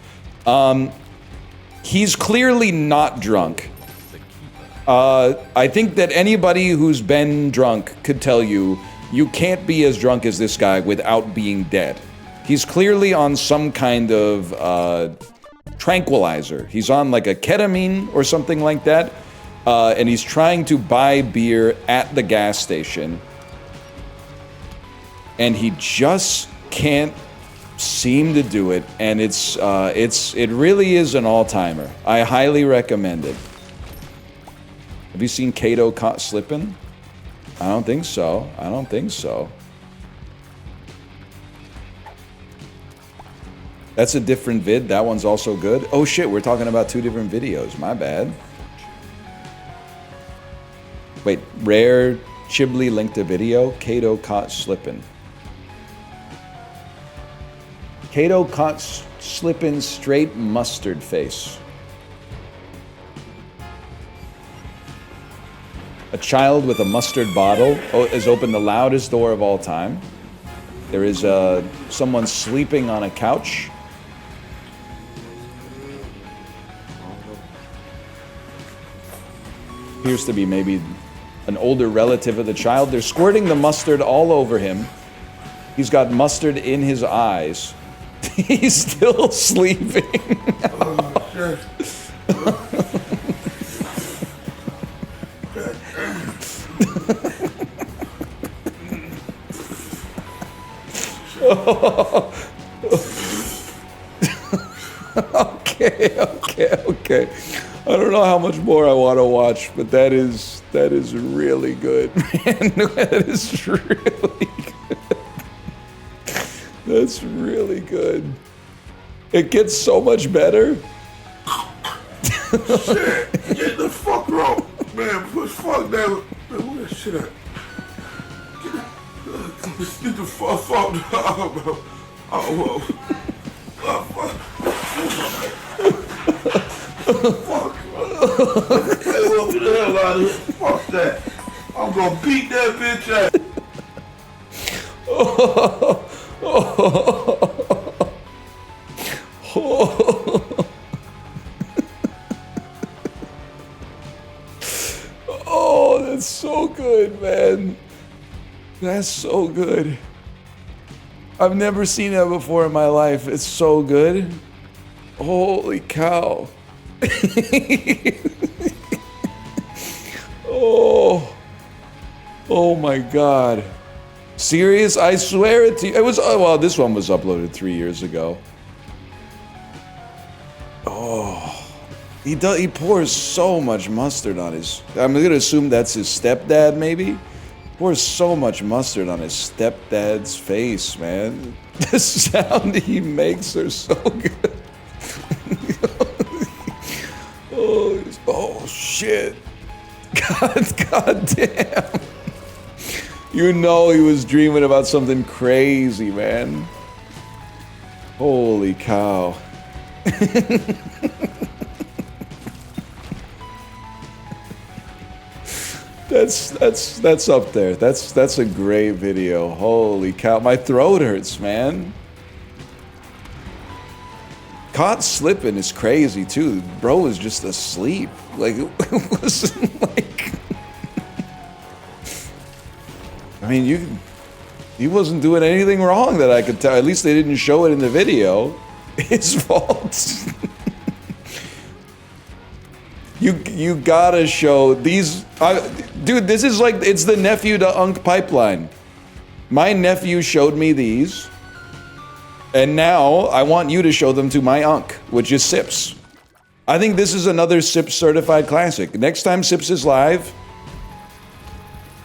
He's clearly not drunk. I think that anybody who's been drunk could tell you, you can't be as drunk as this guy without being dead. He's clearly on some kind of tranquilizer. He's on like a ketamine or something like that. And he's trying to buy beer at the gas station. And he just can't seem to do it, and it really is an all-timer. I highly recommend it. Have you seen Kato caught slipping? I don't think so. I don't think so. That's a different vid. That one's also good. Oh shit, we're talking about two different videos. My bad. Wait, Rare Chibli linked a video. Kato caught slipping. Kato caught slipping straight mustard face. A child with a mustard bottle has opened the loudest door of all time. There is someone sleeping on a couch. Appears to be maybe an older relative of the child. They're squirting the mustard all over him. He's got mustard in his eyes. He's still sleeping. Oh, shit. Okay. I don't know how much more I want to watch, but that is really good, man. That is really good. That's really good. It gets so much better. Shit, get the fuck wrong, man. Push fuck that. Man, where that shit at? Get the fuck out, bro. Oh, fuck. Get the hell out of here. Fuck that. I'm gonna beat that bitch ass. Oh, that's so good, man. That's so good. I've never seen that before in my life. It's so good. Holy cow. Oh my God. Serious? I swear it to you. It was, oh, well, this one was uploaded 3 years ago. Oh, he pours so much mustard on his, I'm gonna assume that's his stepdad, maybe? Pours so much mustard on his stepdad's face, man. The sound he makes are so good. Oh shit. God damn. You know he was dreaming about something crazy, man. Holy cow. That's up there. That's a great video. Holy cow. My throat hurts, man. Caught slipping is crazy too. Bro was just asleep. Like it wasn't like I mean he wasn't doing anything wrong that I could tell. At least they didn't show it in the video. His fault. You gotta show these dude, this is like it's the nephew to Unk pipeline. My nephew showed me these. And now, I want you to show them to my Unk, which is Sips. I think this is another Sips certified classic. Next time Sips is live,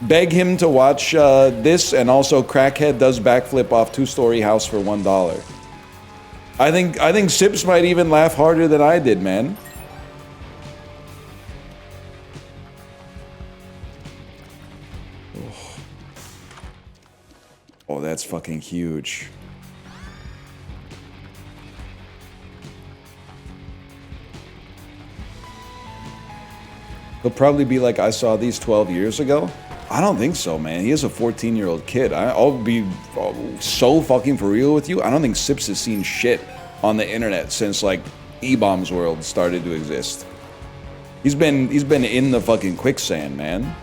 beg him to watch this, and also Crackhead does backflip off two-story house for $1. I think Sips might even laugh harder than I did, man. Oh, that's fucking huge. He'll probably be like, I saw these 12 years ago. I don't think so, man. He is a 14-year-old kid. I'll be so fucking for real with you. I don't think Sips has seen shit on the internet since like E-Bombs World started to exist. He's been in the fucking quicksand, man.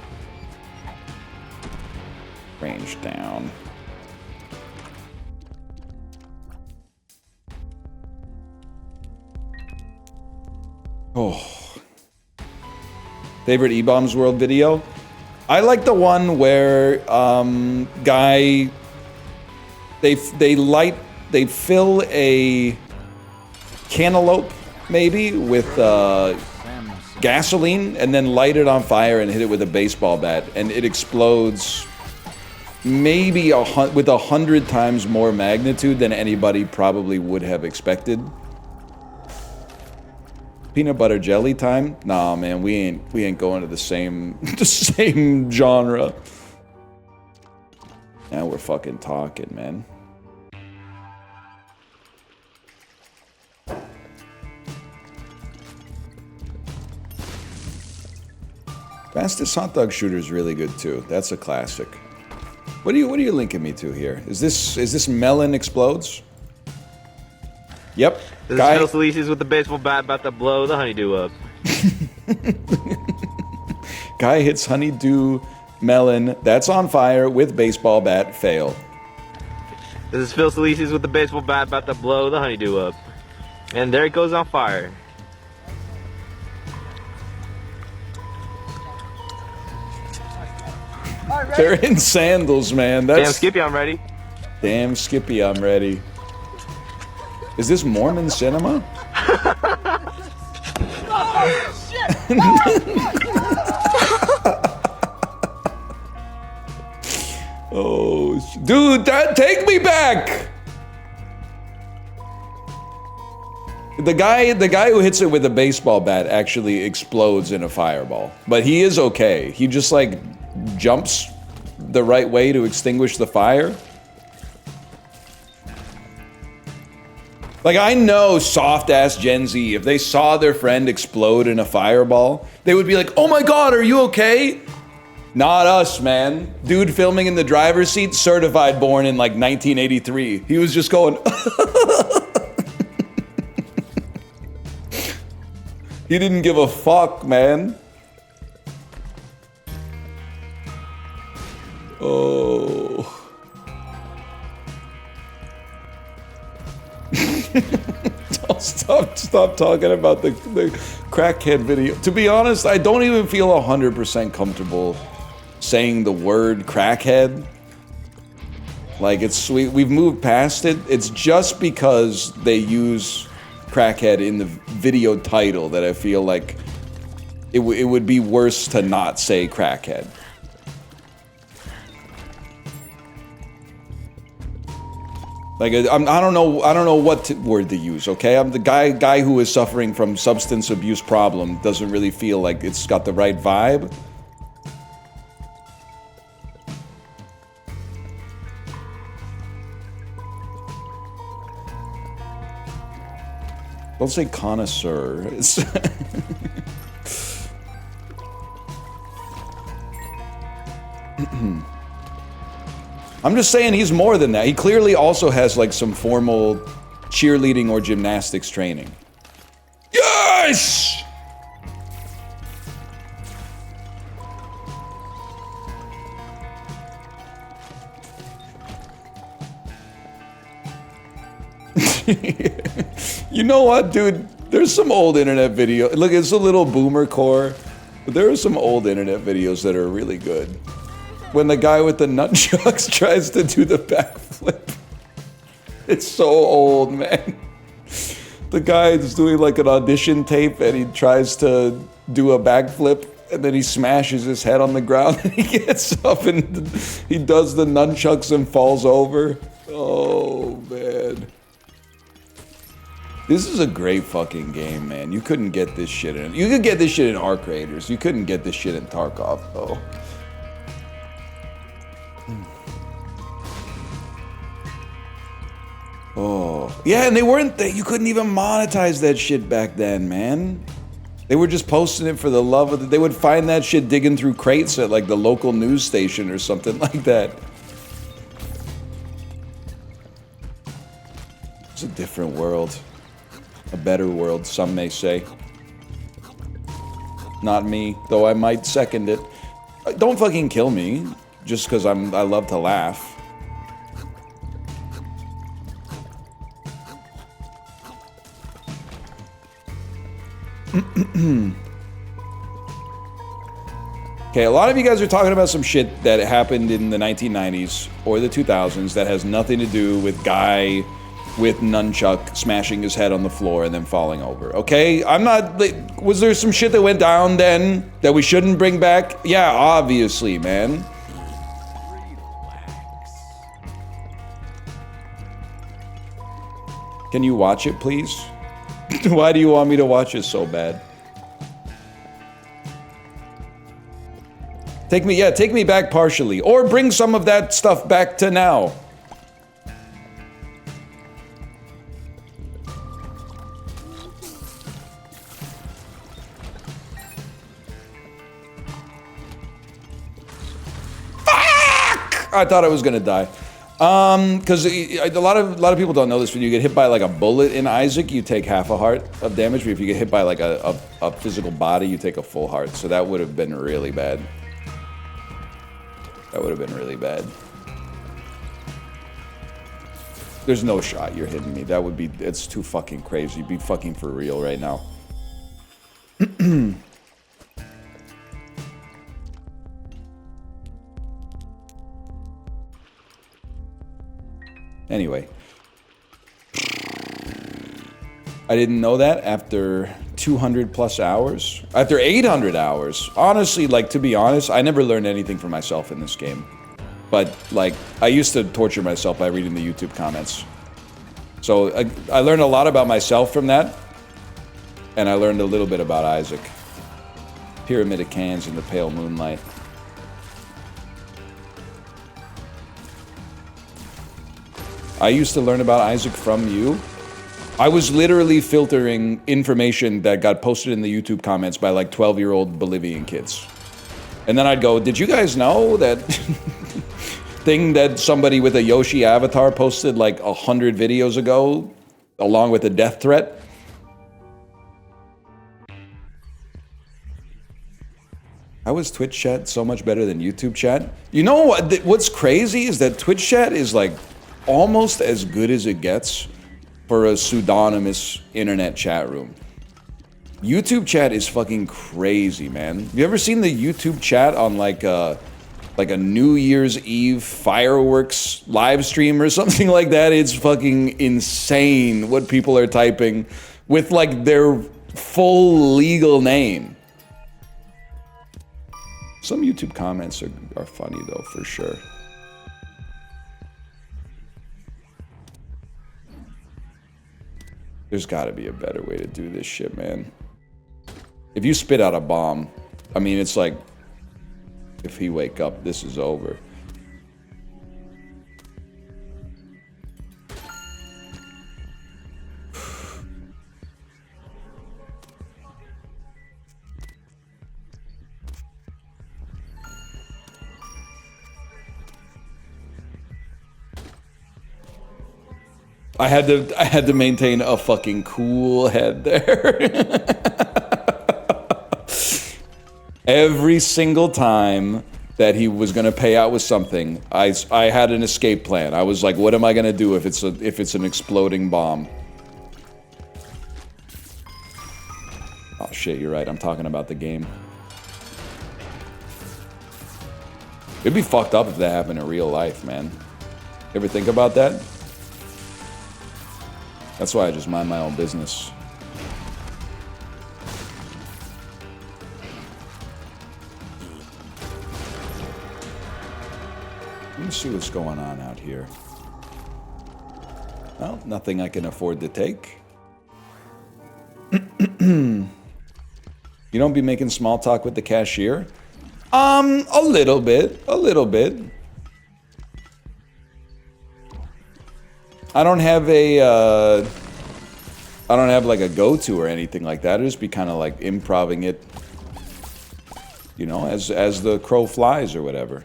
Range down. Oh. Favorite E-Bombs World video? I like the one where guy they light they fill a cantaloupe, maybe, with gasoline, and then light it on fire and hit it with a baseball bat, and it explodes maybe with 100 times more magnitude than anybody probably would have expected. Peanut butter jelly time? Nah, man, we ain't going to the same genre. Now we're fucking talking, man. Fastest hot dog shooter is really good too. That's a classic. What are you linking me to here? Is this Melon Explodes? Yep. This is Phil Salisis with the baseball bat about to blow the honeydew up. Guy hits honeydew melon that's on fire with baseball bat. Fail. This is Phil Salisis with the baseball bat about to blow the honeydew up. And there it goes on fire. They're in sandals, man. That's... Damn, Skippy, I'm ready. Damn, Skippy, I'm ready. Is this Mormon cinema? Oh, shit! Oh, dude, take me back! The guy who hits it with a baseball bat actually explodes in a fireball. But he is okay. He just, like, jumps the right way to extinguish the fire. Like, I know soft-ass Gen Z, if they saw their friend explode in a fireball, they would be like, oh my god, are you okay? Not us, man. Dude filming in the driver's seat, certified born in, like, 1983. He was just going... He didn't give a fuck, man. Oh. Stop talking about the crackhead video. To be honest, I don't even feel 100% comfortable saying the word crackhead. Like, it's sweet. We've moved past it. It's just because they use crackhead in the video title that I feel like it would be worse to not say crackhead. Like, I don't know what word to use, okay? I'm the guy who is suffering from substance abuse problem, doesn't really feel like it's got the right vibe. Don't say connoisseur. It's I'm just saying he's more than that. He clearly also has, like, some formal cheerleading or gymnastics training. Yes! You know what, dude? There's some old internet video. Look, it's a little boomer core, but there are some old internet videos that are really good. When the guy with the nunchucks tries to do the backflip. It's so old, man. The guy is doing, like, an audition tape and he tries to do a backflip and then he smashes his head on the ground and he gets up and he does the nunchucks and falls over. Oh, man. This is a great fucking game, man. You couldn't get this shit in... You could get this shit in Arc Raiders. You couldn't get this shit in Tarkov, though. Oh. Yeah, and they weren't... You couldn't even monetize that shit back then, man. They were just posting it for the love of it. They would find that shit digging through crates at, like, the local news station or something like that. It's a different world. A better world, some may say. Not me, though I might second it. Don't fucking kill me, just because I love to laugh. Okay, a lot of you guys are talking about some shit that happened in the 1990s or the 2000s that has nothing to do with Guy with nunchuck smashing his head on the floor and then falling over. Okay, I'm not. Was there some shit that went down then that we shouldn't bring back? Yeah, obviously, man. Can you watch it, please? Why do you want me to watch it so bad? Take me back partially, or bring some of that stuff back to now. Fuck! I thought I was gonna die. Because a lot of people don't know this. When you get hit by like a bullet in Isaac, you take half a heart of damage. But if you get hit by like a physical body, you take a full heart. So that would have been really bad. That would have been really bad. There's no shot you're hitting me. That would be, it's too fucking crazy. Be fucking for real right now. Anyway. I didn't know that after 200 plus hours. After 800 hours. Honestly, like, to be honest, I never learned anything for myself in this game. But, like, I used to torture myself by reading the YouTube comments. So, I learned a lot about myself from that. And I learned a little bit about Isaac. Pyramid of cans in the pale moonlight. I used to learn about Isaac from you. I was literally filtering information that got posted in the YouTube comments by like 12-year-old Bolivian kids. And then I'd go, did you guys know that thing that somebody with a Yoshi avatar posted like 100 videos ago, along with a death threat? How is Twitch chat so much better than YouTube chat? You know what? What's crazy is that Twitch chat is like almost as good as it gets for a pseudonymous internet chat room. YouTube chat is fucking crazy, man. Have you ever seen the YouTube chat on like a New Year's Eve fireworks live stream or something like that? It's fucking insane what people are typing with like their full legal name. Some YouTube comments are funny though, for sure. There's gotta be a better way to do this shit, man. If you spit out a bomb, I mean, it's like, if he wake up, this is over. I had to maintain a fucking cool head there. Every single time that he was gonna pay out with something, I had an escape plan. I was like, what am I gonna do if it's an exploding bomb? Oh shit, you're right. I'm talking about the game. It'd be fucked up if that happened in real life, man. You ever think about that? That's why I just mind my own business. Let me see what's going on out here. Well, nothing I can afford to take. You don't be making small talk with the cashier? A little bit. I don't have like a go-to or anything like that. I'd just be kind of like improvising it, you know, as the crow flies or whatever.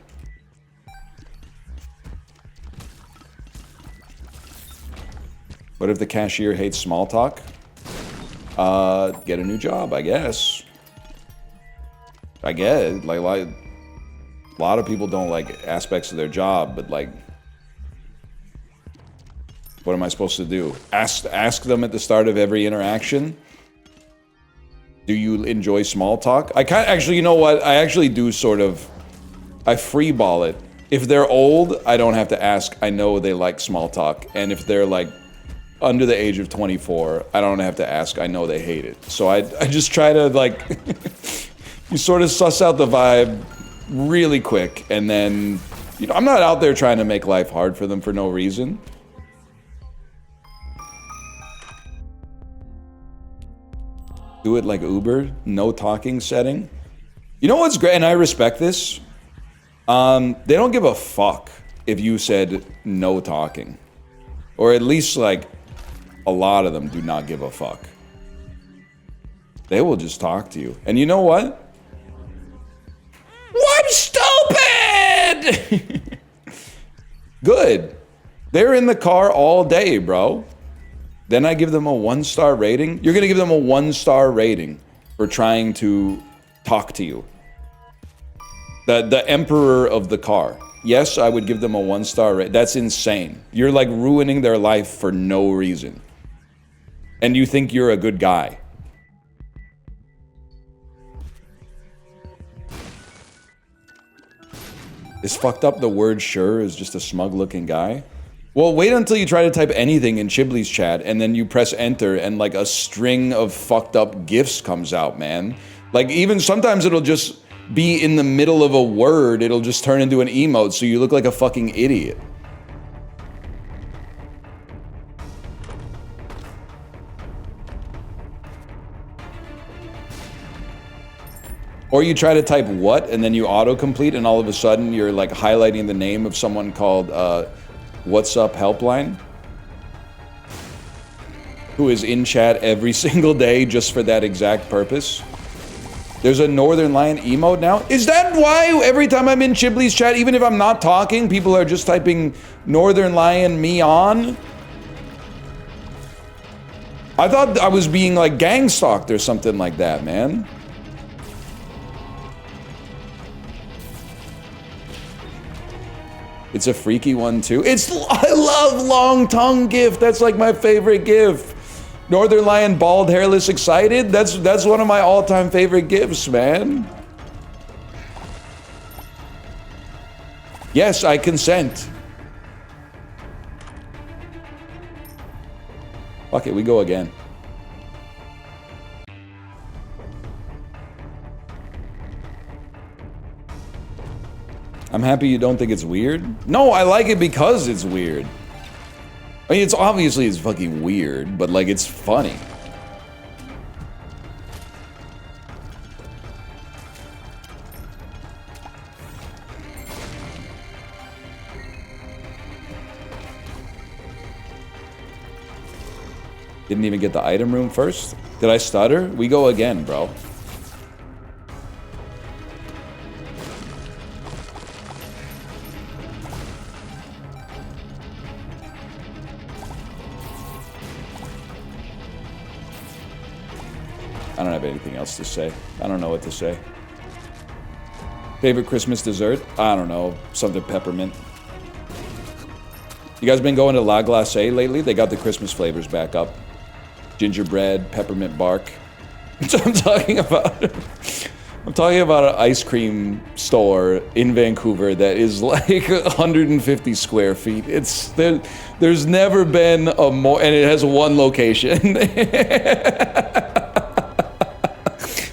What if the cashier hates small talk? Get a new job, I guess. I get like a lot of people don't like aspects of their job, but like, what am I supposed to do? Ask them at the start of every interaction? Do you enjoy small talk? Actually, you know what? I actually do sort of, I freeball it. If they're old, I don't have to ask. I know they like small talk. And if they're like under the age of 24. I don't have to ask. I know they hate it. So I just try to, like, you sort of suss out the vibe really quick. And then, you know, I'm not out there trying to make life hard for them for no reason. Do it like Uber, no talking setting. You know what's great, and I respect this? They don't give a fuck if you said no talking. Or at least, like, a lot of them do not give a fuck. They will just talk to you. And you know what? I'm stupid! Good. They're in the car all day, bro. Then I give them a 1-star rating. You're gonna give them a 1-star rating for trying to talk to you. The emperor of the car. Yes, I would give them a 1-star rating. That's insane. You're like ruining their life for no reason. And you think you're a good guy. Is fucked up the word sure is just a smug looking guy? Well, wait until you try to type anything in Chibley's chat and then you press enter and like a string of fucked up GIFs comes out, man. Like even sometimes it'll just be in the middle of a word, it'll just turn into an emote so you look like a fucking idiot. Or you try to type what and then you autocomplete and all of a sudden you're like highlighting the name of someone called What's Up Helpline, who is in chat every single day just for that exact purpose. There's a Northern Lion emote now. Is that why every time I'm in Chibley's chat, even if I'm not talking, people are just typing Northern Lion me on? I thought I was being like gang stalked or something like that, man. It's a freaky one too. I love long tongue GIF. That's like my favorite GIF. Northern Lion bald hairless excited. That's one of my all-time favorite GIFs, man. Yes, I consent. Fuck it, we go again. I'm happy you don't think it's weird. No, I like it because it's weird. I mean, it's obviously it's fucking weird, but like it's funny. Didn't even get the item room first? Did I stutter? We go again, bro. I don't have anything else to say. I don't know what to say. Favorite Christmas dessert? I don't know. Something peppermint. You guys been going to La Glacé lately? They got the Christmas flavors back up. Gingerbread, peppermint bark. That's what I'm talking about. I'm talking about an ice cream store in Vancouver that is like 150 square feet. There's never been a more, and it has one location.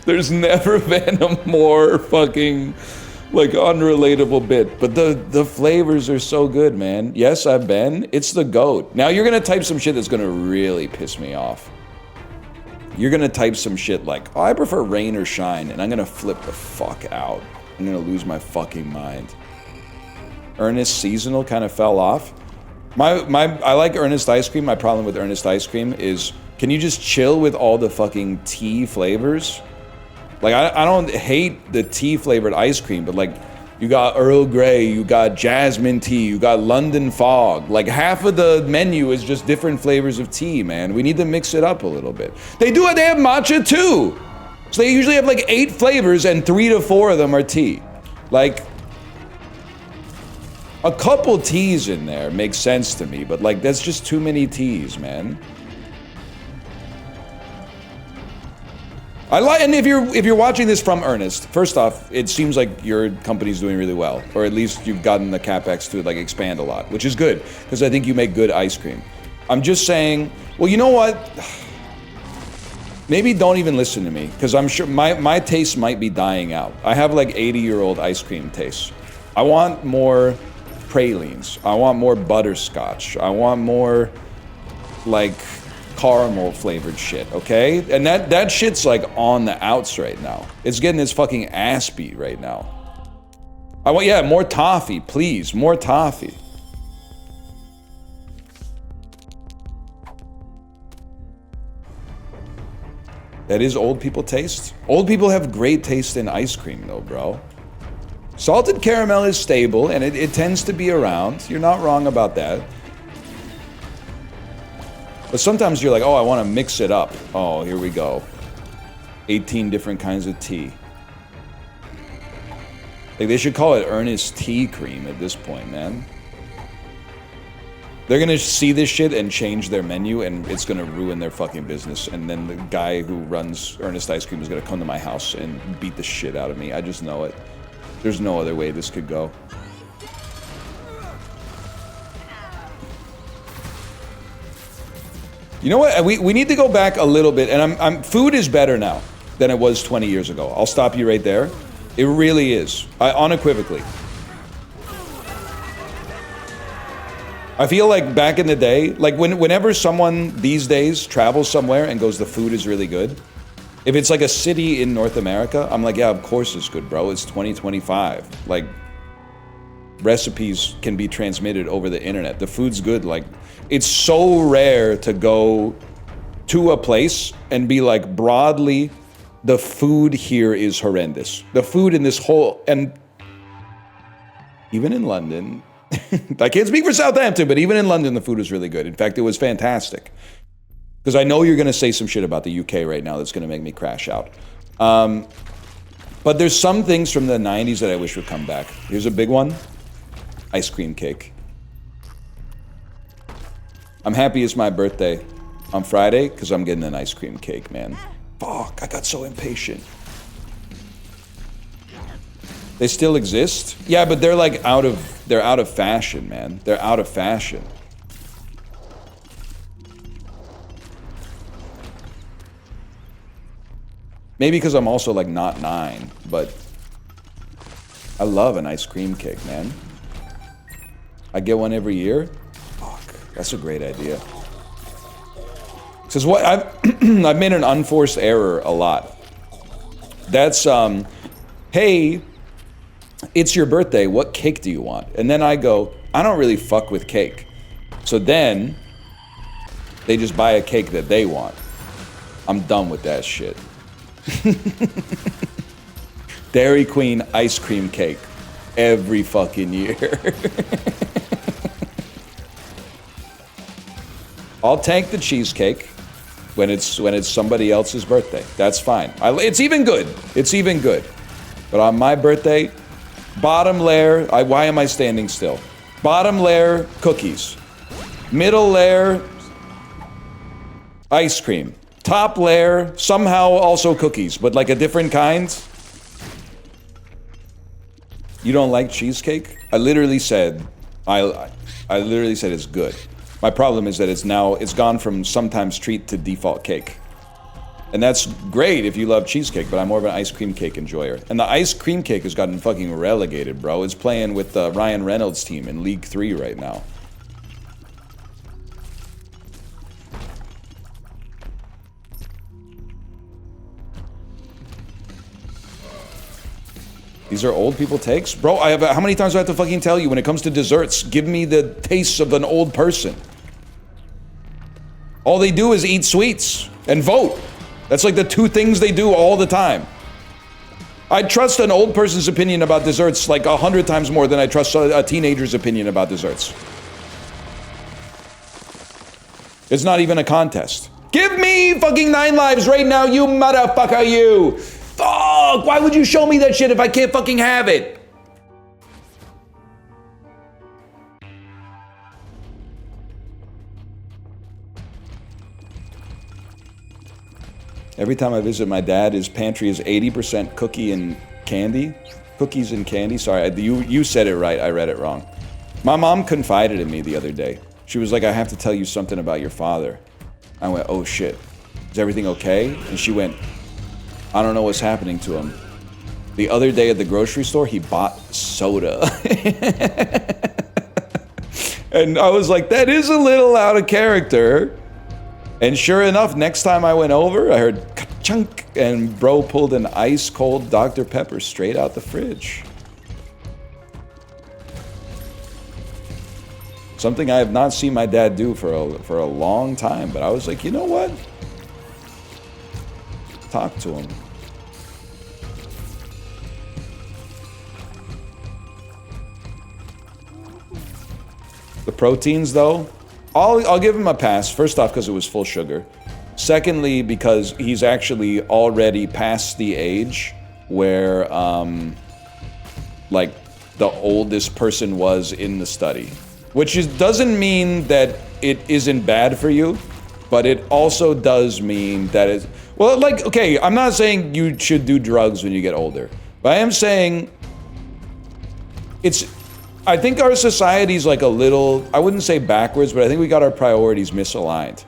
There's never been a more fucking, like, unrelatable bit. But the flavors are so good, man. Yes, I've been. It's the GOAT. Now, you're gonna type some shit that's gonna really piss me off. You're gonna type some shit like, oh, I prefer rain or shine, and I'm gonna flip the fuck out. I'm gonna lose my fucking mind. Ernest Seasonal kind of fell off. I like Ernest ice cream. My problem with Ernest ice cream is, can you just chill with all the fucking tea flavors? Like, I don't hate the tea flavored ice cream, but like, you got Earl Grey, you got jasmine tea, you got London Fog. Like, half of the menu is just different flavors of tea, man. We need to mix it up a little bit. They have matcha too. So they usually have like 8 flavors and 3 to 4 of them are tea. Like, a couple teas in there makes sense to me, but like, that's just too many teas, man. And if you're watching this from Ernest, first off, it seems like your company's doing really well, or at least you've gotten the capex to like expand a lot, which is good because I think you make good ice cream. I'm just saying, well, you know what? Maybe don't even listen to me, because I'm sure my taste might be dying out. I have like 80-year-old ice cream taste. I want more pralines. I want more butterscotch. I want more like caramel flavored shit, okay? And that shit's like on the outs right now. It's getting its fucking ass beat right now. I want, yeah, more toffee, please, more toffee. That is old people taste. Old people have great taste in ice cream though, bro. Salted caramel is stable and it tends to be around. You're not wrong about that. But sometimes you're like, oh, I want to mix it up. Oh, here we go. 18 different kinds of tea. Like, they should call it Ernest Tea Cream at this point, man. They're gonna see this shit and change their menu, and it's gonna ruin their fucking business. And then the guy who runs Ernest Ice Cream is gonna come to my house and beat the shit out of me. I just know it. There's no other way this could go. You know what? We need to go back a little bit, and food is better now than it was 20 years ago. I'll stop you right there. It really is. Unequivocally. I feel like back in the day, like whenever someone these days travels somewhere and goes, the food is really good. If it's like a city in North America, I'm like, yeah, of course it's good, bro. It's 2025. Like, recipes can be transmitted over the internet. The food's good. Like, it's so rare to go to a place and be like, broadly, the food here is horrendous. The food in this whole, and even in London, I can't speak for Southampton, but even in London, the food was really good. In fact, it was fantastic. Because I know you're going to say some shit about the UK right now that's going to make me crash out. But there's some things from the 90s that I wish would come back. Here's a big one. Ice cream cake. I'm happy it's my birthday on Friday because I'm getting an ice cream cake, man. Fuck, I got so impatient. They still exist? Yeah, but they're like out of fashion, man. They're out of fashion. Maybe because I'm also like not 9, but I love an ice cream cake, man. I get one every year. Fuck, that's a great idea. Because what I've made an unforced error a lot. That's hey, it's your birthday, what cake do you want? And then I go, I don't really fuck with cake. So then they just buy a cake that they want. I'm done with that shit. Dairy Queen ice cream cake every fucking year. I'll tank the cheesecake when it's somebody else's birthday. That's fine. It's even good. It's even good. But on my birthday, bottom layer, why am I standing still? Bottom layer, cookies. Middle layer, ice cream. Top layer, somehow also cookies, but like a different kind. You don't like cheesecake? I literally said it's good. My problem is that it's gone from sometimes treat to default cake. And that's great if you love cheesecake, but I'm more of an ice cream cake enjoyer. And the ice cream cake has gotten fucking relegated, bro. It's playing with the Ryan Reynolds team in League 3 right now. These are old people takes? Bro, how many times do I have to fucking tell you when it comes to desserts, give me the tastes of an old person. All they do is eat sweets and vote. That's like the 2 things they do all the time. I trust an old person's opinion about desserts like 100 times more than I trust a teenager's opinion about desserts. It's not even a contest. Give me fucking 9 lives right now, you motherfucker, you! Fuck! Why would you show me that shit if I can't fucking have it? Every time I visit my dad, his pantry is 80% cookie and candy. Cookies and candy. Sorry, you said it right. I read it wrong. My mom confided in me the other day. She was like, I have to tell you something about your father. I went, oh shit. Is everything okay? And she went, I don't know what's happening to him. The other day at the grocery store, he bought soda. And I was like, that is a little out of character. And sure enough, next time I went over, I heard ka-chunk, and bro pulled an ice cold Dr. Pepper straight out the fridge. Something I have not seen my dad do for a long time, but I was like, you know what? Talk to him. The proteins, though, I'll give him a pass. First off, because it was full sugar. Secondly, because he's actually already past the age where, like, the oldest person was in the study. Which doesn't mean that it isn't bad for you, but it also does mean that it's... Well, like, okay, I'm not saying you should do drugs when you get older. But I am saying I think our society's like a little, I wouldn't say backwards, but I think we got our priorities misaligned.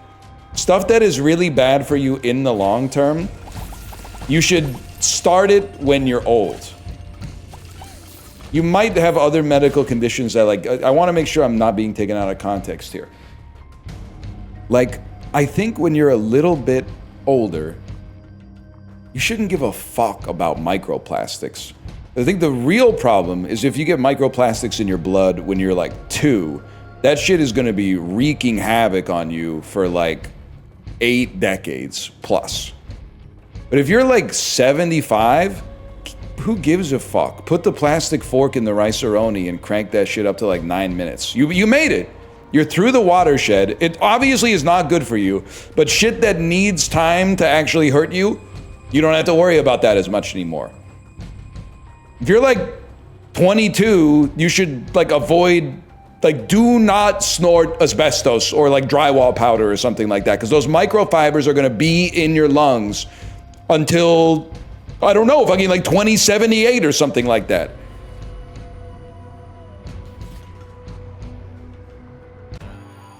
Stuff that is really bad for you in the long term, you should start it when you're old. You might have other medical conditions that, like, I want to make sure I'm not being taken out of context here. Like, I think when you're a little bit older, you shouldn't give a fuck about microplastics. I think the real problem is if you get microplastics in your blood when you're like 2, that shit is going to be wreaking havoc on you for like 8 decades plus. But if you're like 75, who gives a fuck? Put the plastic fork in the rice-a-roni and crank that shit up to like 9 minutes. You made it. You're through the watershed. It obviously is not good for you, but shit that needs time to actually hurt you, you don't have to worry about that as much anymore. If you're like 22, you should like avoid, like, do not snort asbestos or like drywall powder or something like that, because those microfibers are going to be in your lungs until, I don't know, fucking like 2078 or something like that.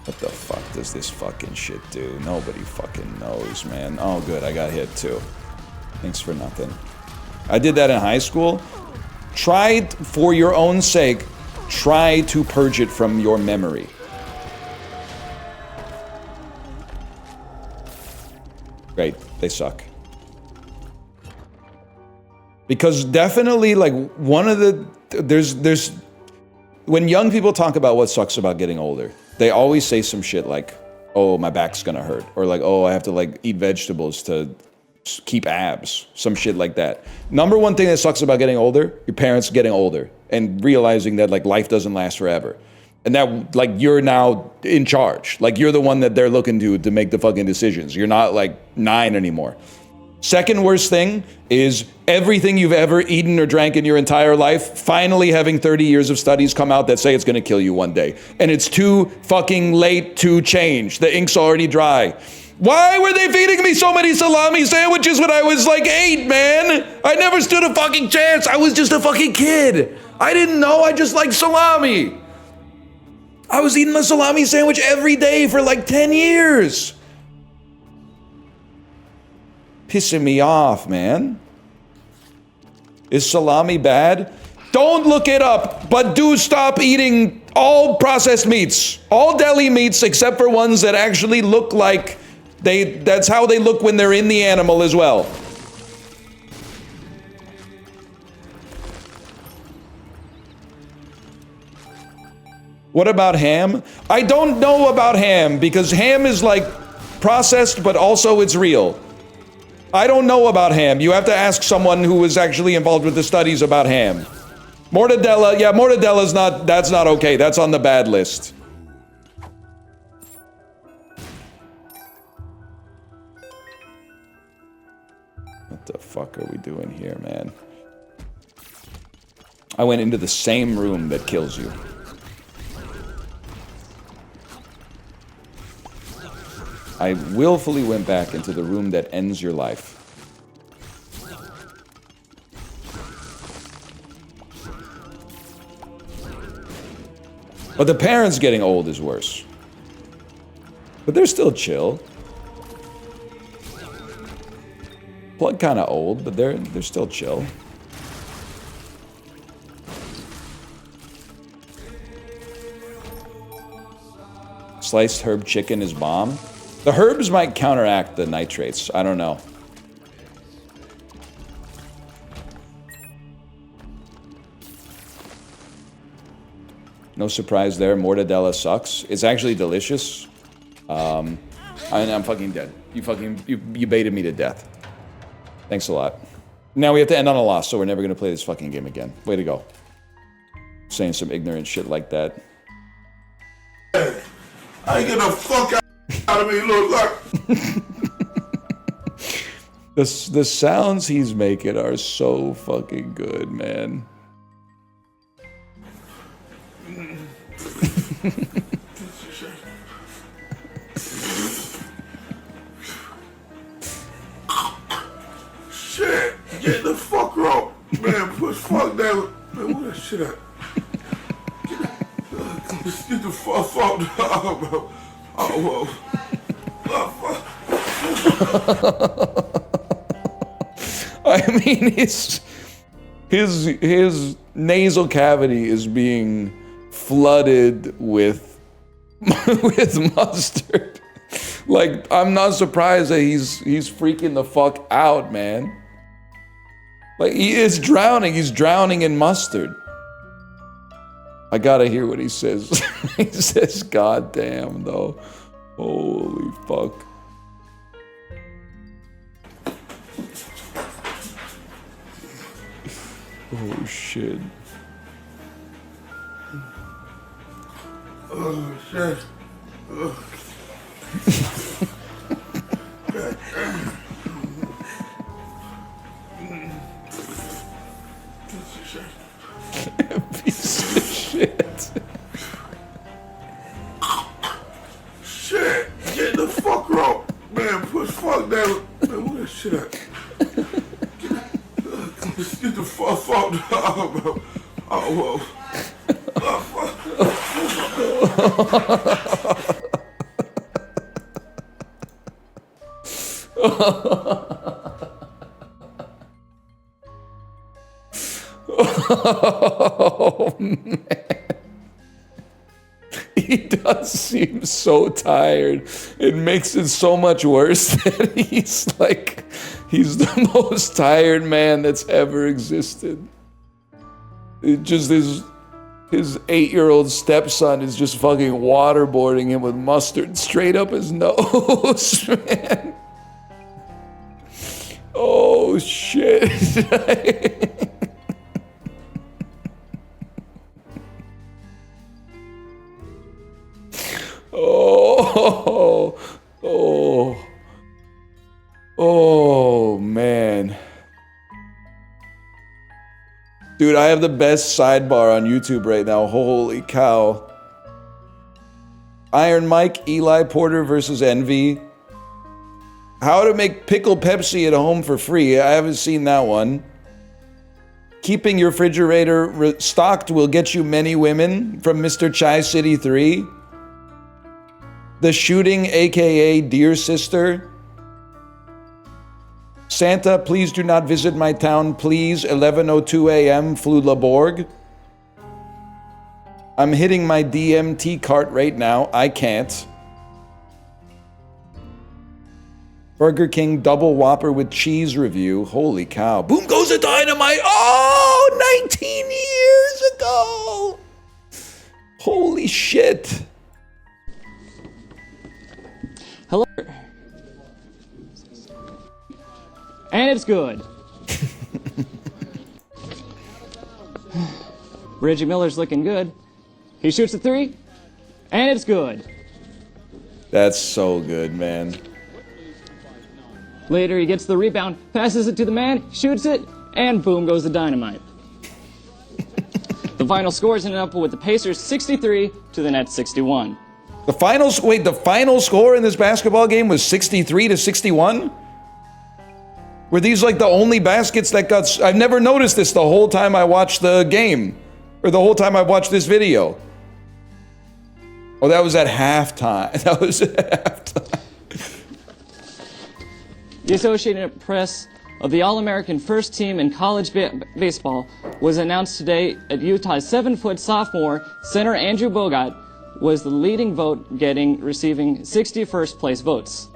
What the fuck does this fucking shit do? Nobody fucking knows, man. Oh, good, I got hit too. Thanks for nothing. I did that in high school. Try, for your own sake, try to purge it from your memory. Great, they suck. Because definitely, like, one of the, there's, when young people talk about what sucks about getting older, they always say some shit like, oh, my back's gonna hurt. Or like, oh, I have to like eat vegetables to keep abs, some shit like that. Number one thing that sucks about getting older, your parents getting older and realizing that like life doesn't last forever. And that like you're now in charge. Like you're the one that they're looking to make the fucking decisions. You're not like 9 anymore. Second worst thing is everything you've ever eaten or drank in your entire life, finally having 30 years of studies come out that say it's gonna kill you one day. And it's too fucking late to change. The ink's already dry. Why were they feeding me so many salami sandwiches when I was like 8, man? I never stood a fucking chance. I was just a fucking kid. I didn't know, I just liked salami. I was eating a salami sandwich every day for like 10 years. Pissing me off, man. Is salami bad? Don't look it up, but do stop eating all processed meats. All deli meats except for ones that actually look like that's how they look when they're in the animal as well. What about ham? I don't know about ham because ham is like processed, but also it's real. I don't know about ham. You have to ask someone who was actually involved with the studies about ham. Mortadella, yeah, mortadella's that's not okay. That's on the bad list. What the fuck are we doing here, man? I went into the same room that kills you. I willfully went back into the room that ends your life. But the parents getting old is worse. But they're still chill. Plug kind of old, but they're still chill. Sliced herb chicken is bomb. The herbs might counteract the nitrates. I don't know. No surprise there. Mortadella sucks. It's actually delicious. I'm fucking dead. You baited me to death. Thanks a lot. Now we have to end on a loss, so we're never gonna play this fucking game again. Way to go. Saying some ignorant shit like that. I ain't get the fuck out of me, look like. The sounds he's making are so fucking good, man. Shit, get the fuck up. Man, push fuck that. Man, where that shit at? Get the fuck up, bro. Oh, whoa. I mean, his nasal cavity is being flooded with with mustard. Like, I'm not surprised that he's freaking the fuck out, man. Like, he is drowning. He's drowning in mustard. I gotta hear what he says. He says, "God damn, though." Holy fuck. Oh shit. Oh shit. Piece of shit. Shit, get the fuck up. Man, push fuck that. Man, where that shit at? Get the fuck up, bro. Oh, whoa. Oh, man. He does seem so tired. It makes it so much worse that he's the most tired man that's ever existed. It just his 8-year-old stepson is just fucking waterboarding him with mustard straight up his nose, man. Oh shit. Oh, man. Dude, I have the best sidebar on YouTube right now. Holy cow. Iron Mike, Eli Porter versus Envy. How to make pickle Pepsi at home for free. I haven't seen that one. Keeping your refrigerator stocked will get you many women from Mr. Chai City 3. The Shooting, aka Dear Sister. Santa, please do not visit my town, please. 11:02 a.m. Flulaborg. I'm hitting my DMT cart right now. I can't. Burger King Double Whopper with cheese review. Holy cow. Boom goes the dynamite. Oh, 19 years ago. Holy shit. Hello. And it's good. Reggie Miller's looking good. He shoots a 3, and it's good. That's so good, man. Later, he gets the rebound, passes it to the man, shoots it, and boom goes the dynamite. The final scores ended up with the Pacers 63 to the Nets 61. The final score in this basketball game was 63 to 61? Were these like the only baskets that got... I've never noticed this the whole time I watched the game. Or the whole time I watched this video. Oh, that was at halftime. That was at halftime. The Associated Press of the All-American first team in college baseball was announced today at Utah's 7-foot sophomore center Andrew Bogut was the leading vote receiving 61st place votes.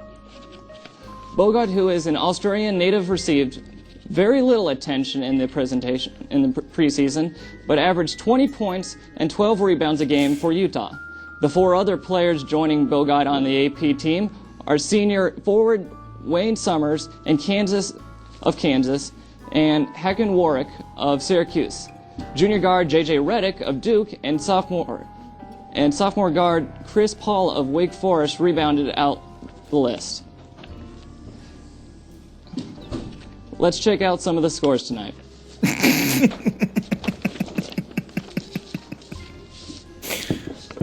Bogut, who is an Australian native, received very little attention in the preseason, but averaged 20 points and 12 rebounds a game for Utah. The 4 other players joining Bogut on the AP team are senior forward Wayne Summers and Kansas, and Hacken Warwick of Syracuse, junior guard J.J. Redick of Duke, and sophomore guard Chris Paul of Wake Forest rebounded out the list. Let's check out some of the scores tonight.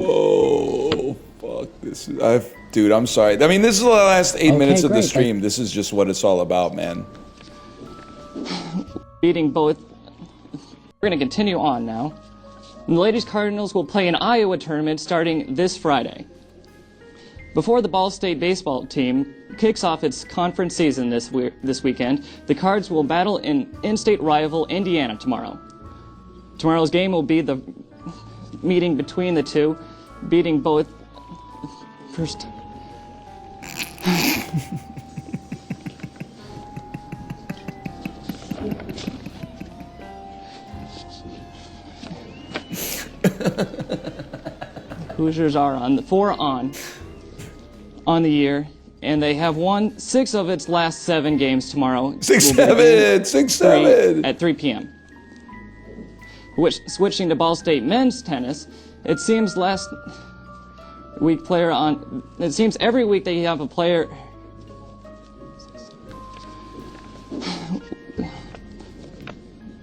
Oh, fuck. Dude, I'm sorry. I mean, this is the last 8 minutes of the stream. This is just what it's all about, man. Beating both. We're going to continue on now. The Ladies Cardinals will play an Iowa tournament starting this Friday. Before the Ball State baseball team kicks off its conference season this weekend, the Cards will battle in-state rival Indiana tomorrow. Tomorrow's game will be the meeting between the two, beating both first. Hoosiers are on the year, and they have won 6 of its last 7 games tomorrow. 6-7 at 3 p.m. Switching to Ball State men's tennis, it seems every week they have a player.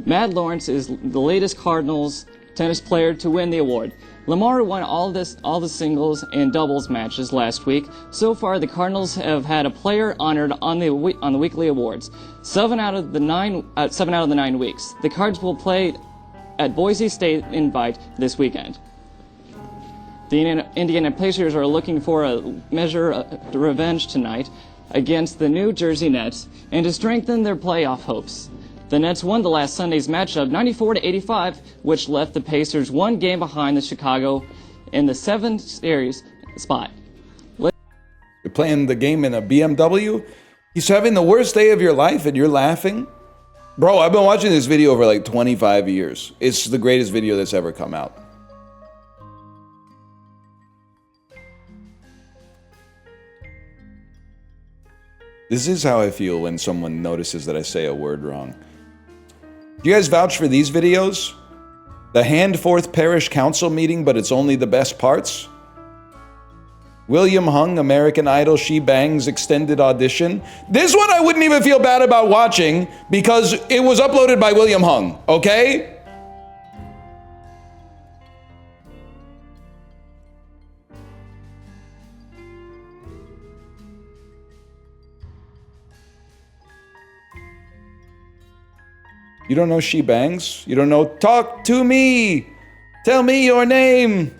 Matt Lawrence is the latest Cardinals tennis player to win the award. Lamar won all the singles and doubles matches last week. So far, the Cardinals have had a player honored on the weekly awards. 7 out of the 9 weeks. The Cards will play at Boise State Invite this weekend. The Indiana Pacers are looking for a measure of revenge tonight against the New Jersey Nets and to strengthen their playoff hopes. The Nets won the last Sunday's matchup 94-85, which left the Pacers 1 game behind the Chicago in the 7th series spot. You're playing the game in a BMW? He's having the worst day of your life and you're laughing? Bro, I've been watching this video for like 25 years. It's the greatest video that's ever come out. This is how I feel when someone notices that I say a word wrong. Do you guys vouch for these videos? The Handforth Parish Council meeting, but it's only the best parts? William Hung, American Idol, She Bangs extended audition. This one I wouldn't even feel bad about watching because it was uploaded by William Hung, okay? You don't know She Bangs? You don't know Talk to Me? Tell me your name.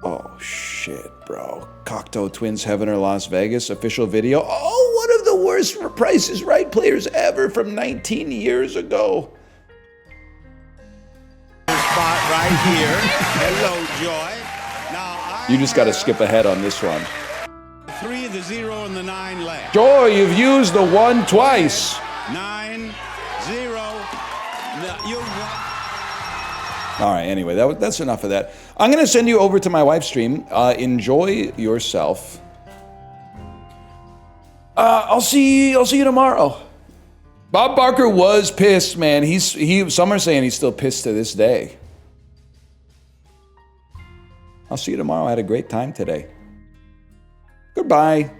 Oh, shit, bro. Cocteau Twins, Heaven or Las Vegas, official video. Oh, one of the worst Price is Right players ever from 19 years ago. Spot right here. Hello, Joy. Now, You just got to skip ahead on this one. 3, the 0, and the 9 left. Joy, you've used the 1 twice. 9, 0. No, All right, anyway, that's enough of that. I'm going to send you over to my wife's stream. Enjoy yourself. I'll see you tomorrow. Bob Barker was pissed, man. Some are saying he's still pissed to this day. I'll see you tomorrow. I had a great time today. Goodbye.